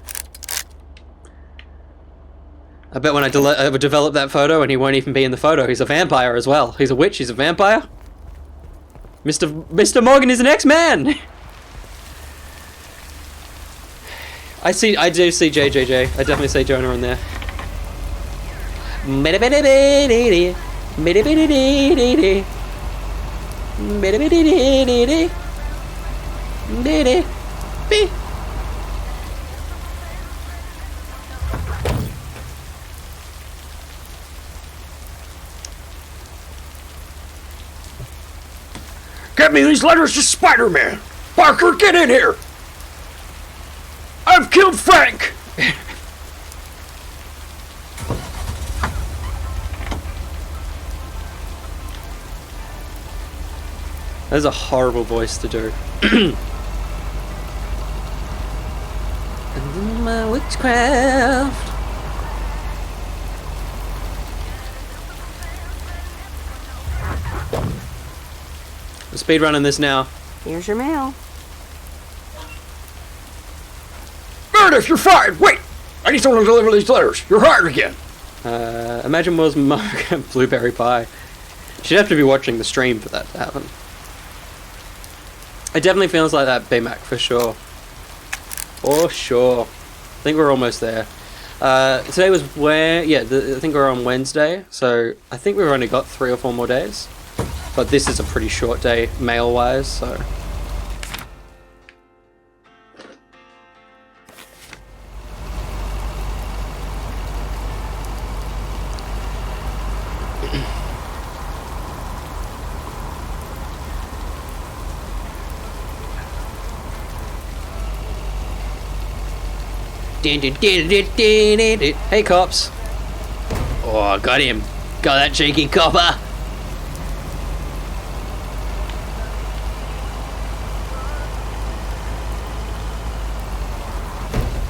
I bet when I develop that photo and he won't even be in the photo, he's a vampire as well. He's a witch, he's a vampire. Mr. Morgan is an X-Man! I do see JJJ. I definitely see Jonah in there. Get me these letters to Spider-Man! Parker, get in here! I've killed Frank! That's a horrible voice to do. My witchcraft. We're speedrunning this now. Here's your mail. Meredith, you're fired! Wait! I need someone to deliver these letters. You're hired again. Imagine was Blueberry Pie. She'd have to be watching the stream for that to happen. It definitely feels like that, B-Mac, for sure. For sure. I think we're almost there. Today was I think we're on Wednesday, so I think we've only got 3 or 4 more days. But this is a pretty short day, mail-wise, so... Hey, cops. Oh, got him. Got that cheeky copper.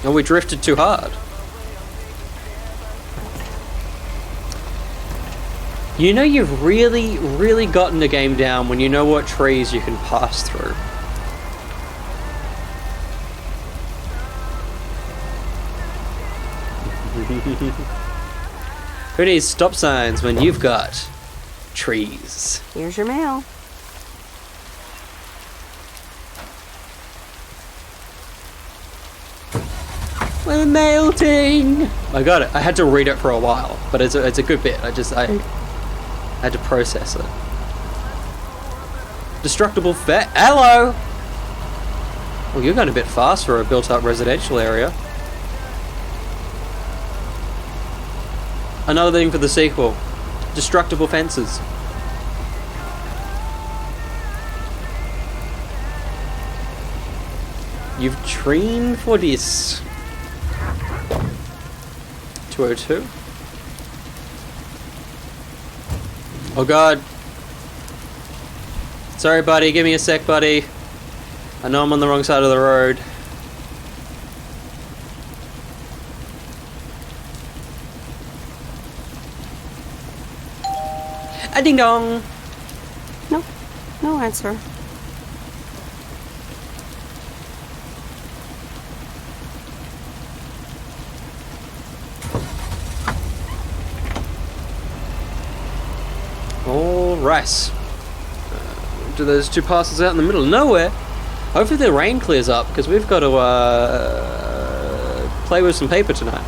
Oh, we drifted too hard. You know you've really, really gotten the game down when you know what trees you can pass through. Who needs stop signs when you've got trees. Here's your mail. We're melting. I got it. I had to read it for a while, but it's a good bit. I had to process it. Destructible vet. Hello. Well, you're going a bit fast for a built-up residential area. Another thing for the sequel. Destructible fences. You've trained for this. 202. Oh god. Sorry buddy, give me a sec buddy. I know I'm on the wrong side of the road. A ding dong. No, no answer. Alright. Do those two parcels out in the middle of nowhere? Hopefully the rain clears up, because we've got to play with some paper tonight.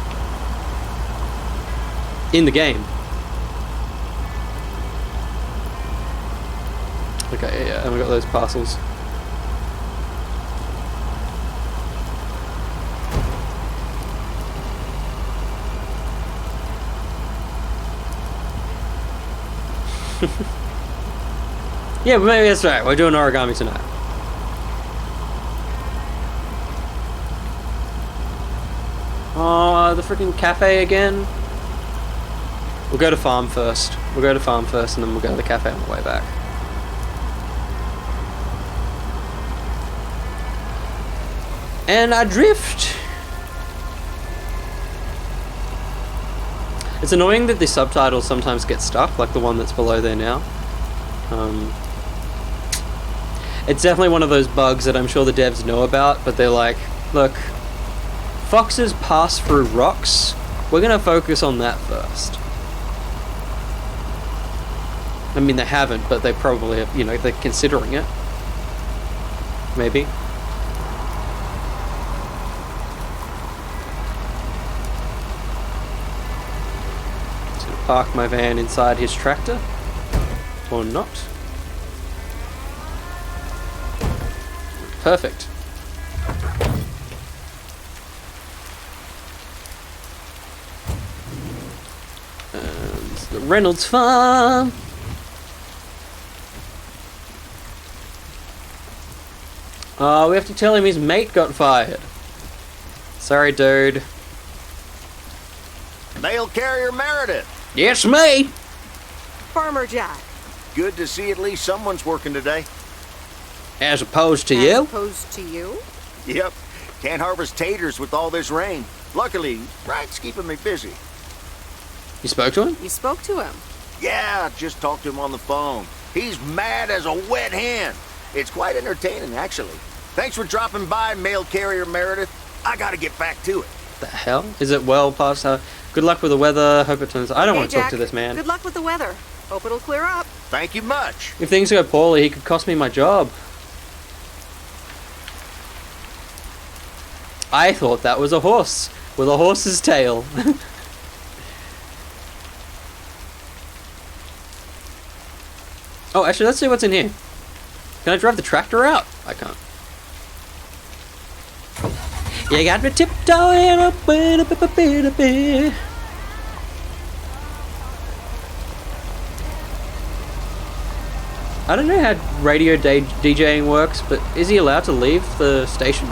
In the game. Okay, yeah, and we got those parcels. Yeah, but maybe that's right. We're doing origami tonight. Oh, the freaking cafe again. We'll go to farm first. We'll go to farm first, and then we'll go to the cafe on the way back. And I drift. It's annoying that the subtitles sometimes get stuck, like the one that's below there now. It's definitely one of those bugs that I'm sure the devs know about, but they're like, look, foxes pass through rocks. We're gonna focus on that first. I mean, they haven't, but they probably have, you know, they're considering it. Maybe. Just gonna park my van inside his tractor. Or not. Perfect. And the Reynolds farm. Oh, we have to tell him his mate got fired. Sorry, dude. Mail carrier Meredith. Yes, me. Farmer Jack. Good to see at least someone's working today. As opposed to As you? opposed to you? Yep. Can't harvest taters with all this rain. Luckily, Frank's keeping me busy. You spoke to him? You spoke to him. Yeah, just talked to him on the phone. He's mad as a wet hen. It's quite entertaining, actually. Thanks for dropping by, mail carrier Meredith. I gotta get back to it. The hell? Is it well past good luck with the weather. Hope it turns... I don't Hey, want to talk Jack, to this man. Good luck with the weather. Hope it'll clear up. Thank you much. If things go poorly, he could cost me my job. I thought that was a horse with a horse's tail. Oh, actually, let's see what's in here. Can I drive the tractor out? I can't. You got me tiptoeing up. I don't know how radio DJing works, but is he allowed to leave the station?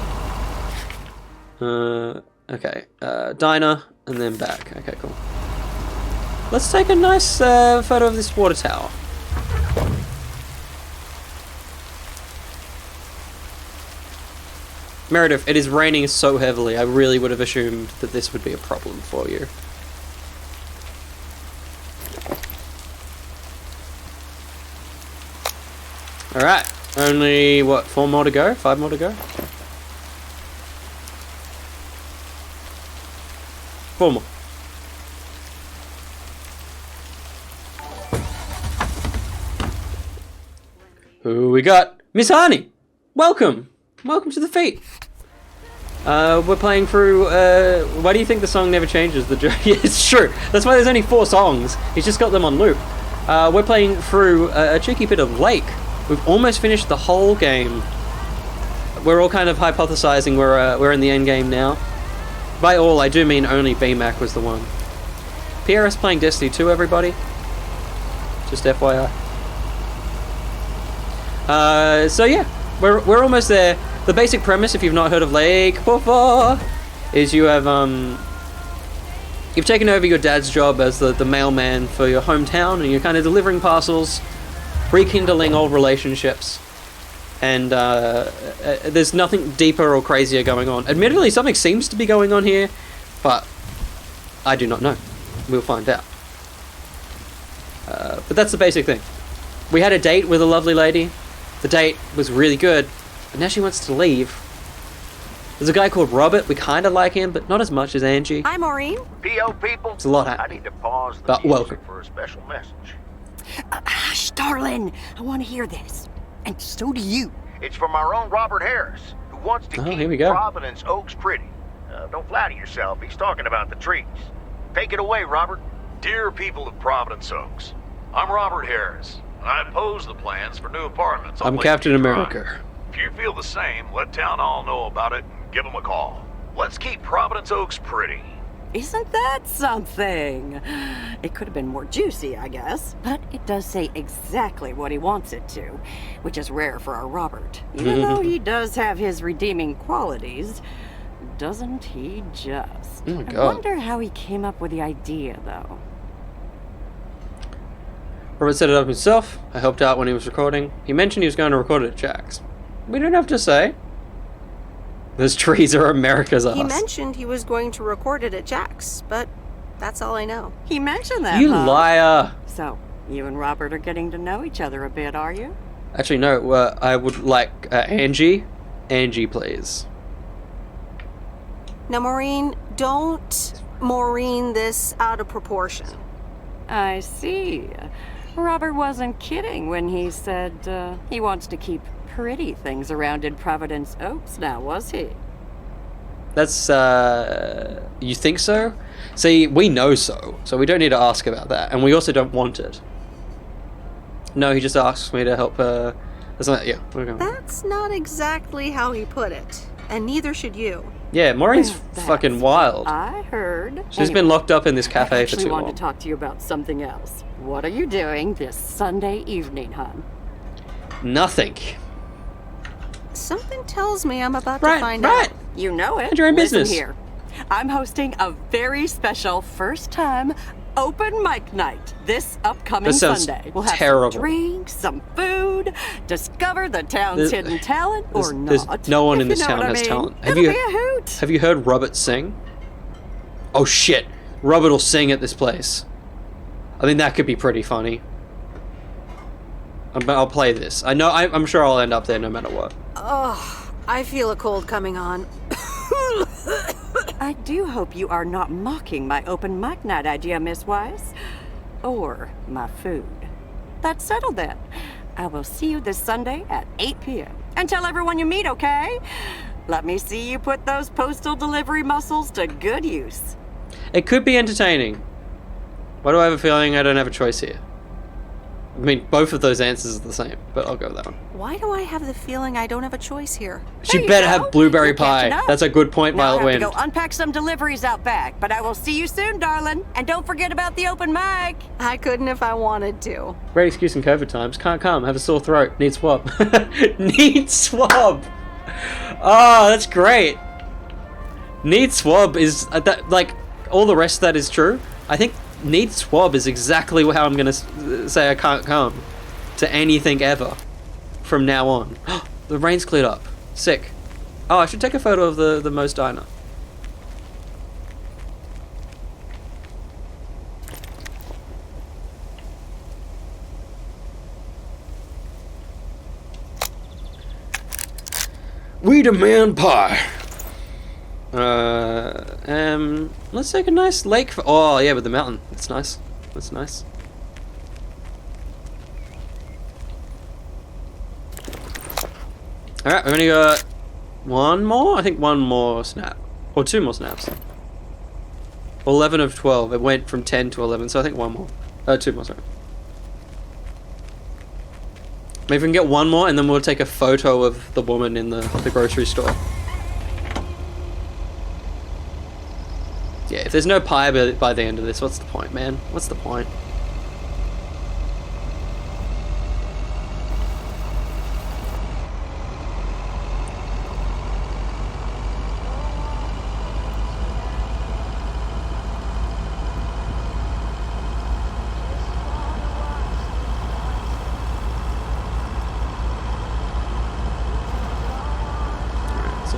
Okay. Diner, and then back. Okay, cool. Let's take a nice photo of this water tower. Meredith, it is raining so heavily, I really would have assumed that this would be a problem for you. Alright, only, what, 4 more to go? 5 more to go? 4 more. Who we got? Miss Harney! Welcome! Welcome to the feat! We're playing through, why do you think the song never changes? Yeah, it's true. That's why there's only 4 songs. He's just got them on loop. We're playing through a cheeky bit of Lake. We've almost finished the whole game. We're all kind of hypothesizing we're in the end game now. By all, I do mean only BMAC was the one. PRS playing Destiny 2, everybody. Just FYI. So yeah, we're almost there. The basic premise, if you've not heard of Lake before, is you have you've taken over your dad's job as the mailman for your hometown, and you're kind of delivering parcels, rekindling old relationships, and there's nothing deeper or crazier going on. Admittedly, something seems to be going on here, but I do not know. We'll find out. But that's the basic thing. We had a date with a lovely lady. The date was really good, but now she wants to leave. There's a guy called Robert. We kind of like him, but not as much as Angie. Hi, Maureen. PO people. It's a lot I happening. need to pause the But music welcome. for a special message. Hush, darling. I want to hear this. And so do you. It's from our own Robert Harris, who wants to Here we keep go. Providence Oaks pretty. Don't flatter yourself. He's talking about the trees. Take it away, Robert. Dear people of Providence Oaks, I'm Robert Harris, and I oppose the plans for new apartments on I'm Lakeview Captain Drive. America. If you feel the same, let Town Hall know about it and give them a call. Let's keep Providence Oaks pretty. Isn't that something? It could have been more juicy, I guess. But it does say exactly what he wants it to, which is rare for our Robert. Even though he does have his redeeming qualities, doesn't he just? Oh my I God. wonder how he came up with the idea, though. Robert set it up himself. I helped out when he was recording. He mentioned he was going to record it at Jack's. We don't have to say. Those trees are America's ass. He mentioned he was going to record it at Jack's, but that's all I know. He mentioned that, You huh? liar. So, you and Robert are getting to know each other a bit, are you? Actually, no. I would like Angie. Angie, please. Now, Maureen, don't Maureen this out of proportion. I see. Robert wasn't kidding when he said he wants to keep pretty things around in Providence Oaks now, was he? That's, you think so? See, we know so we don't need to ask about that, and we also don't want it. No, he just asks me to help, that's not, yeah, we're going. That's not exactly how he put it, and neither should you. Yeah, Maureen's fucking wild. I heard. She's been locked up in this cafe I for actually too wanted long. to talk to you about something else. What are you doing this Sunday evening, hon? Nothing. Something tells me I'm about to find out. You know it. Mind your own Listen business. here. I'm hosting a very special first-time open mic night this upcoming That sounds Sunday. We'll have terrible. some drinks, some food, discover the town's There's- hidden talent or There's not. no one if in you this know town what I has mean. talent. It'll be a hoot. Have you heard Robert sing? Oh shit, Robert will sing at this place. I think that could be pretty funny. I'll play this. I know. I'm sure I'll end up there no matter what. Ugh, I feel a cold coming on. I do hope you are not mocking my open mic night idea, Miss Weiss. Or my food. That's settled then. I will see you this Sunday at 8 p.m. And tell everyone you meet, okay? Let me see you put those postal delivery muscles to good use. It could be entertaining. Why do I have a feeling I don't have a choice here? I mean, both of those answers are the same, but I'll go with that one. Why do I have the feeling I don't have a choice here? She better have blueberry pie. That's a good point, Now I Violet have Wind. to go unpack some deliveries out back, but I will see you soon, darling. And don't forget about the open mic. I couldn't if I wanted to. Great excuse in COVID times. Can't come. Have a sore throat. Need swab. Need swab. Oh, that's great. Need swab is that like all the rest of that is true. I think need swab is exactly how I'm gonna say I can't come to anything ever from now on. The rain's cleared up. Sick. Oh, I should take a photo of the Moe's Diner. We demand pie. Let's take a nice lake. Oh yeah, with the mountain. That's nice. That's nice. Alright, we've only got one more? I think one more snap. Or two more snaps. 11 of 12. It went from 10 to 11, so I think one more. Two more, sorry. Maybe we can get one more and then we'll take a photo of the woman in the grocery store. Yeah, if there's no pie by the end of this, what's the point, man? What's the point?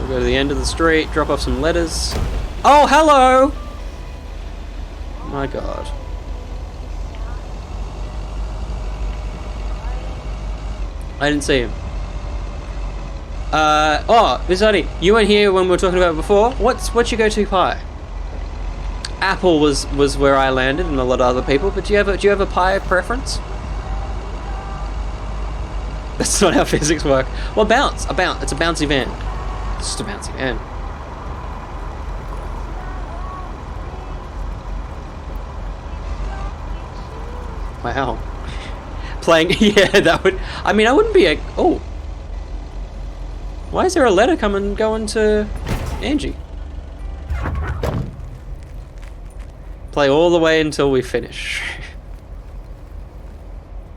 Go to the end of the street, drop off some letters. Oh, hello! My god. I didn't see him. Oh, Visati, you weren't here when we were talking about it before. What's your go-to pie? Apple was where I landed and a lot of other people, but do you have a pie preference? That's not how physics work. Well, bounce. It's a bouncy van. It's just a bouncy van. Wow. Playing, yeah, that would, I mean, I wouldn't be a, oh. Why is there a letter going to Angie? Play all the way until we finish.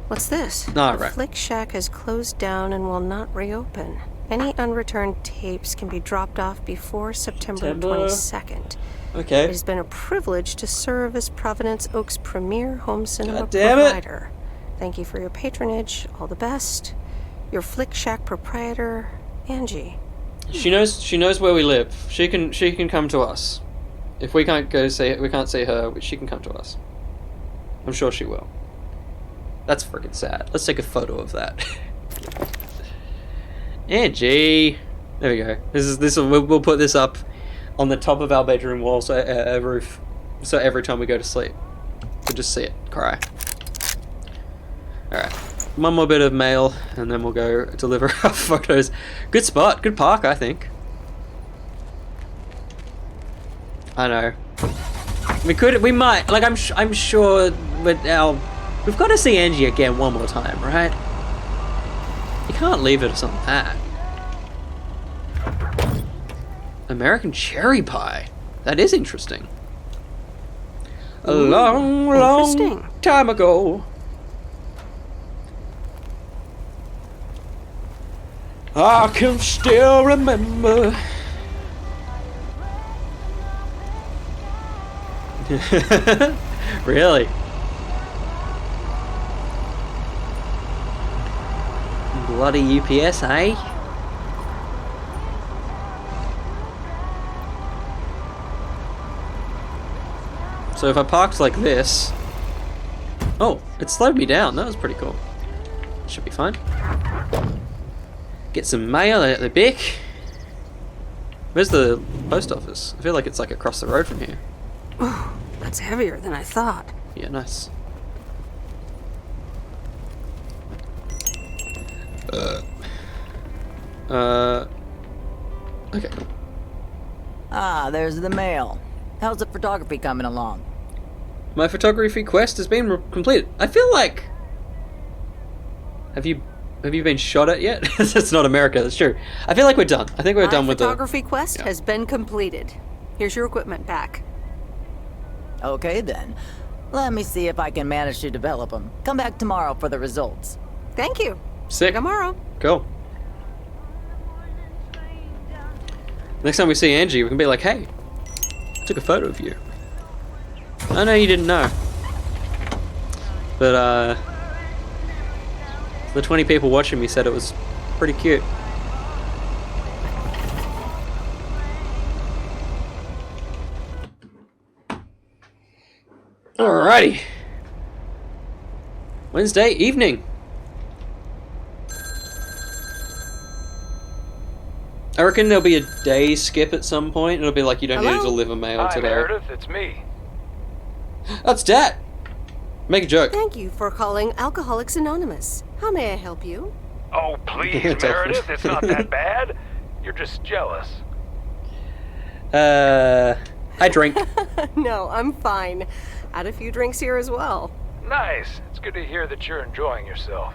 What's this? All The right. Flick Shack has closed down and will not reopen. Any unreturned tapes can be dropped off before September 22nd. Okay. It has been a privilege to serve as Providence Oaks' premier home cinema God damn it. provider. Thank you for your patronage. All the best. Your Flick Shack proprietor, Angie. She knows where we live. She can come to us. If we can't see her, she can come to us. I'm sure she will. That's freaking sad. Let's take a photo of that. Angie, there we go. We'll put this up on the top of our bedroom wall, so roof, so every time we go to sleep, we'll just see it cry. All right, one more bit of mail, and then we'll go deliver our photos. Good spot, good park, I think. I know. We might. Like, I'm sure with we've got to see Angie again one more time, right? You can't leave it on that. American cherry pie. That is interesting. A long time ago. I can still remember. Really? Bloody UPS, eh? So if I parked like this... Oh, it slowed me down. That was pretty cool. Should be fine. Get some mail at the back. Where's the post office? I feel like it's like across the road from here. Oh, that's heavier than I thought. Yeah, nice. Okay. Ah, there's the mail. How's the photography coming along? My photography quest has been completed. I feel like... Have you been shot at yet? That's not America, that's true. I feel like we're done. I think we're done with the... photography quest has been completed. Here's your equipment back. Okay then. Let me see if I can manage to develop them. Come back tomorrow for the results. Thank you. Sick. Tomorrow. Cool. Next time we see Angie, we can be like, hey, I took a photo of you. I know you didn't know. But, the 20 people watching me said it was pretty cute. Alrighty. Wednesday evening. I reckon there'll be a day skip at some point. It'll be like you don't need to deliver mail Hi, today. Meredith, it's me. That's Dad. Make a joke. Thank you for calling Alcoholics Anonymous. How may I help you? Oh, please, Meredith, it's not that bad. You're just jealous. I drink. No, I'm fine. Had a few drinks here as well. Nice. It's good to hear that you're enjoying yourself.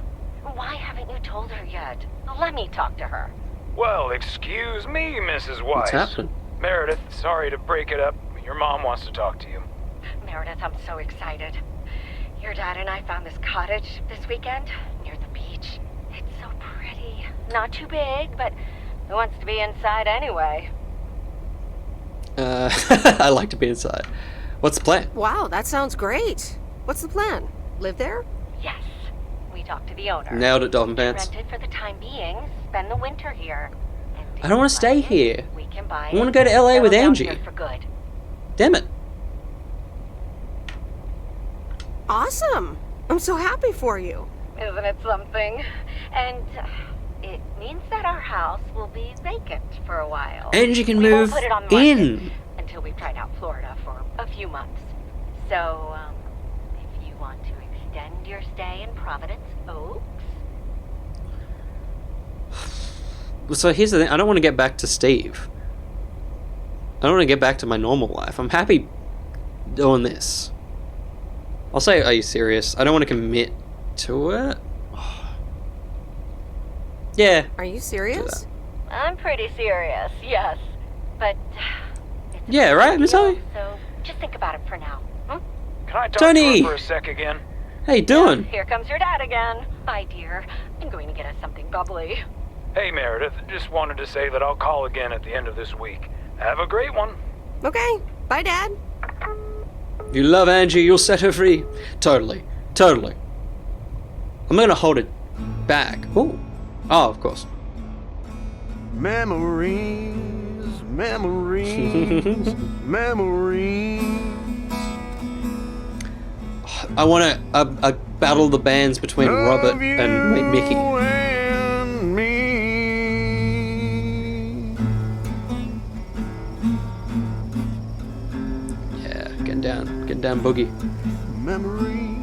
Why haven't you told her yet? Let me talk to her. Well, excuse me, Mrs. Weiss. What's happening? Meredith, sorry to break it up. Your mom wants to talk to you. Meredith, I'm so excited. Your dad and I found this cottage this weekend near the beach. It's so pretty. Not too big, but who wants to be inside anyway? I like to be inside. What's the plan? Wow, that sounds great. What's the plan? Live there? Yes. We talked to the owner. Nailed it, Dolphin Pants. Rented for the time being. Spend the winter here. I don't want to stay here. We can buy I want to go to LA with Angie. for good. Damn it. Awesome. I'm so happy for you. Isn't it something? And it means that our house will be vacant for a while. Angie can We won't move put it on the market in. until we've tried out Florida for a few months. So, if you want to extend your stay in Providence Oaks. So here's the thing. I don't want to get back to Steve. I don't want to get back to my normal life. I'm happy doing this. I'll say, are you serious? I don't want to commit to it. Yeah. Are you serious? I'm pretty serious, yes. But Yeah, right, Miss Holly? so just think about it for now. Can I talk Tony! to her for a sec again? How you doing? Here comes your dad again. Hi, dear. I'm going to get us something bubbly. Hey, Meredith, just wanted to say that I'll call again at the end of this week. Have a great one. Okay. Bye, Dad. You love Angie, you'll set her free. Totally. Totally. I'm gonna hold it back. Ooh. Oh, of course. Memories, memories, memories. I want to battle the bands between Robert and Mickey. And me. Yeah, getting down boogie. Memories.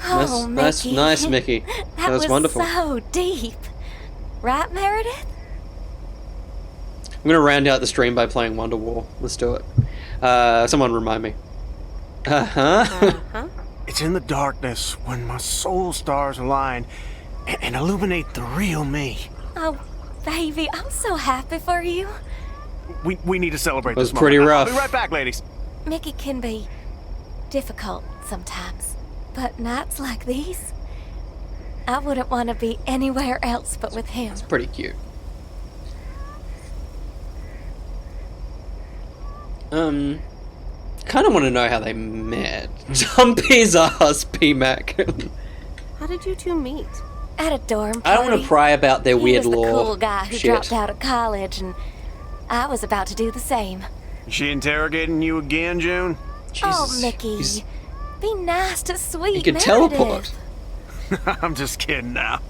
Oh, Nice, Mickey. nice, Mickey. That was wonderful. so deep. Right, Meredith? I'm gonna round out the stream by playing Wonderwall. Let's do it. Someone remind me. It's in the darkness when my soul stars align and illuminate the real me. Oh, baby, I'm so happy for you. We need to celebrate Was this pretty moment. rough. I'll be right back, ladies. Mickey can be difficult sometimes, but nights like these, I wouldn't want to be anywhere else but with him. Pretty cute. Kind of want to know how they met. Dump his ass, P-Mac. How did you two meet? At a dorm party. I don't want to pry about their He weird was the lore. cool guy who shit. dropped out of college, and I was about to do the same. Is she interrogating you again, June? Oh, Mickey, be nice to sweet You can Meredith. teleport. I'm just kidding now.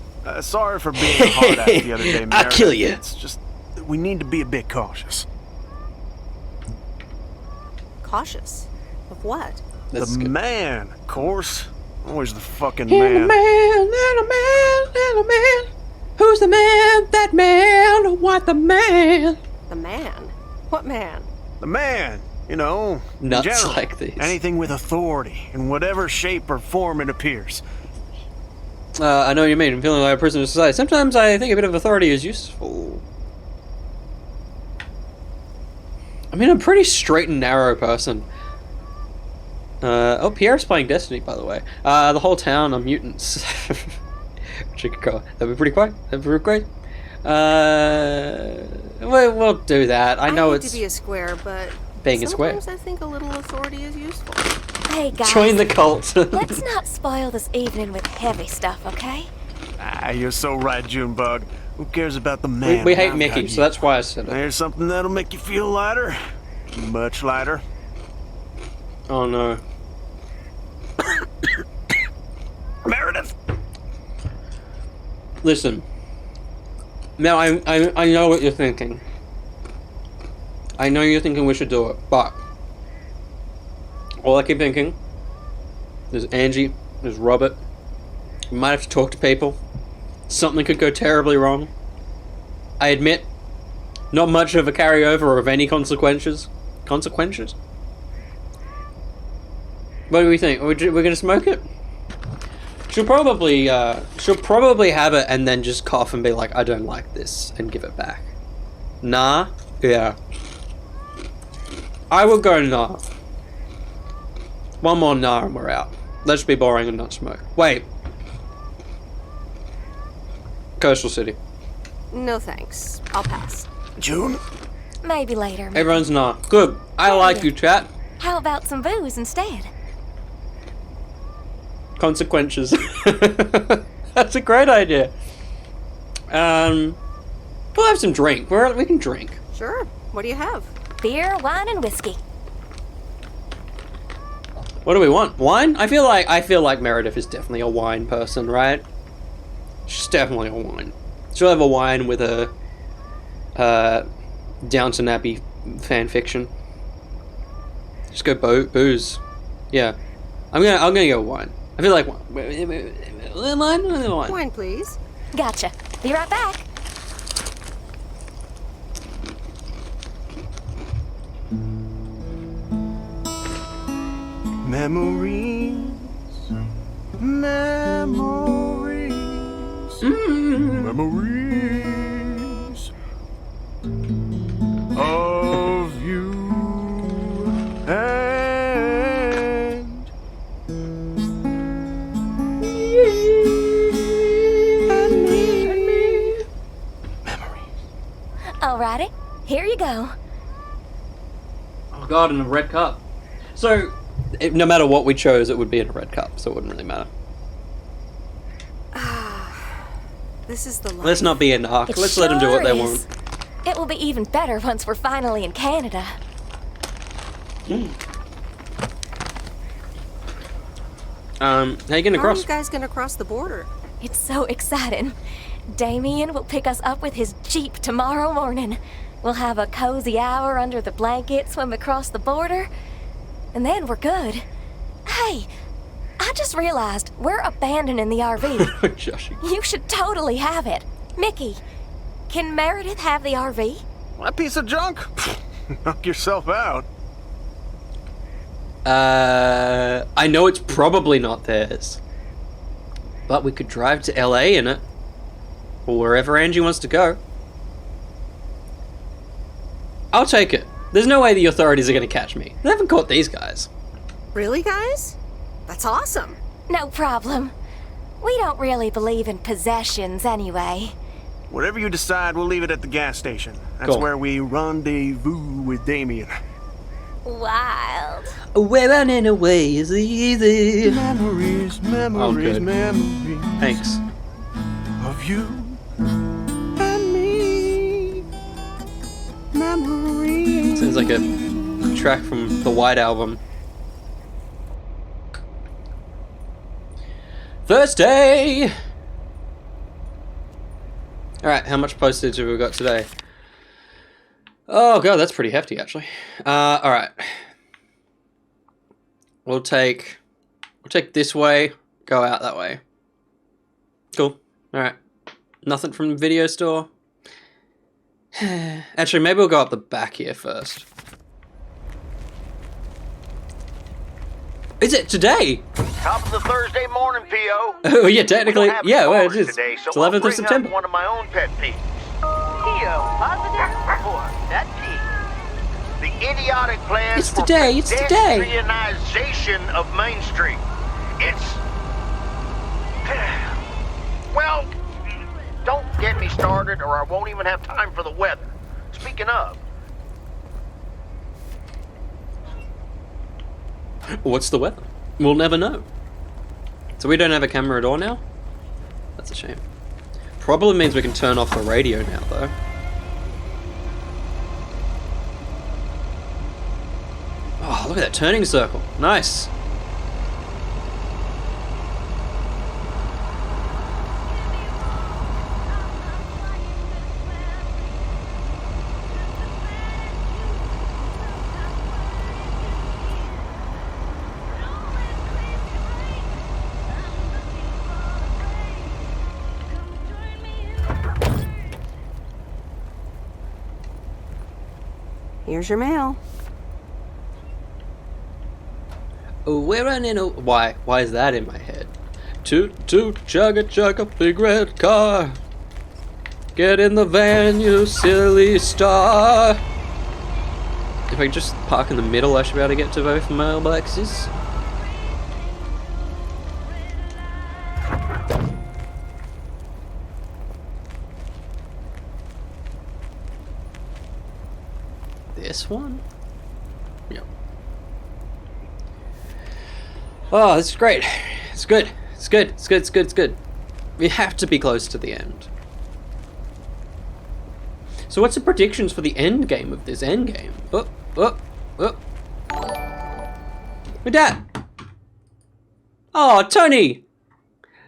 Sorry for being a hard ass the other day, Meredith. I'll kill you. It's just that we need to be a bit cautious. Cautious? Of what? The man, of course. Always the fucking Little man. man, little man, little man. Who's the man? That man. What the man? The man? What man? The man, you know, in Nuts general. like these. Anything with authority, in whatever shape or form it appears. I know what you mean. I'm feeling like a prisoner of society. Sometimes I think a bit of authority is useful. I mean, I'm a pretty straight and narrow person. Oh, Pierre's playing Destiny, by the way. The whole town are mutants. Which you could call. That'd be pretty quick. That'd be pretty great. We'll do that. I know hate it's to be a square, but being a square. sometimes I think a little authority is useful. Hey, guys. Join the cult. Let's not spoil this evening with heavy stuff, okay? Ah, you're so right, Junebug. Who cares about the man? We hate when I've Mickey, got so you? that's why I said it. There's something that'll make you feel lighter. Much lighter. Oh no. Meredith! Listen. Now, I know what you're thinking. I know you're thinking we should do it, but All I keep thinking, there's Angie, there's Robert. We might have to talk to people. Something could go terribly wrong. I admit, not much of a carryover of any consequences. Consequences? What do we think? We're gonna smoke it? She'll probably have it and then just cough and be like, I don't like this, and give it back. Nah? Yeah. I would go nah. One more nah and we're out. Let's be boring and not smoke. Wait. Coastal City. No thanks. I'll pass. June? Maybe later. Everyone's nah. Good. I like you, chat. How about some booze instead? Consequences. That's a great idea. We'll have some drink. We can drink. Sure. What do you have? Beer, wine, and whiskey. What do we want? Wine? I feel like Meredith is definitely a wine person, right? She's definitely a wine. She'll have a wine with a Downton Abbey fan fiction. Just go booze. Yeah. I'm gonna go wine. I feel like wine. Wine, please. Gotcha. Be right back. Memories. Memories of you and me. Alrighty, here you go. Oh god, in a red cup. So, no matter what we chose, it would be in a red cup, so it wouldn't really matter. This is the life. Let's not be a narc. It Let's let them do what they sure want. is. It will be even better once we're finally in Canada. How you gonna How are cross? you guys gonna cross the border? It's so exciting. Damien will pick us up with his Jeep tomorrow morning. We'll have a cozy hour under the blankets when we cross the border, and then we're good. Hey, I just realized we're abandoning the RV. Joshie. You should totally have it. Mickey, can Meredith have the RV? That piece of junk? Knock yourself out. I know it's probably not theirs. But we could drive to LA in it. Or wherever Angie wants to go. I'll take it. There's no way the authorities are going to catch me. They haven't caught these guys. Really, guys? That's awesome. No problem. We don't really believe in possessions anyway. Whatever you decide, we'll leave it at the gas station. That's Cool. where we rendezvous with Damien. Wild. We're running away is easy. Memories, memories, good. memories. Thanks. Of you and me. Memories. Sounds like a track from the White Album. Thursday! Alright, how much postage have we got today? Oh god, that's pretty hefty actually. Alright. We'll take this way, go out that way. Cool. Alright. Nothing from the video store. Actually, maybe we'll go up the back here first. Is it today? Top of the Thursday morning, P.O. Oh yeah, technically, We don't have yeah, well, it callers is. today, so It's 11th I'll of bring September. up one of my own pet peeves. P.O. Positive or that peeve. The idiotic plans It's for today, it's today. pedestrianization of Main Street. It's... Well, don't get me started or I won't even have time for the weather. Speaking of, What's the weather? We'll never know. So we don't have a camera at all now? That's a shame. Probably means we can turn off the radio now, though. Oh, look at that turning circle. Nice. Here's your mail. Oh, we're running. Why? Why is that in my head? Toot toot, chugga chugga, big red car. Get in the van, you silly star. If I just park in the middle, I should be able to get to both mailboxes. This one? Yep. Oh, this is great. It's good. It's good. It's good. It's good. It's good. We have to be close to the end. So what's the predictions for the end game of this end game? Oh. My dad! Oh, Tony!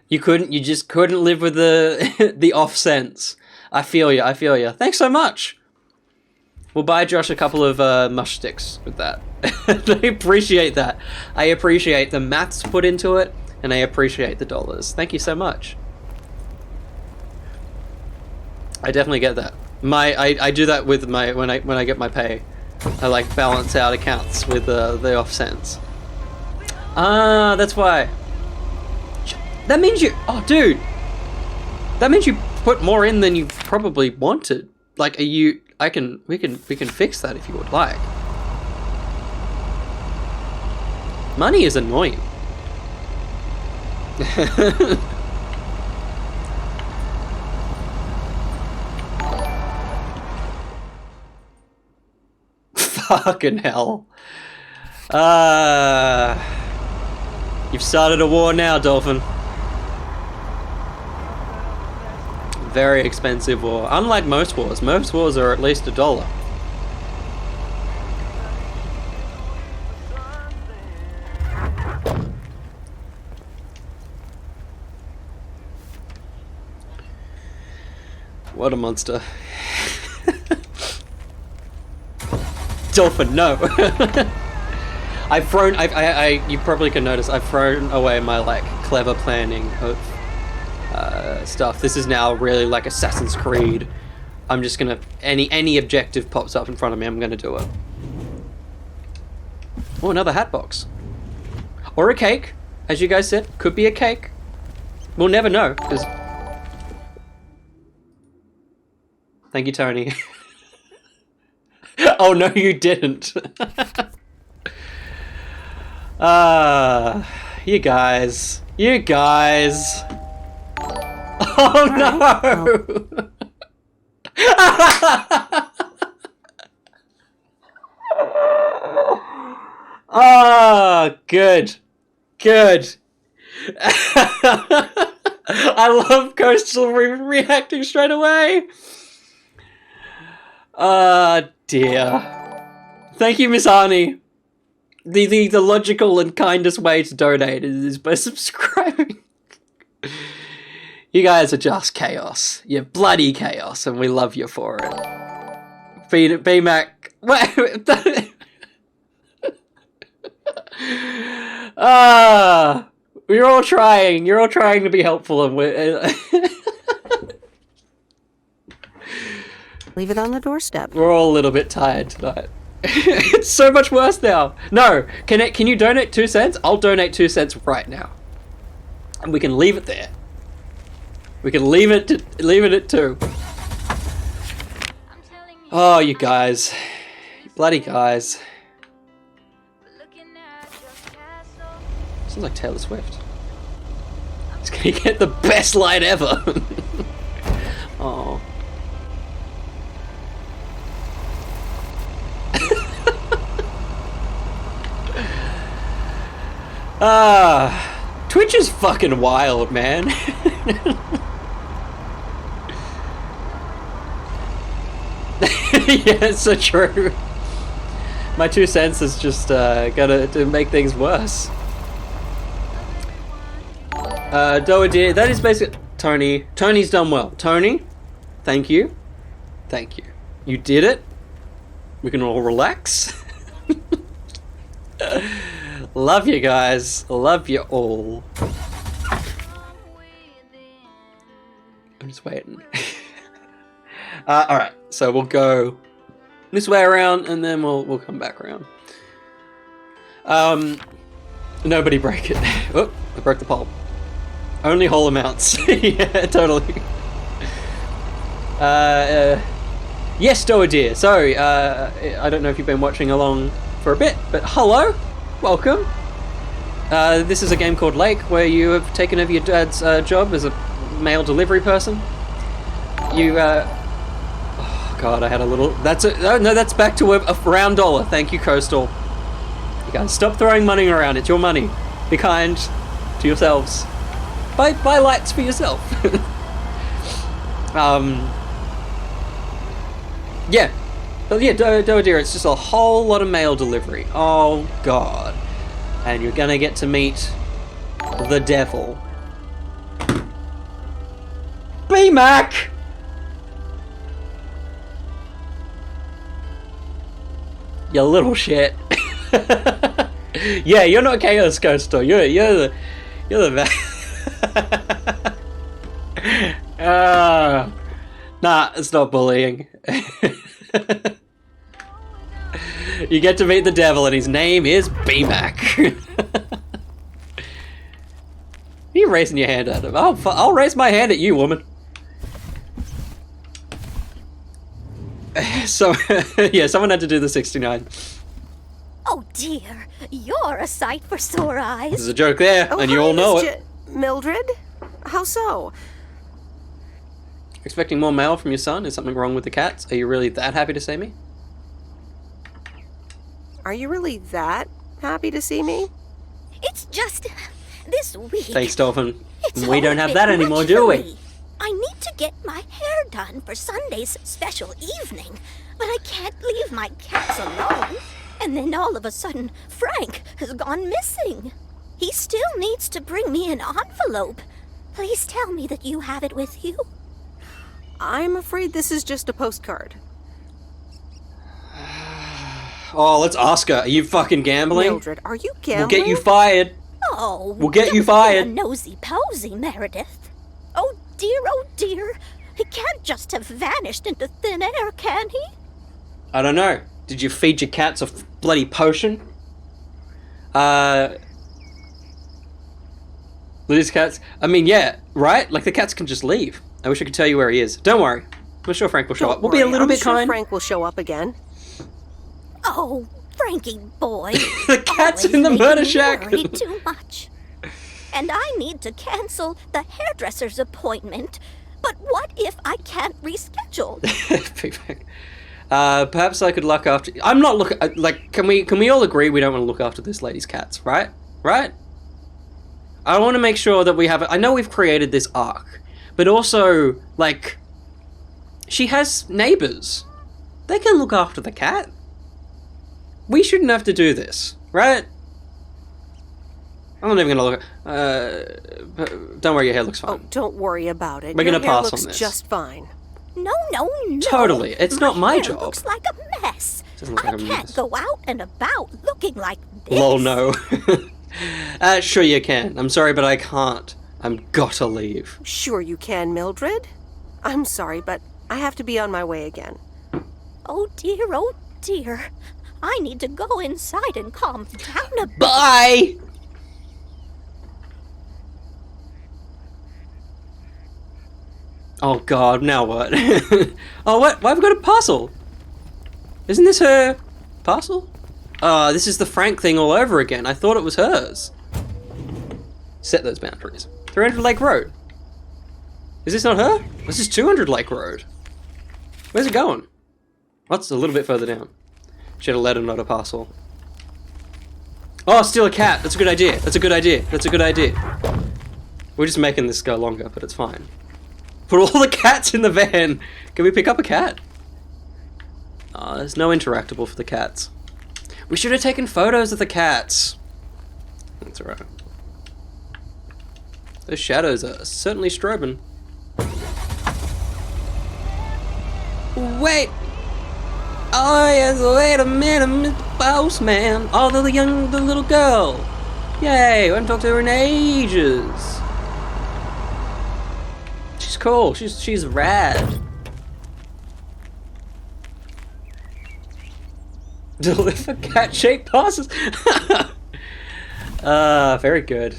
You just couldn't live with the the off sense. I feel you. Thanks so much. We'll buy Josh a couple of mush sticks with that. I appreciate that. I appreciate the maths put into it, and I appreciate the dollars. Thank you so much. I definitely get that. I do that with my when I get my pay. I like balance out accounts with the off cents. Ah, that's why. That means you. Oh, dude. That means you put more in than you probably wanted. Like, are you? We can fix that if you would like. Money is annoying. Fucking hell. You've started a war now, Dolphin. Very expensive war. Unlike most wars are at least $1. What a monster. Dolphin, no. You probably can notice I've thrown away my like clever planning of stuff. This is now really like Assassin's Creed. I'm just gonna any objective pops up in front of me, I'm gonna do it. Oh, another hat box. Or a cake, as you guys said. Could be a cake. We'll never know, because... Thank you, Tony. Oh, no, you didn't. You guys. You guys. Oh, no. Oh, good. Good. I love Coastal reacting straight away. Dear. Thank you, Miss Arnie. The logical and kindest way to donate is by subscribing. You guys are just chaos. You're bloody chaos, and we love you for it. B-Mac. You're all trying. You're all trying to be helpful, and we're... Leave it on the doorstep. We're all a little bit tired tonight. It's so much worse now. No, can you donate 2 cents? I'll donate 2 cents right now, and we can leave it there. We can leave it at 2. Oh, you guys, you bloody guys. Sounds like Taylor Swift. It's gonna get the best light ever. Oh. Twitch is fucking wild, man. Yeah, it's so true. My 2 cents is just gonna to make things worse. Doa dear, that is basically Tony. Tony's done well. Tony, thank you. Thank you. You did it. We can all relax. Love you guys. Love you all. I'm just waiting. Alright, so we'll go this way around, and then we'll come back around. Nobody break it. Oh, I broke the pole. Only whole amounts. Yeah, totally. Yes, Doa So, I don't know if you've been watching along for a bit, but hello, welcome. This is a game called Lake, where you have taken over your dad's job as a mail delivery person. You, oh god, I had a little. That's a. Oh, no, that's back to a round dollar. Thank you, Coastal. You guys, stop throwing money around. It's your money. Be kind to yourselves. Buy lights for yourself. Yeah. But yeah, Doa Deer, it's just a whole lot of mail delivery. Oh god. And you're gonna get to meet the devil. B-Mac! You little shit. Yeah, you're not Chaos Coastal. You're the nah, it's not bullying. You get to meet the devil, and his name is B-Mac. You raising your hand at him? I'll raise my hand at you, woman. So, yeah, someone had to do the 69. Oh dear, you're a sight for sore eyes. There's a joke there, and you all know it. Mildred? How so? Expecting more mail from your son? Is something wrong with the cats? Are you really that happy to see me? Are you really that happy to see me? It's just this week. Thanks, Dolphin. We all don't a have bit that anymore, much do for we? me. I need to get my hair done for Sunday's special evening, but I can't leave my cats alone. And then all of a sudden, Frank has gone missing. He still needs to bring me an envelope. Please tell me that you have it with you. I'm afraid this is just a postcard. Oh, let's ask her. Are you fucking gambling? Mildred, are you gambling? We'll get you fired. Oh, we'll get you don't fired. be a nosy posy, Meredith. Oh dear, he can't just have vanished into thin air, can he? I don't know. Did you feed your cats a bloody potion? These cats? I mean, yeah, right? Like, the cats can just leave. I wish I could tell you where he is. Don't worry. I'm sure Frank will show up. We'll be a little bit kind. Frank will show up again. Oh, Frankie boy. The cat's in the murder shack. Worry too much. And I need to cancel the hairdresser's appointment. But what if I can't reschedule? Perhaps I could look after. I'm not looking. Like, can we all agree we don't want to look after this lady's cats, right? Right? I want to make sure that we have. I know we've created this arc, but also, like, she has neighbors. They can look after the cat. We shouldn't have to do this, right? I'm not even gonna look. Don't worry, your hair looks fine. Oh, don't worry about it. We're gonna Your hair pass looks on this. just fine. No. Totally. It's not my hair job. Looks like a mess. Doesn't look I like a can't mess. go out and about looking like this. Lol, no. Sure you can. I'm sorry, but I can't. I'm gotta leave. Sure you can, Mildred. I'm sorry, but I have to be on my way again. Oh dear. I need to go inside and calm down a bit. Bye! Oh god, now what? Oh, what? Why have we got a parcel? Isn't this her parcel? Oh, this is the Frank thing all over again. I thought it was hers. Set those boundaries. 300 Lake Road. Is this not her? This is 200 Lake Road. Where's it going? What's a little bit further down? Should have let her not a parcel. Oh, steal a cat. That's a good idea. That's a good idea. That's a good idea. We're just making this go longer, but it's fine. Put all the cats in the van. Can we pick up a cat? Oh, there's no interactable for the cats. We should have taken photos of the cats. That's alright. Those shadows are certainly strobing. Wait! Oh yes, wait a minute, Mr. Postman. Oh, the little girl. Yay, I haven't talked to her in ages. She's cool, she's rad. Deliver cat-shaped parcels. Very good.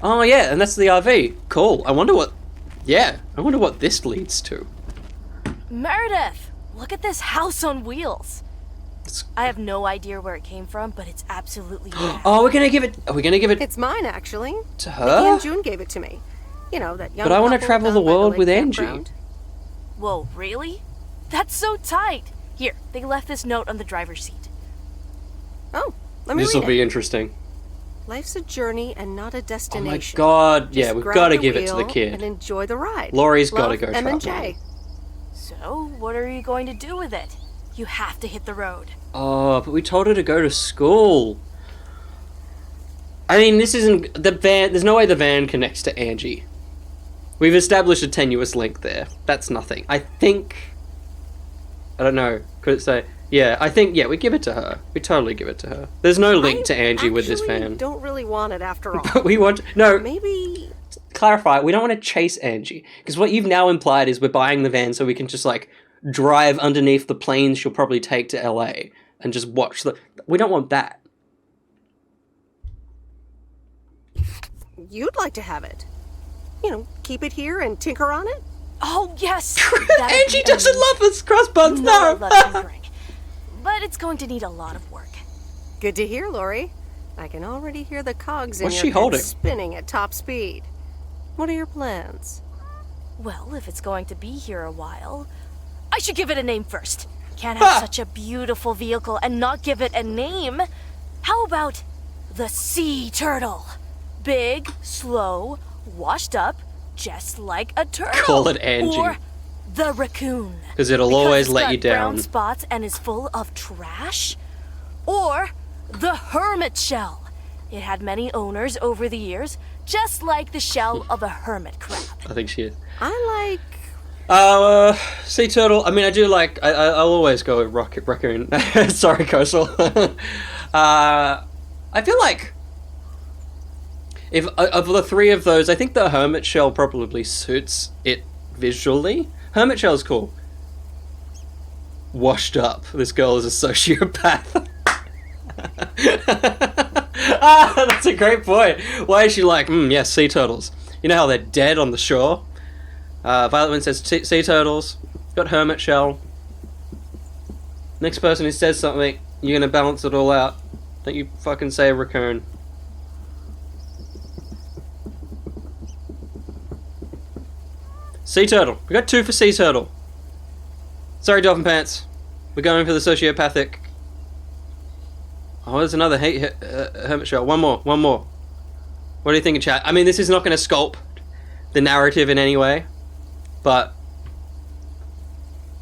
Oh yeah, and that's the RV. Cool. I wonder what this leads to. Meredith, look at this house on wheels. I have no idea where it came from, but it's absolutely rad. Oh, we're gonna give it. Are we gonna give it It's mine, actually. to her? Mickey and June gave it to me. You know, that young But I want to couple travel down the by world lake with Angie. campground. Whoa, really? That's so tight. Here, they left this note on the driver's seat. Oh, let me This read will it. be interesting. Life's a journey and not a Oh my destination. god! Yeah, Just we've grab got to the give it to the wheel kid. and enjoy the ride. Laurie's Love, got to go M&J. traveling. So, what are you going to do with it? You have to hit the road. Oh, but we told her to go to school. I mean, this isn't the van. There's no way the van connects to Angie. We've established a tenuous link there. That's nothing. I think. I don't know. Could it say? Yeah, I think. Yeah, we give it to her. We totally give it to her. There's no link to Angie with this Actually, van. don't really want it after all. But we want no. Maybe. Clarify. We don't want to chase Angie because what you've now implied is we're buying the van so we can just like drive underneath the planes she'll probably take to LA and just watch the. We don't want that. You'd like to have it. You know, keep it here and tinker on it? Oh, yes! Angie doesn't love us, crossbones, no! I love tinkering. But it's going to need a lot of work. Good to hear, Lori. I can already hear the cogs in What's your she head holding? spinning at top speed. What are your plans? Well, if it's going to be here a while, I should give it a name first. Can't have such a beautiful vehicle and not give it a name. How about the Sea Turtle? Big, slow, washed up, just like a turtle. Call it Angie. Or the Raccoon. 'Cause it'll always it's let got you down. Brown spots and is full of trash. Or the Hermit Shell. It had many owners over the years, just like the shell of a hermit crab. I think she is. I Sea turtle. I mean, I do like. I'll always go with raccoon. Sorry, Coastal. I feel like if of the three of those, I think the hermit shell probably suits it visually. Hermit shell's cool. Washed up. This girl is a sociopath. That's a great point. Why is she like, yes, sea turtles? You know how they're dead on the shore? Violet Wind says sea turtles. Got hermit shell. Next person who says something, you're gonna balance it all out. Don't you fucking say a raccoon. Sea turtle. We got 2 for sea turtle. Sorry, Dolphin Pants. We're going for the sociopathic. Oh, there's another hermit shell. One more. What do you think, chat? I mean, this is not going to sculpt the narrative in any way, but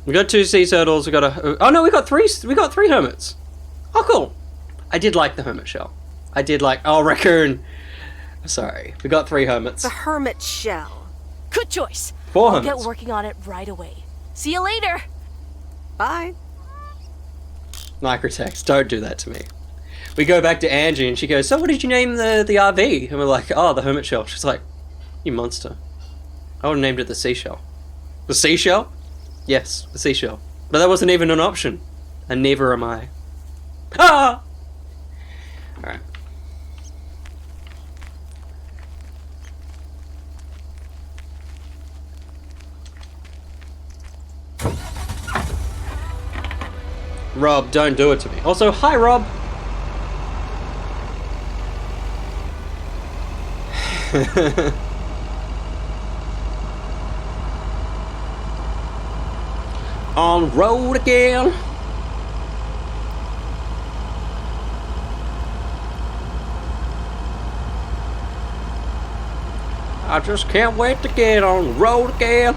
we got 2 sea turtles. We got a. Oh no, we got 3. We got 3 hermits. Oh, cool. I did like the hermit shell. I did like. Oh, raccoon. Sorry, we got 3 hermits. The hermit shell. Good choice. 4 I'll hermits. get working on it right away. See you later. Bye. Microtext. Don't do that to me. We go back to Angie and she goes, so what did you name the RV? And we're like, oh, the hermit shell. She's like, you monster. I would have named it the seashell. The seashell? Yes, the seashell. But that wasn't even an option. And neither am I. Ah! Alright. Rob, don't do it to me. Also, hi, Rob. On the road again. I just can't wait to get on the road again.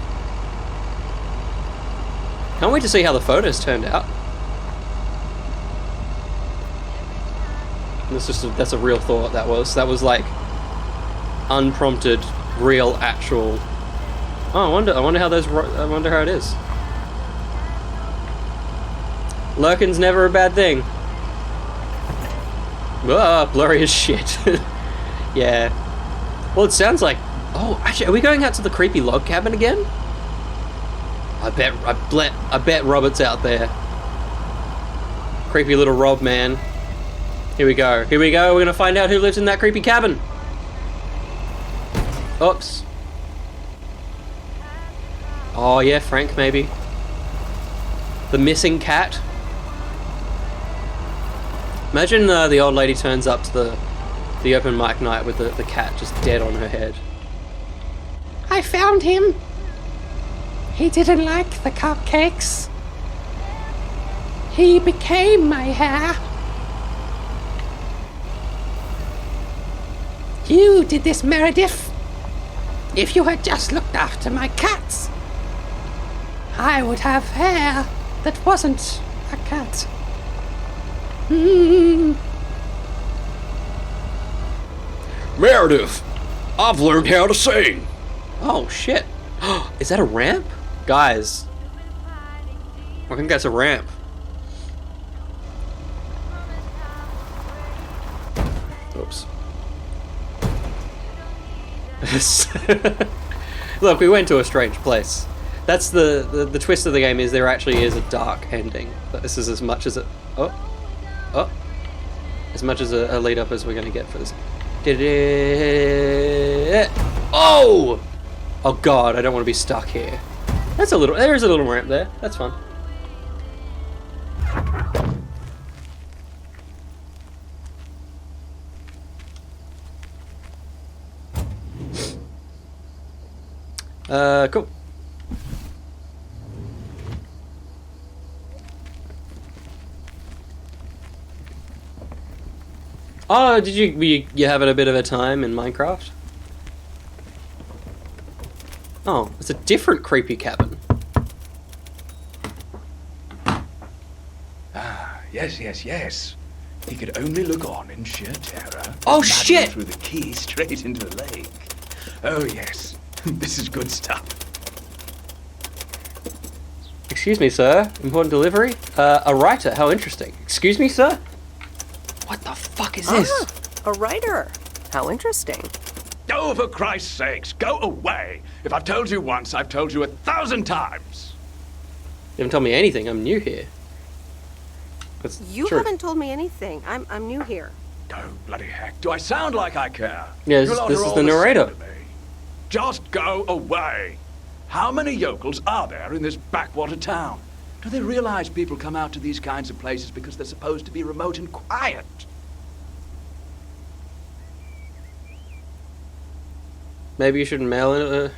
Can't wait to see how the photos turned out. That's a real thought. That was like unprompted, real, actual. Oh, I wonder how those. I wonder how it is. Lurking's never a bad thing. Ah, blurry as shit. Yeah. Well, it sounds like. Oh, actually, are we going out to the creepy log cabin again? I bet Robert's out there. creepy little Rob man. Here we go. Here we go. We're gonna find out who lives in that creepy cabin. Oops. Oh yeah, Frank maybe. The missing cat. Imagine the old lady turns up to the open mic night with the cat just dead on her head. I found him. He didn't like the cupcakes. He became my hair. You did this, Meredith. If you had just looked after my cats, I would have hair that wasn't a cat. Meredith, I've learned how to sing. Oh shit. Is that a ramp? Guys, I think that's a ramp. Oops. Look, we went to a strange place. That's the twist of the game, is there actually is a dark ending. But this is as much as as much as a lead up as we're gonna get for this. Oh! Oh god, I don't want to be stuck here. There's a little ramp there. That's fun. Cool. Oh, did you having a bit of a time in Minecraft? Oh, it's a different creepy cabin. Ah, yes. He could only look on in sheer terror. Oh, as Madeline shit! threw the key straight into the lake. Oh, yes. This is good stuff. Excuse me, sir. Important delivery? A writer. How interesting. Excuse me, sir? What the fuck is this? A writer. How interesting. Oh, for Christ's sakes, go away! If I've told you once, I've told you 1,000 times! You haven't told me anything. I'm new here. That's You true. haven't told me anything. I'm new here. Oh, bloody heck, do I sound like I care? Yeah, You lot this are is all the same narrator. to me. Just go away! How many yokels are there in this backwater town? Do they realize people come out to these kinds of places because they're supposed to be remote and quiet? Maybe you should mail it.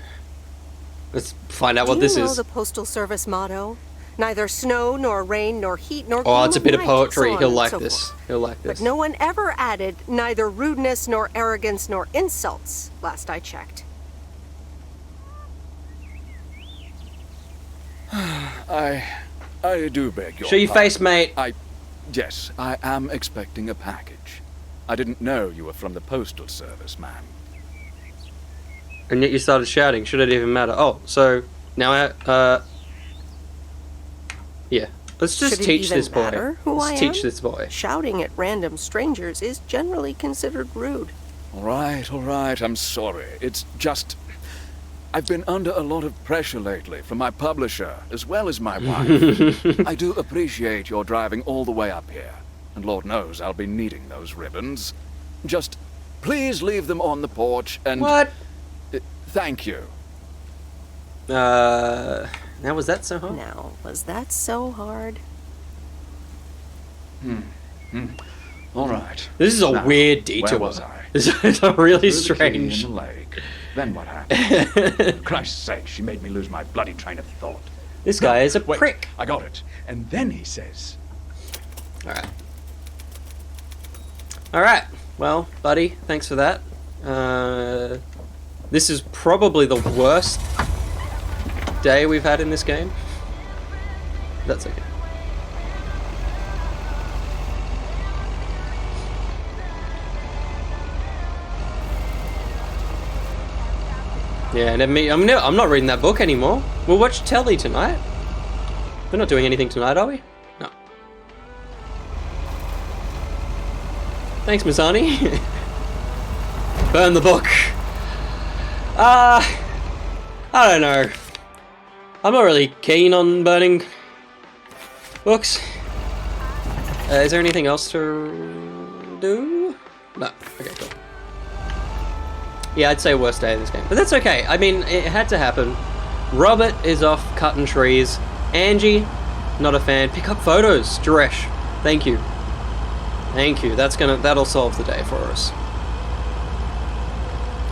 Let's find out what this Do you know is. the Postal Service motto? Neither snow, nor rain, nor heat, nor Oh, it's a bit of night, poetry. so on He'll and like so this. forth. He'll like this. But no one ever added neither rudeness, nor arrogance, nor insults, last I checked. I do beg your Show your face, mate. Yes, I am expecting a package. I didn't know you were from the Postal Service, ma'am. And yet you started shouting. Should it even matter? Oh, so now yeah. Let's just Should it teach even this boy. matter who Let's I teach am? this boy. Shouting at random strangers is generally considered rude. All right, I'm sorry. It's just... I've been under a lot of pressure lately from my publisher, as well as my wife. I do appreciate your driving all the way up here. And Lord knows I'll be needing those ribbons. Just please leave them on the porch and... What? Thank you. Now was that so hard? Now, was that so hard? All right. This is a Now, weird detour. Where was I? This is a really Threw the key in strange. the lake. Then what happened? Christ's sake, she made me lose my bloody train of thought. This guy is a Wait, prick. I got it. And then he says... Alright. Well, buddy, thanks for that. This is probably the worst day we've had in this game. That's okay. Yeah, I'm not reading that book anymore. We'll watch telly tonight. We're not doing anything tonight, are we? No. Thanks, Masani. Burn the book. I don't know. I'm not really keen on burning books. Is there anything else to do? No. Okay, cool. Yeah, I'd say worst day of this game. But that's okay. I mean, it had to happen. Robert is off cutting trees. Angie, not a fan. Pick up photos, Jaresh. Thank you. Thank you. That'll solve the day for us.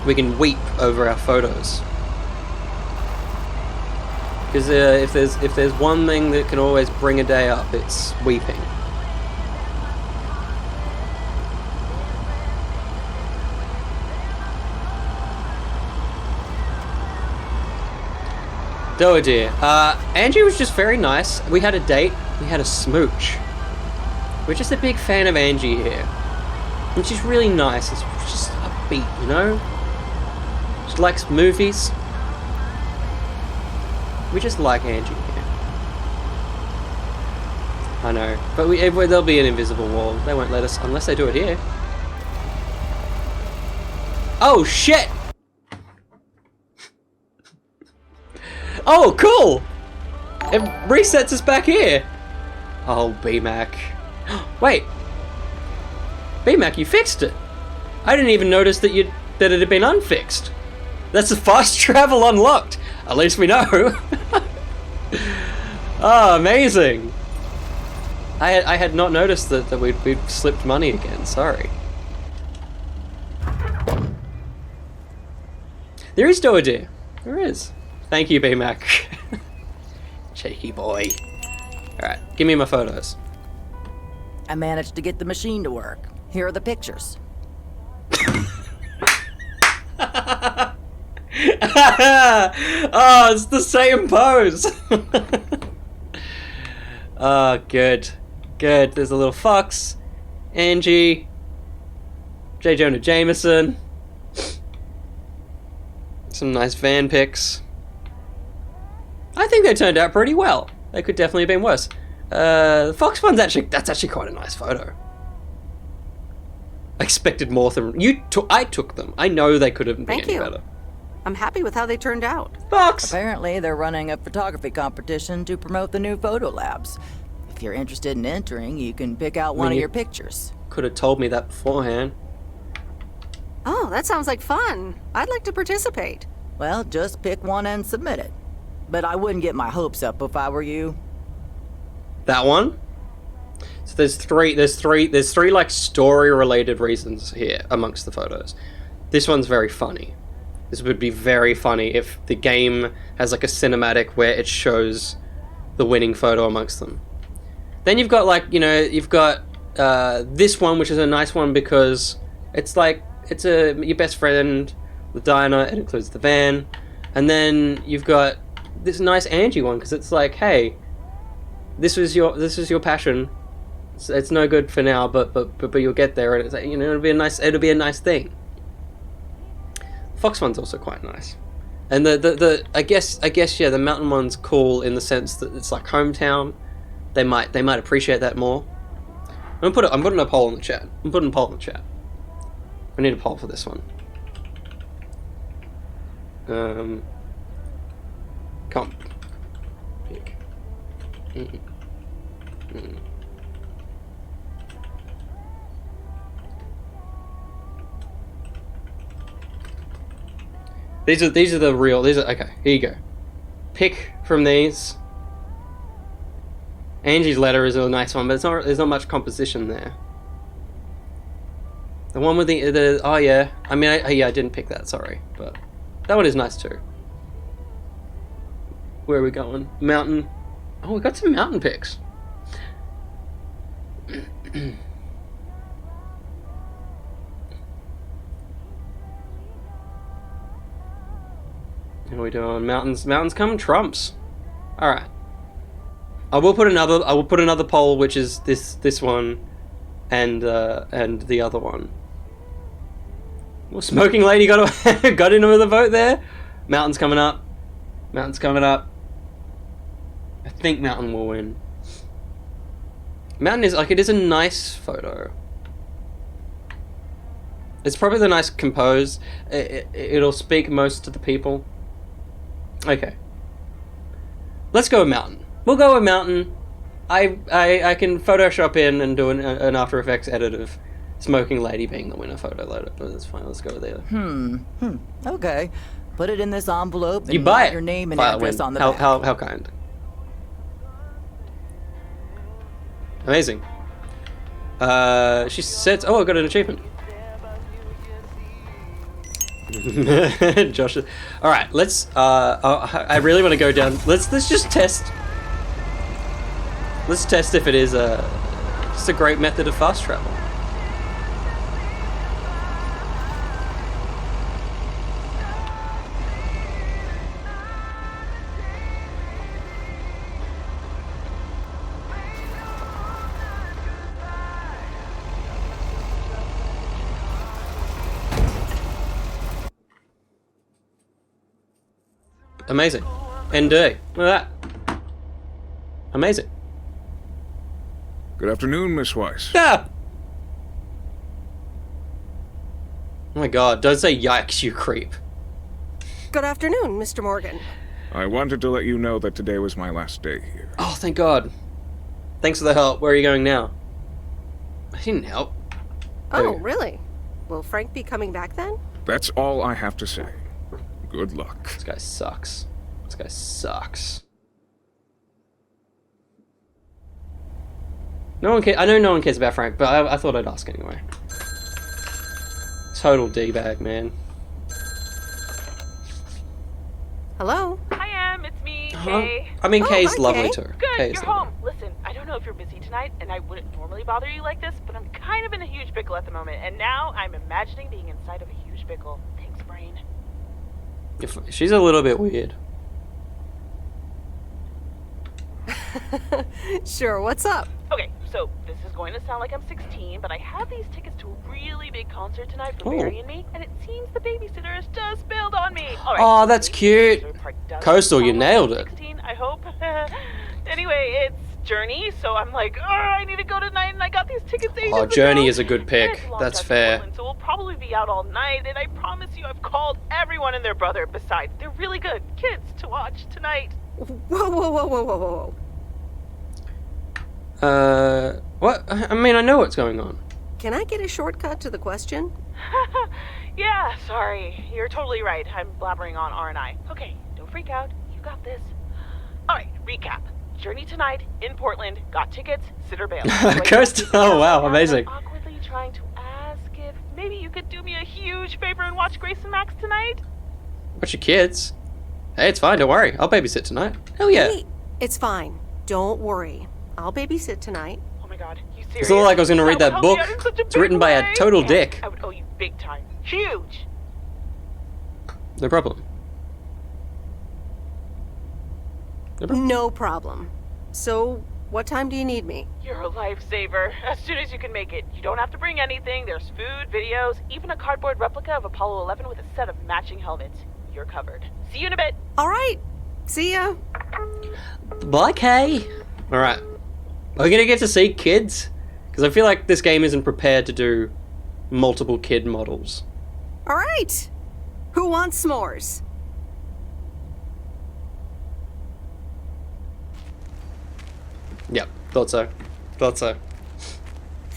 We can weep over our photos. Because if there's one thing that can always bring a day up, it's weeping. Oh dear. Angie was just very nice. We had a date. We had a smooch. We're just a big fan of Angie here. And she's really nice. It's just upbeat, you know? She likes movies. We just like Angie here. I know. But there'll be an invisible wall. They won't let us, unless they do it here. Oh, shit! Oh, cool! It resets us back here. Oh, BMAC. Wait. BMAC, you fixed it. I didn't even notice that it had been unfixed. That's a fast travel unlocked. At least we know. Oh, amazing. I had not noticed that we'd slipped money again. Sorry. There is Doadir. There is. Thank you, BMAC. Cheeky boy. Alright, give me my photos. I managed to get the machine to work. Here are the pictures. Oh, it's the same pose. Oh, good. Good. There's a little fox. Angie. J. Jonah Jameson. Some nice van pics. I think they turned out pretty well. They could definitely have been worse. The fox one's that's actually quite a nice photo. I expected more from I took them. I know they could have been any better. I'm happy with how they turned out. Fox! Apparently, they're running a photography competition to promote the new photo labs. If you're interested in entering, you can pick out one of your pictures. Could have told me that beforehand. Oh, that sounds like fun. I'd like to participate. Well, just pick one and submit it. But I wouldn't get my hopes up if I were you. That one? So there's three like story related reasons here amongst the photos. This one's very funny. This would be very funny if the game has like a cinematic where it shows the winning photo amongst them. Then you've got like, you've got this one, which is a nice one because it's like, it's your best friend, the diner, it includes the van. And then you've got this nice Angie one because it's like, hey, this is your passion. It's no good for now, but you'll get there, and it's like, it'll be a nice thing. Fox one's also quite nice, and the I guess yeah, the mountain one's cool in the sense that it's like hometown. They might appreciate that more. I'm putting a poll in the chat. I need a poll for this one. Comp. Pick. These are the real. Okay. Here you go. Pick from these. Angie's letter is a nice one, but there's not much composition there. The one with the oh yeah. I mean, I didn't pick that. Sorry, but that one is nice too. Where are we going? Mountain. Oh, we got some mountain pics. How are we doing? Mountains come trumps. All right. I will put another poll, which is this one, and the other one. Well, smoking lady got in with a vote there. Mountain's coming up. I think Mountain will win. Mountain is like, it is a nice photo. It's probably the nice composed. It'll speak most to the people. Okay. Let's go with Mountain. We'll go with Mountain. I can Photoshop in and do an After Effects edit of smoking lady being the winner photo later. But that's fine. Let's go there. Okay. Put it in this envelope and You buy write it. your name and File address win. on the how, back. how kind. Amazing. She said, "Oh, I got an achievement." Josh, all right. Let's. I really want to go down. Let's just test. Let's test if it is just a great method of fast travel. Amazing. ND. Look at that. Amazing. Good afternoon, Miss Weiss. Ah! Oh my god, don't say yikes, you creep. Good afternoon, Mr. Morgan. I wanted to let you know that today was my last day here. Oh, thank god. Thanks for the help. Where are you going now? I didn't help. Oh, really? Will Frank be coming back then? That's all I have to say. Good luck. This guy sucks. This guy sucks. No one cares. I know no one cares about Frank, but I thought I'd ask anyway. Total D-bag, man. Hello? Hi, it's me, Kay. I mean, Kay's hi, lovely Kay. too. Good, Kay's you're lovely. home. Listen, I don't know if you're busy tonight, and I wouldn't normally bother you like this, but I'm kind of in a huge pickle at the moment, and now I'm imagining being inside of a huge pickle. Thanks, brain. She's a little bit weird. Sure, what's up? Okay, so this is going to sound like I'm 16, but I have these tickets to a really big concert tonight for Oh. Barry and me, and it seems the babysitter has just bailed on me. All right, Oh, that's cute. Coastal, you nailed it. 16, I hope. Anyway, it's Journey, so I'm like, oh, I need to go tonight, and I got these tickets ages Oh, Journey ago. is a good And pick. it's a long That's drive to fair. Portland, so we'll probably be out all night, and I promise you I've called everyone and their brother. Besides, they're really good kids to watch tonight. Whoa. What? I mean, I know what's going on. Can I get a shortcut to the question? Yeah, sorry. You're totally right. I'm blabbering on, aren't I? Okay, don't freak out. You got this. All right, recap. Journey tonight in Portland. Got tickets. Sitter bail. Coast. Oh wow, amazing. I'm awkwardly trying to ask if maybe you could do me a huge favor and watch Grace and Max tonight. What's your kids? Hey, it's fine. Don't worry. I'll babysit tonight. Hell yeah. Hey, it's fine. Don't worry. I'll babysit tonight. Oh my god, you serious? It's not like I was going to read that would book. help me out in such a It's written big by way. a total Yeah, dick. I would owe you big time. Huge. No problem. No problem. So, what time do you need me? You're a lifesaver. As soon as you can make it. You don't have to bring anything. There's food, videos, even a cardboard replica of Apollo 11 with a set of matching helmets. You're covered. See you in a bit. All right. See ya. Bye, Kay. All right. Are we going to get to see kids? Because I feel like this game isn't prepared to do multiple kid models. All right. Who wants s'mores? Yep. Thought so. Thought so.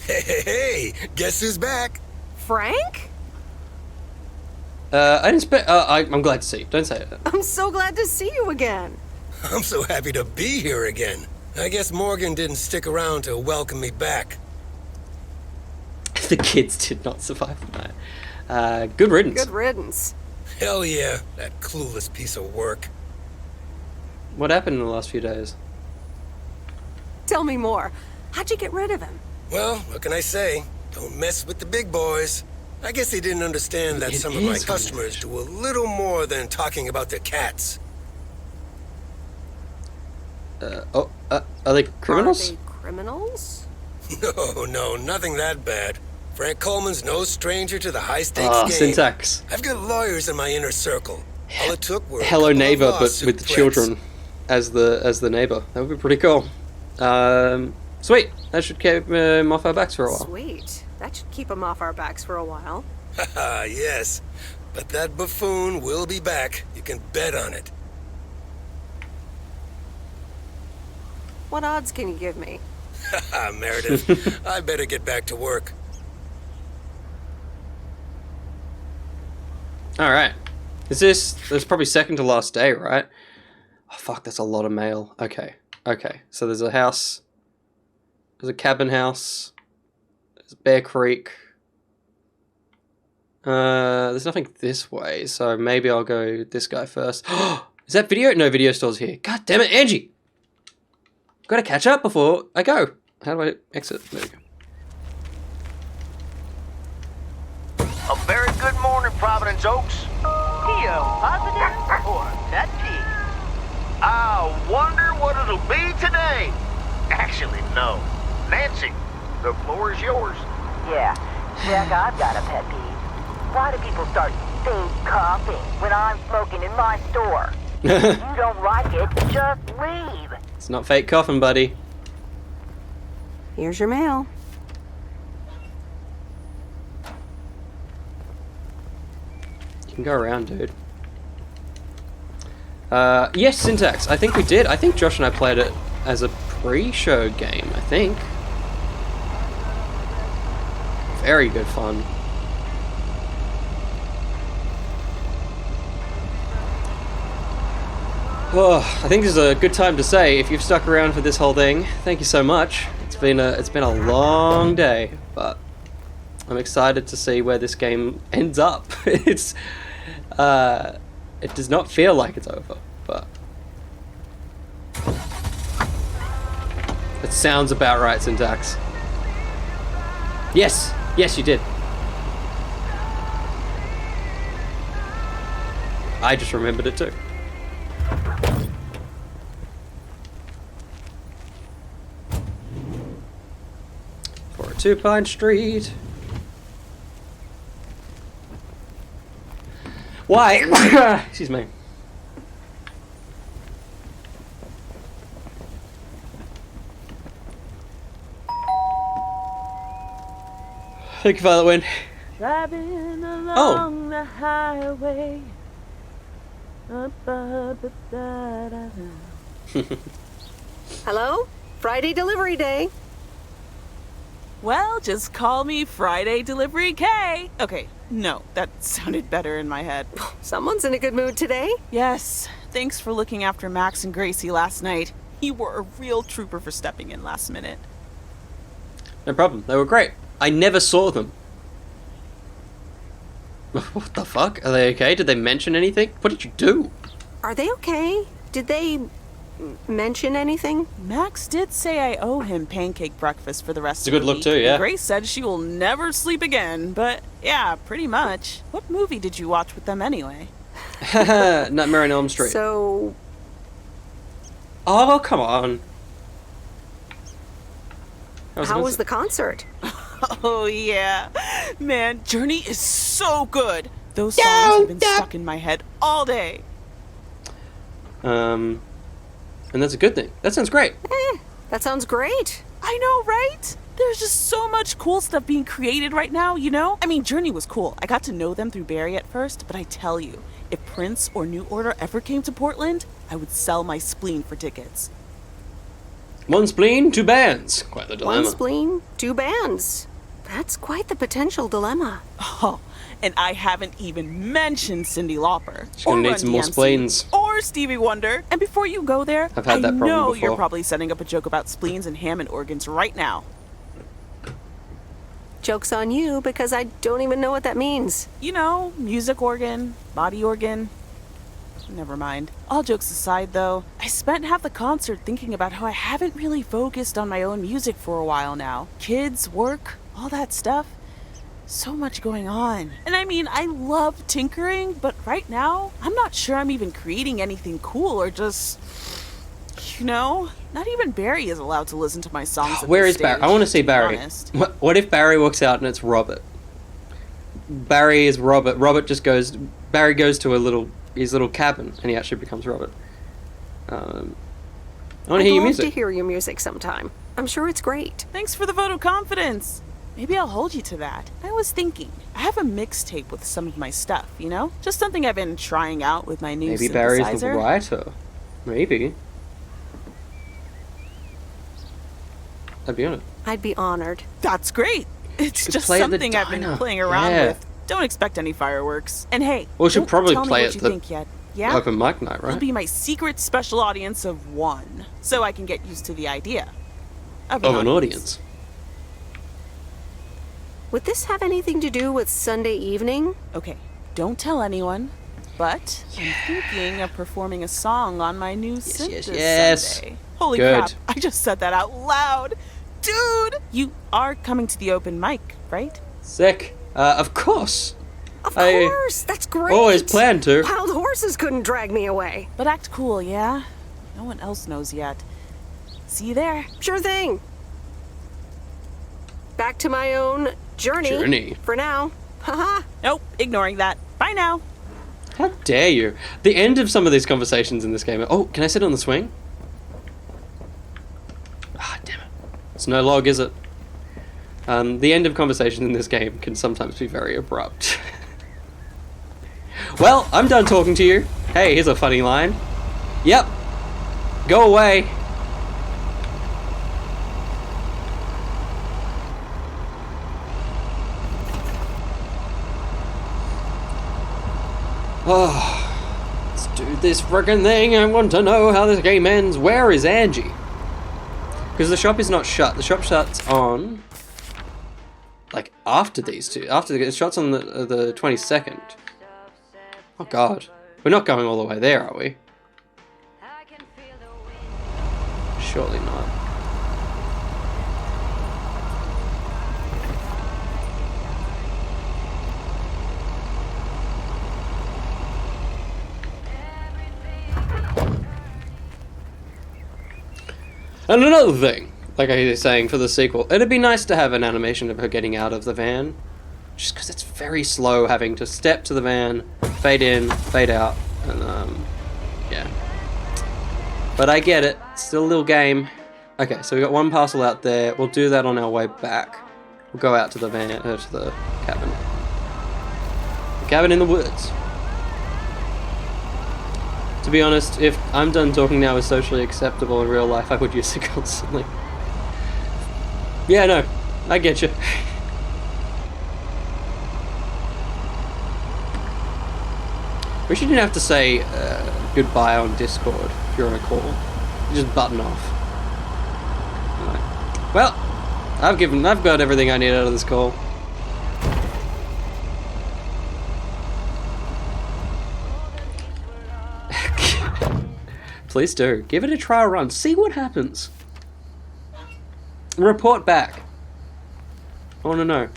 Hey, guess who's back? Frank? I didn't I'm glad to see you. Don't say it. I'm so glad to see you again. I'm so happy to be here again. I guess Morgan didn't stick around to welcome me back. The kids did not survive the night. Good riddance. Good riddance. Hell yeah, that clueless piece of work. What happened in the last few days? Tell me more. How'd you get rid of him? Well, what can I say? Don't mess with the big boys. I guess they didn't understand that It some of my is customers do a little more than talking about their cats. Are they criminals? Are they criminals? No, nothing that bad. Frank Coleman's no stranger to the high-stakes game. Syntax. I've got lawyers in my inner circle. All it took were a Hello couple of neighbor, but lawsuit with the threats. children as the neighbor. That would be pretty cool. Sweet. That should keep him off our backs for a while. Sweet. That should keep him off our backs for a while. Haha, yes. But that buffoon will be back. You can bet on it. What odds can you give me? Meredith, I better get back to work. Alright. This probably second to last day, right? Oh, fuck, that's a lot of mail. Okay. Okay. So there's a house. There's a cabin house. There's Bear Creek. There's nothing this way, so maybe I'll go this guy first. Is that video? No, video store's here. God damn it, Angie! Gotta catch up before I go. How do I exit? There we go. A very good morning, Providence Oaks. Theo, positive or pet peeve? I wonder what it'll be today. Actually, no. Nancy, the floor is yours. Yeah, Jack, I've got a pet peeve. Why do people start fake coughing when I'm smoking in my store? If you don't like it, just leave. It's not fake coughing, buddy. Here's your mail. You can go around, dude. Yes, Syntax. I think we did. I think Josh and I played it as a pre-show game, I think. Very good fun. Oh, I think this is a good time to say, if you've stuck around for this whole thing, thank you so much. It's been a long day, but I'm excited to see where this game ends up. It does not feel like it's over, but it sounds about right, Syntax. Yes, yes, you did. I just remembered it too. For 2 Pine Street. Why? Excuse me. Thank you, Violet Wind. Driving along the highway. Hello? Friday delivery day. Well, just call me Friday Delivery K. Okay, no, that sounded better in my head. Someone's in a good mood today. Yes, thanks for looking after Max and Gracie last night. You were a real trooper for stepping in last minute. No problem. They were great. I never saw them. What the fuck? Are they okay? Did they mention anything? What did you do? Are they okay? Did they mention anything? Max did say I owe him pancake breakfast for the rest It's of a the good look week. too, yeah. And Grace said she will never sleep again, but yeah, pretty much. What movie did you watch with them anyway? Nightmare on Elm Street. So... Oh, come on. How was the concert? Oh, yeah. Man, Journey is so good. Those songs have been stuck in my head all day. And that's a good thing. That sounds great. That sounds great. I know, right? There's just so much cool stuff being created right now, you know? I mean, Journey was cool. I got to know them through Barry at first, but I tell you, if Prince or New Order ever came to Portland, I would sell my spleen for tickets. 1 spleen, 2 bands. Quite the dilemma. 1 spleen, 2 bands. That's quite the potential dilemma. Oh, and I haven't even mentioned Cyndi Lauper. She's gonna need some more spleens. Or Stevie Wonder. And before you go there, I've had that problem I know before. You're probably setting up a joke about spleens and Hammond organs right now. Joke's on you, because I don't even know what that means. You know, music organ, body organ. Never mind. All jokes aside, though, I spent half the concert thinking about how I haven't really focused on my own music for a while now. Kids, work, all that stuff. So much going on. And I mean, I love tinkering, but right now, I'm not sure I'm even creating anything cool or just, you know, not even Barry is allowed to listen to my songs. Where is Barry? I want to see Barry. What if Barry walks out and it's Robert? Barry is Robert. Robert just goes. Barry goes to his little cabin, and he actually becomes Robert. I want to hear your music. I'd love to hear your music sometime. I'm sure it's great. Thanks for the vote of confidence. Maybe I'll hold you to that. I was thinking, I have a mixtape with some of my stuff, you know? Just something I've been trying out with my new Maybe synthesizer. Barry's the writer. Maybe. That'd be honored. I'd be honored. That's great. It's could just play at the something I've been diner. playing around Yeah. with. Don't expect any fireworks. And hey, Well, we should don't probably tell me play what at you the think yet. Yeah? open mic night, right? You'll be my secret special audience of one, so I can get used to the idea of Of an audience. Would this have anything to do with Sunday evening? Okay, don't tell anyone, but I'm thinking of performing a song on my new synth this Sunday. Holy Good. crap, I just said that out loud. Dude, you are coming to the open mic, right? Sick. Of course. Of course, that's great. Always planned to. Wild horses couldn't drag me away. But act cool, yeah? No one else knows yet. See you there. Sure thing. Back to my own journey. For now. Haha. Nope, ignoring that. Bye now. How dare you? The end of some of these conversations in this game. Oh, can I sit on the swing? Ah, damn it. It's no log, is it? The end of conversation in this game can sometimes be very abrupt. Well, I'm done talking to you. Hey, here's a funny line. Yep. Go away. Oh, let's do this frickin' thing. I want to know how this game ends. Where is Angie? Because the shop is not shut. The shop shuts on, like, after these two. After it shuts on the 22nd. Oh God, we're not going all the way there, are we? Surely not. And another thing, like I was saying for the sequel, it'd be nice to have an animation of her getting out of the van. Just because it's very slow having to step to the van, fade in, fade out, and yeah. But I get it, it's still a little game. Okay, so we got one parcel out there, we'll do that on our way back. We'll go out to the van, to the cabin. The cabin in the woods. To be honest, if I'm done talking now is socially acceptable in real life, I would use it constantly. Yeah, no, I get you. We shouldn't have to say goodbye on Discord if you're on a call. You just button off. Right. Well, I've got everything I need out of this call. Please do. Give it a trial run. See what happens. Report back. I want to know.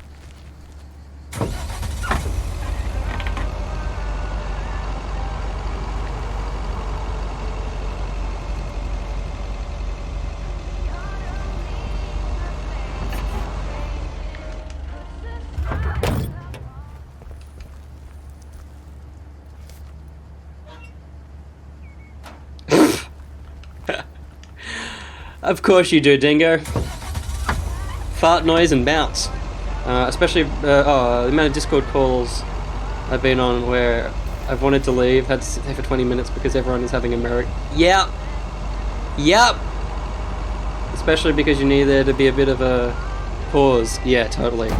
Of course you do, Dingo. Fart noise and bounce. Especially, the amount of Discord calls I've been on where I've wanted to leave, had to sit there for 20 minutes because everyone is having a merry... Yep! Yep! Especially because you need there to be a bit of a pause. Yeah, totally.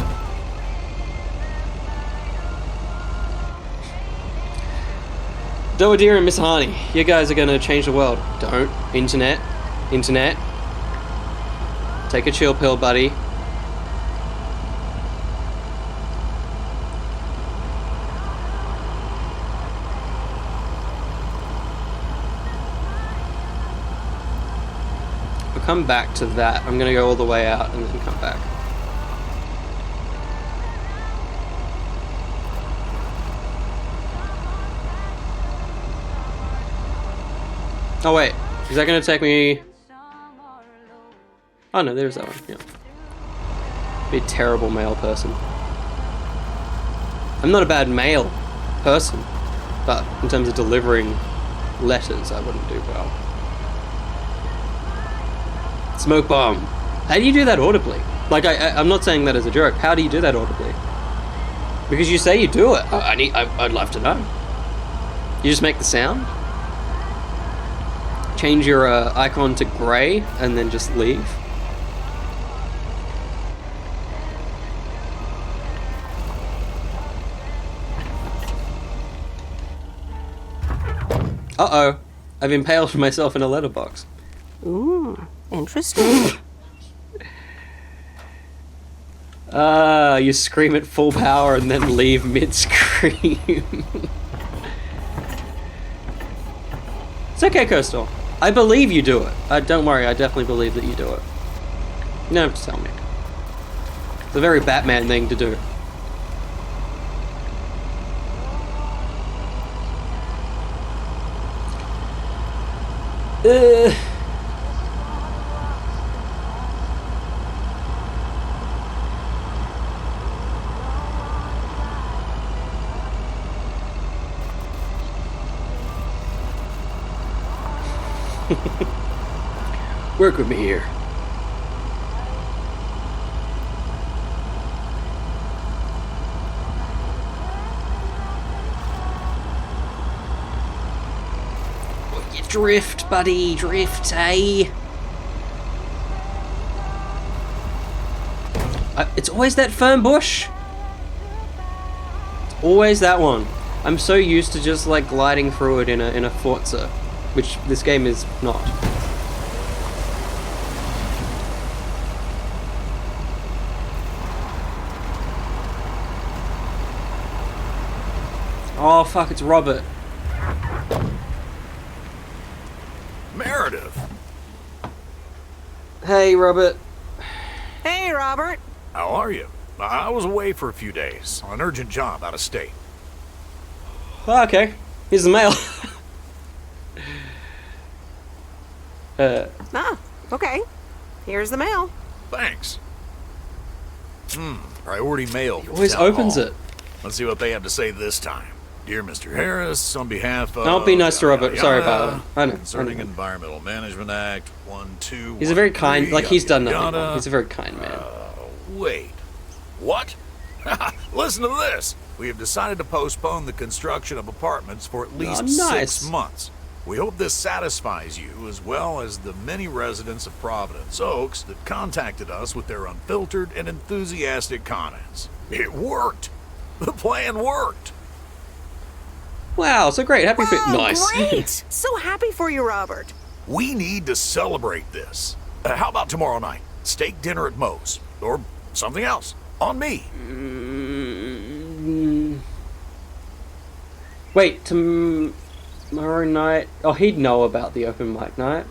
Doadir and Miss Harney, you guys are gonna change the world. Don't. Internet. Take a chill pill, buddy. We'll come back to that. I'm gonna go all the way out and then come back. Oh wait, is that gonna take me... Oh no, there's that one, yeah. Be a terrible male person. I'm not a bad male person, but in terms of delivering letters, I wouldn't do well. Smoke bomb. How do you do that audibly? Like, I'm not saying that as a joke. How do you do that audibly? Because you say you do it. I'd love to know. You just make the sound? Change your icon to grey and then just leave? Uh-oh. I've impaled myself in a letterbox. Ooh, interesting. You scream at full power and then leave mid-scream. It's okay, Coastal. I believe you do it. Don't worry, I definitely believe that you do it. You don't have to tell me. It's a very Batman thing to do. Work with me here. You drift, buddy, drift, eh? It's always that fern bush. It's always that one. I'm so used to just like gliding through it in a Forza, which this game is not. Oh fuck, it's Robert. Meredith. Hey, Robert. Hey, Robert. How are you? I was away for a few days on an urgent job out of state. Oh, okay. Here's the mail. Okay. Here's the mail. Thanks. Priority mail. He always opens it. Let's see what they have to say this time. Dear Mr. Harris, on behalf of... Don't be nice to Robert. Sorry about it. I know. Concerning Environmental Management Act 1213... He's a very kind... Like, he's done nothing wrong. He's a very kind man. Wait. What? Listen to this. We have decided to postpone the construction of apartments for at least 6 months. We hope this satisfies you, as well as the many residents of Providence Oaks that contacted us with their unfiltered and enthusiastic comments. It worked. The plan worked. Wow, so great. Happy for nice. Great. So happy for you, Robert. We need to celebrate this. How about tomorrow night? Steak dinner at Moe's. Or something else. On me. Wait, tomorrow night? Oh, he'd know about the open mic night.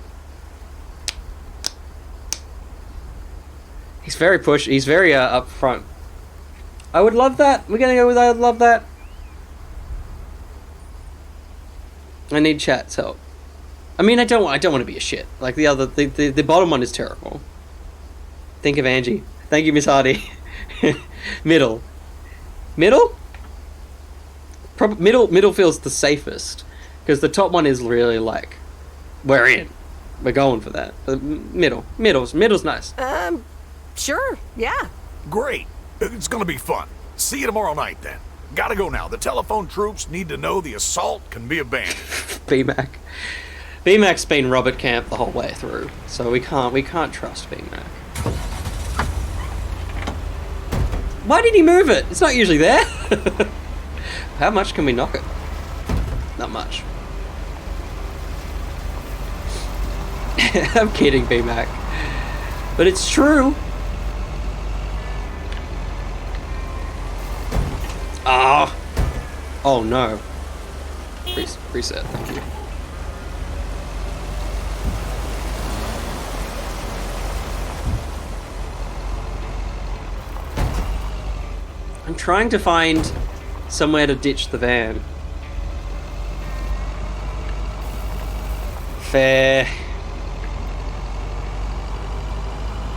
He's very pushy. He's very upfront. I would love that. We're gonna go with I would love that. I need chat's help. I mean, I don't want to be a shit. Like the bottom one is terrible. Think of Angie. Thank you, Miss Hardy. Middle. Middle feels the safest because the top one is really like we're in. We're going for that. But middle's nice. Sure. Yeah. Great. It's gonna be fun. See you tomorrow night then. Gotta go now. The telephone troops need to know the assault can be abandoned. BMAC's been Robert Camp the whole way through, so we can't trust BMAC. Why did he move it? It's not usually there. How much can we knock it? Not much. I'm kidding, BMAC. But it's true. Ah! Oh no. Reset, thank you. I'm trying to find somewhere to ditch the van. Fair.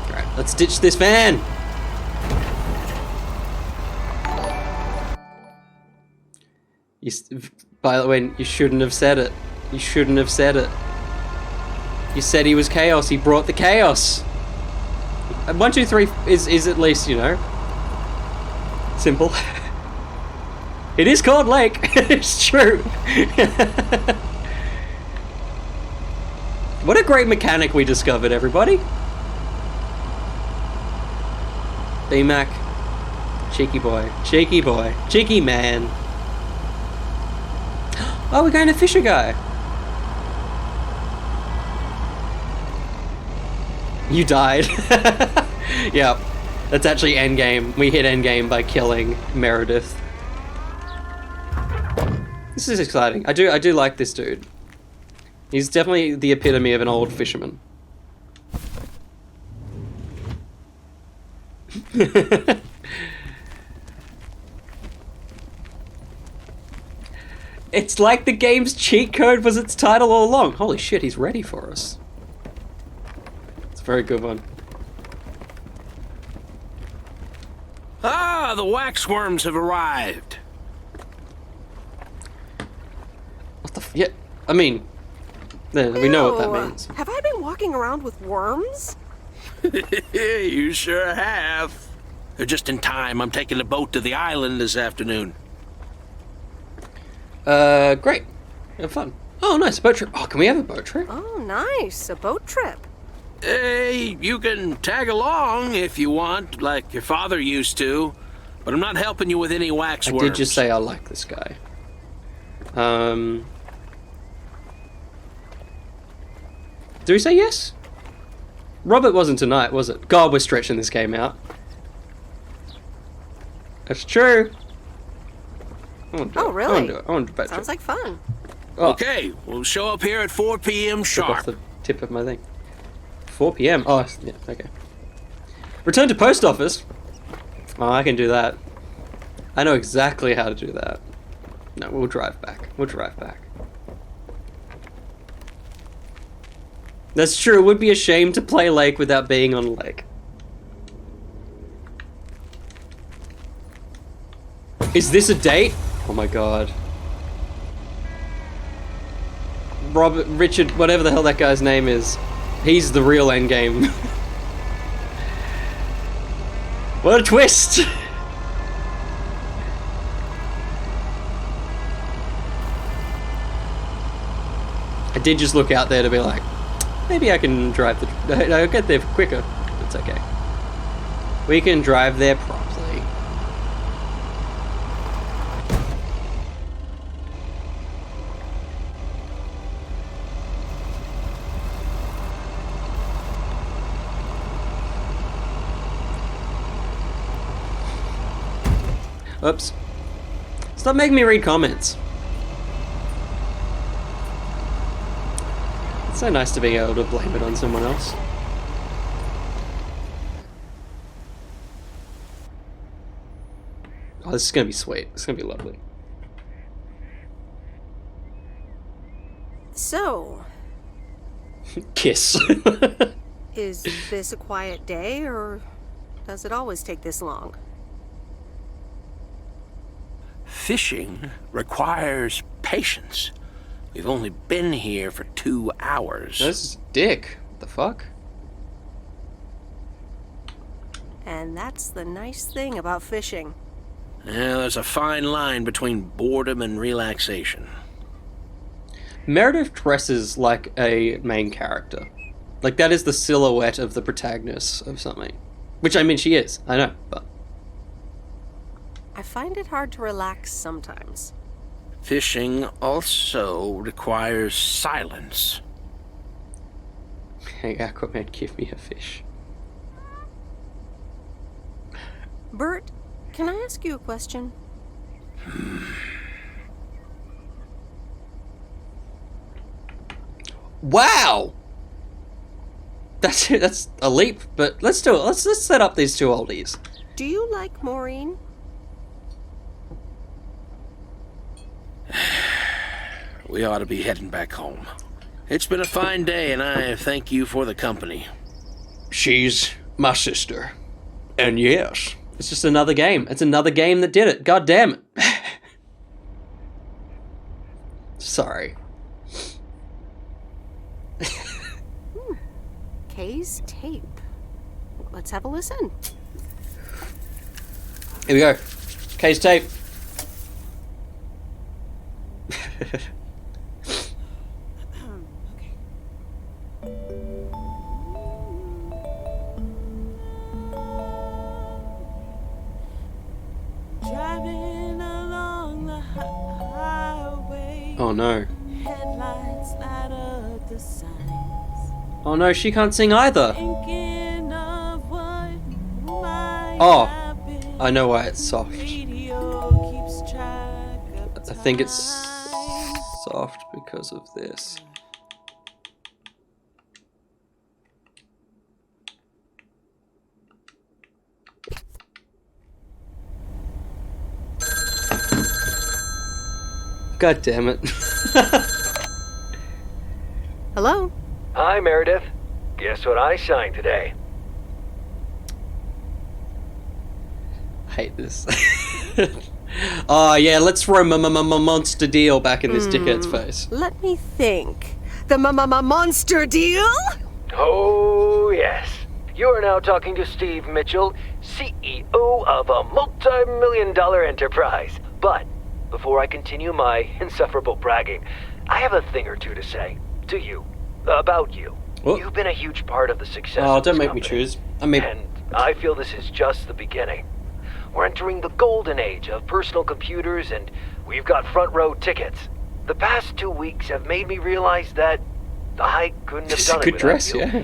Alright, let's ditch this van! By the way, you shouldn't have said it. You shouldn't have said it. You said he was chaos. He brought the chaos. 1, 2, 3 is at least, you know, simple. It is called Lake. It's true. What a great mechanic we discovered, everybody. BMAC. Cheeky boy. Cheeky boy. Cheeky man. Oh, we're going to Fisher Guy. You died. Yeah, that's actually endgame. We hit endgame by killing Meredith. This is exciting. I do like this dude. He's definitely the epitome of an old fisherman. It's like the game's cheat code was its title all along. Holy shit, he's ready for us. It's a very good one. Ah, the waxworms have arrived. What the yeah, I mean, we know what that Ew. means. Have I been walking around with worms? You sure have. They're just in time. I'm taking a boat to the island this afternoon. Great. Have fun. Oh, nice, a boat trip. Oh, can we have a boat trip? Oh, nice. A boat trip. Hey, you can tag along if you want, like your father used to. But I'm not helping you with any waxworms. I did just say I like this guy. Did we say yes? Robert wasn't tonight, was it? God, we're stretching this game out. That's true. Oh, really? I want to do it. Sounds like fun. Oh. Okay, we'll show up here at 4 p.m. Took sharp. off the tip of my thing. 4 p.m. Oh, yeah, okay. Return to post office. Oh, I can do that. I know exactly how to do that. No, we'll drive back. We'll drive back. That's true. It would be a shame to play Lake without being on Lake. Is this a date? Oh my god. Richard, whatever the hell that guy's name is. He's the real endgame. What a twist! I did just look out there to be like, maybe I can drive the... I'll get there quicker. It's okay. We can drive there properly. Oops. Stop making me read comments. It's so nice to be able to blame it on someone else. Oh, this is gonna be sweet. It's gonna be lovely. So, Kiss. is this a quiet day, or does it always take this long? Fishing requires patience. We've only been here for 2 hours. This is dick. What the fuck? And that's the nice thing about fishing. Yeah, there's a fine line between boredom and relaxation. Meredith dresses like a main character. Like, that is the silhouette of the protagonist of something. Which, I mean, she is. I know, but... I find it hard to relax sometimes. Fishing also requires silence. Hey, Aquaman, give me a fish. Bert, can I ask you a question? Wow! That's a leap, but let's do it. Let's set up these two oldies. Do you like Maureen? We ought to be heading back home. It's been a fine day, and I thank you for the company. She's my sister. And yes. It's just another game. It's another game that did it. God damn it. Sorry. Kay's tape. Let's have a listen. Here we go. Kay's tape. Driving along the highway. Oh no. Headlights light up the signs. Oh no, she can't sing either. Thinking Oh, I know why it's soft. I think it's soft because of this. God damn it. Hello? Hi, Meredith. Guess what I signed today? I hate this. Oh yeah, let's throw monster deal back in this dickhead's face. Let me think. The monster deal? Oh, yes. You are now talking to Steve Mitchell, CEO of a multi-million-dollar enterprise. But before I continue my insufferable bragging, I have a thing or two to say to you about you. What? You've been a huge part of the success Oh, of don't this make company. me choose. And I feel this is just the beginning. We're entering the golden age of personal computers, and we've got front row tickets. The past 2 weeks have made me realize that I couldn't have It's a done it good without dress, you. yeah.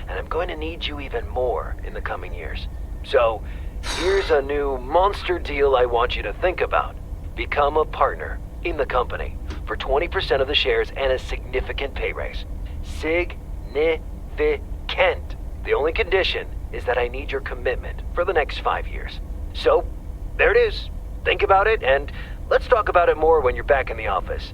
And I'm going to need you even more in the coming years. So, here's a new monster deal I want you to think about. Become a partner in the company for 20% of the shares and a significant pay raise. Significant. The only condition is that I need your commitment for the next 5 years. So, there it is. Think about it, and let's talk about it more when you're back in the office.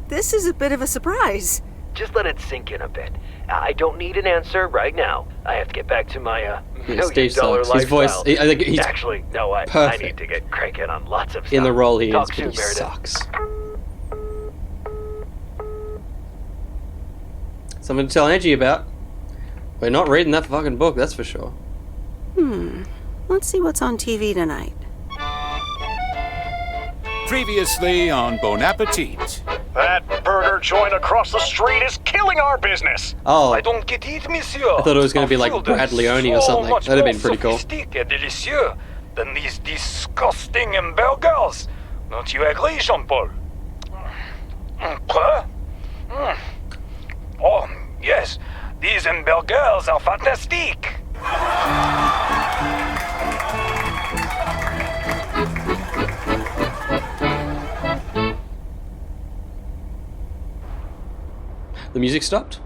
This is a bit of a surprise. Just let it sink in a bit. I don't need an answer right now. I have to get back to my Yeah, $1 Steve million sucks. His voice, lifestyle. I think he's Actually, no, I perfect. need to get cranking on lots of stuff. in the role he Talk is, soon, but he Meredith. sucks. Something to tell Angie about. We're not reading that fucking book, that's for sure. Let's see what's on TV tonight. Previously on Bon Appetit. That burger joint across the street is killing our business. Oh. I don't get it, monsieur. I thought it was going to be like Food Brad is Leone or so something. much That'd have more been pretty cool. sophistiqué and delicieux than these disgusting hamburgers. Don't you agree, Jean-Paul? Quoi? Oh, yes. These hamburgers are fantastic. The music stopped?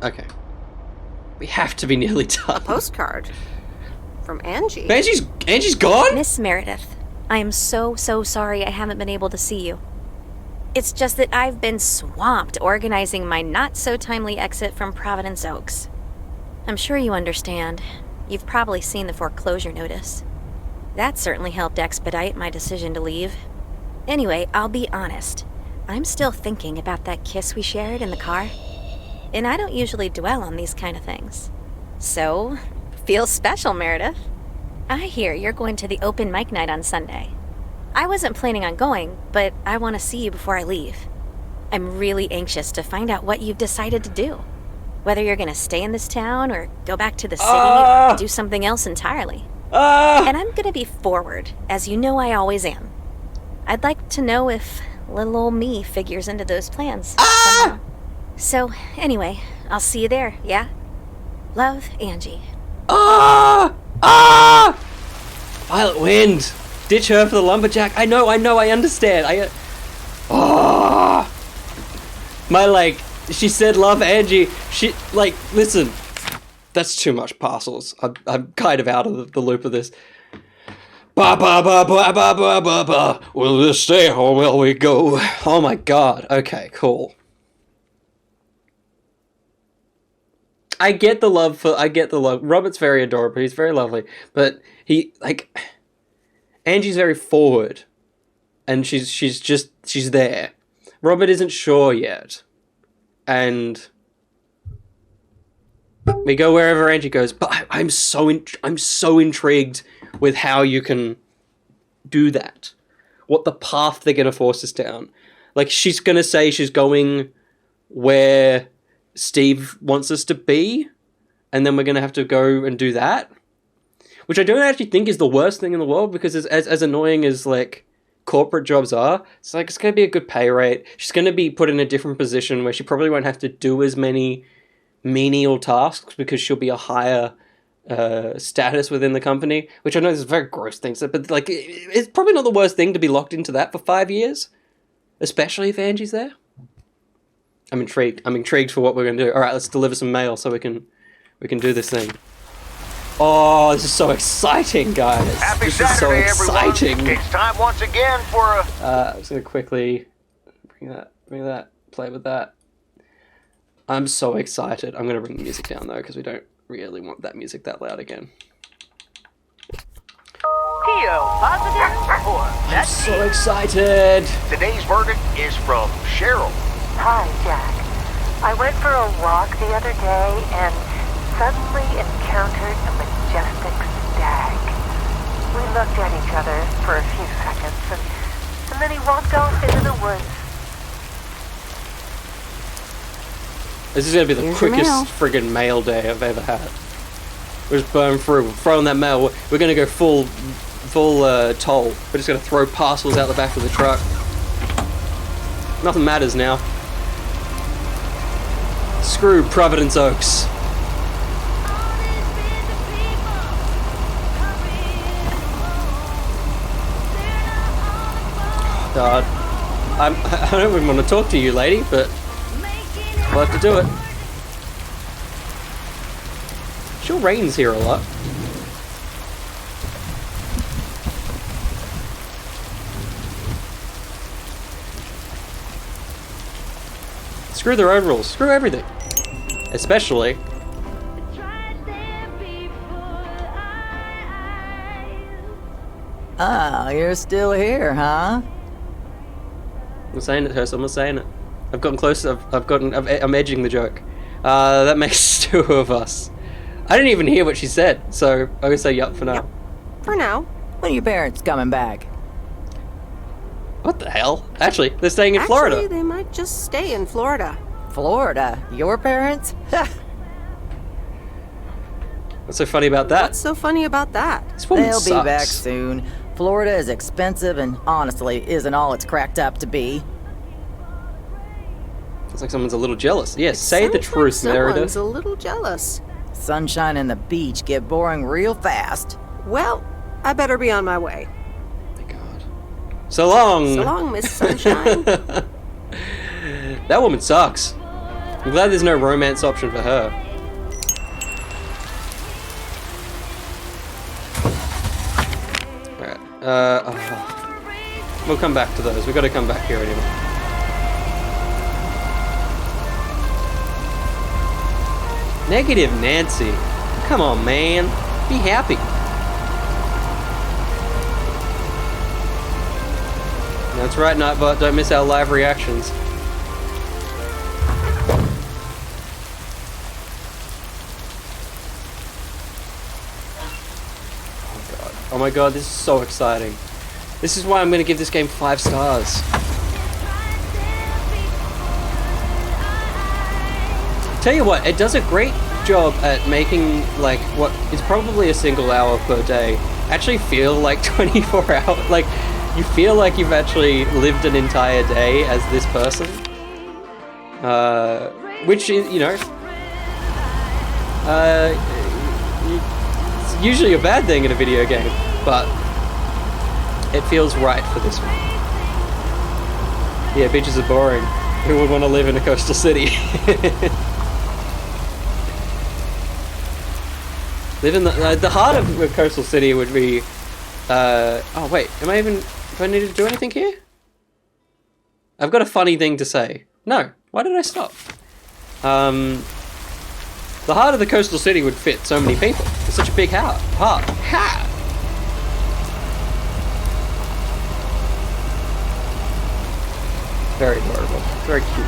Okay. We have to be nearly done. Postcard. From Angie. Angie's gone? Miss Meredith, I am so sorry I haven't been able to see you. It's just that I've been swamped organizing my not-so-timely exit from Providence Oaks. I'm sure you understand. You've probably seen the foreclosure notice. That certainly helped expedite my decision to leave. Anyway, I'll be honest. I'm still thinking about that kiss we shared in the car. And I don't usually dwell on these kind of things. So, feels special, Meredith. I hear you're going to the open mic night on Sunday. I wasn't planning on going, but I want to see you before I leave. I'm really anxious to find out what you've decided to do. Whether you're going to stay in this town or go back to the city or do something else entirely. And I'm going to be forward, as you know I always am. I'd like to know if little old me figures into those plans somehow. So, anyway, I'll see you there, yeah? Love, Angie. Violet Wind! Ditch her for the lumberjack. I know, I understand. She said love Angie. Listen. That's too much parcels. I'm kind of out of the loop of this. Ba ba ba ba ba ba ba ba. Will this stay or will we go? Oh my god. Okay, cool. I get the love. Robert's very adorable. He's very lovely. But Angie's very forward. And she's there. Robert isn't sure yet. And we go wherever Angie goes. But I'm so intrigued with how you can do that. What the path they're going to force us down. Like, she's going to say she's going where Steve wants us to be, and then we're going to have to go and do that. Which I don't actually think is the worst thing in the world, because as annoying as, corporate jobs are, it's going to be a good pay rate. She's going to be put in a different position where she probably won't have to do as many menial tasks, because she'll be a higher status within the company, which I know is a very gross thing, but like it's probably not the worst thing to be locked into that for 5 years, especially if Angie's there. I'm intrigued. I'm intrigued for what we're gonna do. All right, let's deliver some mail so we can do this thing. Oh, this is so exciting, guys! Happy this is so Saturday, exciting. everyone. It's time once again for a... I'm just gonna quickly bring that, play with that. I'm so excited. I'm gonna bring the music down though, because we don't really want that music that loud again. Theo, positive or I'm so excited. Today's verdict is from Cheryl. Hi, Jack. I went for a walk the other day and suddenly encountered a majestic stag. We looked at each other for a few seconds and then he walked off into the woods. This is gonna be the quickest friggin' mail day I've ever had. We're just burning through, we're throwing that mail. We're gonna go full toll. We're just gonna throw parcels out the back of the truck. Nothing matters now. Screw Providence Oaks. God, I don't even want to talk to you, lady, but we'll have to do it. Sure rains here a lot. Screw the road rules. Screw everything. Especially... Ah, you're still here, huh? I'm saying it, Hurst. I'm not saying it. I've gotten closer. I'm edging the joke. That makes 2 of us. I didn't even hear what she said, so I'm gonna say yup for now. Yep. For now. When are your parents coming back? What the hell? Actually, they're staying in Florida. Actually, they might just stay in Florida. Florida? Your parents? What's so funny about that? What's so funny about that? This woman They'll sucks. be back soon. Florida is expensive and honestly isn't all it's cracked up to be. It's like someone's a little jealous. Yes, say the truth, Someone's Meredith. a little jealous. Sunshine and the beach get boring real fast. Well, I better be on my way. So long. So long, Miss Sunshine. That woman sucks. I'm glad there's no romance option for her. Alright. We'll come back to those. We've got to come back here anyway. Negative Nancy. Come on, man. Be happy. That's right, Nightbot. Don't miss our live reactions. Oh my god, this is so exciting. This is why I'm going to give this game 5 stars. Tell you what, it does a great job at making, like, what is probably a single hour per day actually feel like 24 hours. Like, you feel like you've actually lived an entire day as this person. Which is, you know, it's usually a bad thing in a video game, but it feels right for this one. Yeah, beaches are boring. Who would want to live in a coastal city? Live in the heart of a coastal city would be... oh wait, am I even... Do I need to do anything here? I've got a funny thing to say. No, why did I stop? The heart of the coastal city would fit so many people. It's such a big heart. Ha! Very adorable. Very cute.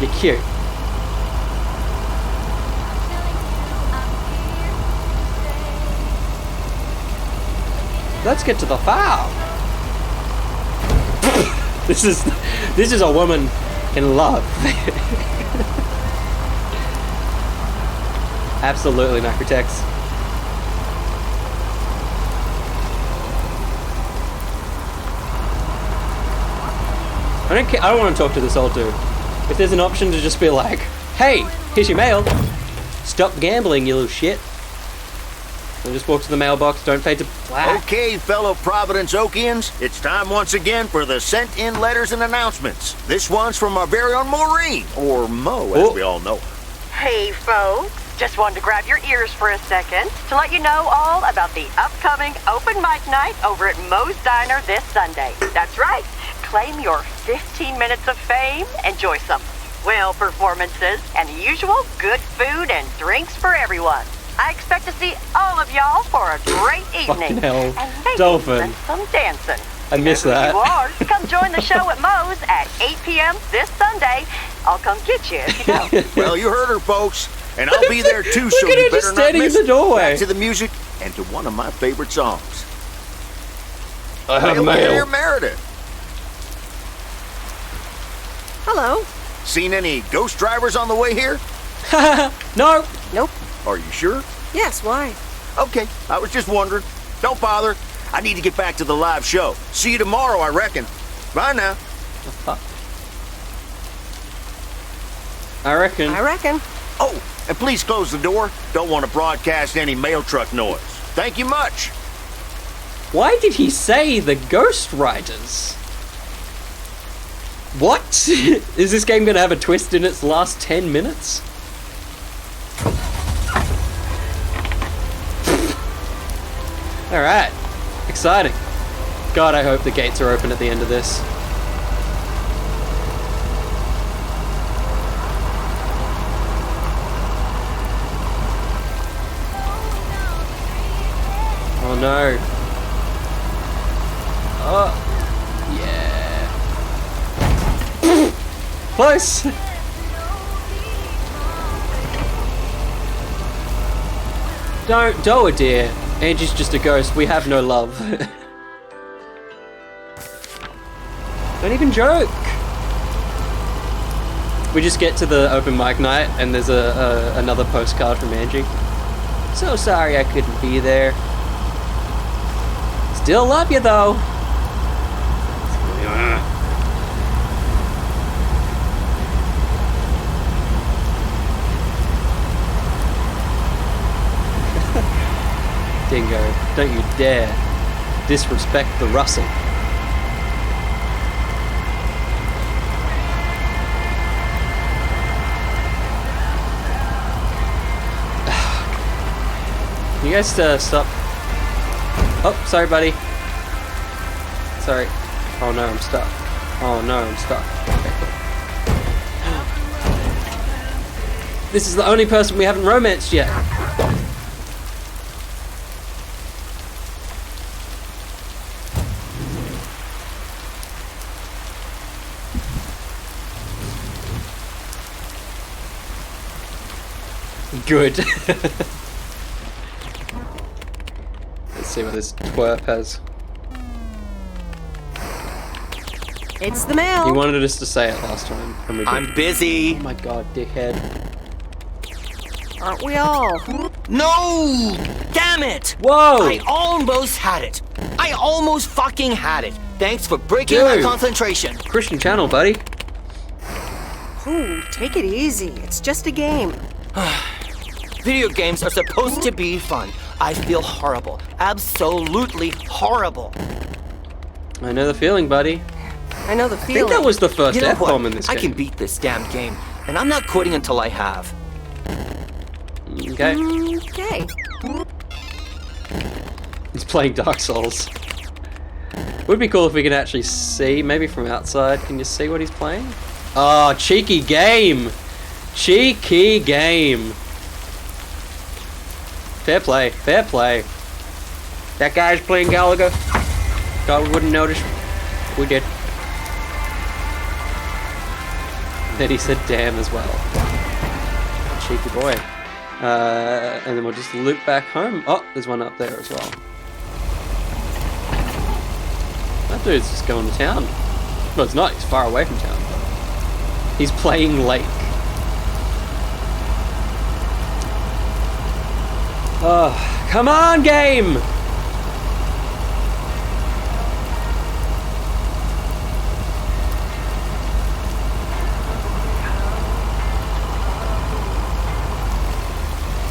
You're cute. Let's get to the farm. This is a woman in love. Absolutely, Necrotex. I don't want to talk to this old dude. If there's an option to just be like, hey, here's your mail. Stop gambling, you little shit. So just walk to the mailbox. Don't fade to black. Okay, fellow Providence Okians, it's time once again for the sent-in letters and announcements. This one's from our very own Maureen, or Mo, as we all know her. Hey, folks. Just wanted to grab your ears for a second to let you know all about the upcoming open mic night over at Moe's Diner this Sunday. That's right. Claim your 15 minutes of fame. Enjoy some swell performances and the usual good food and drinks for everyone. I expect to see all of y'all for a great evening. Fucking hell. And maybe Dolphin. even some dancing. I miss Who that. you are, come join the show at Moe's at 8 p.m. this Sunday. I'll come get you if you don't. Well, you heard her, folks. And I'll be there too, so at her you just better not standing in miss the it. doorway. Back to the music and to one of my favorite songs. I have Hail, mail. Dear Meredith. Hello. Seen any ghost drivers on the way here? No. Nope. Are you sure? Yes, why? Okay, I was just wondering. Don't bother. I need to get back to the live show. See you tomorrow, I reckon. Bye now. I reckon. I reckon. Oh, and please close the door. Don't want to broadcast any mail truck noise. Thank you much. Why did he say the Ghost Riders? What? Is this game gonna have a twist in its last 10 minutes? Alright. Exciting. God, I hope the gates are open at the end of this. Oh no. Oh. Yeah. Close. Don't do it, dear. Angie's just a ghost. We have no love. Don't even joke. We just get to the open mic night and there's another postcard from Angie. So sorry I couldn't be there. Still love you though. Dingo, don't you dare disrespect the Russell. Can you guys stop? Oh, sorry, buddy. Sorry. Oh no, I'm stuck. Oh no, I'm stuck. Okay, cool. This is the only person we haven't romanced yet. Good. Let's see what this twerp has. It's the mail. He wanted us to say it last time. And we I'm busy. Oh my god, dickhead. Aren't we all? No! Damn it! Whoa! I almost had it. I almost fucking had it. Thanks for breaking my concentration. Christian channel, buddy. Ooh, take it easy. It's just a game. Video games are supposed to be fun. I feel horrible. Absolutely horrible. I know the feeling, buddy. I know the I feeling. think that was the first You know F-bomb what? in this I game. can beat this damn game, and I'm not quitting until I have. Okay. Okay. He's playing Dark Souls. Would be cool if we could actually see, maybe from outside. Can you see what he's playing? Oh, cheeky game. Cheeky game. Fair play, fair play. That guy's playing Gallagher. God, we wouldn't notice. We did. Then he said damn as well. Cheeky boy. And then we'll just loop back home. Oh, there's one up there as well. That dude's just going to town. Well, it's not. He's far away from town. He's playing Lake. Oh, come on, game!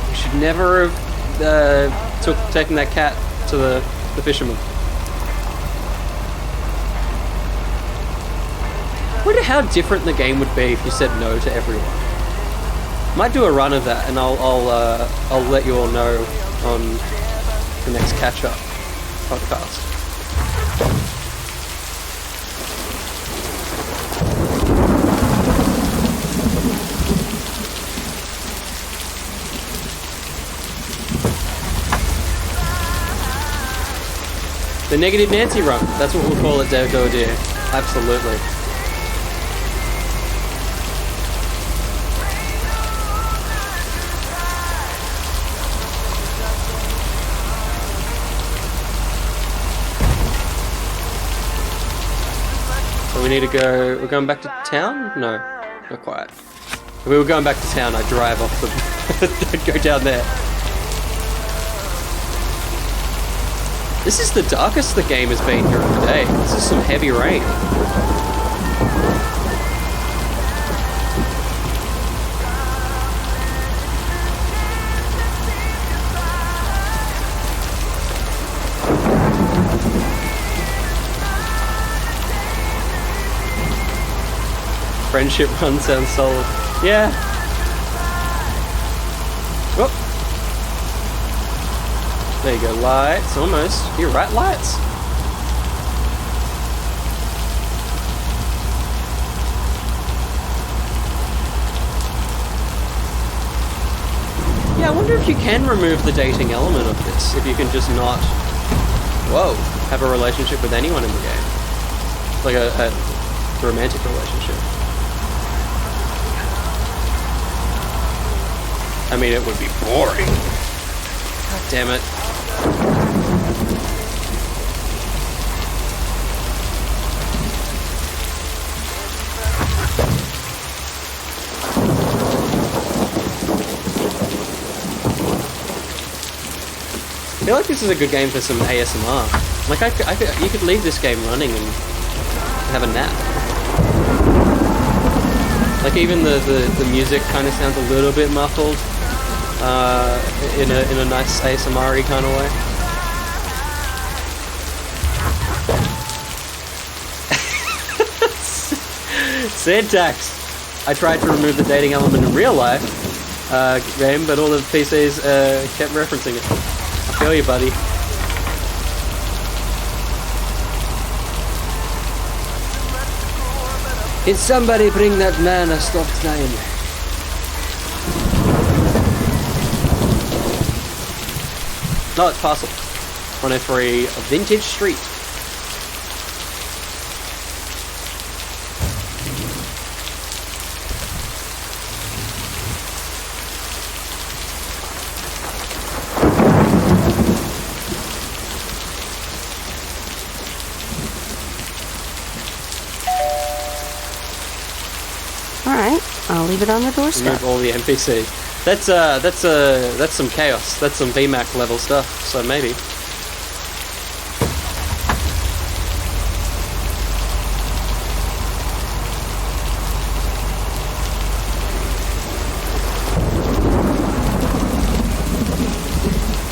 You should never have taking that cat to the fisherman. I wonder how different the game would be if you said no to everyone. Might do a run of that, and I'll let you all know on the next catch-up podcast. The Negative Nancy run. That's what we'll call it, Doe Deer. Absolutely. So we need to go... We're going back to town? No, not quite. If we were going back to town, I'd drive off the... I'd go down there. This is the darkest the game has been during the day. This is some heavy rain. Friendship run sounds solid. Yeah. Whoop. There you go, lights, almost. You're right, lights. Yeah, I wonder if you can remove the dating element of this, if you can just not, have a relationship with anyone in the game. Like a romantic relationship. I mean, it would be boring. God damn it. I feel like this is a good game for some ASMR. Like, you could leave this game running and have a nap. Like, even the music kind of sounds a little bit muffled. In a nice ASMR-y kind of way. Syntax! I tried to remove the dating element in real life game, but all the PCs kept referencing it. I feel you, buddy. Can somebody bring that man a stuffed lion? No, it's Parcel. 103 Vintage Street. Alright, I'll leave it on the doorstep. Remove all the NPCs. That's some chaos. That's some VMAX level stuff, so maybe.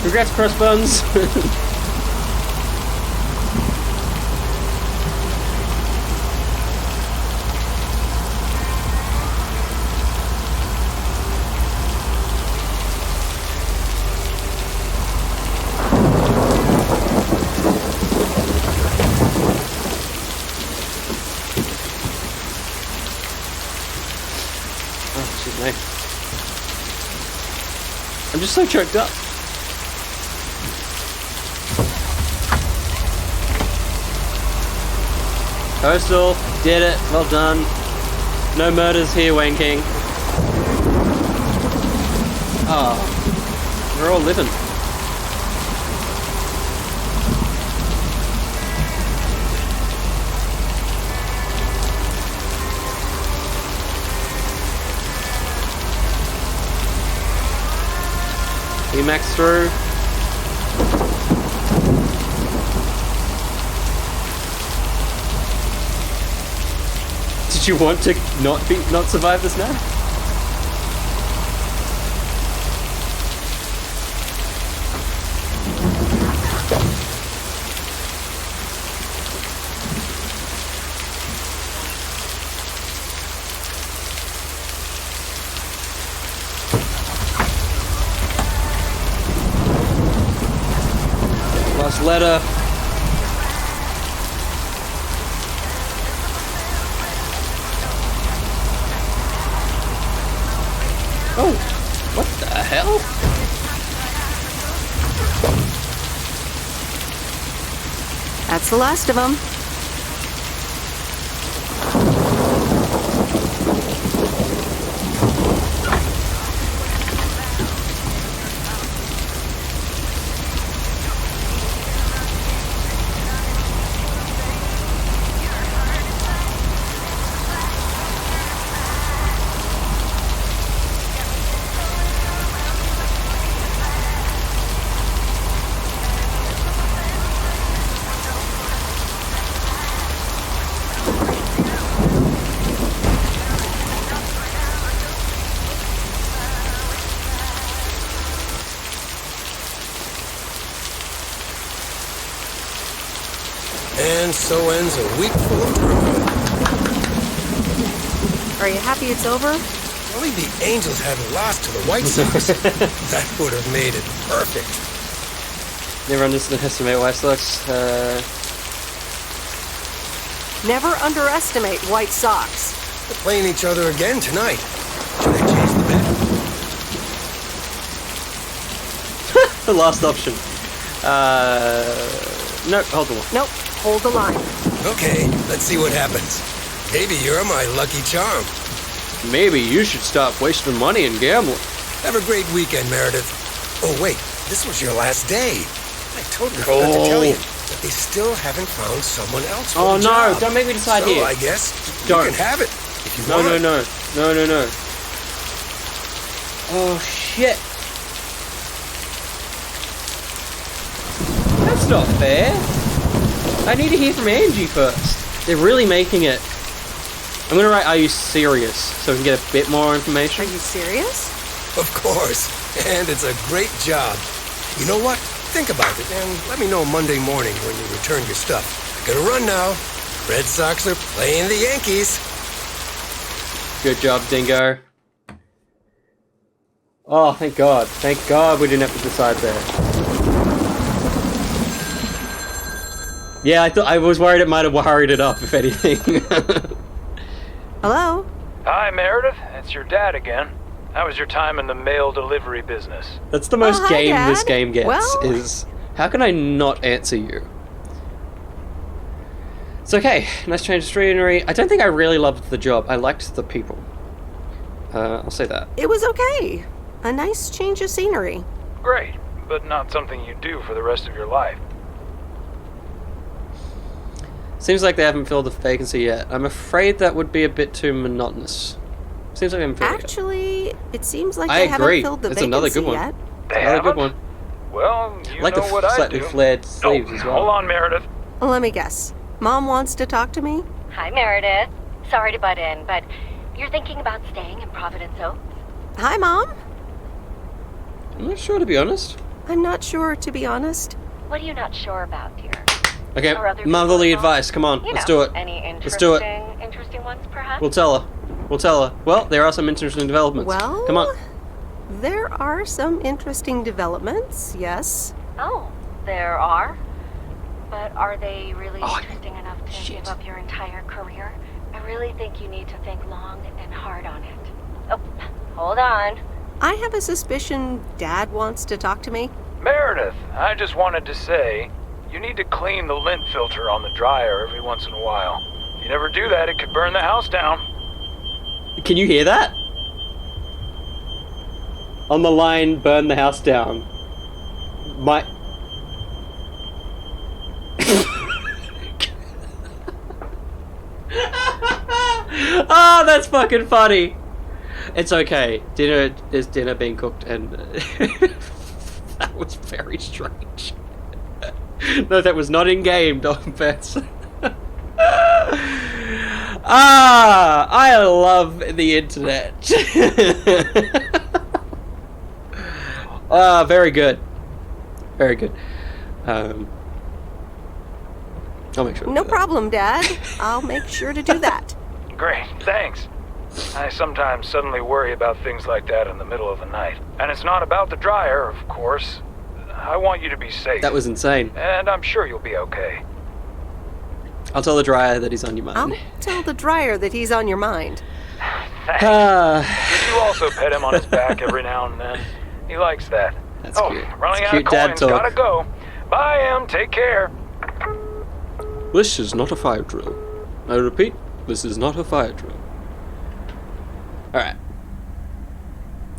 Congrats, Crossbones! I'm just so choked up. Coastal, did it, well done. No murders here, Wayne King. Oh, we're all living. Max through. Did you want to not survive this now? Last letter. Oh, what the hell? That's the last of them. And so ends a week full of drama. Are you happy it's over? Only the Angels hadn't lost to the White Sox. That would have made it perfect. Never underestimate White Sox. Never underestimate White Sox. They're playing each other again tonight. Should I change the bet? The last option. No, hold the line. Nope, hold the line. Okay, let's see what happens. Maybe you're my lucky charm. Maybe you should stop wasting money and gambling. Have a great weekend, Meredith. Oh, wait, this was your last day. I totally forgot to tell you that they still haven't found someone else for the job. No, don't make me decide so here. I guess Don't. you can have it if you No, want. no. Oh, shit. That's not fair. I need to hear from Angie first. They're really making it. I'm gonna write, are you serious? So we can get a bit more information. Are you serious? Of course. And it's a great job. You know what? Think about it and let me know Monday morning when you return your stuff. I gotta run now. Red Sox are playing the Yankees. Good job, Dingo. Oh, thank God. Thank God we didn't have to decide there. Yeah, I was worried it might have hurried it up, if anything. Hello? Hi, Meredith. It's your dad again. How was your time in the mail delivery business? That's the most hi, game Dad. this game gets, Well- is how can I not answer you? It's okay. Nice change of scenery. I don't think I really loved the job. I liked the people. I'll say that. It was okay. A nice change of scenery. Great, but not something you do for the rest of your life. Seems like they haven't filled the vacancy yet. I'm afraid that would be a bit too monotonous. Seems like they haven't filled it yet. Actually, it seems like I they agree. haven't filled the It's vacancy another good one. yet. Another good one. Well, you I like know the what I slightly do. flared sleeves as well. Hold on, Meredith. Let me guess. Mom wants to talk to me? Hi, Meredith. Sorry to butt in, but you're thinking about staying in Providence Oaks? Hi, Mom. I'm not sure, to be honest. I'm not sure, to be honest. What are you not sure about, dear? Okay, Or other motherly people advice. Come on, You let's know, do it. Any Let's do it. interesting ones, perhaps? We'll tell her. We'll tell her. Well, there are some interesting developments. Well, Come on. There are some interesting developments, yes. Oh, there are? But are they really interesting enough to give up your entire career? I really think you need to think long and hard on it. Oh, hold on. I have a suspicion Dad wants to talk to me. Meredith, I just wanted to say, you need to clean the lint filter on the dryer every once in a while. If you never do that, it could burn the house down. Can you hear that? On the line, burn the house down. My... Ah, that's fucking funny. It's okay. Dinner is dinner being cooked, and that was very strange. No, that was not in game, Dog Pets. Ah, I love the internet. Ah, very good. Very good. I'll make sure. No problem, Dad. I'll make sure to do that. Great, thanks. I sometimes suddenly worry about things like that in the middle of the night. And it's not about the dryer, of course. I want you to be safe. That was insane. And I'm sure you'll be okay. I'll tell the dryer that he's on your mind. I'll tell the dryer that he's on your mind. Thanks. Could you also pet him on his back every now and then? He likes that. That's cute. Running It's out cute of dad coins, talk. gotta go. Bye, Em. Take care. This is not a fire drill. I repeat, this is not a fire drill. Alright.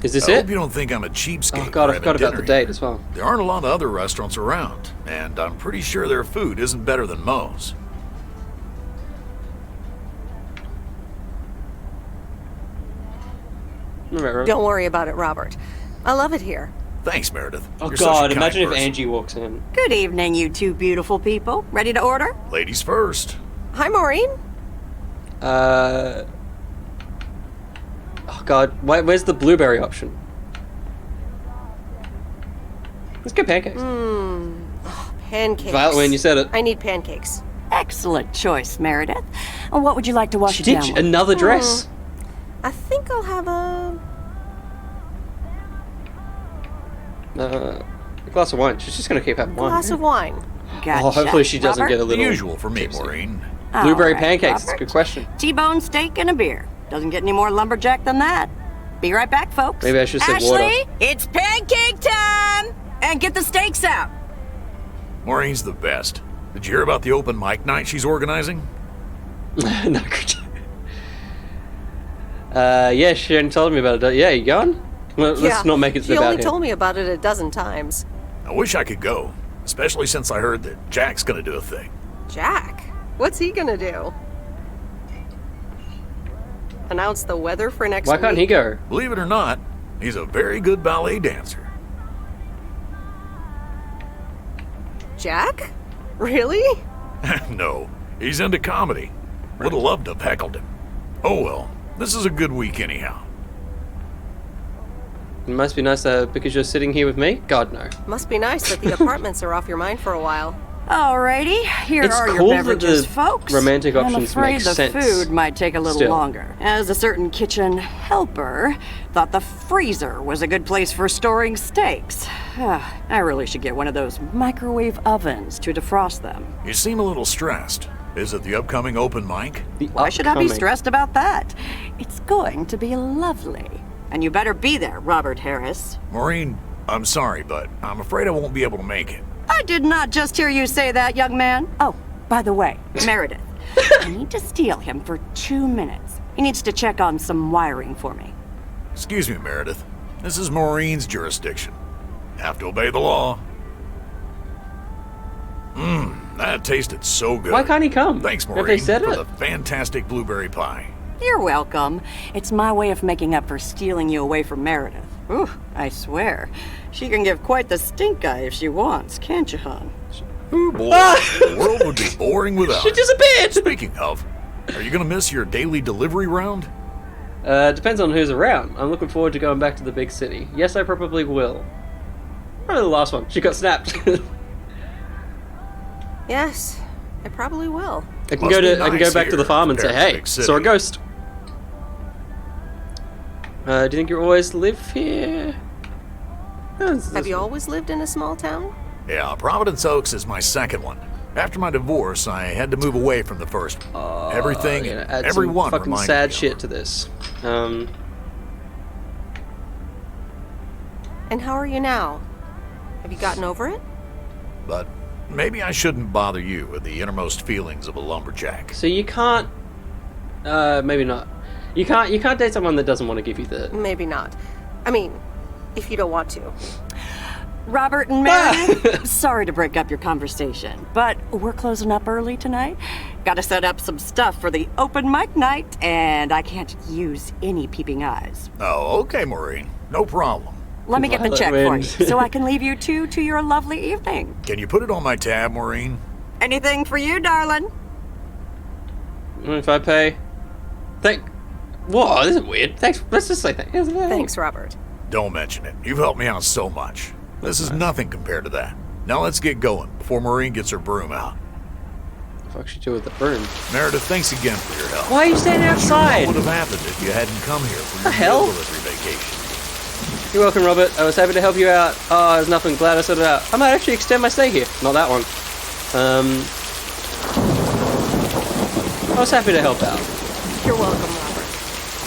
Is this I it? hope you don't think I'm a cheapskate. Oh god, I for forgot having about the dinner date as well. There aren't a lot of other restaurants around, and I'm pretty sure their food isn't better than Moe's. Don't worry about it, Robert. I love it here. Thanks, Meredith. Oh You're such a god, kind imagine if person. Angie walks in. Good evening, you two beautiful people. Ready to order? Ladies first. Hi, Maureen. Oh god, where's the blueberry option? Let's get pancakes. Pancakes. Violet, when you said it. I need pancakes. Excellent choice, Meredith. And what would you like to wash She it did down with? another dress. I think I'll have a glass of wine. She's just gonna keep having wine. glass of wine. Gotcha. Oh, hopefully she doesn't Robert? get a little The usual for me, Maureen. blueberry All right, pancakes. That's a Robert. good question. T-bone steak and a beer. Doesn't get any more lumberjack than that. Be right back, folks. Maybe I should say Ashley, water. it's pancake time! And get the steaks out. Maureen's the best. Did you hear about the open mic night she's organizing? No, good. Yeah, she hadn't told me about it. Yeah, you going? Well, let's not make it She about only him. told me about it a dozen times. I wish I could go, especially since I heard that Jack's gonna do a thing. Jack? What's he gonna do? Announce the weather for next Why week? can't he go? Believe it or not, he's a very good ballet dancer. Jack? Really? No, he's into comedy. Would have loved to have heckled him. Oh well, this is a good week anyhow. It must be nice because you're sitting here with me? God, no. Must be nice that the apartments are off your mind for a while. Alrighty, here It's are cool your that beverages, the folks. romantic I'm options afraid make the sense food might take a little still. longer, as a certain kitchen helper thought the freezer was a good place for storing steaks. I really should get one of those microwave ovens to defrost them. You seem a little stressed. Is it the upcoming open mic? Why should I be stressed about that? It's going to be lovely. And you better be there, Robert Harris. Maureen, I'm sorry, but I'm afraid I won't be able to make it. I did not just hear you say that, young man. Oh, by the way, Meredith, I need to steal him for 2 minutes. He needs to check on some wiring for me. Excuse me, Meredith. This is Maureen's jurisdiction. Have to obey the law. That tasted so good. Why can't he come? Thanks, Have Maureen, they said for it? the fantastic blueberry pie. You're welcome. It's my way of making up for stealing you away from Meredith. Ooh, I swear. She can give quite the stink eye if she wants, can't you, hon? Ooh, boy, the world would be boring without She it. disappeared! Speaking of, are you gonna miss your daily delivery round? Depends on who's around. I'm looking forward to going back to the big city. Yes, I probably will. Probably the last one. She got snapped. Yes, I probably will. I can go back to the farm and say, hey, saw a ghost. Do you think you always live here? Have you always lived in a small town? Yeah, Providence Oaks is my second one. After my divorce, I had to move away from the first one. Everything, I'm gonna add everyone some fucking reminded sad me of shit to this. And how are you now? Have you gotten over it? But maybe I shouldn't bother you with the innermost feelings of a lumberjack. So you can't, maybe not. You can't date someone that doesn't want to give you the. Maybe not. I mean, if you don't want to. Robert and Meredith, sorry to break up your conversation, but we're closing up early tonight. Got to set up some stuff for the open mic night, and I can't use any peeping eyes. Oh, okay, Maureen. No problem. Let me get the check for you, so I can leave you two to your lovely evening. Can you put it on my tab, Maureen? Anything for you, darling? If I pay, whoa, this is weird. Thanks. Let's just say thanks. Thanks, Robert. Don't mention it. You've helped me out so much. This is nothing compared to that. Now let's get going before Maureen gets her broom out. The fuck she do with the broom? Meredith, thanks again for your help. Why are you standing outside? What would have happened if you hadn't come here for your The hell? delivery vacation? You're welcome, Robert. I was happy to help you out. Oh, there's nothing. Glad I sorted it out. I might actually extend my stay here. Not that one. I was happy to help out. You're welcome, Robert.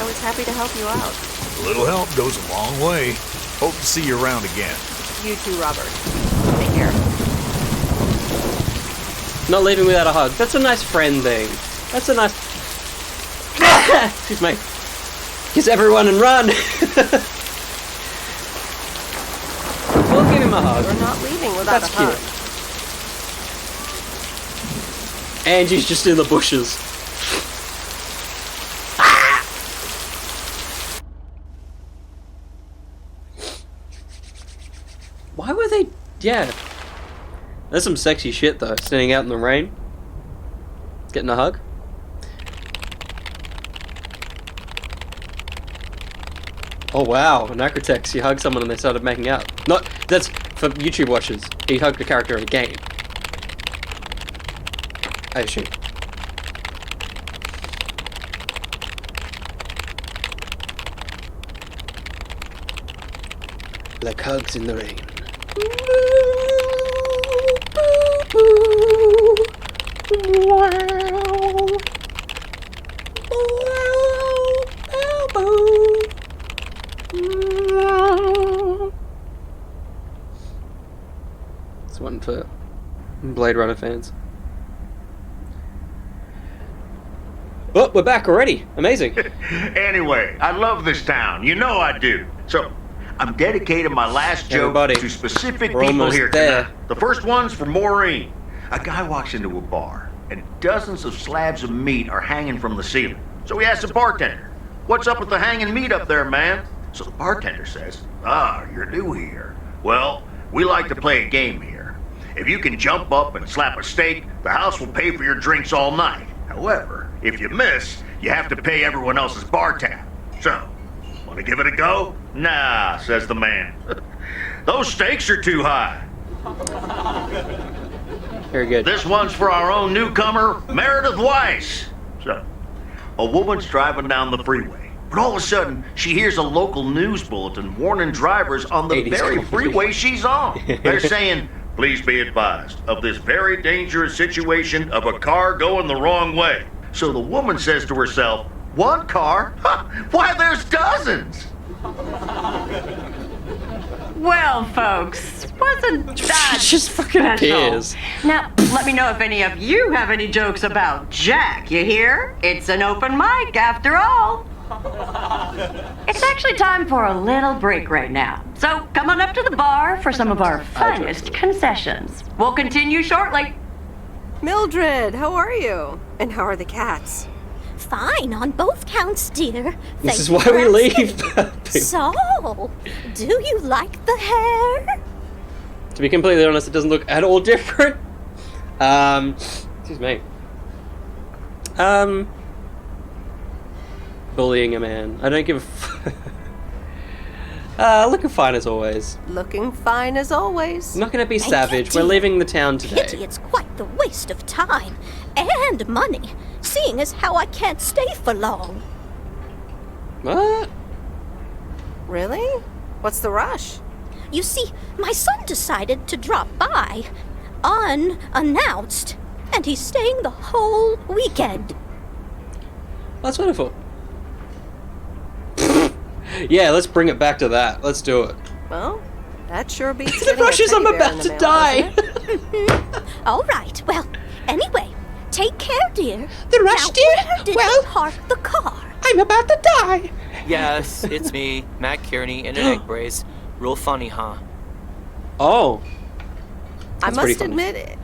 I was happy to help you out. A little help goes a long way. Hope to see you around again. You too, Robert. Take care. Not leaving without a hug. That's a nice friend thing. That's a nice... Excuse me. Kiss everyone and run! We'll give him a hug. We're not leaving without That's a hug. Cute. Angie's just in the bushes. Why were they... Yeah. That's some sexy shit though, standing out in the rain. Getting a hug. Oh wow, an Acrotex, you hugged someone and they started making out. Not, that's for YouTube watchers. He hugged a character in a game. I assume. Like hugs in the rain. It's one for Blade Runner fans. Oh, we're back already. Amazing. Anyway, I love this town. You know I do. So, I'm dedicating my last joke to specific people here tonight. The first one's for Maureen. A guy walks into a bar, and dozens of slabs of meat are hanging from the ceiling. So he asks the bartender, "What's up with the hanging meat up there, man?" So the bartender says, "Ah, you're new here. Well, we like to play a game here. If you can jump up and slap a steak, the house will pay for your drinks all night. However, if you miss, you have to pay everyone else's bar tab. So, want to give it a go?" "Nah," says the man. "Those stakes are too high." Very good. This one's for our own newcomer, Meredith Weiss. So, a woman's driving down the freeway, but all of a sudden, she hears a local news bulletin warning drivers on the very freeway she's on. They're saying, "Please be advised of this very dangerous situation of a car going the wrong way." So the woman says to herself, "One car? Why, there's dozens!" Well, folks, wasn't that just fucking appears. Now, let me know if any of you have any jokes about Jack, you hear? It's an open mic after all. It's actually time for a little break right now. So come on up to the bar for some of our finest concessions. We'll continue shortly. Mildred, how are you? And how are the cats? Fine on both counts, dear. This is why we leave. So, do you like the hair? To be completely honest, it doesn't look at all different. Excuse me. Bullying a man. I don't give a looking fine as always. Looking fine as always. I'm not gonna be savage. We're leaving the town today. Pity it's quite the waste of time and money, seeing as how I can't stay for long. What? Really? What's the rush? You see, my son decided to drop by, unannounced, and he's staying the whole weekend. That's wonderful. Yeah, let's bring it back to that. Let's do it. Well, that sure beats The rush is I'm about to die. All right, well, anyway, take care, dear. The rush, now, dear? Where did Well, you park the car? I'm about to die. Yes, it's me, Matt Kearney, in an egg brace. Real funny, huh? Oh. I That's pretty must funny. admit,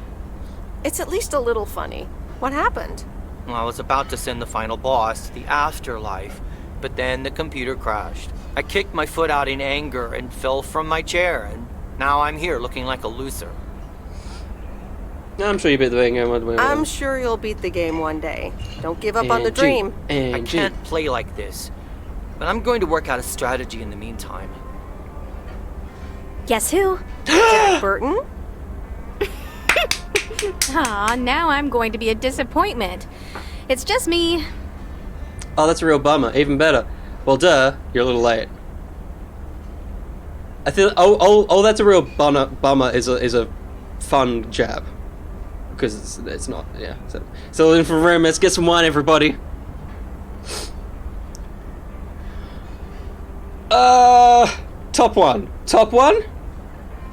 it's at least a little funny. What happened? Well, I was about to send the final boss to the afterlife, but then the computer crashed. I kicked my foot out in anger and fell from my chair, and now I'm here looking like a loser. I'm sure you beat the game one way or I'm another. sure you'll beat the game one day. Don't give up on the Angie, dream. I can't play like this, but I'm going to work out a strategy in the meantime. Guess who? Jack Burton? Ah, now I'm going to be a disappointment. It's just me. Oh, that's a real bummer. Even better. Well, duh, you're a little late. I feel oh that's a real bummer is a fun jab because it's not so in for room. Let's get some wine, everybody. Top one.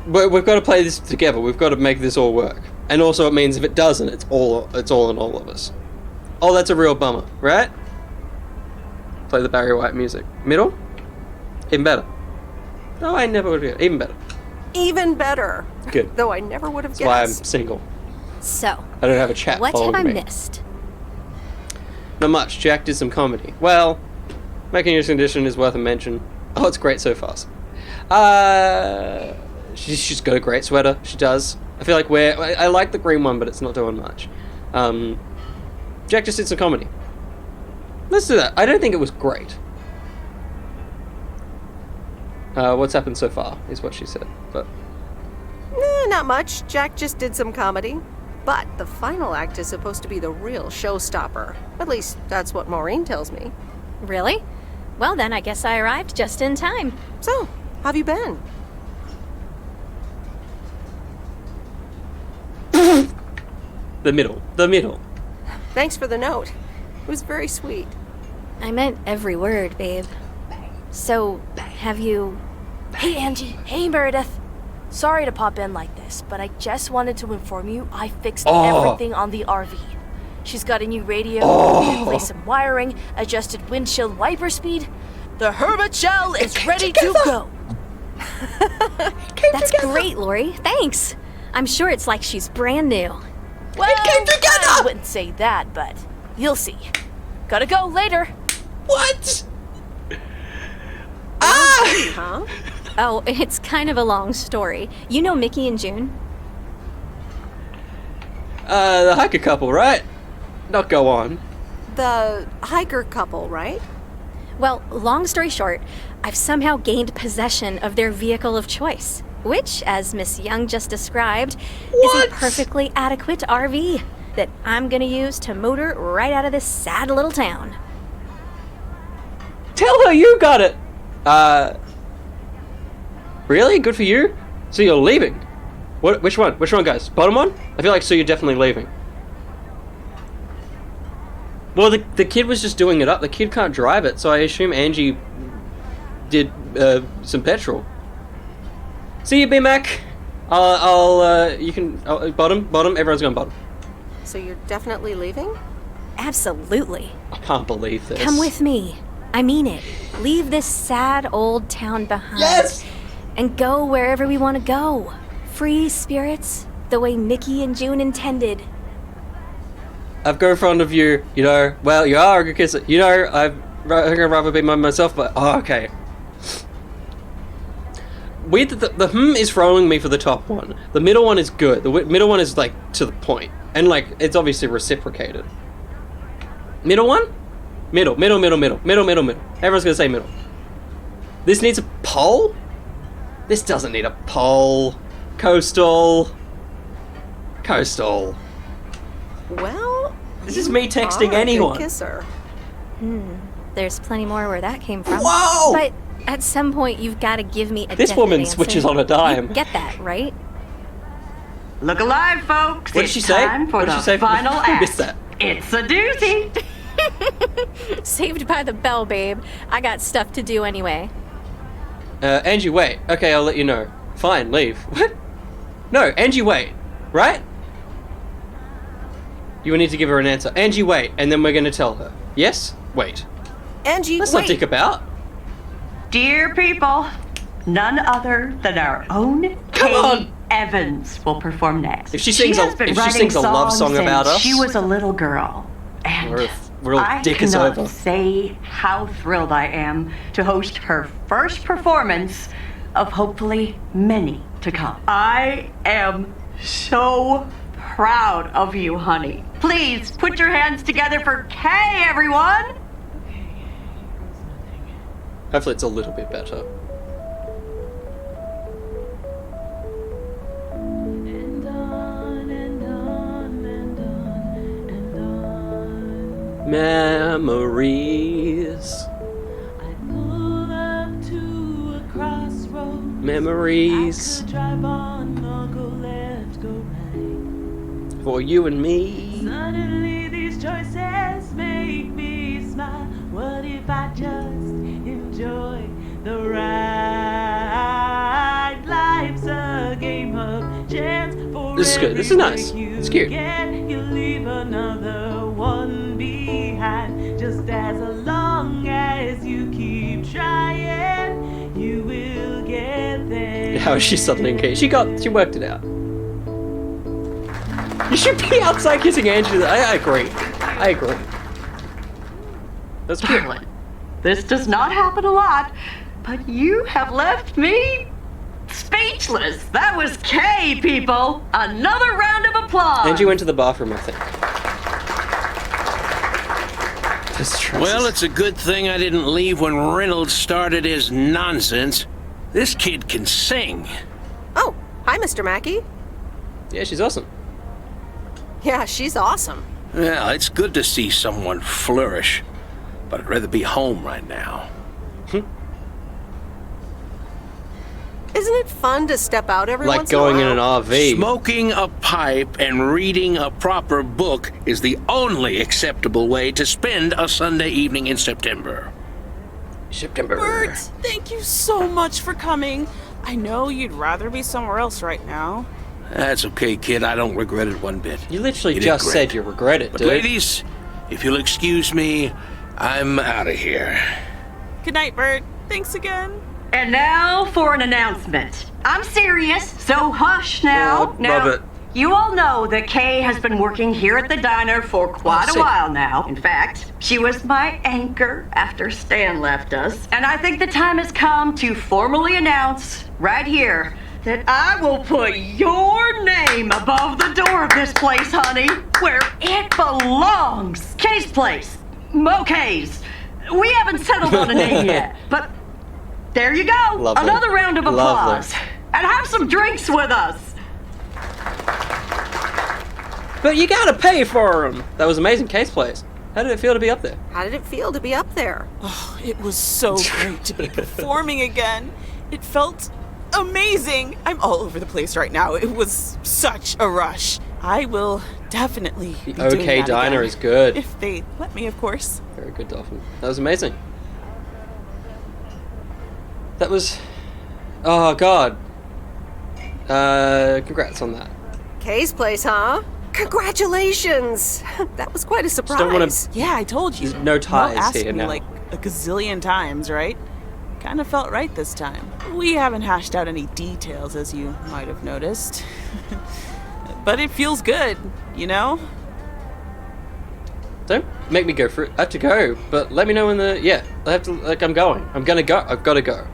But we've got to play this together. We've got to make this all work. And also, it means if it doesn't, it's all on all of us. Oh, that's a real bummer, right? Play the Barry White music. Middle? Even better. No, I never would have. Even better. Even better. Good. Though I never would have guessed. That's why I'm single. So. I don't have a chat. What have I me. missed? Not much. Jack did some comedy. Well, Making Use Condition is worth a mention. Oh, it's great so far. She's got a great sweater. She does. I feel like I like the green one, but it's not doing much. Jack just did some comedy. Let's do that. I don't think it was great. What's happened so far is what she said, but... Not much. Jack just did some comedy. But the final act is supposed to be the real showstopper. At least, that's what Maureen tells me. Really? Well then, I guess I arrived just in time. So, how've you been? The middle. Thanks for the note. It was very sweet. I meant every word, babe. So, have you... Hey, Angie. Hey, Meredith. Sorry to pop in like this, but I just wanted to inform you I fixed everything on the RV. She's got a new radio, replaced some wiring, adjusted windshield wiper speed. The Hermit Shell is ready to go. That's great, Lori. Thanks. I'm sure it's like she's brand new. Well, it came together! I wouldn't say that, but you'll see. Gotta go later. What? Huh? Oh, it's kind of a long story. You know Mickey and June? The hiker couple, right? Not go on. The hiker couple, right? Well, long story short, I've somehow gained possession of their vehicle of choice, which, as Miss Young just described, is a perfectly adequate RV that I'm gonna use to motor right out of this sad little town. Tell her you got it! Really? Good for you? So you're leaving? What? Which one? Which one, guys? Bottom one? I feel like so you're definitely leaving. Well, the kid was just doing it up. The kid can't drive it, so I assume Angie did some petrol. See you, B-Mac. You can... bottom. Everyone's going bottom. So you're definitely leaving? Absolutely. I can't believe this. Come with me. I mean it. Leave this sad old town behind. Yes! And go wherever we want to go. Free spirits, the way Mickey and June intended. I've grown fond of you, you know. Well, you are a good kisser. You know, I'd rather be myself, but... Oh, okay. Weird that the is throwing me for the top one. The middle one is good. The middle one is, like, to the point. And, like, it's obviously reciprocated. Middle one? Middle. Everyone's gonna say middle. This needs a poll? This doesn't need a poll. Coastal. Well, this is me texting anyone. Good kisser. There's plenty more where that came from. Whoa! But at some point, you've got to give me a This woman answer. switches on a dime. You get that, right? Look alive, folks. What did she say? Time for What did the she say? final I act. missed that. It's a doozy. Saved by the bell, babe. I got stuff to do anyway. Angie, wait. Okay, I'll let you know. Fine, leave. What? No, Angie, wait. Right? You need to give her an answer. Angie, wait, and then we're going to tell her. Yes? Wait. Angie, Let's wait. not dick about. Dear people, none other than our own Kay Evans will perform next. If she sings a love song about us, she was a little girl. And real dick is I over. cannot say how thrilled I am to host her first performance of hopefully many to come. I am so proud of you, honey. Please put your hands together for Kay, everyone. Hopefully it's a little bit better. Memories. memories Drive on or go left, go right. for you and me. Suddenly these choices make me smile. What if I just enjoy the ride? Life's a game of chance for This is good. This is nice. It's cute. you leave another one behind. Just as long as you keep trying, you will get there. How is she suddenly engaged? She worked it out. You should be outside kissing Angie. I agree. I agree. That's cute. This does not happen a lot, but you have left me speechless. That was Kay, people. Another round of applause. Angie went to the bathroom, I think. Well, it's a good thing I didn't leave when Reynolds started his nonsense. This kid can sing. Oh, hi, Mr. Mackey. Yeah, she's awesome. Yeah, she's awesome. Well, it's good to see someone flourish, but I'd rather be home right now. Isn't it fun to step out every once in a while? Like going in an RV. Smoking a pipe and reading a proper book is the only acceptable way to spend a Sunday evening in September. Bert, thank you so much for coming. I know you'd rather be somewhere else right now. That's okay, kid. I don't regret it one bit. You literally just said you regret it, But dude. ladies, if you'll excuse me, I'm out of here. Good night, Bert. Thanks again. And now for an announcement. I'm serious, so hush now. Love it. You all know that Kay has been working here at the diner for quite a while now. In fact, she was my anchor after Stan left us. And I think the time has come to formally announce right here that I will put your name above the door of this place, honey, where it belongs. Kay's place. Mo Kay's. We haven't settled on a name yet, but there you go. Lovely. Another round of applause. Lovely. And have some drinks with us. But you gotta pay for them. That was amazing. Case plays. How did it feel to be up there? How did it feel to be up there? Oh, it was so great to be performing again. It felt amazing. I'm all over the place right now. It was such a rush. I will definitely be doing OK that Diner again. is good. If they let me, of course. Very good, Dolphin. That was amazing. That was... Oh, God. Congrats on that. Kay's place, huh? Congratulations! That was quite a surprise. don't wanna- Yeah, I told you. There's no ties Mo asked here me now. like a gazillion times, right? Kind of felt right this time. We haven't hashed out any details, as you might have noticed. But it feels good, you know? Don't make me go through. I have to go, but let me know when the... Yeah, I have to... Like, I'm going. I'm gonna go. I've gotta go.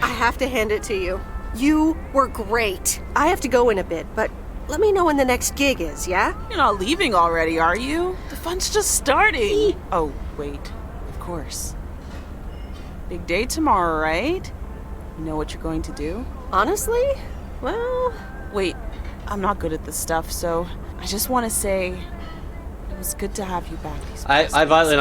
I have to hand it to you. You were great. I have to go in a bit, but let me know when the next gig is, yeah? You're not leaving already, are you? The fun's just starting. Oh, wait. Of course. Big day tomorrow, right? You know what you're going to do? Honestly? Well... Wait, I'm not good at this stuff, so I just want to say it was good to have you back. I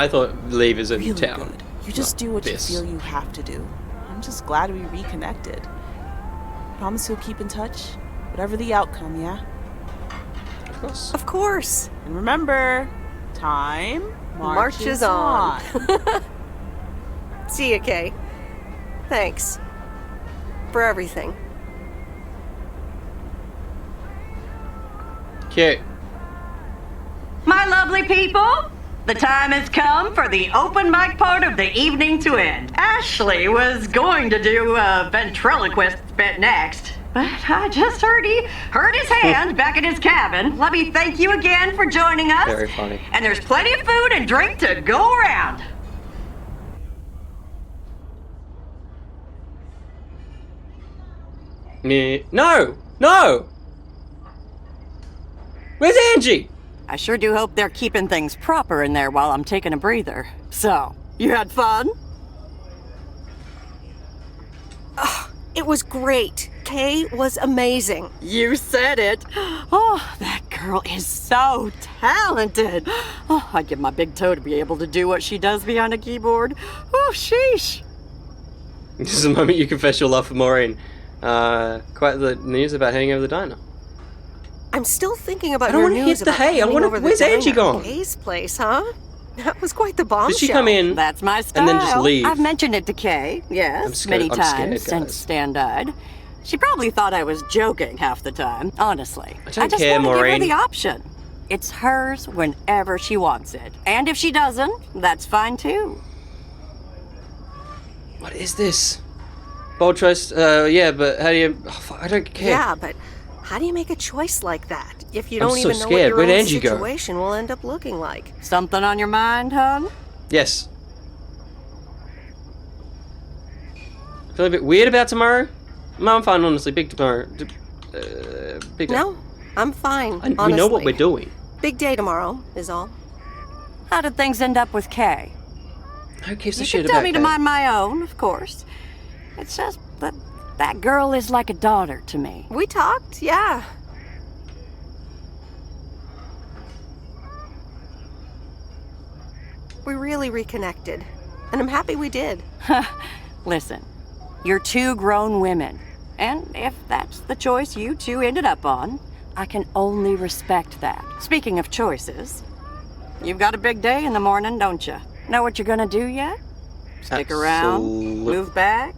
thought Leave is in Really town. good. You just do what you feel you have to do. I'm just glad we reconnected. Promise you'll keep in touch? Whatever the outcome, yeah? Of course. Of course. And remember, time marches on. See ya, Kay. Thanks. For everything. Cute. My lovely people, the time has come for the open mic part of the evening to end. Ashley was going to do a ventriloquist bit next, but I just heard he hurt his hand back in his cabin. Let me thank you again for joining us. Very funny. And there's plenty of food and drink to go around. No! No! Where's Angie? I sure do hope they're keeping things proper in there while I'm taking a breather. So, you had fun? It was great. Kay was amazing. You said it. Oh, that girl is so talented. Oh, I'd give my big toe to be able to do what she does behind a keyboard. Oh, sheesh. This is the moment you confess your love for Maureen. Quite the news about heading over the diner. I'm still thinking about I don't your want to news hit the about hay. I heading want to. over the Where's Angie diner. gone? Kay's place, huh? That was quite the bombshell. Did she come in? That's my style. And then just leave? I've mentioned it to Kay, yes, many times since Stan died. She probably thought I was joking half the time, honestly. I don't just care, want to give Maureen. her the option. It's hers whenever she wants it. And if she doesn't, that's fine too. What is this? Bold choice, yeah, but how do you... Oh, fuck, I don't care. Yeah, but how do you make a choice like that if you I'm don't so even know what scared. your Where'd own Angie go? situation will end up looking like? Something on your mind, hon? Yes. Feel a bit weird about tomorrow? No, I'm fine, honestly. Big tomorrow. Big day. No, I'm fine, honestly. We know what we're doing. Big day tomorrow is all. How did things end up with Kay? Who gives a You shit can tell about me to Kay? mind my own, of course. It's just that that girl is like a daughter to me. We talked, yeah. We really reconnected, and I'm happy we did. Listen, you're two grown women, and if that's the choice you two ended up on, I can only respect that. Speaking of choices, you've got a big day in the morning, don't you? Know what you're gonna do yet? Stick around? Move back?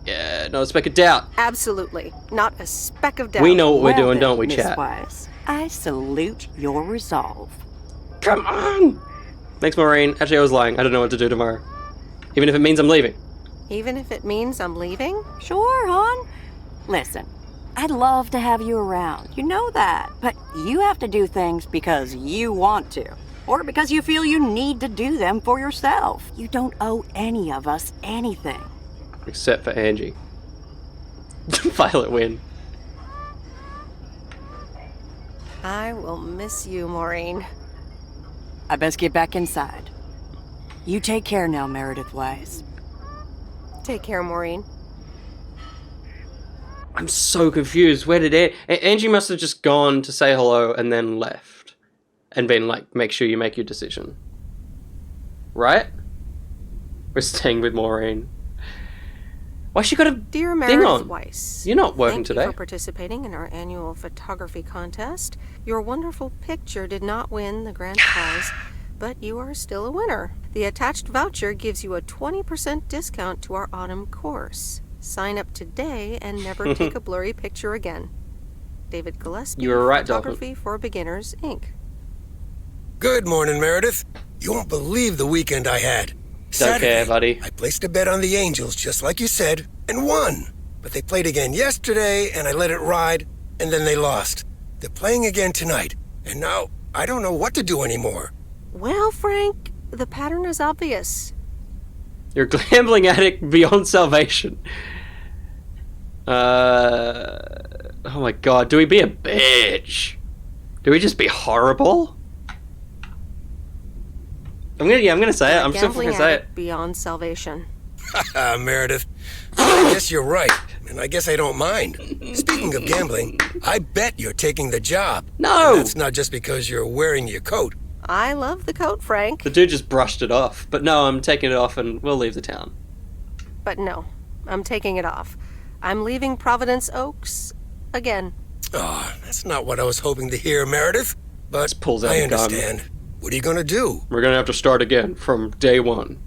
Yeah, not a speck of doubt. Absolutely. Not a speck of doubt. We know what we're Well doing, then, don't we, Miss chat? Weiss, I salute your resolve. Come on! Thanks, Maureen. Actually, I was lying. I don't know what to do tomorrow. Even if it means I'm leaving. Even if it means I'm leaving? Sure, hon. Listen, I'd love to have you around. You know that. But you have to do things because you want to. Or because you feel you need to do them for yourself. You don't owe any of us anything. Except for Angie. Violet win. I will miss you, Maureen. I best get back inside. You take care now, Meredith Weiss. Take care, Maureen. I'm so confused. Where did Angie must have just gone to say hello and then left. And been like, make sure you make your decision. Right? We're staying with Maureen. Why she got a Dear thing Meredith on? Weiss, You're not working thank today. you for participating in our annual photography contest. Your wonderful picture did not win the grand prize, but you are still a winner. The attached voucher gives you a 20% discount to our autumn course. Sign up today and never take a blurry picture again. David Gillespie, You were right, Photography for Beginners, Inc. Good morning, Meredith. You won't believe the weekend I had. Don't care, buddy. I placed a bet on the Angels, just like you said, and won. But they played again yesterday, and I let it ride, and then they lost. They're playing again tonight, and now I don't know what to do anymore. Well, Frank, the pattern is obvious. You're a gambling addict beyond salvation. Oh my god, do we be a bitch? Do we just be horrible? I'm gonna say it. I'm still Gambling gonna say it. addict beyond salvation. Meredith. I guess you're right, and I guess I don't mind. Speaking of gambling, I bet you're taking the job. No! And that's not just because you're wearing your coat. I love the coat, Frank. The dude just brushed it off. But no, I'm taking it off and we'll leave the town. But no, I'm taking it off. I'm leaving Providence Oaks again. Oh, that's not what I was hoping to hear, Meredith. But pulls out I a gun. understand. What are you gonna do? We're gonna have to start again from day one.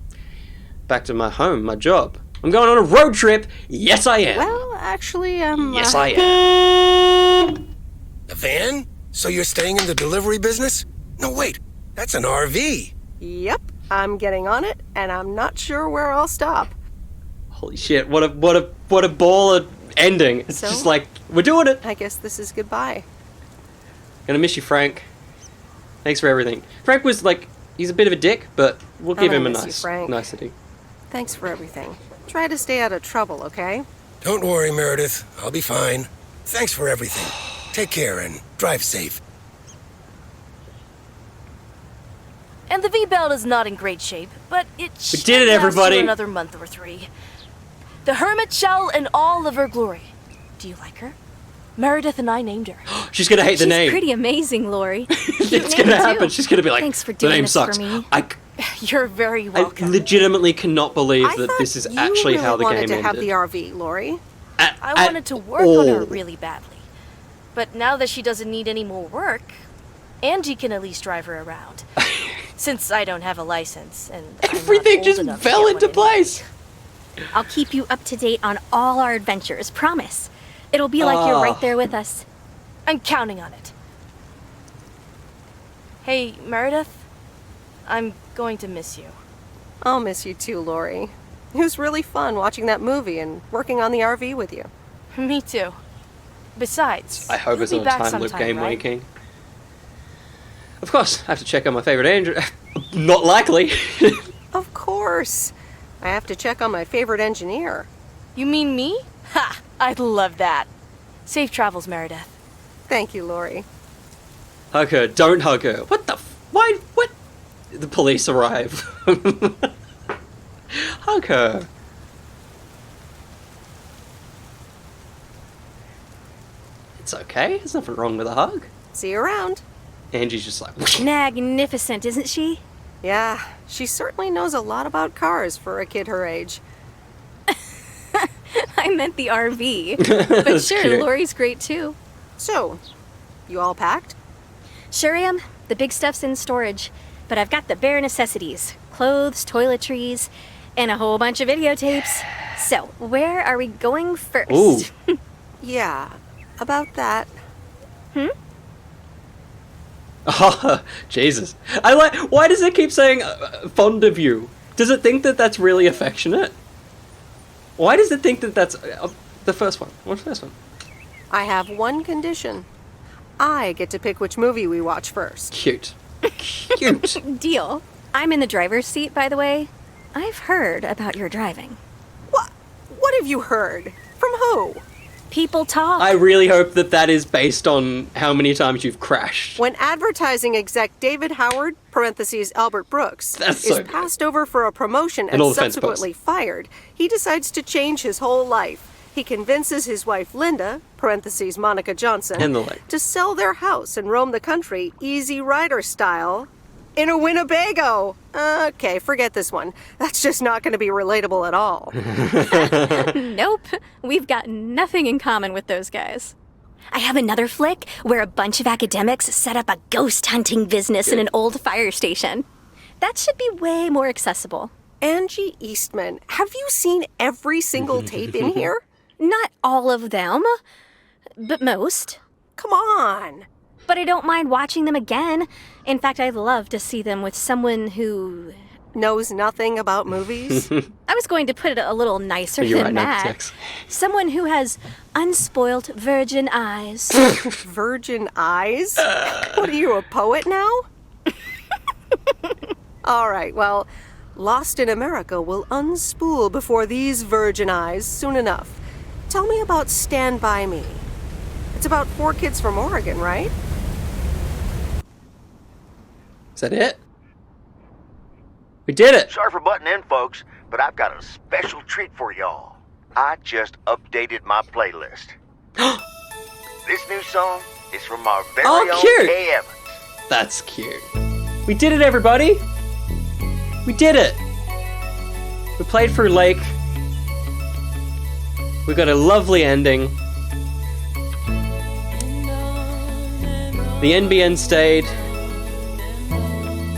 Back to my home, my job. I'm going on a road trip. Yes, I am. Well, actually, Yes, I am. A van? So you're staying in the delivery business? No, wait. That's an RV. Yep, I'm getting on it, and I'm not sure where I'll stop. Holy shit! What a baller ending. It's So? just like we're doing it. I guess this is goodbye. Gonna miss you, Frank. Thanks for everything. Frank was like, he's a bit of a dick, but we'll I'm give him a gonna miss you, nice Frank. nicety. Thanks for everything. Try to stay out of trouble, okay? Don't worry, Meredith. I'll be fine. Thanks for everything. Take care and drive safe. And the V-belt is not in great shape, but it We did it, should last you everybody. another month or three. The Hermit Shell in all of her glory. Do you like her? Meredith and I named her. She's gonna hate the She's name. pretty amazing, Lori. It's gonna happen. She's gonna be like, Thanks for the doing name this sucks. for me. You're very I welcome. legitimately cannot believe I that thought this is you actually really how the wanted game to have ended. the RV, Lori. I wanted to work on her really badly. But now that she doesn't need any more work, Angie can at least drive her around. Since I don't have a license and Everything just fell into place. I'll keep you up to date on all our adventures, promise. It'll be like you're right there with us. I'm counting on it. Hey, Meredith, I'm going to miss you. I'll miss you too, Lori. It was really fun watching that movie and working on the RV with you. Me too. Besides, I hope you'll it's be not a back time loop sometime, game, right? King. Of course, I have to check on my favorite Andrew. Not likely. Of course. I have to check on my favorite engineer. You mean me? Ha! I'd love that. Safe travels, Meredith. Thank you, Lori. Hug her. Don't hug her. What the why? What? The police arrive. Hug her. It's okay. There's nothing wrong with a hug. See you around. Angie's just like... Magnificent, isn't she? Yeah, she certainly knows a lot about cars for a kid her age. I meant the RV. But That's sure, cute. Lori's great too. So, you all packed? Sure am. The big stuff's in storage. But I've got the bare necessities. Clothes, toiletries, and a whole bunch of videotapes. So, where are we going first? Ooh. Yeah, about that. Oh, Jesus. I like... Why does it keep saying fond of you? Does it think that that's really affectionate? Why does it think that that's... the first one. What's the first one? I have one condition. I get to pick which movie we watch first. Cute. Cute. Deal. I'm in the driver's seat, by the way. I've heard about your driving. What have you heard? From who? People talk. I really hope that that is based on how many times you've crashed. When advertising exec David Howard, parentheses Albert Brooks, That's is so good. passed over for a promotion And and all the fence subsequently fired, he decides to change his whole life. He convinces his wife Linda, parentheses Monica Johnson, And the like. to sell their house and roam the country Easy Rider style in a Winnebago. Okay, forget this one. That's just not going to be relatable at all. Nope. We've got nothing in common with those guys. I have another flick where a bunch of academics set up a ghost hunting business in an old fire station. That should be way more accessible. Angie Eastman, have you seen every single tape in here? Not all of them, but most. Come on. But I don't mind watching them again. In fact, I'd love to see them with someone who... knows nothing about movies? I was going to put it a little nicer You're than right, that. Tex. Someone who has unspoilt virgin eyes. Virgin eyes? What are you, a poet now? All right, well, Lost in America will unspool before these virgin eyes soon enough. Tell me about Stand By Me. It's about 4 kids from Oregon, right? Is that it? We did it! Sorry for butting in, folks, but I've got a special treat for y'all. I just updated my playlist. This new song is from our very own cute. Kay Evans. That's cute. We did it, everybody! We did it! We played through Lake. We got a lovely ending. The NBN stayed.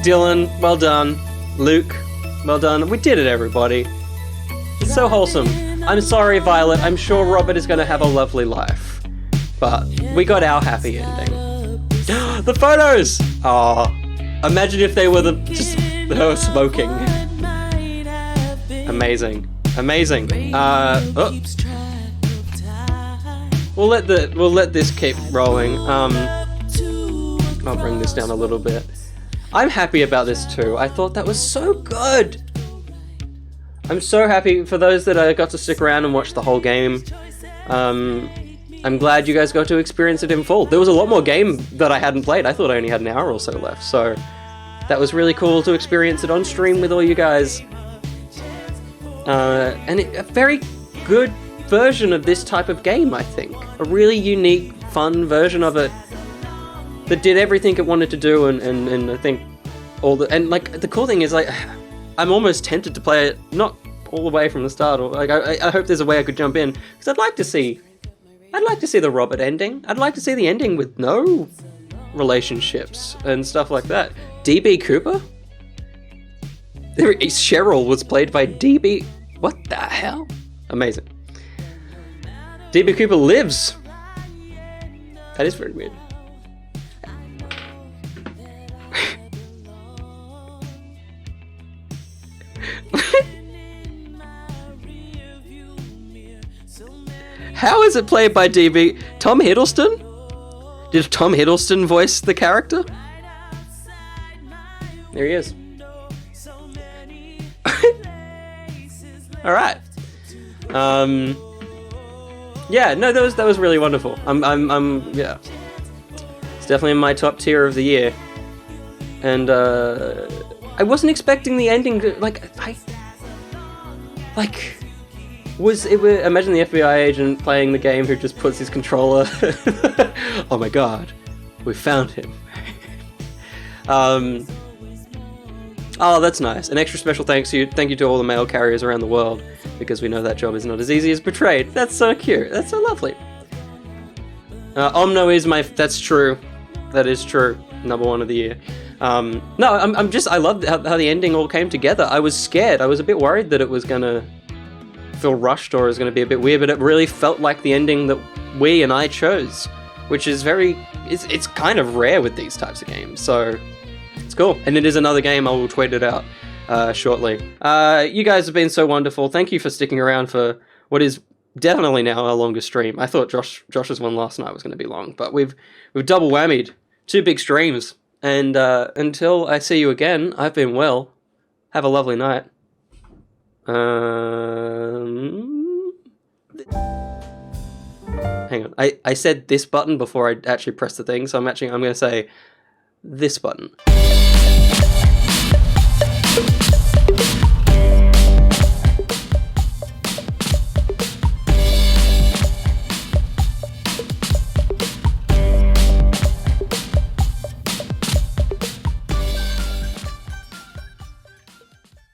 Dylan, well done. Luke, well done. We did it, everybody. It's so wholesome. I'm sorry, Violet. I'm sure Robert is going to have a lovely life. But we got our happy ending. The photos! Aw. Imagine if they were just her smoking. Amazing. Amazing. We'll let this keep rolling. I'll bring this down a little bit. I'm happy about this too. I thought that was so good. I'm so happy for those that got to stick around and watch the whole game. I'm glad you guys got to experience it in full. There was a lot more game that I hadn't played. I thought I only had an hour or so left, so that was really cool to experience it on stream with all you guys. And a very good version of this type of game, I think. A really unique, fun version of it that did everything it wanted to do, and I think all the, and like the cool thing is like, I'm almost tempted to play it not all the way from the start, or like I hope there's a way I could jump in, because I'd like to see the Robert ending. I'd like to see the ending with no relationships and stuff like that. DB Cooper? Cheryl was played by DB. What the hell? Amazing. DB Cooper lives. That is very weird. How is it played by DB? Tom Hiddleston? Did Tom Hiddleston voice the character? There he is. All right. Yeah, no, that was really wonderful. Yeah. It's definitely in my top tier of the year. And I wasn't expecting the ending to, imagine the FBI agent playing the game who just puts his controller. Oh my god, we found him. Oh, that's nice. An extra special thank you to all the mail carriers around the world, because we know that job is not as easy as portrayed. That's so cute. That's so lovely. Omno is that's true. That is true. Number 1 of the year. No, I love how the ending all came together. I was scared. I was a bit worried that it was gonna feel rushed or it was gonna be a bit weird, but it really felt like the ending that we and I chose, which is it's kind of rare with these types of games. So it's cool. And it is another game. I will tweet it out shortly. You guys have been so wonderful. Thank you for sticking around for what is definitely now our longest stream. I thought Josh's one last night was going to be long, but we've double whammied 2 big streams. And until I see you again, I've been well. Have a lovely night. Hang on. I said this button before I actually pressed the thing, so I'm going to say this button.